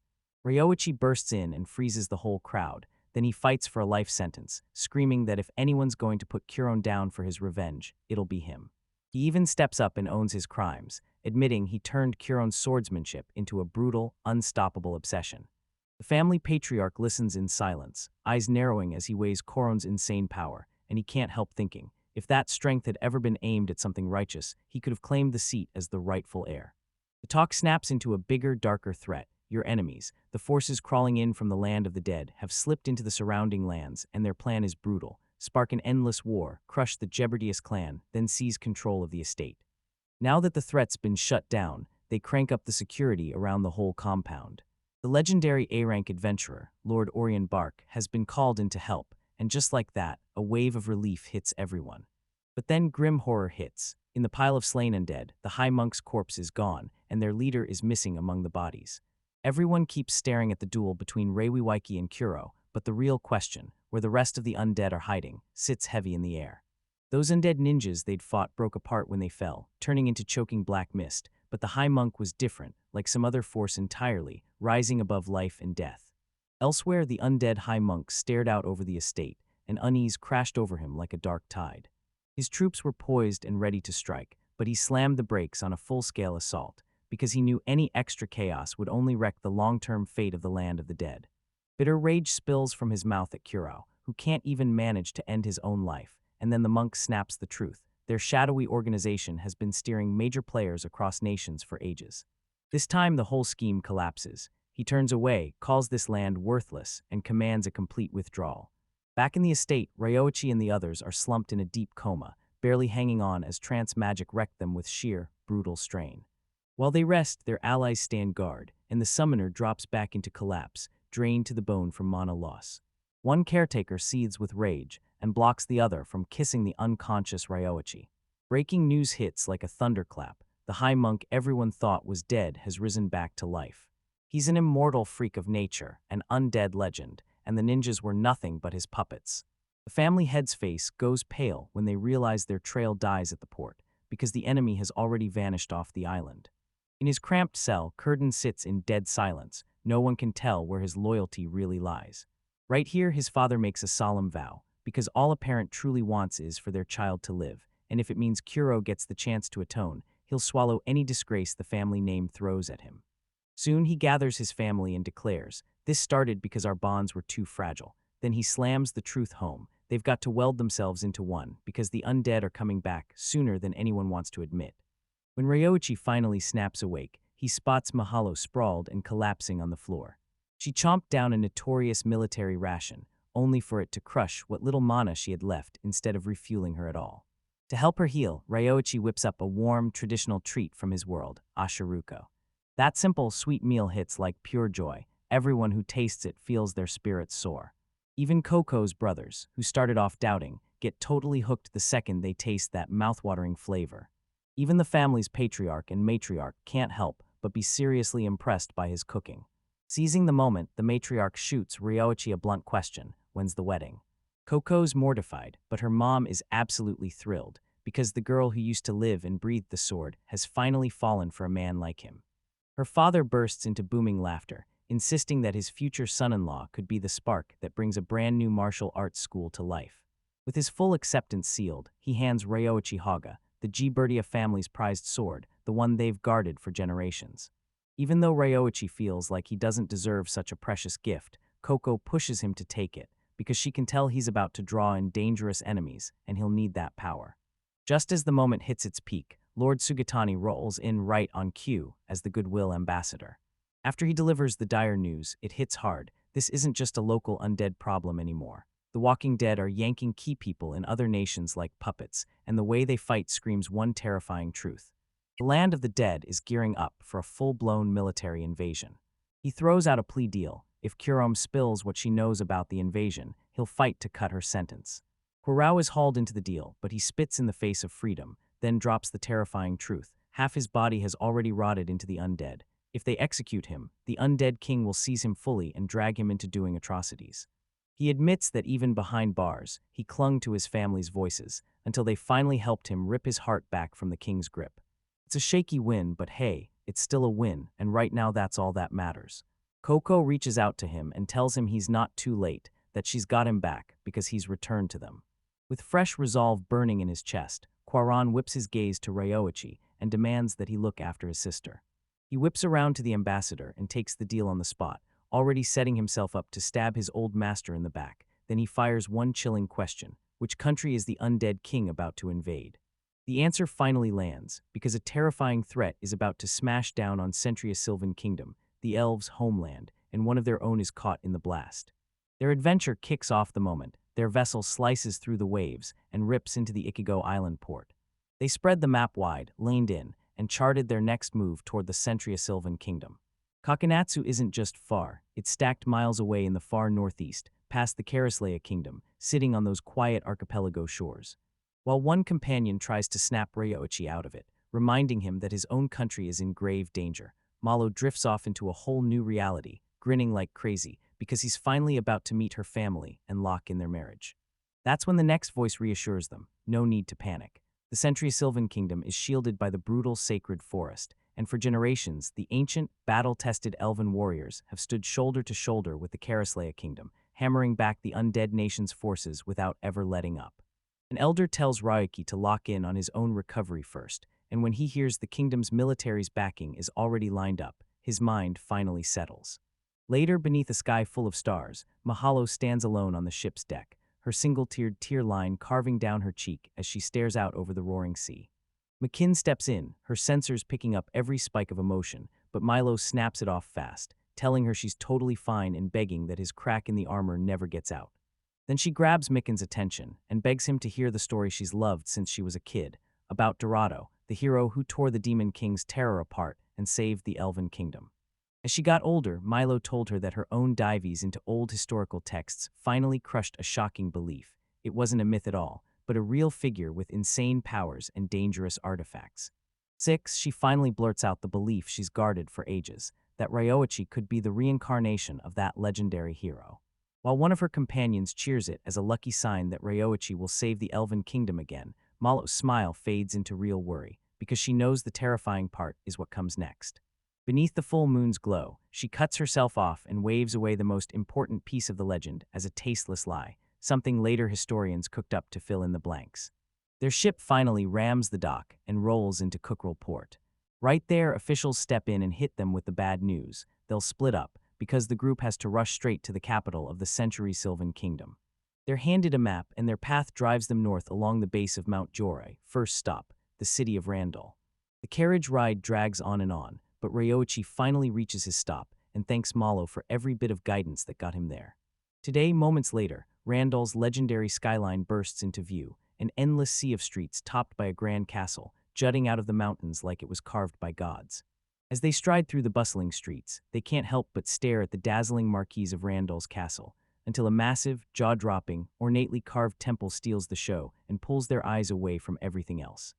Ryoichi bursts in and freezes the whole crowd. Then he fights for a life sentence, screaming that if anyone's going to put Kuron down for his revenge, it'll be him. He even steps up and owns his crimes, admitting he turned Kuron's swordsmanship into a brutal, unstoppable obsession. The family patriarch listens in silence, eyes narrowing as he weighs Kuron's insane power, and he can't help thinking, if that strength had ever been aimed at something righteous, he could have claimed the seat as the rightful heir. The talk snaps into a bigger, darker threat. Your enemies, the forces crawling in from the land of the dead, have slipped into the surrounding lands, and their plan is brutal. Spark an endless war, crush the Jeopardious clan, then seize control of the estate. Now that the threat's been shut down, they crank up the security around the whole compound. The legendary A-rank adventurer, Lord Orion Bark, has been called in to help, and just like that, a wave of relief hits everyone. But then grim horror hits. In the pile of slain undead, the High Monk's corpse is gone, and their leader is missing among the bodies. Everyone keeps staring at the duel between Reiwaki and Kuro, but the real question, where the rest of the undead are hiding, sits heavy in the air. Those undead ninjas they'd fought broke apart when they fell, turning into choking black mist, but the High Monk was different, like some other force entirely, rising above life and death. Elsewhere, the undead High Monk stared out over the estate, and unease crashed over him like a dark tide. His troops were poised and ready to strike, but he slammed the brakes on a full-scale assault, because he knew any extra chaos would only wreck the long-term fate of the land of the dead. Bitter rage spills from his mouth at Kuro, who can't even manage to end his own life, and then the monk snaps the truth. Their shadowy organization has been steering major players across nations for ages. This time the whole scheme collapses. He turns away, calls this land worthless, and commands a complete withdrawal. Back in the estate, Ryoichi and the others are slumped in a deep coma, barely hanging on as trance magic wrecked them with sheer, brutal strain. While they rest, their allies stand guard, and the summoner drops back into collapse, drained to the bone from mana loss. One caretaker seethes with rage and blocks the other from kissing the unconscious Ryoichi. Breaking news hits like a thunderclap. The High Monk everyone thought was dead has risen back to life. He's an immortal freak of nature, an undead legend, and the ninjas were nothing but his puppets. The family head's face goes pale when they realize their trail dies at the port, because the enemy has already vanished off the island. In his cramped cell, Curtin sits in dead silence. No one can tell where his loyalty really lies. Right here, his father makes a solemn vow. because all a parent truly wants is for their child to live, and if it means Kuro gets the chance to atone, he'll swallow any disgrace the family name throws at him. Soon he gathers his family and declares, "This started because our bonds were too fragile." Then he slams the truth home. They've got to weld themselves into one, because the undead are coming back sooner than anyone wants to admit. When Ryoichi finally snaps awake, he spots Mahalo sprawled and collapsing on the floor. She chomped down a notorious military ration, only for it to crush what little mana she had left instead of refueling her at all. To help her heal, Ryoichi whips up a warm, traditional treat from his world, ashiruko. That simple, sweet meal hits like pure joy. Everyone who tastes it feels their spirits soar. Even Coco's brothers, who started off doubting, get totally hooked the second they taste that mouthwatering flavor. Even the family's patriarch and matriarch can't help but be seriously impressed by his cooking. Seizing the moment, the matriarch shoots Ryoichi a blunt question: when's the wedding? Coco's mortified, but her mom is absolutely thrilled, because the girl who used to live and breathe the sword has finally fallen for a man like him. Her father bursts into booming laughter, insisting that his future son-in-law could be the spark that brings a brand new martial arts school to life. With his full acceptance sealed, he hands Ryoichi Haga, the Gibertia family's prized sword, the one they've guarded for generations. Even though Ryoichi feels like he doesn't deserve such a precious gift, Coco pushes him to take it, because she can tell he's about to draw in dangerous enemies, and he'll need that power. Just as the moment hits its peak, Lord Sugatani rolls in right on cue as the Goodwill ambassador. After he delivers the dire news, it hits hard. This isn't just a local undead problem anymore. The Walking Dead are yanking key people in other nations like puppets, and the way they fight screams one terrifying truth. The land of the dead is gearing up for a full-blown military invasion. He throws out a plea deal. If Kurom spills what she knows about the invasion, he'll fight to cut her sentence. Kurao is hauled into the deal, but he spits in the face of freedom, then drops the terrifying truth. Half his body has already rotted into the undead. If they execute him, the undead king will seize him fully and drag him into doing atrocities. He admits that even behind bars, he clung to his family's voices, until they finally helped him rip his heart back from the king's grip. It's a shaky win, but hey, it's still a win, and right now that's all that matters. Coco reaches out to him and tells him he's not too late, that she's got him back, because he's returned to them. With fresh resolve burning in his chest, Quaran whips his gaze to Ryoichi and demands that he look after his sister. He whips around to the ambassador and takes the deal on the spot, already setting himself up to stab his old master in the back. Then he fires one chilling question: which country is the undead king about to invade? The answer finally lands, because a terrifying threat is about to smash down on Centria Sylvan Kingdom, the elves' homeland, and one of their own is caught in the blast. Their adventure kicks off the moment. Their vessel slices through the waves and rips into the Ichigo Island port. They spread the map wide, laned in, and charted their next move toward the Centria Sylvan Kingdom. Kakinatsu isn't just far, it's stacked miles away in the far northeast, past the Karaslea Kingdom, sitting on those quiet archipelago shores. While one companion tries to snap Ryoichi out of it, reminding him that his own country is in grave danger, Malo drifts off into a whole new reality, grinning like crazy, because he's finally about to meet her family and lock in their marriage. That's when the next voice reassures them: no need to panic. The Centria Sylvan Kingdom is shielded by the brutal sacred forest, and for generations, the ancient, battle-tested elven warriors have stood shoulder to shoulder with the Karaslea Kingdom, hammering back the undead nation's forces without ever letting up. An elder tells Ryoichi to lock in on his own recovery first, and when he hears the kingdom's military's backing is already lined up, his mind finally settles. Later, beneath a sky full of stars, Mahalo stands alone on the ship's deck, her single-tiered tear line carving down her cheek as she stares out over the roaring sea. McKinn steps in, her sensors picking up every spike of emotion, but Milo snaps it off fast, telling her she's totally fine and begging that his crack in the armor never gets out. Then she grabs Mikinn's attention and begs him to hear the story she's loved since she was a kid, about Dorado, the hero who tore the Demon King's terror apart and saved the Elven Kingdom. As she got older, Milo told her that her own dives into old historical texts finally crushed a shocking belief. It wasn't a myth at all, but a real figure with insane powers and dangerous artifacts. 6. She finally blurts out the belief she's guarded for ages, that Ryoichi could be the reincarnation of that legendary hero. While one of her companions cheers it as a lucky sign that Ryoichi will save the Elven Kingdom again, Malo's smile fades into real worry, because she knows the terrifying part is what comes next. Beneath the full moon's glow, she cuts herself off and waves away the most important piece of the legend as a tasteless lie. something later historians cooked up to fill in the blanks. Their ship finally rams the dock and rolls into Cookrell Port. Right there, officials step in and hit them with the bad news. They'll split up, because the group has to rush straight to the capital of the century Sylvan Kingdom. They're handed a map, and their path drives them north along the base of Mount Jorai. First stop, the city of Randall. The carriage ride drags on, but Ryoichi finally reaches his stop and thanks Malo for every bit of guidance that got him there. Today, moments later, Randall's legendary skyline bursts into view, an endless sea of streets topped by a grand castle, jutting out of the mountains like it was carved by gods. As they stride through the bustling streets, they can't help but stare at the dazzling marquise of Randall's castle, until a massive, jaw-dropping, ornately carved temple steals the show and pulls their eyes away from everything else.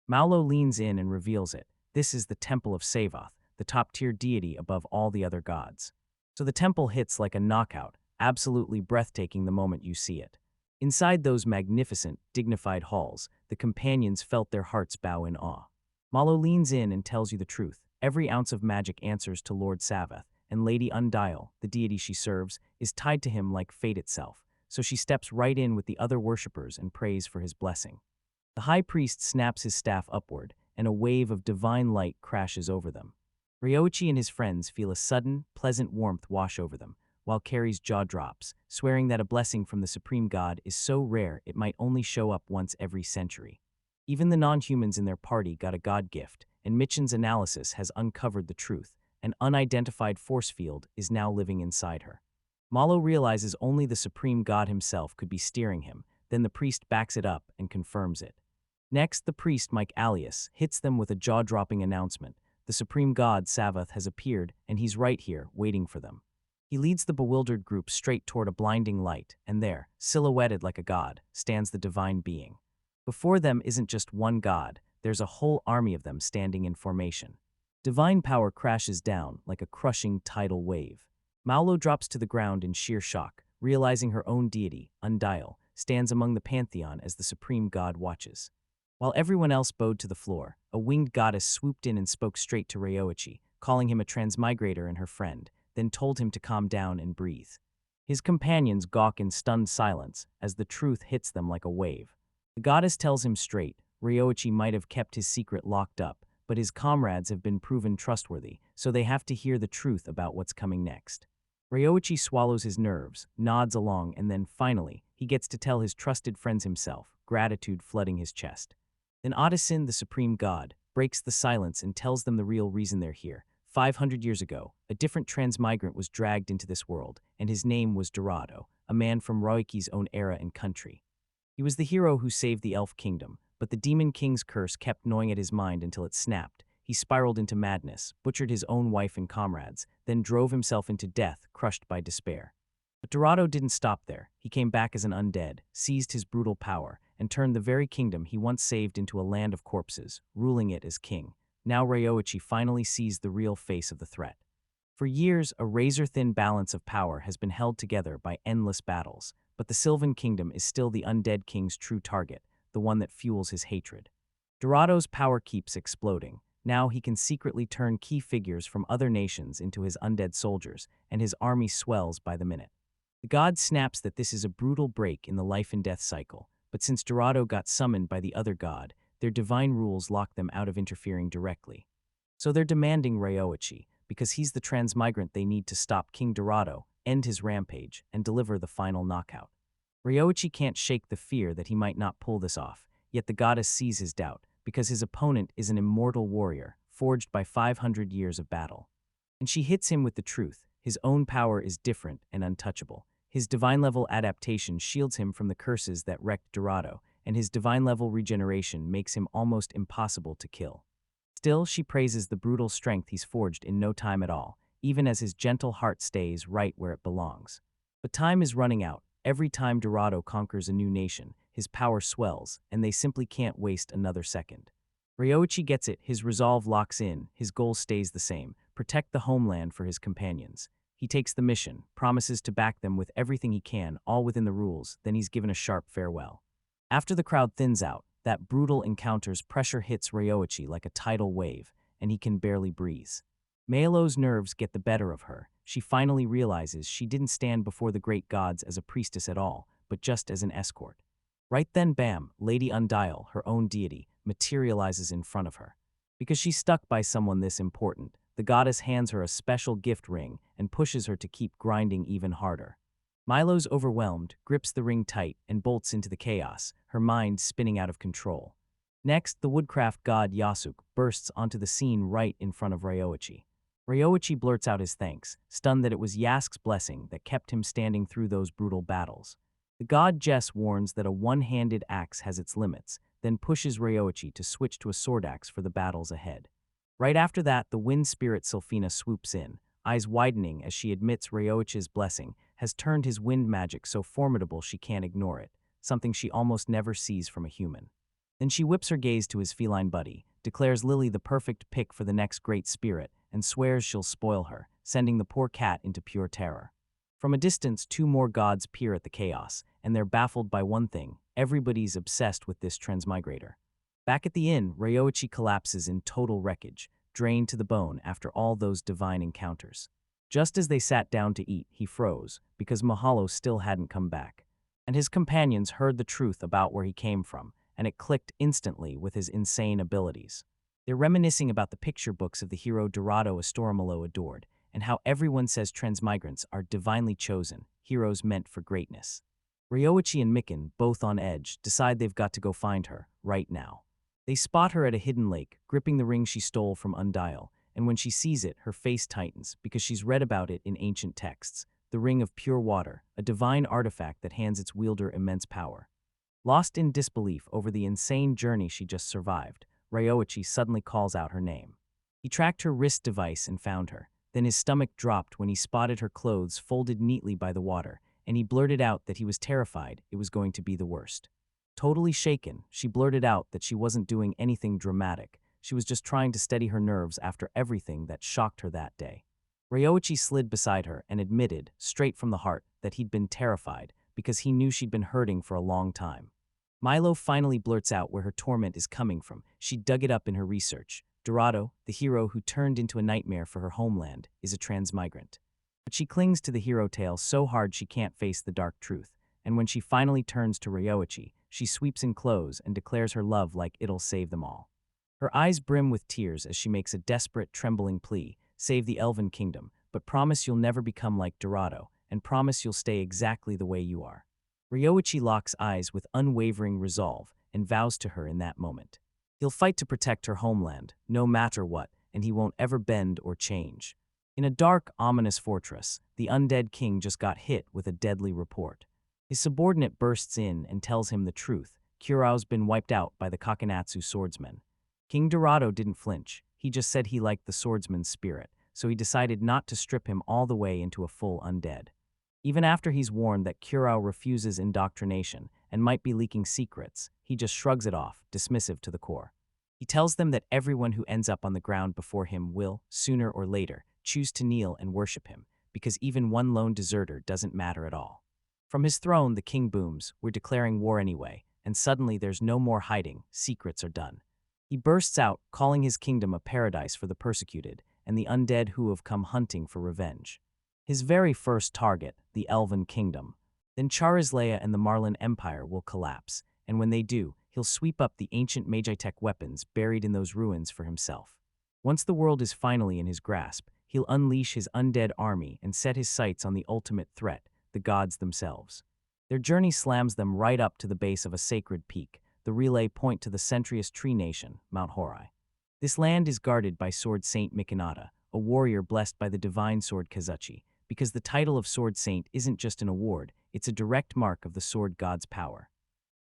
Malo leans in and reveals it. This is the Temple of Savoth, the top-tier deity above all the other gods. So the temple hits like a knockout, absolutely breathtaking the moment you see it. Inside those magnificent, dignified halls, the companions felt their hearts bow in awe. Malo leans in and tells you the truth. Every ounce of magic answers to Lord Savoth, and Lady Undial, the deity she serves, is tied to him like fate itself, so she steps right in with the other worshippers and prays for his blessing. The high priest snaps his staff upward, and a wave of divine light crashes over them. Ryoichi and his friends feel a sudden, pleasant warmth wash over them, while Carrie's jaw drops, swearing that a blessing from the supreme god is so rare it might only show up once every century. Even the non-humans in their party got a god gift, and Michen's analysis has uncovered the truth. An unidentified force field is now living inside her. Malo realizes only the supreme god himself could be steering him, then the priest backs it up and confirms it. Next, the priest, Mike Alias, hits them with a jaw-dropping announcement. The supreme god, Savoth, has appeared, and he's right here, waiting for them. He leads the bewildered group straight toward a blinding light, and there, silhouetted like a god, stands the divine being. Before them isn't just one god, there's a whole army of them standing in formation. Divine power crashes down like a crushing tidal wave. Malo drops to the ground in sheer shock, realizing her own deity, Undial, stands among the pantheon as the supreme god watches. While everyone else bowed to the floor, a winged goddess swooped in and spoke straight to Ryoichi, calling him a transmigrator and her friend, then told him to calm down and breathe. His companions gawk in stunned silence as the truth hits them like a wave. The goddess tells him straight, Ryoichi might have kept his secret locked up, but his comrades have been proven trustworthy, so they have to hear the truth about what's coming next. Ryoichi swallows his nerves, nods along, and then, finally, he gets to tell his trusted friends himself, gratitude flooding his chest. Then Odyssin, the supreme god, breaks the silence and tells them the real reason they're here. 500 years ago, a different transmigrant was dragged into this world, and his name was Dorado, a man from Ryoichi's own era and country. He was the hero who saved the elf kingdom, but the demon king's curse kept gnawing at his mind until it snapped. He spiraled into madness, butchered his own wife and comrades, then drove himself into death, crushed by despair. But Dorado didn't stop there. He came back as an undead, seized his brutal power, and turned the very kingdom he once saved into a land of corpses, ruling it as king. Now Ryoichi finally sees the real face of the threat. For years, a razor-thin balance of power has been held together by endless battles, but the Sylvan Kingdom is still the undead king's true target, the one that fuels his hatred. Dorado's power keeps exploding. Now he can secretly turn key figures from other nations into his undead soldiers, and his army swells by the minute. The god snaps that this is a brutal break in the life and death cycle, but since Dorado got summoned by the other god, their divine rules lock them out of interfering directly. So they're demanding Ryoichi, because he's the transmigrant they need to stop King Dorado, end his rampage, and deliver the final knockout. Ryoichi can't shake the fear that he might not pull this off, yet the goddess sees his doubt, because his opponent is an immortal warrior, forged by 500 years of battle. And she hits him with the truth. His own power is different and untouchable. His divine-level adaptation shields him from the curses that wrecked Dorado, and his divine-level regeneration makes him almost impossible to kill. Still, she praises the brutal strength he's forged in no time at all, even as his gentle heart stays right where it belongs. But time is running out. Every time Dorado conquers a new nation, his power swells, and they simply can't waste another second. Ryoichi gets it, his resolve locks in, his goal stays the same, protect the homeland for his companions. He takes the mission, promises to back them with everything he can, all within the rules, then he's given a sharp farewell. After the crowd thins out, that brutal encounter's pressure hits Ryoichi like a tidal wave, and he can barely breathe. Meiloo's nerves get the better of her. She finally realizes she didn't stand before the great gods as a priestess at all, but just as an escort. Right then, bam, Lady Undial, her own deity, materializes in front of her. Because she's stuck by someone this important, the goddess hands her a special gift ring and pushes her to keep grinding even harder. Milo's overwhelmed, grips the ring tight, and bolts into the chaos, her mind spinning out of control. Next, the woodcraft god Yasuk bursts onto the scene right in front of Ryoichi. Ryoichi blurts out his thanks, stunned that it was Yasuk's blessing that kept him standing through those brutal battles. The god Jess warns that a one-handed axe has its limits, then pushes Ryoichi to switch to a sword axe for the battles ahead. Right after that, the wind spirit Sylphina swoops in, eyes widening as she admits Ryoichi's blessing has turned his wind magic so formidable she can't ignore it, something she almost never sees from a human. Then she whips her gaze to his feline buddy, declares Lily the perfect pick for the next great spirit, and swears she'll spoil her, sending the poor cat into pure terror. From a distance, two more gods peer at the chaos, and they're baffled by one thing: everybody's obsessed with this transmigrator. Back at the inn, Ryoichi collapses in total wreckage, drained to the bone after all those divine encounters. Just as they sat down to eat, he froze, because Mahalo still hadn't come back. And his companions heard the truth about where he came from, and it clicked instantly with his insane abilities. They're reminiscing about the picture books of the hero Dorado Astoromolo adored, and how everyone says transmigrants are divinely chosen, heroes meant for greatness. Ryoichi and Mikan, both on edge, decide they've got to go find her, right now. They spot her at a hidden lake, gripping the ring she stole from Undial, and when she sees it, her face tightens, because she's read about it in ancient texts, the Ring of Pure Water, a divine artifact that hands its wielder immense power. Lost in disbelief over the insane journey she just survived, Ryoichi suddenly calls out her name. He tracked her wrist device and found her. Then his stomach dropped when he spotted her clothes folded neatly by the water, and he blurted out that he was terrified it was going to be the worst. Totally shaken, she blurted out that she wasn't doing anything dramatic. She was just trying to steady her nerves after everything that shocked her that day. Ryoichi slid beside her and admitted, straight from the heart, that he'd been terrified because he knew she'd been hurting for a long time. Milo finally blurts out where her torment is coming from. She dug it up in her research. Dorado, the hero who turned into a nightmare for her homeland, is a transmigrant. But she clings to the hero tale so hard she can't face the dark truth, and when she finally turns to Ryoichi, she sweeps in clothes and declares her love like it'll save them all. Her eyes brim with tears as she makes a desperate, trembling plea: save the Elven Kingdom, but promise you'll never become like Dorado, and promise you'll stay exactly the way you are. Ryoichi locks eyes with unwavering resolve and vows to her in that moment. He'll fight to protect her homeland, no matter what, and he won't ever bend or change. In a dark, ominous fortress, the undead king just got hit with a deadly report. His subordinate bursts in and tells him the truth: Kurao's been wiped out by the Kakenatsu swordsmen. King Dorado didn't flinch. He just said he liked the swordsman's spirit, so he decided not to strip him all the way into a full undead. Even after he's warned that Kurao refuses indoctrination and might be leaking secrets, he just shrugs it off, dismissive to the core. He tells them that everyone who ends up on the ground before him will, sooner or later, choose to kneel and worship him, because even one lone deserter doesn't matter at all. From his throne, the king booms, "We're declaring war anyway," and suddenly there's no more hiding, secrets are done. He bursts out, calling his kingdom a paradise for the persecuted and the undead who have come hunting for revenge. His very first target, the Elven Kingdom. Then Charislea and the Marlin Empire will collapse, and when they do, he'll sweep up the ancient Magitech weapons buried in those ruins for himself. Once the world is finally in his grasp, he'll unleash his undead army and set his sights on the ultimate threat, the gods themselves. Their journey slams them right up to the base of a sacred peak, the relay point to the centriest tree nation, Mount Horai. This land is guarded by Sword Saint Mikanata, a warrior blessed by the divine sword Kazuchi, because the title of Sword Saint isn't just an award, it's a direct mark of the sword god's power.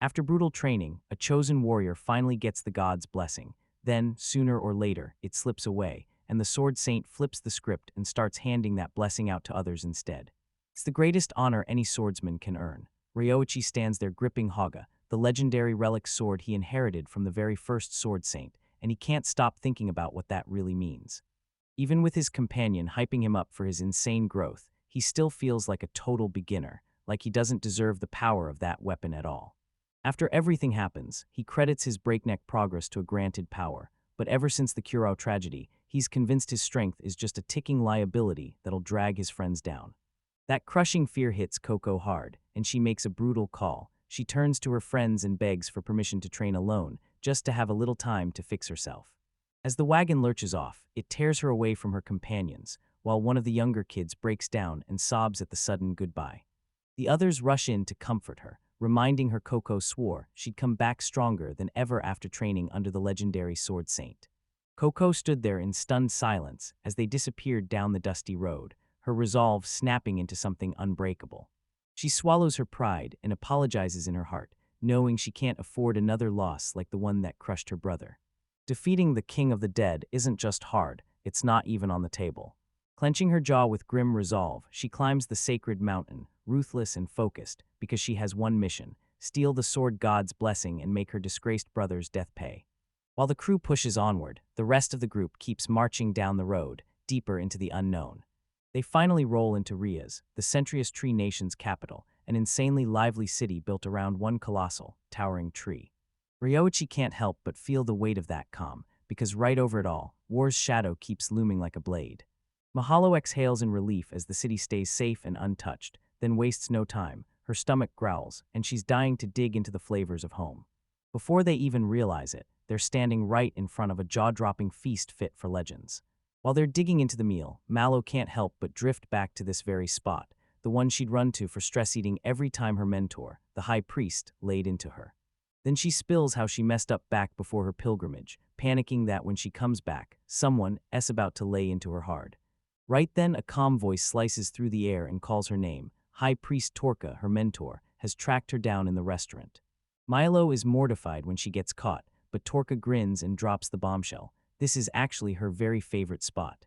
After brutal training, a chosen warrior finally gets the god's blessing. Then, sooner or later, it slips away, and the Sword Saint flips the script and starts handing that blessing out to others instead. It's the greatest honor any swordsman can earn. Ryoichi stands there gripping Haga, the legendary relic sword he inherited from the very first Sword Saint, and he can't stop thinking about what that really means. Even with his companion hyping him up for his insane growth, he still feels like a total beginner, like he doesn't deserve the power of that weapon at all. After everything happens, he credits his breakneck progress to a granted power, but ever since the Kurao tragedy, he's convinced his strength is just a ticking liability that'll drag his friends down. That crushing fear hits Coco hard, and she makes a brutal call. She turns to her friends and begs for permission to train alone, just to have a little time to fix herself. As the wagon lurches off, it tears her away from her companions, while one of the younger kids breaks down and sobs at the sudden goodbye. The others rush in to comfort her, reminding her Coco swore she'd come back stronger than ever after training under the legendary Sword Saint. Coco stood there in stunned silence as they disappeared down the dusty road, her resolve snapping into something unbreakable. She swallows her pride and apologizes in her heart, knowing she can't afford another loss like the one that crushed her brother. Defeating the King of the Dead isn't just hard, it's not even on the table. Clenching her jaw with grim resolve, she climbs the sacred mountain, ruthless and focused, because she has one mission: steal the sword god's blessing and make her disgraced brother's death pay. While the crew pushes onward, the rest of the group keeps marching down the road, deeper into the unknown. They finally roll into Rias, the Centrious Tree Nation's capital, an insanely lively city built around one colossal, towering tree. Ryoichi can't help but feel the weight of that calm, because right over it all, war's shadow keeps looming like a blade. Mahalo exhales in relief as the city stays safe and untouched, then wastes no time. Her stomach growls, and she's dying to dig into the flavors of home. Before they even realize it, they're standing right in front of a jaw-dropping feast fit for legends. While they're digging into the meal, Mallow can't help but drift back to this very spot, the one she'd run to for stress eating every time her mentor, the high priest, laid into her. Then she spills how she messed up back before her pilgrimage, panicking that when she comes back, someone is about to lay into her hard. Right then, a calm voice slices through the air and calls her name. High Priest Torka, her mentor, has tracked her down in the restaurant. Milo is mortified when she gets caught, but Torka grins and drops the bombshell. This is actually her very favorite spot.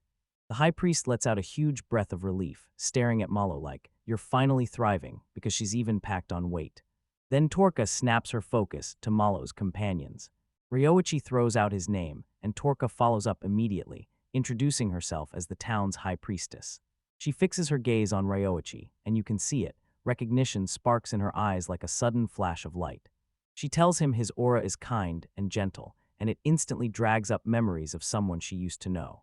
The High Priest lets out a huge breath of relief, staring at Malo like, "You're finally thriving," because she's even packed on weight. Then Torka snaps her focus to Malo's companions. Ryoichi throws out his name, and Torka follows up immediately, introducing herself as the town's high priestess. She fixes her gaze on Ryoichi, and you can see it. Recognition sparks in her eyes like a sudden flash of light. She tells him his aura is kind and gentle, and it instantly drags up memories of someone she used to know.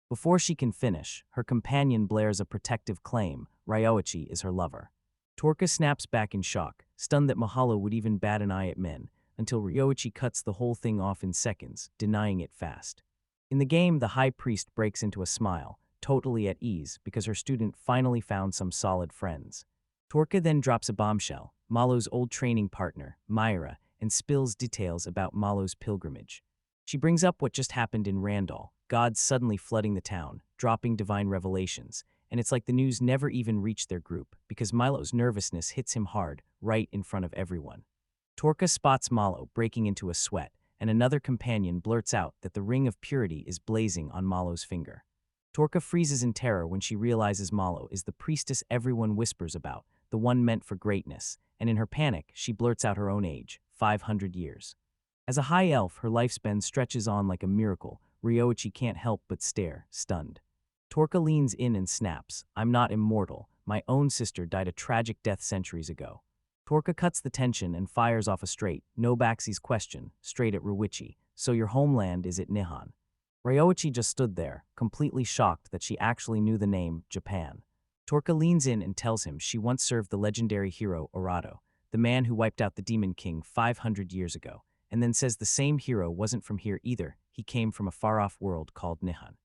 Before she can finish, her companion blares a protective claim: Ryoichi is her lover. Torka snaps back in shock, stunned that Mahalo would even bat an eye at men, until Ryoichi cuts the whole thing off in seconds, denying it fast. In the game, the high priest breaks into a smile, totally at ease because her student finally found some solid friends. Torka then drops a bombshell, Malo's old training partner, Myra, and spills details about Malo's pilgrimage. She brings up what just happened in Randall, gods suddenly flooding the town, dropping divine revelations, and it's like the news never even reached their group because Milo's nervousness hits him hard, right in front of everyone. Torka spots Malo breaking into a sweat, and another companion blurts out that the ring of purity is blazing on Malo's finger. Torka freezes in terror when she realizes Malo is the priestess everyone whispers about, the one meant for greatness, and in her panic, she blurts out her own age, 500 years. As a high elf, her lifespan stretches on like a miracle. Ryoichi can't help but stare, stunned. Torka leans in and snaps, "I'm not immortal. My own sister died a tragic death centuries ago." Torka cuts the tension and fires off a straight, no backsies question, straight at Ryoichi. "So your homeland is at Nihon?" Ryoichi just stood there, completely shocked that she actually knew the name, Japan. Torka leans in and tells him she once served the legendary hero Orado, the man who wiped out the Demon King 500 years ago, and then says the same hero wasn't from here either, he came from a far-off world called Nihon.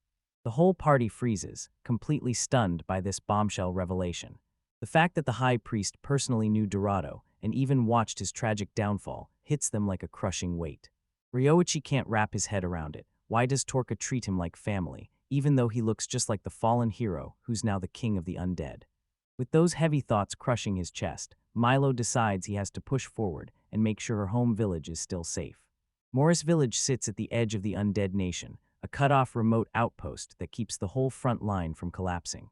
The whole party freezes, completely stunned by this bombshell revelation. The fact that the high priest personally knew Dorado and even watched his tragic downfall hits them like a crushing weight. Ryoichi can't wrap his head around it. Why does Torka treat him like family, even though he looks just like the fallen hero who's now the king of the undead? With those heavy thoughts crushing his chest, Milo decides he has to push forward and make sure her home village is still safe. Morris Village sits at the edge of the undead nation, a cut-off remote outpost that keeps the whole front line from collapsing.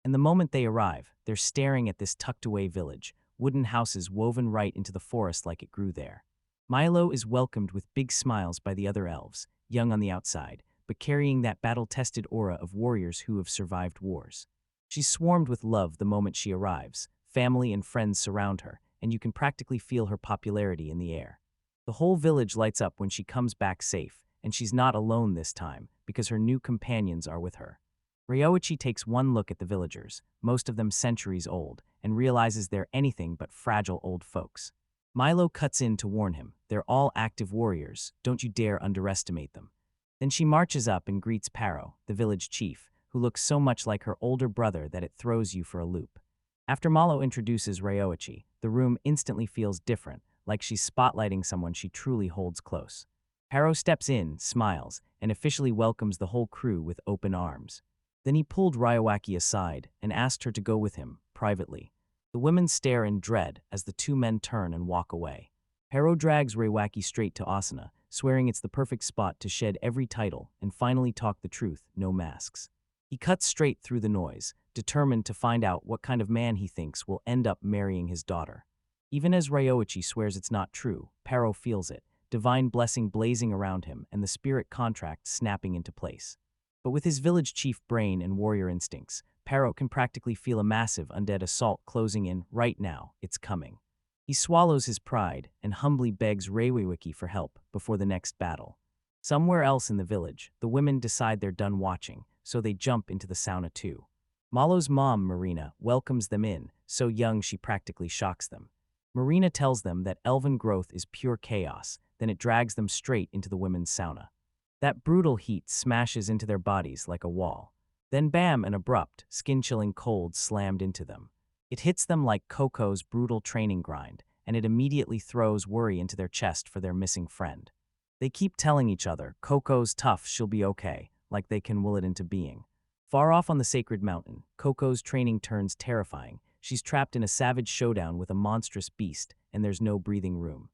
And the moment they arrive, they're staring at this tucked-away village, wooden houses woven right into the forest like it grew there. Milo is welcomed with big smiles by the other elves, young on the outside, but carrying that battle-tested aura of warriors who have survived wars. She's swarmed with love the moment she arrives. Family and friends surround her, and you can practically feel her popularity in the air. The whole village lights up when she comes back safe, and she's not alone this time, because her new companions are with her. Ryoichi takes one look at the villagers, most of them centuries old, and realizes they're anything but fragile old folks. Milo cuts in to warn him, they're all active warriors, don't you dare underestimate them. Then she marches up and greets Paro, the village chief, who looks so much like her older brother that it throws you for a loop. After Malo introduces Ryoichi, the room instantly feels different, like she's spotlighting someone she truly holds close. Paro steps in, smiles, and officially welcomes the whole crew with open arms. Then he pulled Ryowaki aside and asked her to go with him, privately. The women stare in dread as the two men turn and walk away. Paro drags Ryowaki straight to Asuna, swearing it's the perfect spot to shed every title and finally talk the truth, no masks. He cuts straight through the noise, determined to find out what kind of man he thinks will end up marrying his daughter. Even as Ryoichi swears it's not true, Paro feels it, divine blessing blazing around him and the spirit contract snapping into place. But with his village chief brain and warrior instincts, Paro can practically feel a massive undead assault closing in right now, it's coming. He swallows his pride and humbly begs Ryoichi for help before the next battle. Somewhere else in the village, the women decide they're done watching, so they jump into the sauna too. Malo's mom, Marina, welcomes them in, so young she practically shocks them. Marina tells them that elven growth is pure chaos, then it drags them straight into the women's sauna. That brutal heat smashes into their bodies like a wall. Then bam, an abrupt, skin-chilling cold slammed into them. It hits them like Coco's brutal training grind, and it immediately throws worry into their chest for their missing friend. They keep telling each other, Coco's tough, she'll be okay, like they can will it into being. Far off on the sacred mountain, Coco's training turns terrifying. She's trapped in a savage showdown with a monstrous beast, and there's no breathing room.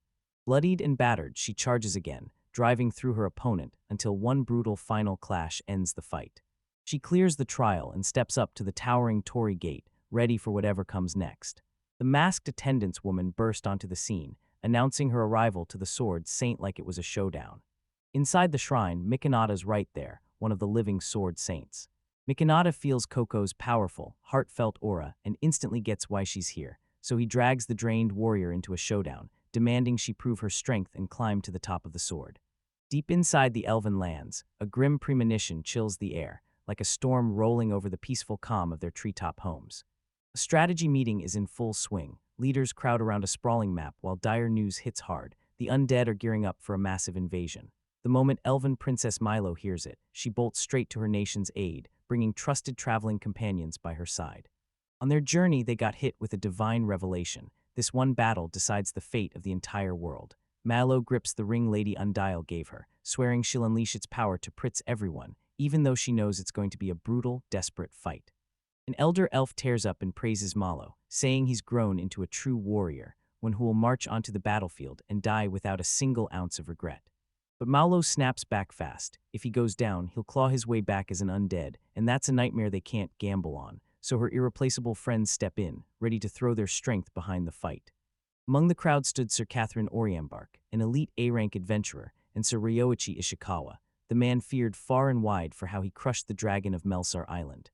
Bloodied and battered, she charges again, driving through her opponent until one brutal final clash ends the fight. She clears the trial and steps up to the towering torii gate, ready for whatever comes next. The masked attendance woman burst onto the scene, announcing her arrival to the sword saint like it was a showdown. Inside the shrine, Mikanada's right there, one of the living sword saints. Mikanada feels Coco's powerful, heartfelt aura and instantly gets why she's here, so he drags the drained warrior into a showdown, demanding she prove her strength and climb to the top of the sword. Deep inside the elven lands, a grim premonition chills the air, like a storm rolling over the peaceful calm of their treetop homes. A strategy meeting is in full swing. Leaders crowd around a sprawling map while dire news hits hard. The undead are gearing up for a massive invasion. The moment elven Princess Milo hears it, she bolts straight to her nation's aid, bringing trusted traveling companions by her side. On their journey, they got hit with a divine revelation. This one battle decides the fate of the entire world. Milo grips the ring Lady Undial gave her, swearing she'll unleash its power to pritz everyone, even though she knows it's going to be a brutal, desperate fight. An elder elf tears up and praises Malo, saying he's grown into a true warrior, one who will march onto the battlefield and die without a single ounce of regret. But Malo snaps back fast. If he goes down, he'll claw his way back as an undead, and that's a nightmare they can't gamble on, so her irreplaceable friends step in, ready to throw their strength behind the fight. Among the crowd stood Sir Catherine Oriambark, an elite A-rank adventurer, and Sir Ryoichi Ishikawa, the man feared far and wide for how he crushed the dragon of Melsar Island.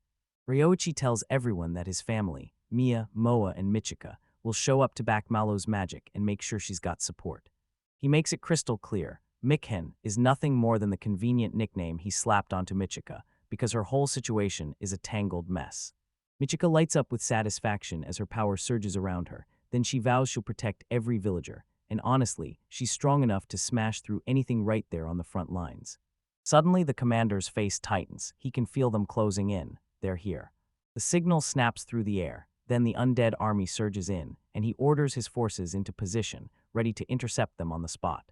Ryoichi tells everyone that his family, Mia, Moa, and Michika, will show up to back Malo's magic and make sure she's got support. He makes it crystal clear, Mikhen is nothing more than the convenient nickname he slapped onto Michika, because her whole situation is a tangled mess. Michika lights up with satisfaction as her power surges around her, then she vows she'll protect every villager, and honestly, she's strong enough to smash through anything right there on the front lines. Suddenly, the commander's face tightens. He can feel them closing in. They're here. The signal snaps through the air, then the undead army surges in, and he orders his forces into position, ready to intercept them on the spot.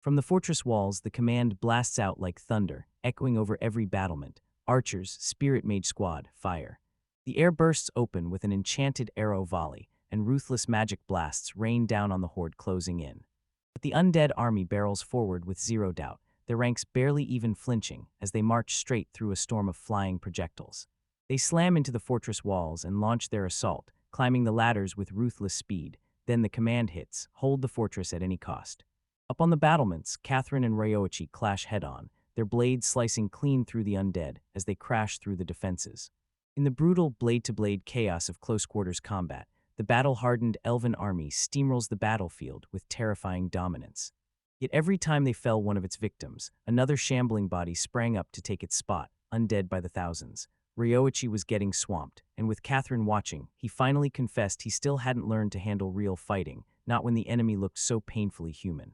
From the fortress walls, the command blasts out like thunder, echoing over every battlement. Archers, spirit mage squad, fire. The air bursts open with an enchanted arrow volley, and ruthless magic blasts rain down on the horde closing in. But the undead army barrels forward with zero doubt, their ranks barely even flinching as they march straight through a storm of flying projectiles. They slam into the fortress walls and launch their assault, climbing the ladders with ruthless speed. Then the command hits, hold the fortress at any cost. Up on the battlements, Catherine and Ryoichi clash head-on, their blades slicing clean through the undead as they crash through the defenses. In the brutal blade-to-blade chaos of close-quarters combat, the battle-hardened elven army steamrolls the battlefield with terrifying dominance. Yet every time they fell one of its victims, another shambling body sprang up to take its spot, undead by the thousands. Ryoichi was getting swamped, and with Catherine watching, he finally confessed he still hadn't learned to handle real fighting, not when the enemy looked so painfully human.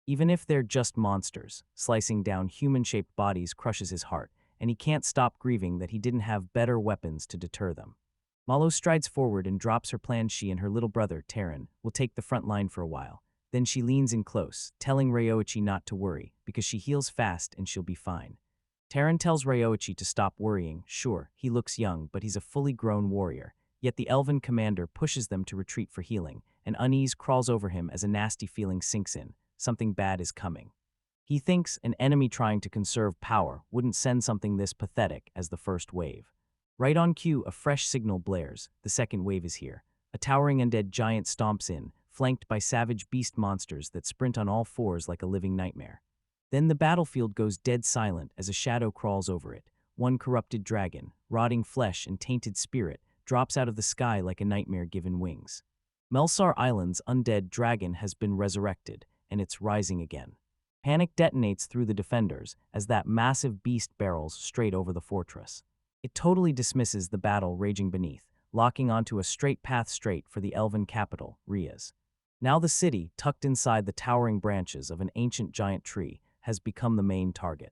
Even if they're just monsters, slicing down human-shaped bodies crushes his heart, and he can't stop grieving that he didn't have better weapons to deter them. Malo strides forward and drops her plan. She and her little brother, Terran, will take the front line for a while. Then she leans in close, telling Ryoichi not to worry, because she heals fast and she'll be fine. Terran tells Ryoichi to stop worrying. Sure, he looks young, but he's a fully grown warrior. Yet the elven commander pushes them to retreat for healing, and unease crawls over him as a nasty feeling sinks in. Something bad is coming. He thinks an enemy trying to conserve power wouldn't send something this pathetic as the first wave. Right on cue, a fresh signal blares. The second wave is here. A towering undead giant stomps in, flanked by savage beast monsters that sprint on all fours like a living nightmare. Then the battlefield goes dead silent as a shadow crawls over it. One corrupted dragon, rotting flesh and tainted spirit, drops out of the sky like a nightmare given wings. Melsar Island's undead dragon has been resurrected, and it's rising again. Panic detonates through the defenders as that massive beast barrels straight over the fortress. It totally dismisses the battle raging beneath, locking onto a straight path straight for the elven capital, Rias. Now the city, tucked inside the towering branches of an ancient giant tree, has become the main target.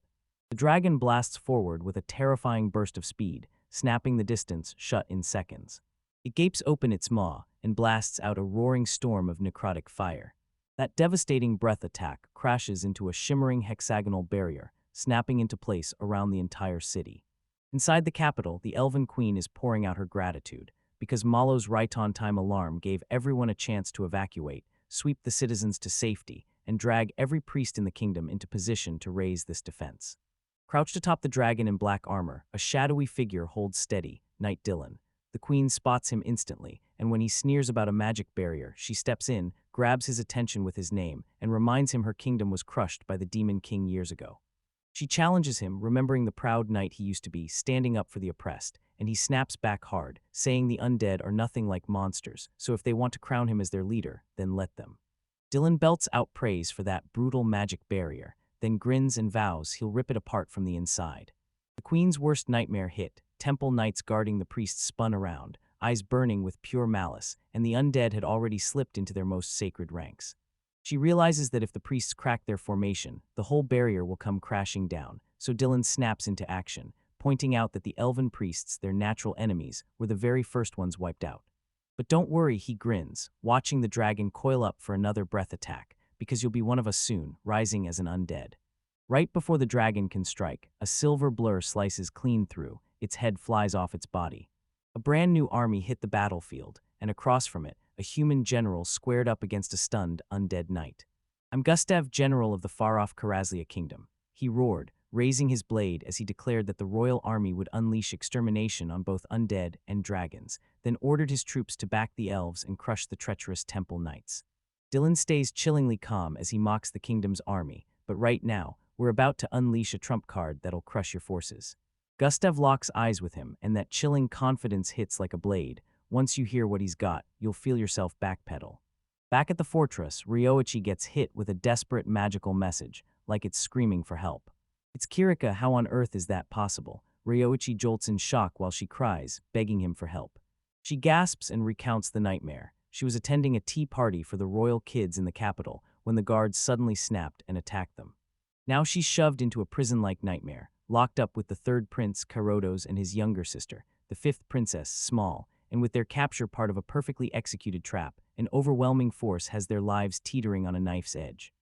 The dragon blasts forward with a terrifying burst of speed, snapping the distance shut in seconds. It gapes open its maw and blasts out a roaring storm of necrotic fire. That devastating breath attack crashes into a shimmering hexagonal barrier, snapping into place around the entire city. Inside the capital, the Elven Queen is pouring out her gratitude, because Malo's right-on-time alarm gave everyone a chance to evacuate, sweep the citizens to safety, and drag every priest in the kingdom into position to raise this defense. Crouched atop the dragon in black armor, a shadowy figure holds steady, Knight Dylan. The queen spots him instantly, and when he sneers about a magic barrier, she steps in, grabs his attention with his name, and reminds him her kingdom was crushed by the Demon King years ago. She challenges him, remembering the proud knight he used to be, standing up for the oppressed, and he snaps back hard, saying the undead are nothing like monsters, so if they want to crown him as their leader, then let them. Dylan belts out praise for that brutal magic barrier, then grins and vows he'll rip it apart from the inside. The queen's worst nightmare hit. Temple knights guarding the priests spun around, eyes burning with pure malice, and the undead had already slipped into their most sacred ranks. She realizes that if the priests crack their formation, the whole barrier will come crashing down, so Dylan snaps into action, pointing out that the elven priests, their natural enemies, were the very first ones wiped out. But don't worry, he grins, watching the dragon coil up for another breath attack, because you'll be one of us soon, rising as an undead. Right before the dragon can strike, a silver blur slices clean through, its head flies off its body. A brand new army hit the battlefield, and across from it, a human general squared up against a stunned, undead knight. "I'm Gustav, general of the far-off Karazlia kingdom," he roared, raising his blade as he declared that the royal army would unleash extermination on both undead and dragons, then ordered his troops to back the elves and crush the treacherous temple knights. Dylan stays chillingly calm as he mocks the kingdom's army, but right now, we're about to unleash a trump card that'll crush your forces. Gustav locks eyes with him, and that chilling confidence hits like a blade. Once you hear what he's got, you'll feel yourself backpedal. Back at the fortress, Ryoichi gets hit with a desperate magical message, like it's screaming for help. "It's Kirika, how on earth is that possible?" Ryoichi jolts in shock while she cries, begging him for help. She gasps and recounts the nightmare. She was attending a tea party for the royal kids in the capital when the guards suddenly snapped and attacked them. Now she's shoved into a prison-like nightmare, locked up with the third prince, Karotos, and his younger sister, the fifth princess, Small, and with their capture part of a perfectly executed trap, an overwhelming force has their lives teetering on a knife's edge.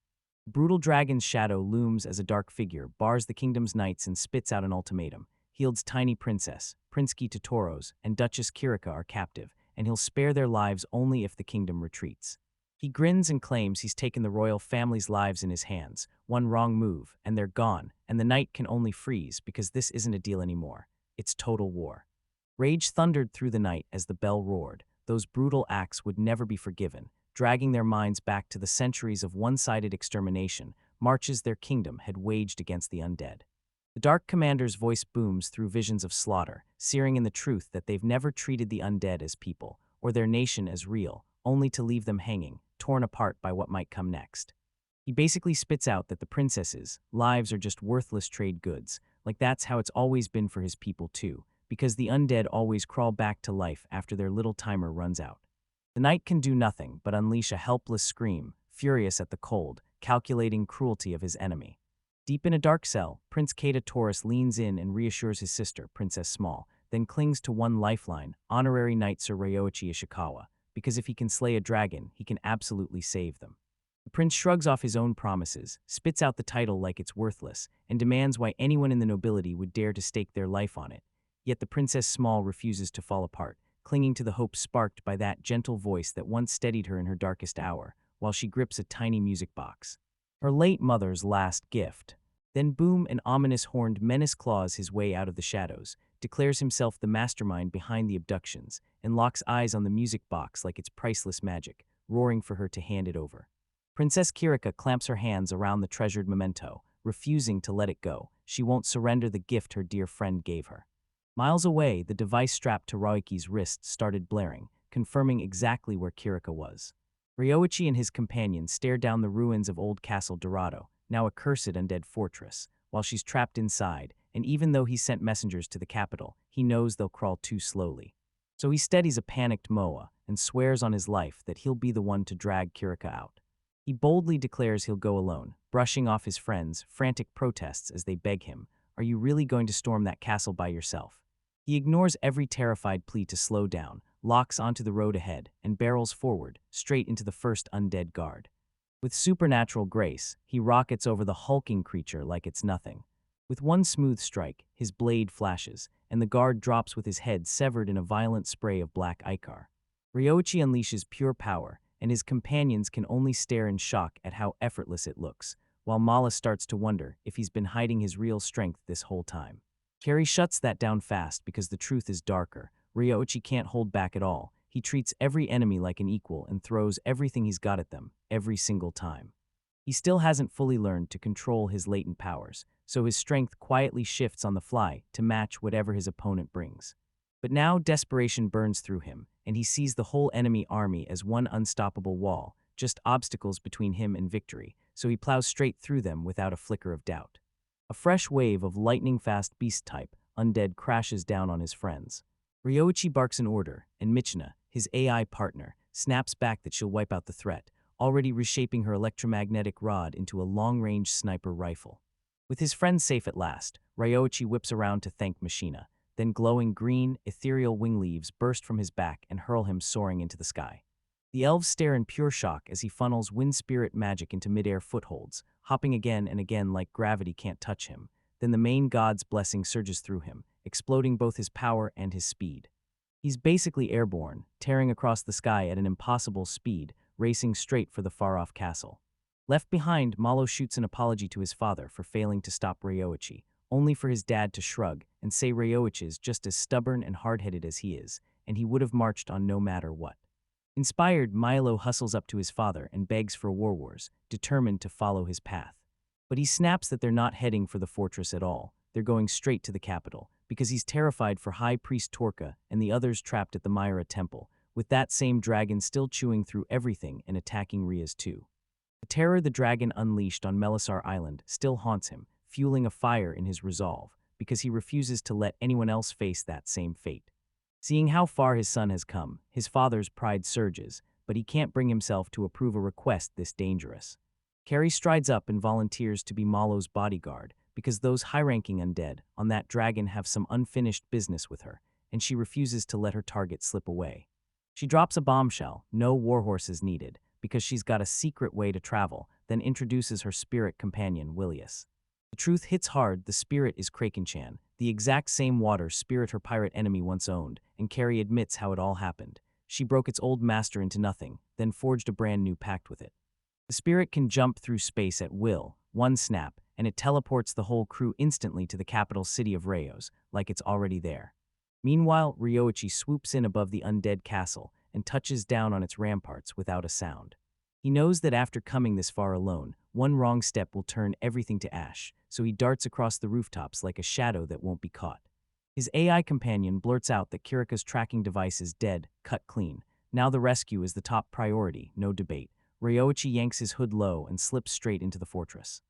Brutal dragon's shadow looms as a dark figure, bars the kingdom's knights and spits out an ultimatum. Hield's tiny princess, Prinsky Totoros, and Duchess Kirika are captive, and he'll spare their lives only if the kingdom retreats. He grins and claims he's taken the royal family's lives in his hands. One wrong move, and they're gone, and the knight can only freeze because this isn't a deal anymore. It's total war. Rage thundered through the night as the bell roared. Those brutal acts would never be forgiven, dragging their minds back to the centuries of one-sided extermination, marches their kingdom had waged against the undead. The Dark Commander's voice booms through visions of slaughter, searing in the truth that they've never treated the undead as people, or their nation as real, only to leave them hanging, torn apart by what might come next. He basically spits out that the princesses' lives are just worthless trade goods, like that's how it's always been for his people too. because the undead always crawl back to life after their little timer runs out. The knight can do nothing but unleash a helpless scream, furious at the cold, calculating cruelty of his enemy. Deep in a dark cell, Prince Kata Taurus leans in and reassures his sister, Princess Small, then clings to one lifeline, honorary knight Sir Ryoichi Ishikawa, because if he can slay a dragon, he can absolutely save them. The prince shrugs off his own promises, spits out the title like it's worthless, and demands why anyone in the nobility would dare to stake their life on it. Yet the Princess Small refuses to fall apart, clinging to the hope sparked by that gentle voice that once steadied her in her darkest hour, while she grips a tiny music box. Her late mother's last gift. Then boom, an ominous horned menace claws his way out of the shadows, declares himself the mastermind behind the abductions, and locks eyes on the music box like it's priceless magic, roaring for her to hand it over. Princess Kirika clamps her hands around the treasured memento, refusing to let it go. She won't surrender the gift her dear friend gave her. Miles away, the device strapped to Ryoichi's wrist started blaring, confirming exactly where Kirika was. Ryoichi and his companion stare down the ruins of old Castle Dorado, now a cursed undead fortress, while she's trapped inside, and even though he sent messengers to the capital, he knows they'll crawl too slowly. So he steadies a panicked Moa and swears on his life that he'll be the one to drag Kirika out. He boldly declares he'll go alone, brushing off his friends' frantic protests as they beg him, "Are you really going to storm that castle by yourself?" He ignores every terrified plea to slow down, locks onto the road ahead, and barrels forward, straight into the first undead guard. With supernatural grace, he rockets over the hulking creature like it's nothing. With one smooth strike, his blade flashes, and the guard drops with his head severed in a violent spray of black ichor. Ryoichi unleashes pure power, and his companions can only stare in shock at how effortless it looks, while Mala starts to wonder if he's been hiding his real strength this whole time. Carrie shuts that down fast because the truth is darker. Ryoichi can't hold back at all. He treats every enemy like an equal and throws everything he's got at them, every single time. He still hasn't fully learned to control his latent powers, so his strength quietly shifts on the fly to match whatever his opponent brings. But now desperation burns through him, and he sees the whole enemy army as one unstoppable wall, just obstacles between him and victory, so he plows straight through them without a flicker of doubt. A fresh wave of lightning-fast beast-type undead crashes down on his friends. Ryoichi barks an order, and Michina, his AI partner, snaps back that she'll wipe out the threat, already reshaping her electromagnetic rod into a long-range sniper rifle. With his friends safe at last, Ryoichi whips around to thank Michina. Then glowing green, ethereal wing leaves burst from his back and hurl him soaring into the sky. The elves stare in pure shock as he funnels wind spirit magic into midair footholds, hopping again and again like gravity can't touch him. Then the main god's blessing surges through him, exploding both his power and his speed. He's basically airborne, tearing across the sky at an impossible speed, racing straight for the far-off castle. Left behind, Malo shoots an apology to his father for failing to stop Ryoichi, only for his dad to shrug and say Ryoichi is just as stubborn and hard-headed as he is, and he would have marched on no matter what. Inspired, Milo hustles up to his father and begs for war, determined to follow his path. But he snaps that they're not heading for the fortress at all. They're going straight to the capital, because he's terrified for High Priest Torka and the others trapped at the Myra Temple, with that same dragon still chewing through everything and attacking Rias too. The terror the dragon unleashed on Melisar Island still haunts him, fueling a fire in his resolve, because he refuses to let anyone else face that same fate. Seeing how far his son has come, his father's pride surges, but he can't bring himself to approve a request this dangerous. Carrie strides up and volunteers to be Malo's bodyguard, because those high-ranking undead on that dragon have some unfinished business with her, and she refuses to let her target slip away. She drops a bombshell, no warhorses needed, because she's got a secret way to travel, then introduces her spirit companion, Willius. The truth hits hard. The spirit is Krakenchan, the exact same water spirit her pirate enemy once owned, and Carrie admits how it all happened. She broke its old master into nothing, then forged a brand new pact with it. The spirit can jump through space at will, one snap, and it teleports the whole crew instantly to the capital city of Rayos, like it's already there. Meanwhile, Ryoichi swoops in above the undead castle and touches down on its ramparts without a sound. He knows that after coming this far alone, one wrong step will turn everything to ash, so he darts across the rooftops like a shadow that won't be caught. His AI companion blurts out that Kirika's tracking device is dead, cut clean. Now the rescue is the top priority, no debate. Ryoichi yanks his hood low and slips straight into the fortress.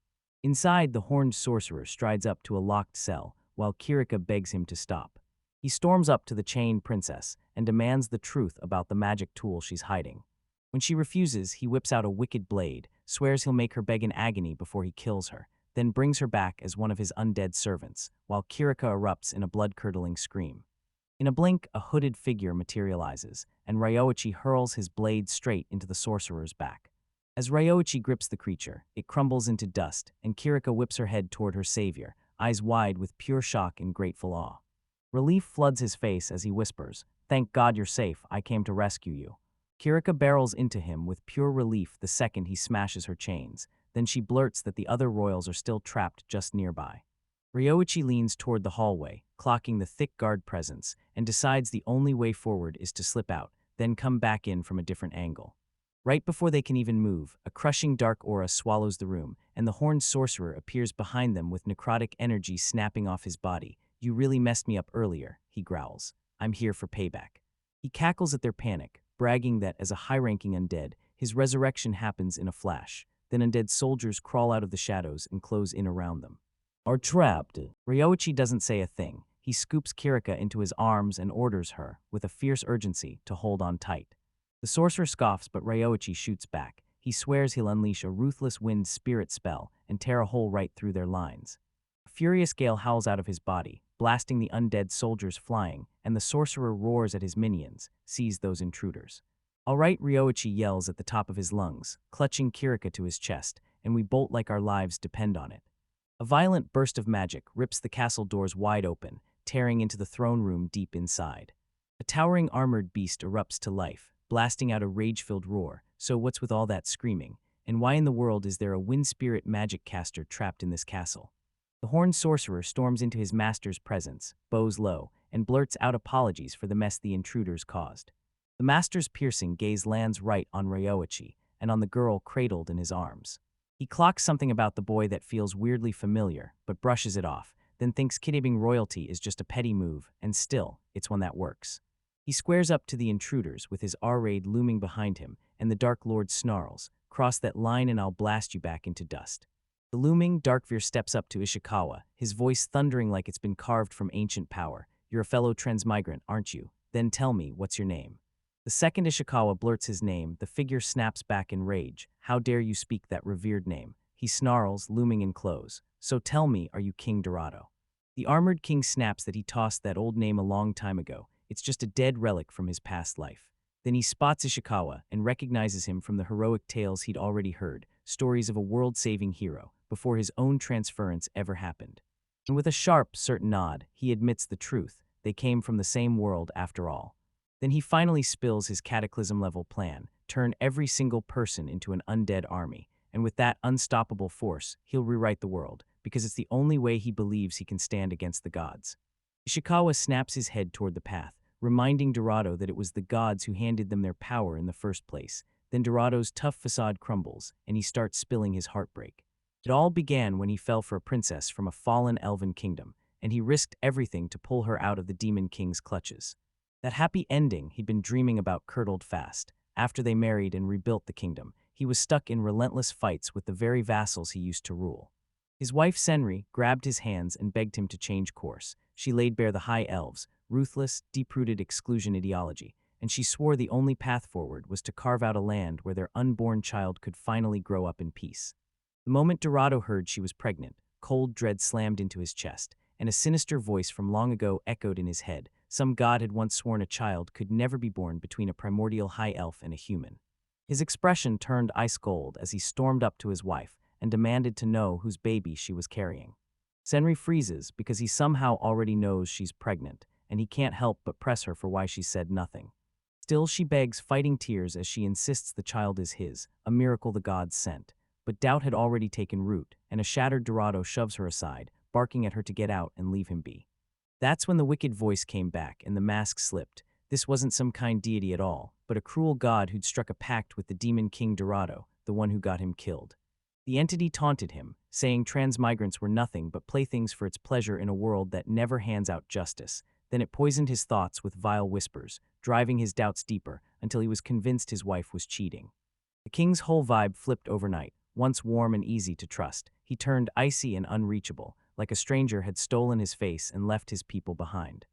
Inside, the horned sorcerer strides up to a locked cell, while Kirika begs him to stop. He storms up to the chained princess and demands the truth about the magic tool she's hiding. When she refuses, he whips out a wicked blade, swears he'll make her beg in agony before he kills her, then brings her back as one of his undead servants, while Kirika erupts in a blood-curdling scream. In a blink, a hooded figure materializes, and Ryoichi hurls his blade straight into the sorcerer's back. As Ryoichi grips the creature, it crumbles into dust, and Kirika whips her head toward her savior, eyes wide with pure shock and grateful awe. Relief floods his face as he whispers, "Thank God you're safe, I came to rescue you." Kirika barrels into him with pure relief the second he smashes her chains, then she blurts that the other royals are still trapped just nearby. Ryoichi leans toward the hallway, clocking the thick guard presence, and decides the only way forward is to slip out, then come back in from a different angle. Right before they can even move, a crushing dark aura swallows the room, and the horned sorcerer appears behind them with necrotic energy snapping off his body. "You really messed me up earlier," he growls. "I'm here for payback." He cackles at their panic, bragging that as a high-ranking undead, his resurrection happens in a flash. Then undead soldiers crawl out of the shadows and close in around them. "Are trapped." Ryoichi doesn't say a thing. He scoops Kirika into his arms and orders her, with a fierce urgency, to hold on tight. The sorcerer scoffs, but Ryoichi shoots back. He swears he'll unleash a ruthless wind spirit spell and tear a hole right through their lines. A furious gale howls out of his body, blasting the undead soldiers flying, and the sorcerer roars at his minions, "Seize those intruders." "All right," Ryoichi yells at the top of his lungs, clutching Kirika to his chest, "and we bolt like our lives depend on it." A violent burst of magic rips the castle doors wide open, tearing into the throne room deep inside. A towering armored beast erupts to life, blasting out a rage-filled roar. "So what's with all that screaming? And why in the world is there a wind spirit magic caster trapped in this castle?" The horned sorcerer storms into his master's presence, bows low, and blurts out apologies for the mess the intruders caused. The master's piercing gaze lands right on Ryoichi and on the girl cradled in his arms. He clocks something about the boy that feels weirdly familiar, but brushes it off, then thinks kidnapping royalty is just a petty move, and still, it's one that works. He squares up to the intruders with his R-raid looming behind him, and the Dark Lord snarls, "Cross that line and I'll blast you back into dust." The looming Darkveer steps up to Ishikawa, his voice thundering like it's been carved from ancient power. "You're a fellow transmigrant, aren't you? Then tell me, what's your name?" The second Ishikawa blurts his name, the figure snaps back in rage. "How dare you speak that revered name?" He snarls, looming in close. "So tell me, are you King Dorado?" The armored king snaps that he tossed that old name a long time ago. It's just a dead relic from his past life. Then he spots Ishikawa and recognizes him from the heroic tales he'd already heard, stories of a world-saving hero, before his own transference ever happened. And with a sharp, certain nod, he admits the truth. They came from the same world after all. Then he finally spills his cataclysm-level plan, turn every single person into an undead army, and with that unstoppable force, he'll rewrite the world, because it's the only way he believes he can stand against the gods. Ishikawa snaps his head toward the path, reminding Dorado that it was the gods who handed them their power in the first place. Then Dorado's tough facade crumbles, and he starts spilling his heartbreak. It all began when he fell for a princess from a fallen elven kingdom, and he risked everything to pull her out of the Demon King's clutches. That happy ending he'd been dreaming about curdled fast. After they married and rebuilt the kingdom, he was stuck in relentless fights with the very vassals he used to rule. His wife Senri grabbed his hands and begged him to change course. She laid bare the High Elves' ruthless, deep-rooted exclusion ideology, and she swore the only path forward was to carve out a land where their unborn child could finally grow up in peace. The moment Dorado heard she was pregnant, cold dread slammed into his chest, and a sinister voice from long ago echoed in his head. Some god had once sworn a child could never be born between a primordial high elf and a human. His expression turned ice cold as he stormed up to his wife and demanded to know whose baby she was carrying. Senri freezes because he somehow already knows she's pregnant, and he can't help but press her for why she said nothing. Still, she begs, fighting tears as she insists the child is his, a miracle the gods sent. But doubt had already taken root, and a shattered Dorado shoves her aside, barking at her to get out and leave him be. That's when the wicked voice came back and the mask slipped. This wasn't some kind deity at all, but a cruel god who'd struck a pact with the demon king Dorado, the one who got him killed. The entity taunted him, saying transmigrants were nothing but playthings for its pleasure in a world that never hands out justice. Then it poisoned his thoughts with vile whispers, driving his doubts deeper until he was convinced his wife was cheating. The king's whole vibe flipped overnight. Once warm and easy to trust, he turned icy and unreachable, like a stranger had stolen his face and left his people behind.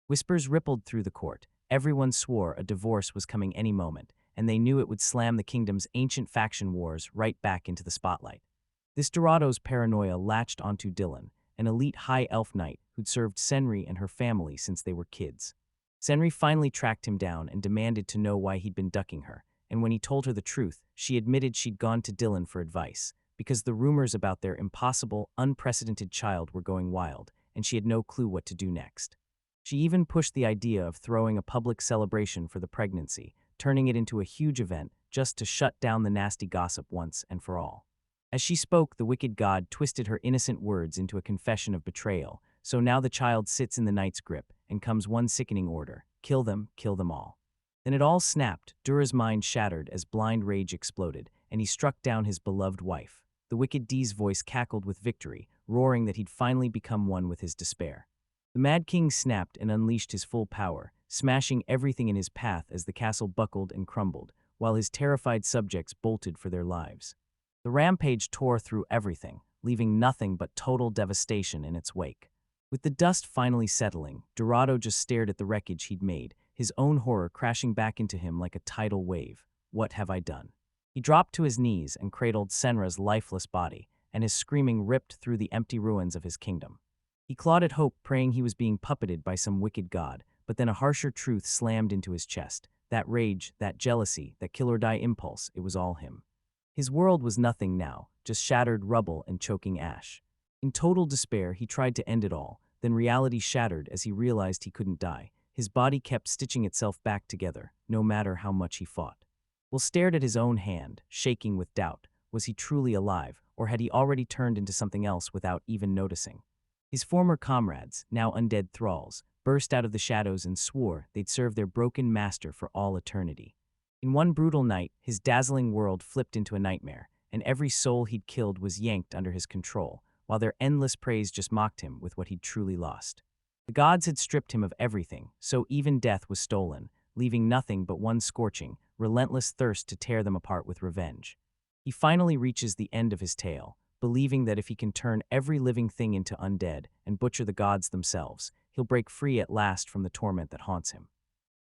Whispers rippled through the court. Everyone swore a divorce was coming any moment, and they knew it would slam the kingdom's ancient faction wars right back into the spotlight. This Dorado's paranoia latched onto Dylan, an elite high elf knight who'd served Senri and her family since they were kids. Senri finally tracked him down and demanded to know why he'd been ducking her, and when he told her the truth, she admitted she'd gone to Dylan for advice, because the rumors about their impossible, unprecedented child were going wild, and she had no clue what to do next. She even pushed the idea of throwing a public celebration for the pregnancy, turning it into a huge event just to shut down the nasty gossip once and for all. As she spoke, the wicked god twisted her innocent words into a confession of betrayal, so now the child sits in the knight's grip, and comes one sickening order: kill them all. Then it all snapped. Dura's mind shattered as blind rage exploded, and he struck down his beloved wife. The wicked D's voice cackled with victory, roaring that he'd finally become one with his despair. The Mad King snapped and unleashed his full power, smashing everything in his path as the castle buckled and crumbled, while his terrified subjects bolted for their lives. The rampage tore through everything, leaving nothing but total devastation in its wake. With the dust finally settling, Dorado just stared at the wreckage he'd made, his own horror crashing back into him like a tidal wave. What have I done? He dropped to his knees and cradled Senra's lifeless body, and his screaming ripped through the empty ruins of his kingdom. He clawed at hope, praying he was being puppeted by some wicked god, but then a harsher truth slammed into his chest. That rage, that jealousy, that kill-or-die impulse, it was all him. His world was nothing now, just shattered rubble and choking ash. In total despair, he tried to end it all, then reality shattered as he realized he couldn't die. His body kept stitching itself back together, no matter how much he fought. Will stared at his own hand, shaking with doubt. Was he truly alive, or had he already turned into something else without even noticing? His former comrades, now undead thralls, burst out of the shadows and swore they'd serve their broken master for all eternity. In one brutal night, his dazzling world flipped into a nightmare, and every soul he'd killed was yanked under his control, while their endless praise just mocked him with what he'd truly lost. The gods had stripped him of everything, so even death was stolen, leaving nothing but one scorching, relentless thirst to tear them apart with revenge. He finally reaches the end of his tale, believing that if he can turn every living thing into undead and butcher the gods themselves, he'll break free at last from the torment that haunts him.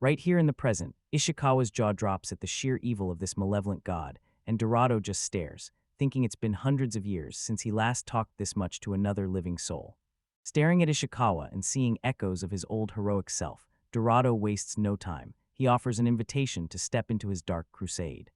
Right here in the present, Ishikawa's jaw drops at the sheer evil of this malevolent god, and Dorado just stares, thinking it's been hundreds of years since he last talked this much to another living soul. Staring at Ishikawa and seeing echoes of his old heroic self, Dorado wastes no time. He offers an invitation to step into his dark crusade.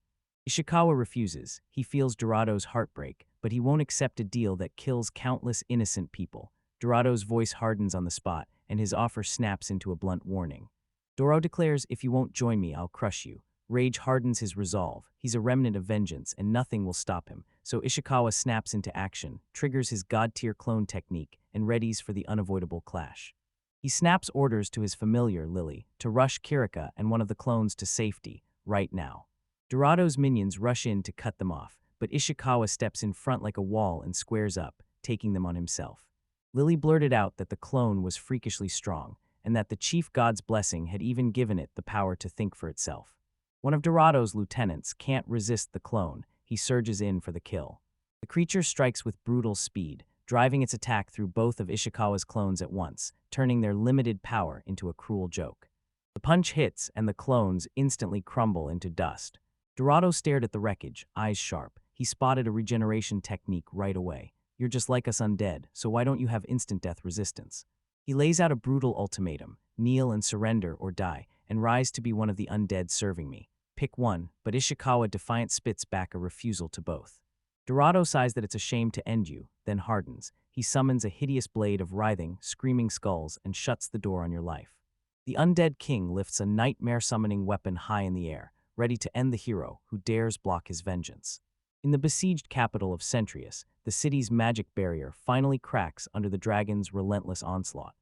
Ishikawa refuses. He feels Dorado's heartbreak, but he won't accept a deal that kills countless innocent people. Dorado's voice hardens on the spot, and his offer snaps into a blunt warning. Doro declares, "If you won't join me, I'll crush you." Rage hardens his resolve. He's a remnant of vengeance, and nothing will stop him. So Ishikawa snaps into action, triggers his god-tier clone technique, and readies for the unavoidable clash. He snaps orders to his familiar, Lily, to rush Kirika and one of the clones to safety, right now. Dorado's minions rush in to cut them off, but Ishikawa steps in front like a wall and squares up, taking them on himself. Lily blurted out that the clone was freakishly strong, and that the chief god's blessing had even given it the power to think for itself. One of Dorado's lieutenants can't resist the clone. He surges in for the kill. The creature strikes with brutal speed, driving its attack through both of Ishikawa's clones at once, turning their limited power into a cruel joke. The punch hits, and the clones instantly crumble into dust. Dorado stared at the wreckage, eyes sharp. He spotted a regeneration technique right away. "You're just like us undead, so why don't you have instant death resistance?" He lays out a brutal ultimatum: kneel and surrender or die, and rise to be one of the undead serving me. Pick one, but Ishikawa defiant spits back a refusal to both. Dorado sighs that it's a shame to end you, then hardens. He summons a hideous blade of writhing, screaming skulls and shuts the door on your life. The undead king lifts a nightmare-summoning weapon high in the air, ready to end the hero who dares block his vengeance. In the besieged capital of Centrius, the city's magic barrier finally cracks under the dragon's relentless onslaught.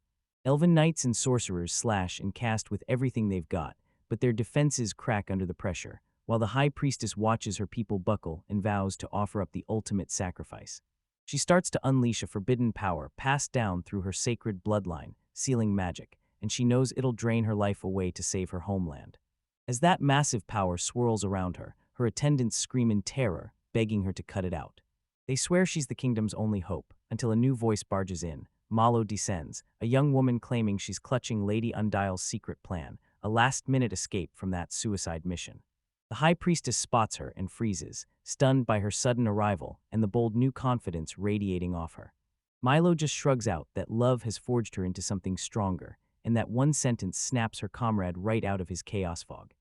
Elven knights and sorcerers slash and cast with everything they've got, but their defenses crack under the pressure, while the high priestess watches her people buckle and vows to offer up the ultimate sacrifice. She starts to unleash a forbidden power passed down through her sacred bloodline, sealing magic, and she knows it'll drain her life away to save her homeland. As that massive power swirls around her, her attendants scream in terror, begging her to cut it out. They swear she's the kingdom's only hope, until a new voice barges in, Malo descends, a young woman claiming she's clutching Lady Undial's secret plan, a last-minute escape from that suicide mission. The High Priestess spots her and freezes, stunned by her sudden arrival and the bold new confidence radiating off her. Milo just shrugs out that love has forged her into something stronger, and that one sentence snaps her comrade right out of his chaos fog.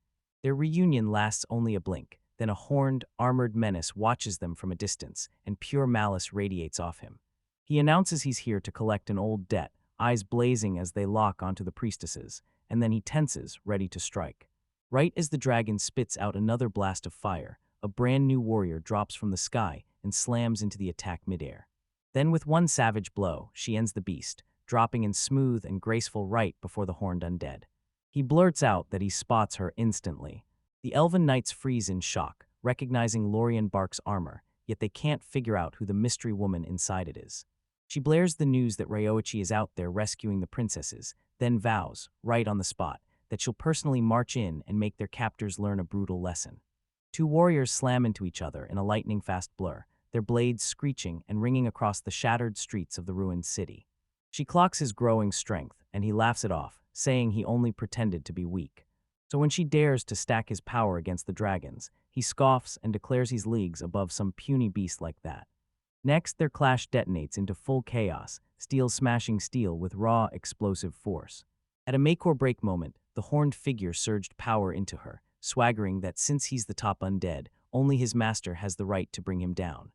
Their reunion lasts only a blink, then a horned, armored menace watches them from a distance, and pure malice radiates off him. He announces he's here to collect an old debt, eyes blazing as they lock onto the priestesses, and then he tenses, ready to strike. Right as the dragon spits out another blast of fire, a brand new warrior drops from the sky and slams into the attack midair. Then with one savage blow, she ends the beast, dropping in smooth and graceful right before the horned undead. He blurts out that he spots her instantly. The elven knights freeze in shock, recognizing Lorien Bark's armor, yet they can't figure out who the mystery woman inside it is. She blares the news that Ryoichi is out there rescuing the princesses, then vows, right on the spot, that she'll personally march in and make their captors learn a brutal lesson. Two warriors slam into each other in a lightning-fast blur, their blades screeching and ringing across the shattered streets of the ruined city. She clocks his growing strength, and he laughs it off, saying he only pretended to be weak. So when she dares to stack his power against the dragons, he scoffs and declares he's leagues above some puny beast like that. Next, their clash detonates into full chaos, steel smashing steel with raw, explosive force. At a make-or-break moment, the horned figure surged power into her, swaggering that since he's the top undead, only his master has the right to bring him down.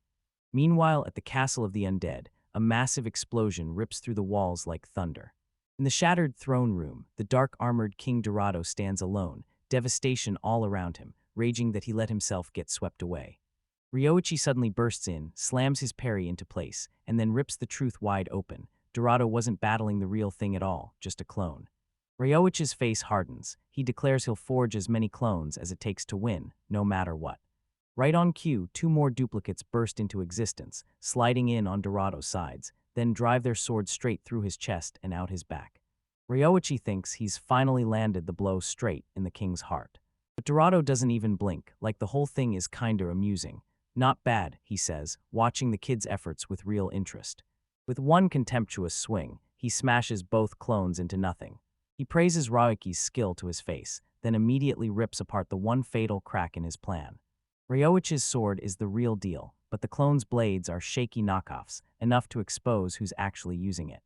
Meanwhile, at the castle of the undead, a massive explosion rips through the walls like thunder. In the shattered throne room, the dark-armored King Dorado stands alone, devastation all around him, raging that he let himself get swept away. Ryoichi suddenly bursts in, slams his parry into place, and then rips the truth wide open. Dorado wasn't battling the real thing at all, just a clone. Ryoichi's face hardens. He declares he'll forge as many clones as it takes to win, no matter what. Right on cue, two more duplicates burst into existence, sliding in on Dorado's sides, then drive their swords straight through his chest and out his back. Ryoichi thinks he's finally landed the blow straight in the king's heart. But Dorado doesn't even blink, like the whole thing is kinda amusing. Not bad, he says, watching the kid's efforts with real interest. With one contemptuous swing, he smashes both clones into nothing. He praises Ryoichi's skill to his face, then immediately rips apart the one fatal crack in his plan. Ryoichi's sword is the real deal, but the clones' blades are shaky knockoffs, enough to expose who's actually using it.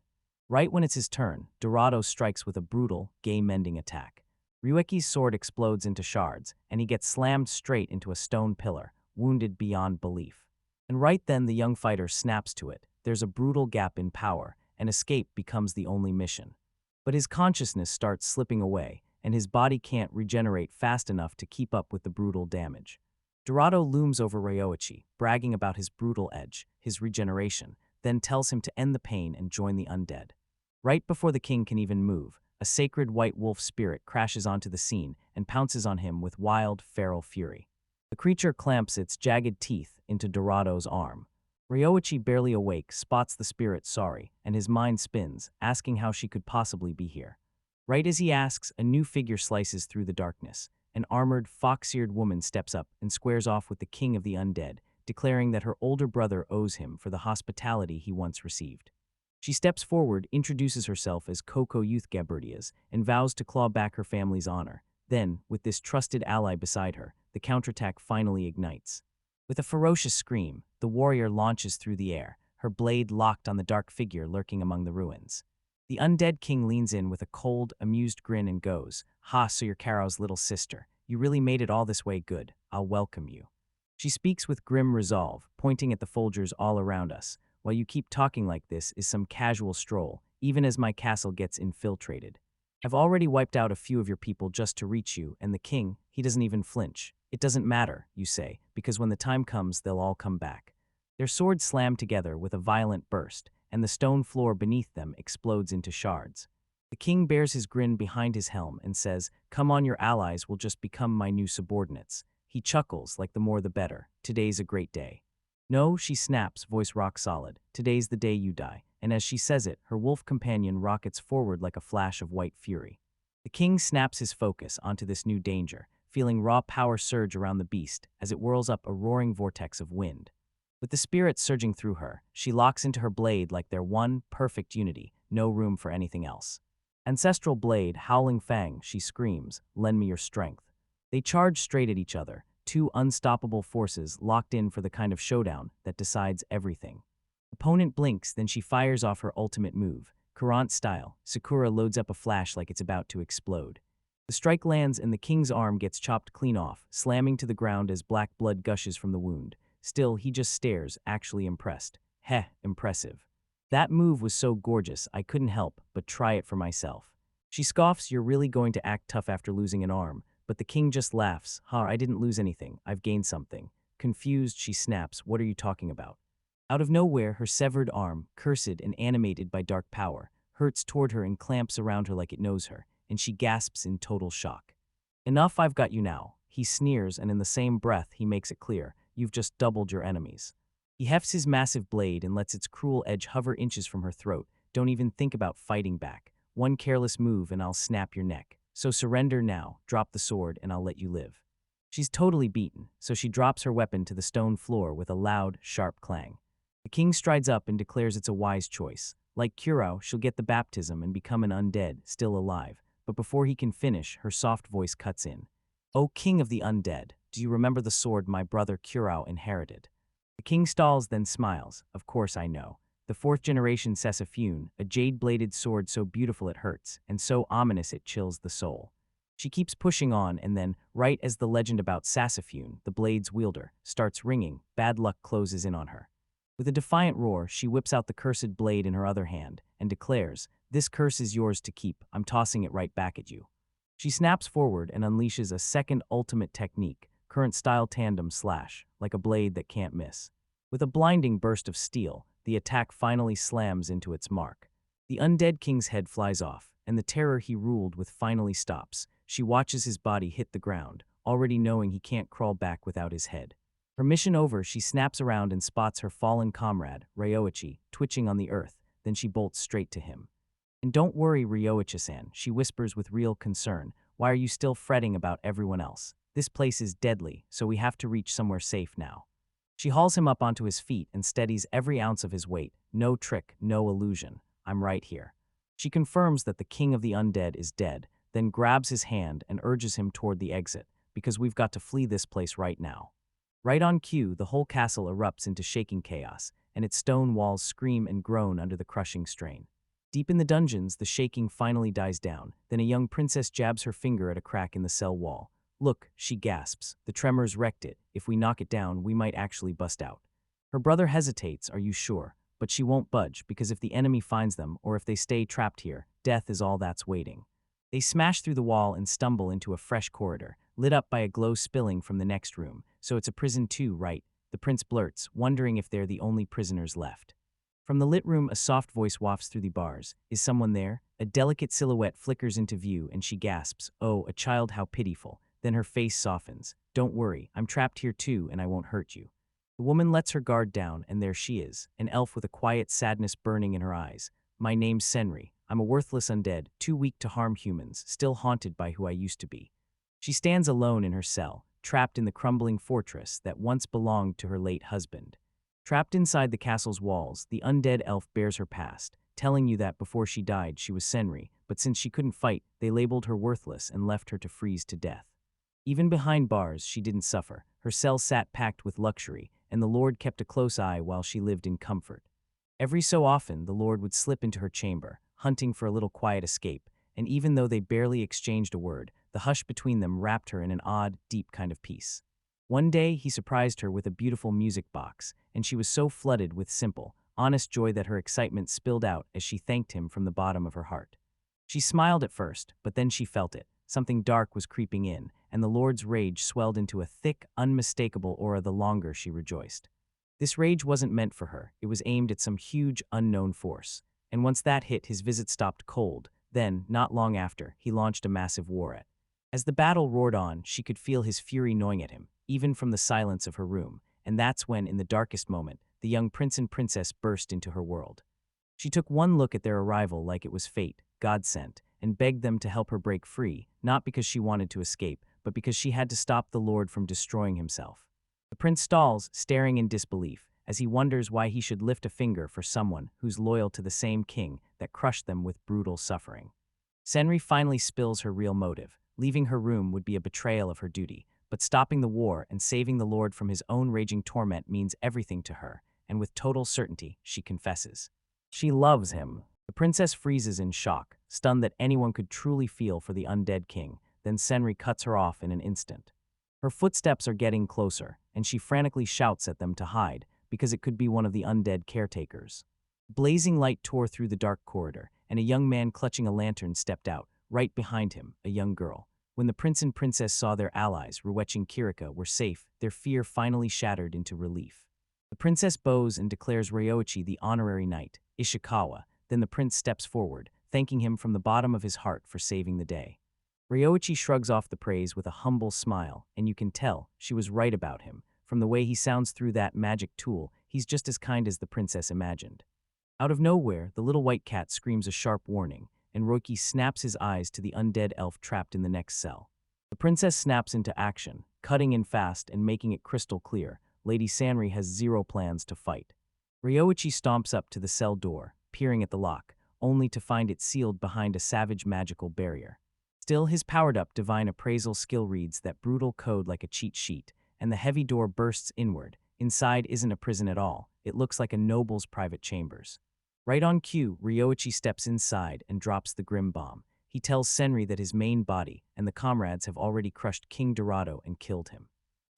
Right when it's his turn, Dorado strikes with a brutal, game-ending attack. Ryoichi's sword explodes into shards, and he gets slammed straight into a stone pillar, wounded beyond belief. And right then the young fighter snaps to it. There's a brutal gap in power, and escape becomes the only mission. But his consciousness starts slipping away, and his body can't regenerate fast enough to keep up with the brutal damage. Dorado looms over Ryoichi, bragging about his brutal edge, his regeneration, then tells him to end the pain and join the undead. Right before the king can even move, a sacred white wolf spirit crashes onto the scene and pounces on him with wild, feral fury. The creature clamps its jagged teeth into Dorado's arm. Ryoichi, barely awake, spots the spirit sorry, and his mind spins, asking how she could possibly be here. Right as he asks, a new figure slices through the darkness. An armored, fox-eared woman steps up and squares off with the king of the undead, declaring that her older brother owes him for the hospitality he once received. She steps forward, introduces herself as Coco Youth Gaberdias, and vows to claw back her family's honor. Then, with this trusted ally beside her, the counterattack finally ignites. With a ferocious scream, the warrior launches through the air, her blade locked on the dark figure lurking among the ruins. The undead king leans in with a cold, amused grin and goes, "Ha, so you're Karo's little sister. You really made it all this way good. I'll welcome you." She speaks with grim resolve, pointing at the Folgers all around us. "While you keep talking like this is some casual stroll, even as my castle gets infiltrated. I've already wiped out a few of your people just to reach you, and the king, he doesn't even flinch. It doesn't matter, you say, because when the time comes, they'll all come back." Their swords slam together with a violent burst, and the stone floor beneath them explodes into shards. The king bears his grin behind his helm and says, "Come on, your allies will just become my new subordinates." He chuckles, like the more the better. "Today's a great day." "No," she snaps, voice rock solid. "Today's the day you die." And as she says it, her wolf companion rockets forward like a flash of white fury. The king snaps his focus onto this new danger, feeling raw power surge around the beast as it whirls up a roaring vortex of wind. With the spirit surging through her, she locks into her blade like they're one perfect unity, no room for anything else. Ancestral blade, howling fang, she screams, lend me your strength. They charge straight at each other, two unstoppable forces locked in for the kind of showdown that decides everything. Opponent blinks, then she fires off her ultimate move. Courant style, Sakura loads up a flash like it's about to explode. The strike lands and the king's arm gets chopped clean off, slamming to the ground as black blood gushes from the wound. Still, he just stares, actually impressed. Heh, impressive. That move was so gorgeous, I couldn't help but try it for myself. She scoffs, you're really going to act tough after losing an arm, but the king just laughs. I didn't lose anything, I've gained something. Confused, she snaps, what are you talking about? Out of nowhere, her severed arm, cursed and animated by dark power, hurts toward her and clamps around her like it knows her, and she gasps in total shock. Enough, I've got you now. He sneers, and in the same breath, he makes it clear, you've just doubled your enemies. He hefts his massive blade and lets its cruel edge hover inches from her throat. Don't even think about fighting back. One careless move and I'll snap your neck. So surrender now, drop the sword, and I'll let you live. She's totally beaten, so she drops her weapon to the stone floor with a loud, sharp clang. The king strides up and declares it's a wise choice. Like Kurao, she'll get the baptism and become an undead, still alive. But before he can finish, her soft voice cuts in. O king of the undead, do you remember the sword my brother Kurao inherited? The king stalls, then smiles. Of course I know. The fourth generation Sesafune, a jade-bladed sword so beautiful it hurts, and so ominous it chills the soul. She keeps pushing on, and then, right as the legend about Sasafune, the blade's wielder, starts ringing, bad luck closes in on her. With a defiant roar, she whips out the cursed blade in her other hand and declares, this curse is yours to keep, I'm tossing it right back at you. She snaps forward and unleashes a second ultimate technique, current style tandem slash, like a blade that can't miss. With a blinding burst of steel, the attack finally slams into its mark. The undead king's head flies off, and the terror he ruled with finally stops. She watches his body hit the ground, already knowing he can't crawl back without his head. Her mission over, she snaps around and spots her fallen comrade, Ryoichi, twitching on the earth, then she bolts straight to him. And don't worry, Ryoichi-san, she whispers with real concern, why are you still fretting about everyone else? This place is deadly, so we have to reach somewhere safe now. She hauls him up onto his feet and steadies every ounce of his weight. No trick, no illusion. I'm right here. She confirms that the king of the undead is dead, then grabs his hand and urges him toward the exit, because we've got to flee this place right now. Right on cue, the whole castle erupts into shaking chaos, and its stone walls scream and groan under the crushing strain. Deep in the dungeons, the shaking finally dies down, then a young princess jabs her finger at a crack in the cell wall. Look, she gasps, the tremors wrecked it. If we knock it down, we might actually bust out. Her brother hesitates, are you sure? But she won't budge, because if the enemy finds them, or if they stay trapped here, death is all that's waiting. They smash through the wall and stumble into a fresh corridor, lit up by a glow spilling from the next room. So it's a prison too, right? The prince blurts, wondering if they're the only prisoners left. From the lit room, a soft voice wafts through the bars. Is someone there? A delicate silhouette flickers into view, and she gasps, oh, a child, how pitiful. Then her face softens. Don't worry, I'm trapped here too, and I won't hurt you. The woman lets her guard down, and there she is, an elf with a quiet sadness burning in her eyes. My name's Senri. I'm a worthless undead, too weak to harm humans, still haunted by who I used to be. She stands alone in her cell, trapped in the crumbling fortress that once belonged to her late husband. Trapped inside the castle's walls, the undead elf bears her past, telling you that before she died she was Senri, but since she couldn't fight, they labeled her worthless and left her to freeze to death. Even behind bars, she didn't suffer. Her cell sat packed with luxury, and the Lord kept a close eye while she lived in comfort. Every so often, the Lord would slip into her chamber, hunting for a little quiet escape, and even though they barely exchanged a word, the hush between them wrapped her in an odd, deep kind of peace. One day, he surprised her with a beautiful music box, and she was so flooded with simple, honest joy that her excitement spilled out as she thanked him from the bottom of her heart. She smiled at first, but then she felt it. Something dark was creeping in, and the Lord's rage swelled into a thick, unmistakable aura the longer she rejoiced. This rage wasn't meant for her. It was aimed at some huge, unknown force. And once that hit, his visit stopped cold. Then, not long after, he launched a massive war at. As the battle roared on, she could feel his fury gnawing at him, even from the silence of her room, and that's when, in the darkest moment, the young prince and princess burst into her world. She took one look at their arrival like it was fate, God sent, and begged them to help her break free, not because she wanted to escape, but because she had to stop the Lord from destroying himself. The prince stalls, staring in disbelief, as he wonders why he should lift a finger for someone who's loyal to the same king that crushed them with brutal suffering. Senri finally spills her real motive. Leaving her room would be a betrayal of her duty, but stopping the war and saving the Lord from his own raging torment means everything to her, and with total certainty, she confesses. She loves him. The princess freezes in shock, stunned that anyone could truly feel for the undead king. Then Senri cuts her off in an instant. Her footsteps are getting closer, and she frantically shouts at them to hide, because it could be one of the undead caretakers. Blazing light tore through the dark corridor, and a young man clutching a lantern stepped out. Right behind him, a young girl. When the prince and princess saw their allies, Ruechi and Kirika, were safe, their fear finally shattered into relief. The princess bows and declares Ryoichi the honorary knight, Ishikawa. Then the prince steps forward, thanking him from the bottom of his heart for saving the day. Ryoichi shrugs off the praise with a humble smile, and you can tell she was right about him. From the way he sounds through that magic tool, he's just as kind as the princess imagined. Out of nowhere, the little white cat screams a sharp warning, and Roiki snaps his eyes to the undead elf trapped in the next cell. The princess snaps into action, cutting in fast and making it crystal clear. Lady Sanri has zero plans to fight. Ryoichi stomps up to the cell door, peering at the lock, only to find it sealed behind a savage magical barrier. Still, his powered-up divine appraisal skill reads that brutal code like a cheat sheet, and the heavy door bursts inward. Inside isn't a prison at all. It looks like a noble's private chambers. Right on cue, Ryoichi steps inside and drops the grim bomb. He tells Senri that his main body and the comrades have already crushed King Dorado and killed him.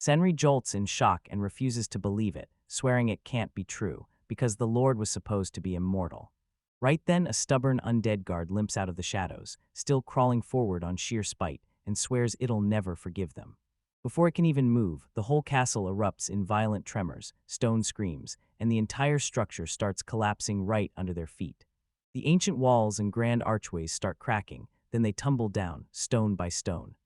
Senri jolts in shock and refuses to believe it, swearing it can't be true, because the Lord was supposed to be immortal. Right then, a stubborn undead guard limps out of the shadows, still crawling forward on sheer spite, and swears it'll never forgive them. Before it can even move, the whole castle erupts in violent tremors, stone screams, and the entire structure starts collapsing right under their feet. The ancient walls and grand archways start cracking, then they tumble down, stone by stone.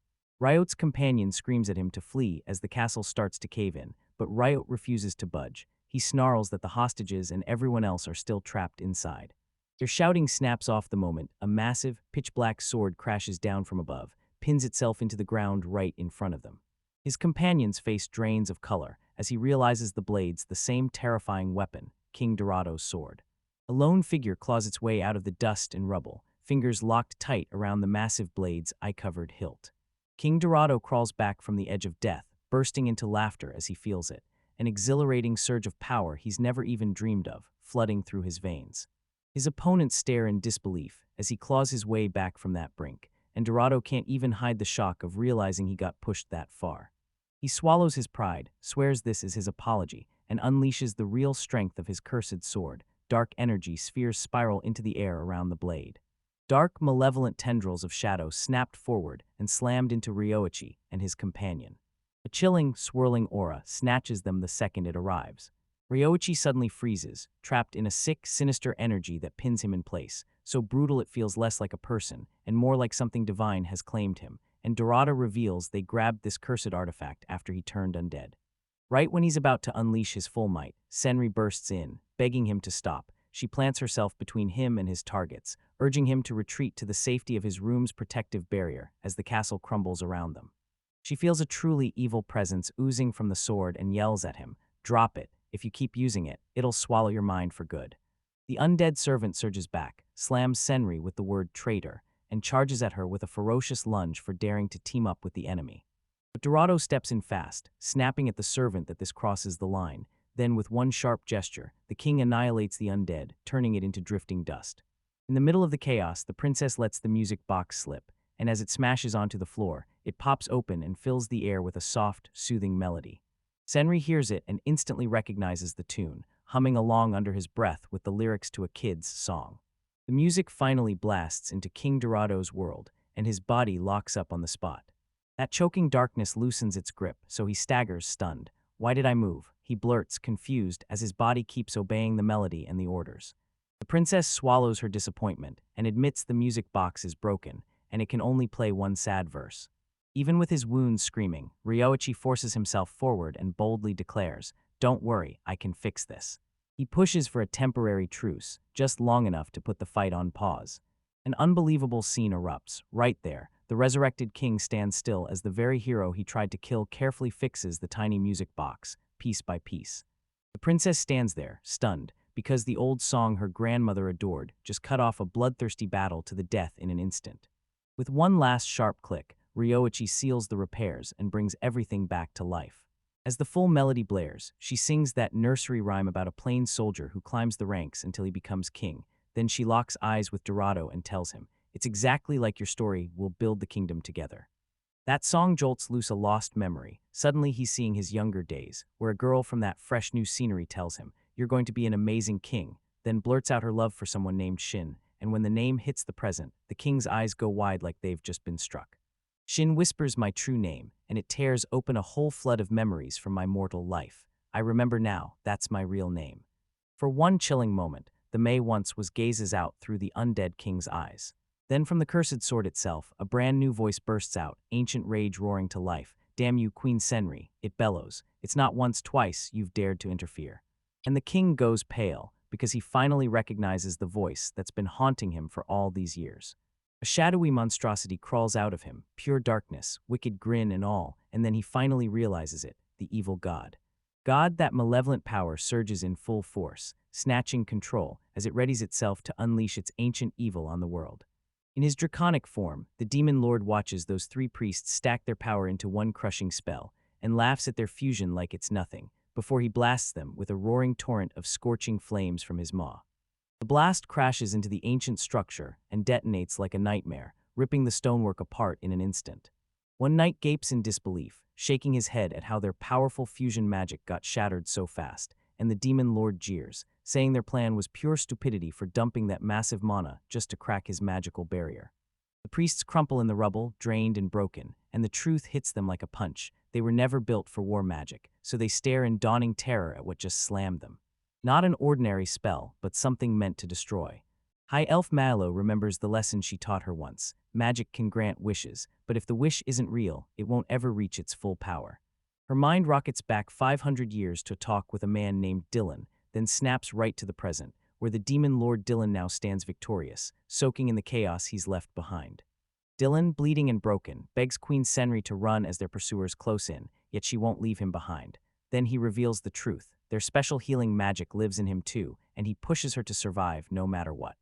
Ryot's companion screams at him to flee as the castle starts to cave in, but Ryot refuses to budge. He snarls that the hostages and everyone else are still trapped inside. Their shouting snaps off the moment. A massive, pitch-black sword crashes down from above, pins itself into the ground right in front of them. His companions face drains of color as he realizes the blade's the same terrifying weapon, King Dorado's sword. A lone figure claws its way out of the dust and rubble, fingers locked tight around the massive blade's eye-covered hilt. King Dorado crawls back from the edge of death, bursting into laughter as he feels it, an exhilarating surge of power he's never even dreamed of, flooding through his veins. His opponents stare in disbelief as he claws his way back from that brink, and Dorado can't even hide the shock of realizing he got pushed that far. He swallows his pride, swears this is his apology, and unleashes the real strength of his cursed sword. Dark energy spheres spiral into the air around the blade. Dark, malevolent tendrils of shadow snapped forward and slammed into Ryoichi and his companion. A chilling, swirling aura snatches them the second it arrives. Ryoichi suddenly freezes, trapped in a sick, sinister energy that pins him in place, so brutal it feels less like a person and more like something divine has claimed him, and Dorado reveals they grabbed this cursed artifact after he turned undead. Right when he's about to unleash his full might, Senri bursts in, begging him to stop. She plants herself between him and his targets, urging him to retreat to the safety of his room's protective barrier as the castle crumbles around them. She feels a truly evil presence oozing from the sword and yells at him, "Drop it. If you keep using it, it'll swallow your mind for good." The undead servant surges back, slams Senri with the word traitor, and charges at her with a ferocious lunge for daring to team up with the enemy. But Dorado steps in fast, snapping at the servant that this crosses the line. Then, with one sharp gesture, the king annihilates the undead, turning it into drifting dust. In the middle of the chaos, the princess lets the music box slip, and as it smashes onto the floor, it pops open and fills the air with a soft, soothing melody. Senri hears it and instantly recognizes the tune, humming along under his breath with the lyrics to a kid's song. The music finally blasts into King Dorado's world, and his body locks up on the spot. That choking darkness loosens its grip, so he staggers, stunned. "Why did I move?" he blurts, confused, as his body keeps obeying the melody and the orders. The princess swallows her disappointment and admits the music box is broken, and it can only play one sad verse. Even with his wounds screaming, Ryoichi forces himself forward and boldly declares, "Don't worry, I can fix this." He pushes for a temporary truce, just long enough to put the fight on pause. An unbelievable scene erupts. Right there, the resurrected king stands still as the very hero he tried to kill carefully fixes the tiny music box, piece by piece. The princess stands there, stunned, because the old song her grandmother adored just cut off a bloodthirsty battle to the death in an instant. With one last sharp click, Ryoichi seals the repairs and brings everything back to life. As the full melody blares, she sings that nursery rhyme about a plain soldier who climbs the ranks until he becomes king. Then she locks eyes with Dorado and tells him, "It's exactly like your story, we'll build the kingdom together." That song jolts loose a lost memory. Suddenly he's seeing his younger days, where a girl from that fresh new scenery tells him, "You're going to be an amazing king," then blurts out her love for someone named Shin, and when the name hits the present, the king's eyes go wide like they've just been struck. Shin whispers my true name, and it tears open a whole flood of memories from my mortal life. I remember now, that's my real name. For one chilling moment, the May once was gazes out through the undead king's eyes. Then from the cursed sword itself, a brand new voice bursts out, ancient rage roaring to life. "Damn you, Queen Senri," it bellows. "It's not once, twice you've dared to interfere." And the king goes pale, because he finally recognizes the voice that's been haunting him for all these years. A shadowy monstrosity crawls out of him, pure darkness, wicked grin and all, and then he finally realizes it, the evil god. God, that malevolent power surges in full force, snatching control as it readies itself to unleash its ancient evil on the world. In his draconic form, the demon lord watches those three priests stack their power into one crushing spell, and laughs at their fusion like it's nothing, before he blasts them with a roaring torrent of scorching flames from his maw. The blast crashes into the ancient structure and detonates like a nightmare, ripping the stonework apart in an instant. One knight gapes in disbelief, shaking his head at how their powerful fusion magic got shattered so fast, and the demon lord jeers, saying their plan was pure stupidity for dumping that massive mana just to crack his magical barrier. The priests crumple in the rubble, drained and broken, and the truth hits them like a punch. They were never built for war magic, so they stare in dawning terror at what just slammed them. Not an ordinary spell, but something meant to destroy. High Elf Malo remembers the lesson she taught her once. Magic can grant wishes, but if the wish isn't real, it won't ever reach its full power. Her mind rockets back 500 years to talk with a man named Dylan, then snaps right to the present, where the demon lord Dylan now stands victorious, soaking in the chaos he's left behind. Dylan, bleeding and broken, begs Queen Senri to run as their pursuers close in, yet she won't leave him behind. Then he reveals the truth. Their special healing magic lives in him too, and he pushes her to survive no matter what.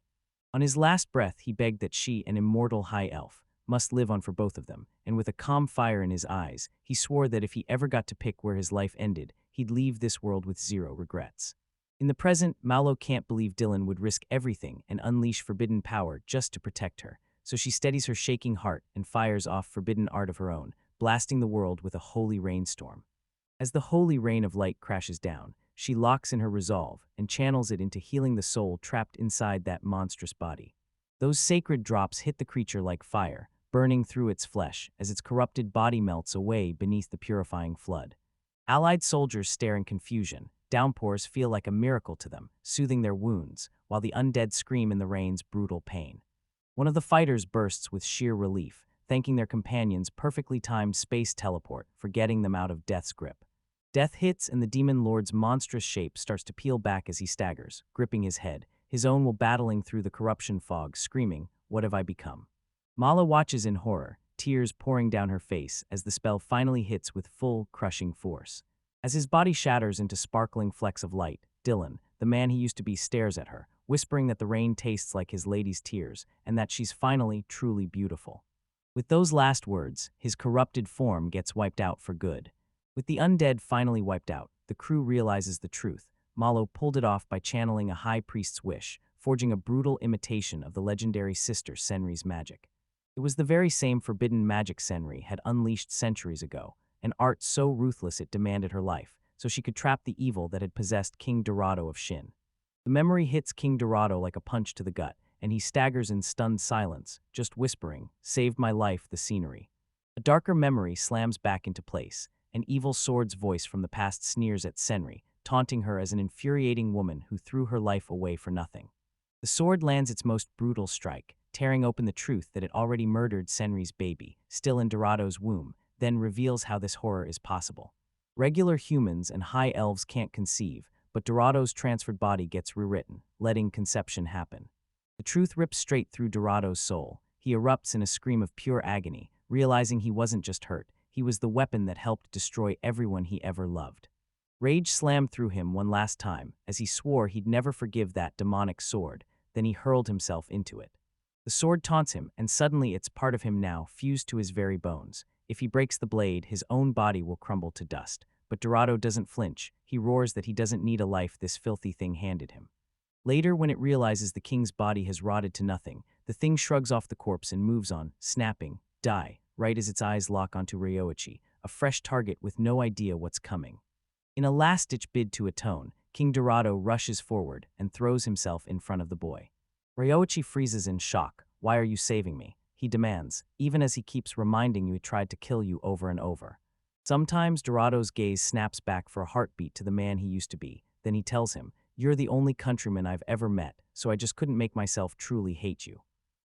On his last breath, he begged that she, an immortal high elf, must live on for both of them, and with a calm fire in his eyes, he swore that if he ever got to pick where his life ended, he'd leave this world with zero regrets. In the present, Malo can't believe Dylan would risk everything and unleash forbidden power just to protect her, so she steadies her shaking heart and fires off forbidden art of her own, blasting the world with a holy rainstorm. As the holy rain of light crashes down, she locks in her resolve and channels it into healing the soul trapped inside that monstrous body. Those sacred drops hit the creature like fire, burning through its flesh as its corrupted body melts away beneath the purifying flood. Allied soldiers stare in confusion. Downpours feel like a miracle to them, soothing their wounds, while the undead scream in the rain's brutal pain. One of the fighters bursts with sheer relief, thanking their companion's perfectly timed space teleport for getting them out of death's grip. Death hits and the demon lord's monstrous shape starts to peel back as he staggers, gripping his head, his own while battling through the corruption fog, screaming, "What have I become?" Mala watches in horror, tears pouring down her face as the spell finally hits with full, crushing force. As his body shatters into sparkling flecks of light, Dylan, the man he used to be, stares at her, whispering that the rain tastes like his lady's tears and that she's finally truly beautiful. With those last words, his corrupted form gets wiped out for good. With the undead finally wiped out, the crew realizes the truth. Malo pulled it off by channeling a high priest's wish, forging a brutal imitation of the legendary sister Senri's magic. It was the very same forbidden magic Senri had unleashed centuries ago, an art so ruthless it demanded her life, so she could trap the evil that had possessed King Dorado of Shin. The memory hits King Dorado like a punch to the gut, and he staggers in stunned silence, just whispering, "Saved my life, the scenery." A darker memory slams back into place. An evil sword's voice from the past sneers at Senri, taunting her as an infuriating woman who threw her life away for nothing. The sword lands its most brutal strike, tearing open the truth that it already murdered Senri's baby, still in Dorado's womb, then reveals how this horror is possible. Regular humans and high elves can't conceive, but Dorado's transferred body gets rewritten, letting conception happen. The truth rips straight through Dorado's soul. He erupts in a scream of pure agony, realizing he wasn't just hurt, he was the weapon that helped destroy everyone he ever loved. Rage slammed through him one last time, as he swore he'd never forgive that demonic sword, then he hurled himself into it. The sword taunts him, and suddenly it's part of him now, fused to his very bones. If he breaks the blade, his own body will crumble to dust. But Dorado doesn't flinch. He roars that he doesn't need a life this filthy thing handed him. Later, when it realizes the king's body has rotted to nothing, the thing shrugs off the corpse and moves on, snapping, "Die," right as its eyes lock onto Ryoichi, a fresh target with no idea what's coming. In a last-ditch bid to atone, King Dorado rushes forward and throws himself in front of the boy. Ryoichi freezes in shock. "Why are you saving me?" he demands, even as he keeps reminding you he tried to kill you over and over. Sometimes Dorado's gaze snaps back for a heartbeat to the man he used to be. Then he tells him, "You're the only countryman I've ever met, so I just couldn't make myself truly hate you."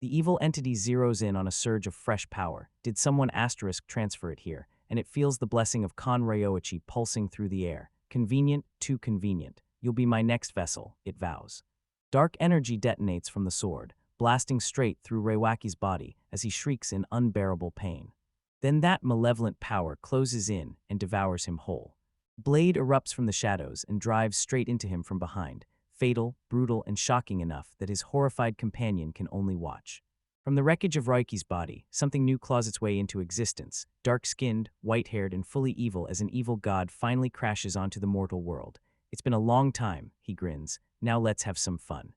The evil entity zeroes in on a surge of fresh power. Did someone asterisk transfer it here? And it feels the blessing of Kan Ryoichi pulsing through the air. "Convenient, too convenient. You'll be my next vessel," it vows. Dark energy detonates from the sword, blasting straight through Reiwaki's body as he shrieks in unbearable pain. Then that malevolent power closes in and devours him whole. Blade erupts from the shadows and drives straight into him from behind, fatal, brutal, and shocking enough that his horrified companion can only watch. From the wreckage of Ryoichi's body, something new claws its way into existence, dark-skinned, white-haired, and fully evil as an evil god finally crashes onto the mortal world. "It's been a long time," he grins. "Now let's have some fun."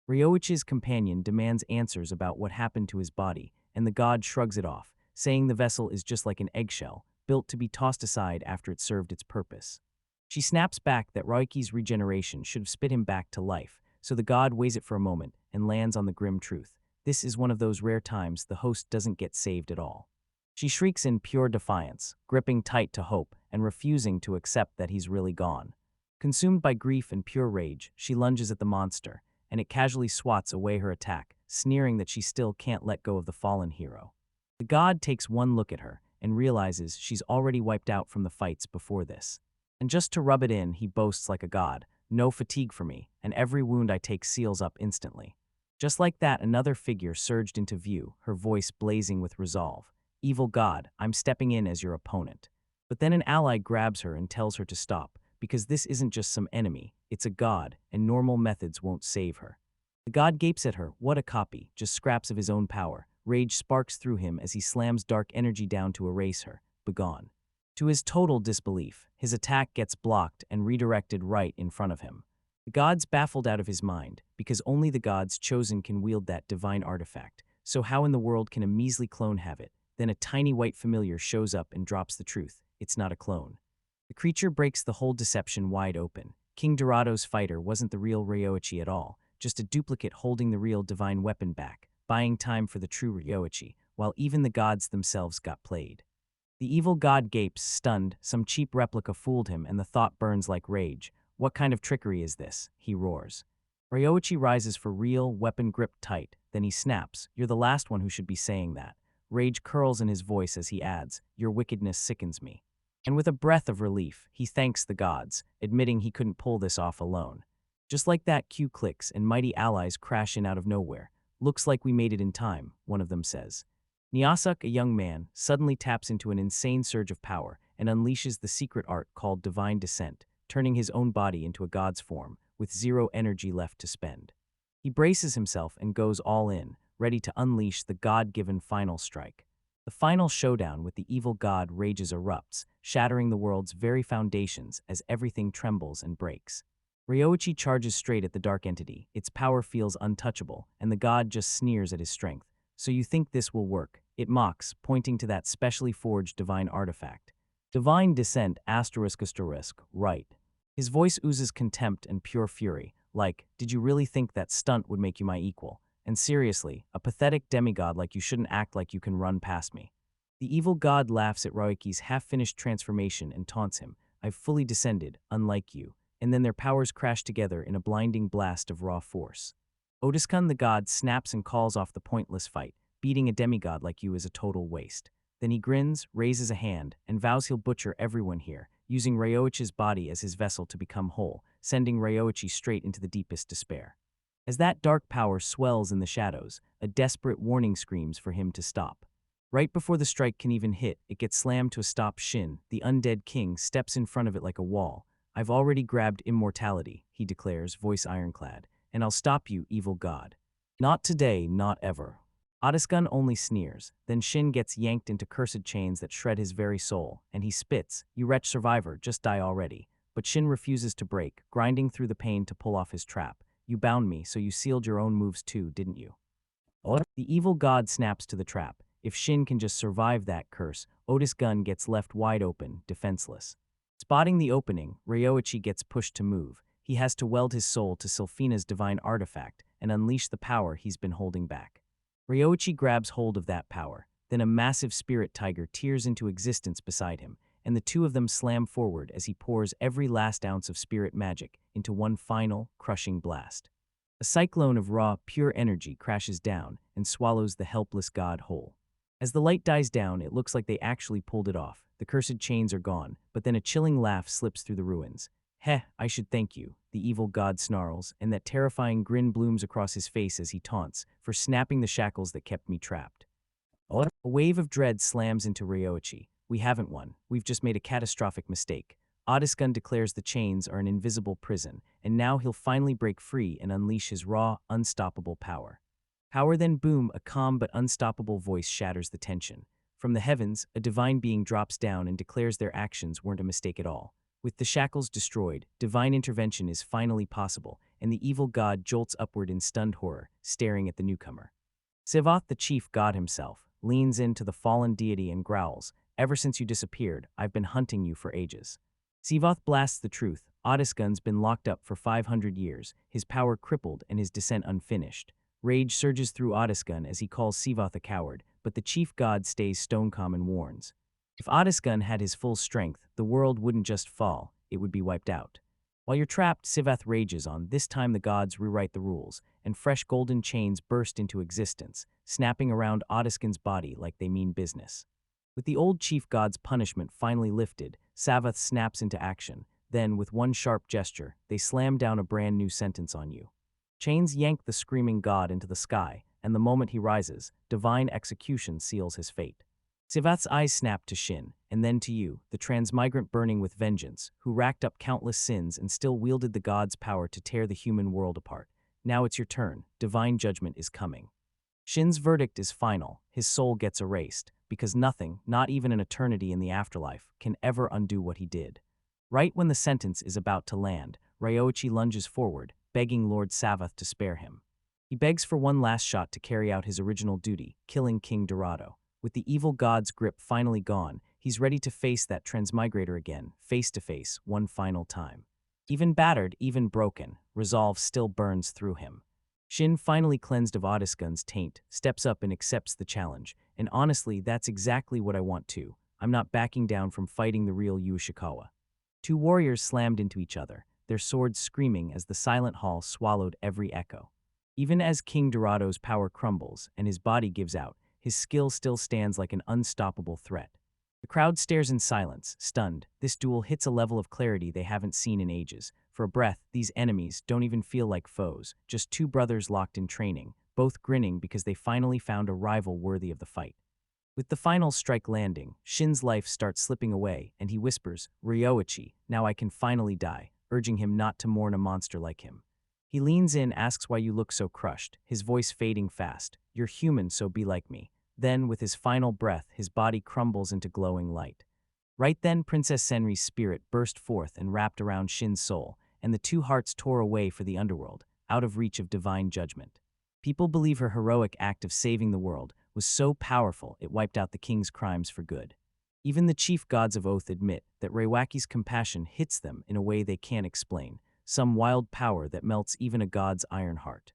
Ryoichi's companion demands answers about what happened to his body, and the god shrugs it off, saying the vessel is just like an eggshell, built to be tossed aside after it served its purpose. She snaps back that Ryoichi's regeneration should have spit him back to life, so the god weighs it for a moment and lands on the grim truth. This is one of those rare times the host doesn't get saved at all. She shrieks in pure defiance, gripping tight to hope and refusing to accept that he's really gone. Consumed by grief and pure rage, she lunges at the monster, and it casually swats away her attack, sneering that she still can't let go of the fallen hero. The god takes one look at her and realizes she's already wiped out from the fights before this. And just to rub it in, he boasts like a god, "No fatigue for me, and every wound I take seals up instantly." Just like that, another figure surged into view, her voice blazing with resolve. "Evil god, I'm stepping in as your opponent." But then an ally grabs her and tells her to stop, because this isn't just some enemy, it's a god, and normal methods won't save her. The god gapes at her. What a copy, just scraps of his own power. Rage sparks through him as he slams dark energy down to erase her. Begone. To his total disbelief, his attack gets blocked and redirected right in front of him. The god's baffled out of his mind, because only the gods chosen can wield that divine artifact. So how in the world can a measly clone have it? Then a tiny white familiar shows up and drops the truth. It's not a clone. The creature breaks the whole deception wide open. King Dorado's fighter wasn't the real Ryoichi at all, just a duplicate holding the real divine weapon back, buying time for the true Ryoichi, while even the gods themselves got played. The evil god gapes, stunned. Some cheap replica fooled him, and the thought burns like rage. "What kind of trickery is this?" he roars. Ryoichi rises for real, weapon gripped tight. Then he snaps. "You're the last one who should be saying that." Rage curls in his voice as he adds, "Your wickedness sickens me." And with a breath of relief, he thanks the gods, admitting he couldn't pull this off alone. Just like that, cue clicks and mighty allies crash in out of nowhere. "Looks like we made it in time," one of them says. Nyasuk, a young man, suddenly taps into an insane surge of power and unleashes the secret art called Divine Descent, turning his own body into a god's form, with zero energy left to spend. He braces himself and goes all in, ready to unleash the god-given final strike. The final showdown with the evil god rages erupts, shattering the world's very foundations as everything trembles and breaks. Ryoichi charges straight at the dark entity. Its power feels untouchable, and the god just sneers at his strength. "So you think this will work?" it mocks, pointing to that specially forged divine artifact. "Divine Descent ***, right." His voice oozes contempt and pure fury, like, "Did you really think that stunt would make you my equal? And seriously, a pathetic demigod like you shouldn't act like you can run past me." The evil god laughs at Ryoichi's half-finished transformation and taunts him. "I've fully descended, unlike you." And then their powers crash together in a blinding blast of raw force. Otiscon the god snaps and calls off the pointless fight. "Beating a demigod like you is a total waste." Then he grins, raises a hand, and vows he'll butcher everyone here, using Ryoichi's body as his vessel to become whole, sending Ryoichi straight into the deepest despair. As that dark power swells in the shadows, a desperate warning screams for him to stop. Right before the strike can even hit, it gets slammed to a stop shin. The undead king steps in front of it like a wall. I've already grabbed immortality, he declares, voice ironclad, and I'll stop you, evil god. Not today, not ever. Otisgun only sneers, then Shin gets yanked into cursed chains that shred his very soul, and he spits, "You wretch survivor, just die already." But Shin refuses to break, grinding through the pain to pull off his trap. "You bound me, so you sealed your own moves too, didn't you?" The evil god snaps to the trap. If Shin can just survive that curse, Otis Gun gets left wide open, defenseless. Spotting the opening, Ryoichi gets pushed to move. He has to weld his soul to Sylphina's divine artifact and unleash the power he's been holding back. Ryoichi grabs hold of that power. Then a massive spirit tiger tears into existence beside him, and the two of them slam forward as he pours every last ounce of spirit magic into one final, crushing blast. A cyclone of raw, pure energy crashes down and swallows the helpless god whole. As the light dies down, it looks like they actually pulled it off. The cursed chains are gone, but then a chilling laugh slips through the ruins. "Heh, I should thank you," the evil god snarls, and that terrifying grin blooms across his face as he taunts, "for snapping the shackles that kept me trapped." A wave of dread slams into Ryoichi. "We haven't won. We've just made a catastrophic mistake." Otisgun declares the chains are an invisible prison, and now he'll finally break free and unleash his raw, unstoppable power. Power then boom, a calm but unstoppable voice shatters the tension. From the heavens, a divine being drops down and declares their actions weren't a mistake at all. With the shackles destroyed, divine intervention is finally possible, and the evil god jolts upward in stunned horror, staring at the newcomer. Sivath, the chief god himself, leans into the fallen deity and growls, "Ever since you disappeared, I've been hunting you for ages." Sivath blasts the truth. Otisgun's been locked up for 500 years, his power crippled and his descent unfinished. Rage surges through Otisgun as he calls Sivath a coward, but the chief god stays stone calm and warns. If Otisgun had his full strength, the world wouldn't just fall, it would be wiped out. While you're trapped, Sivath rages on. This time the gods rewrite the rules, and fresh golden chains burst into existence, snapping around Otisgun's body like they mean business. With the old chief god's punishment finally lifted, Savath snaps into action. Then, with one sharp gesture, they slam down a brand new sentence on you. Chains yank the screaming god into the sky, and the moment he rises, divine execution seals his fate. Sivath's eyes snap to Shin, and then to you, the transmigrant burning with vengeance, who racked up countless sins and still wielded the god's power to tear the human world apart. Now it's your turn. Divine judgment is coming. Shin's verdict is final. His soul gets erased, because nothing, not even an eternity in the afterlife, can ever undo what he did. Right when the sentence is about to land, Ryoichi lunges forward, begging Lord Savath to spare him. He begs for one last shot to carry out his original duty, killing King Dorado. With the evil god's grip finally gone, he's ready to face that transmigrator again, face to face, one final time. Even battered, even broken, resolve still burns through him. Shin, finally cleansed of Otisgun's taint, steps up and accepts the challenge, and honestly, that's exactly what I want too. I'm not backing down from fighting the real Yu Ishikawa. Two warriors slammed into each other, their swords screaming as the silent hall swallowed every echo. Even as King Dorado's power crumbles and his body gives out, his skill still stands like an unstoppable threat. The crowd stares in silence, stunned. This duel hits a level of clarity they haven't seen in ages. For a breath, these enemies don't even feel like foes, just two brothers locked in training, both grinning because they finally found a rival worthy of the fight. With the final strike landing, Shin's life starts slipping away, and he whispers, "Ryoichi, now I can finally die," urging him not to mourn a monster like him. He leans in, asks why you look so crushed, his voice fading fast. "You're human, so be like me." Then, with his final breath, his body crumbles into glowing light. Right then, Princess Senri's spirit burst forth and wrapped around Shin's soul, and the two hearts tore away for the underworld, out of reach of divine judgment. People believe her heroic act of saving the world was so powerful it wiped out the king's crimes for good. Even the chief gods of Oath admit that Reiwaki's compassion hits them in a way they can't explain, some wild power that melts even a god's iron heart.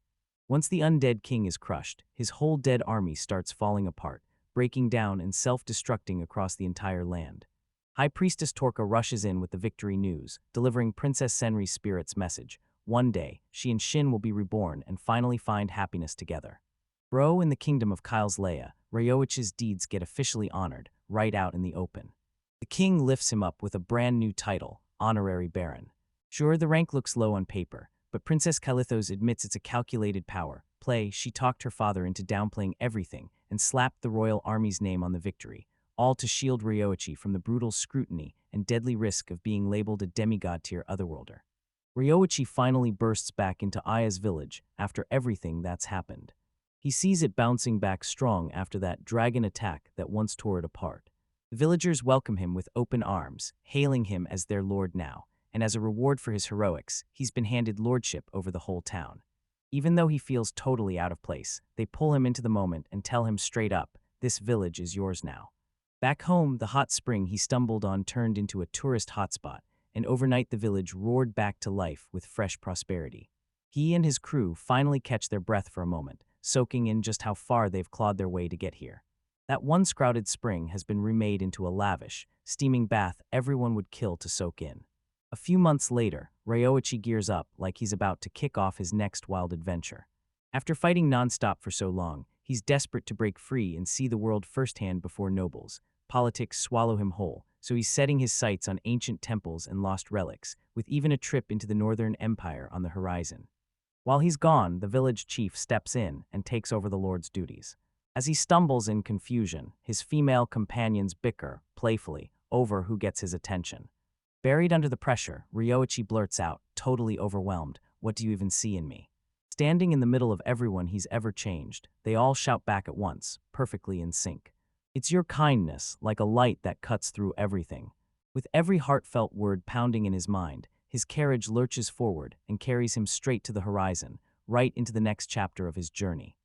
Once the undead king is crushed, his whole dead army starts falling apart, breaking down and self-destructing across the entire land. High Priestess Torka rushes in with the victory news, delivering Princess Senri's spirit's message. One day, she and Shin will be reborn and finally find happiness together. Bro, in the kingdom of Kyle's Leia, Ryoichi's deeds get officially honored, right out in the open. The king lifts him up with a brand new title, Honorary Baron. Sure, the rank looks low on paper, but Princess Calithos admits it's a calculated power play. She talked her father into downplaying everything and slapped the royal army's name on the victory, all to shield Ryoichi from the brutal scrutiny and deadly risk of being labeled a demigod-tier otherworlder. Ryoichi finally bursts back into Aya's village after everything that's happened. He sees it bouncing back strong after that dragon attack that once tore it apart. The villagers welcome him with open arms, hailing him as their lord now, and as a reward for his heroics, he's been handed lordship over the whole town. Even though he feels totally out of place, they pull him into the moment and tell him straight up, "This village is yours now." Back home, the hot spring he stumbled on turned into a tourist hotspot, and overnight the village roared back to life with fresh prosperity. He and his crew finally catch their breath for a moment, soaking in just how far they've clawed their way to get here. That once crowded spring has been remade into a lavish, steaming bath everyone would kill to soak in. A few months later, Ryoichi gears up like he's about to kick off his next wild adventure. After fighting nonstop for so long, he's desperate to break free and see the world firsthand before nobles. Politics swallow him whole, so he's setting his sights on ancient temples and lost relics, with even a trip into the Northern Empire on the horizon. While he's gone, the village chief steps in and takes over the lord's duties. As he stumbles in confusion, his female companions bicker, playfully, over who gets his attention. Buried under the pressure, Ryoichi blurts out, totally overwhelmed, "What do you even see in me?" Standing in the middle of everyone he's ever changed, they all shout back at once, perfectly in sync. "It's your kindness, like a light that cuts through everything." With every heartfelt word pounding in his mind, his carriage lurches forward and carries him straight to the horizon, right into the next chapter of his journey.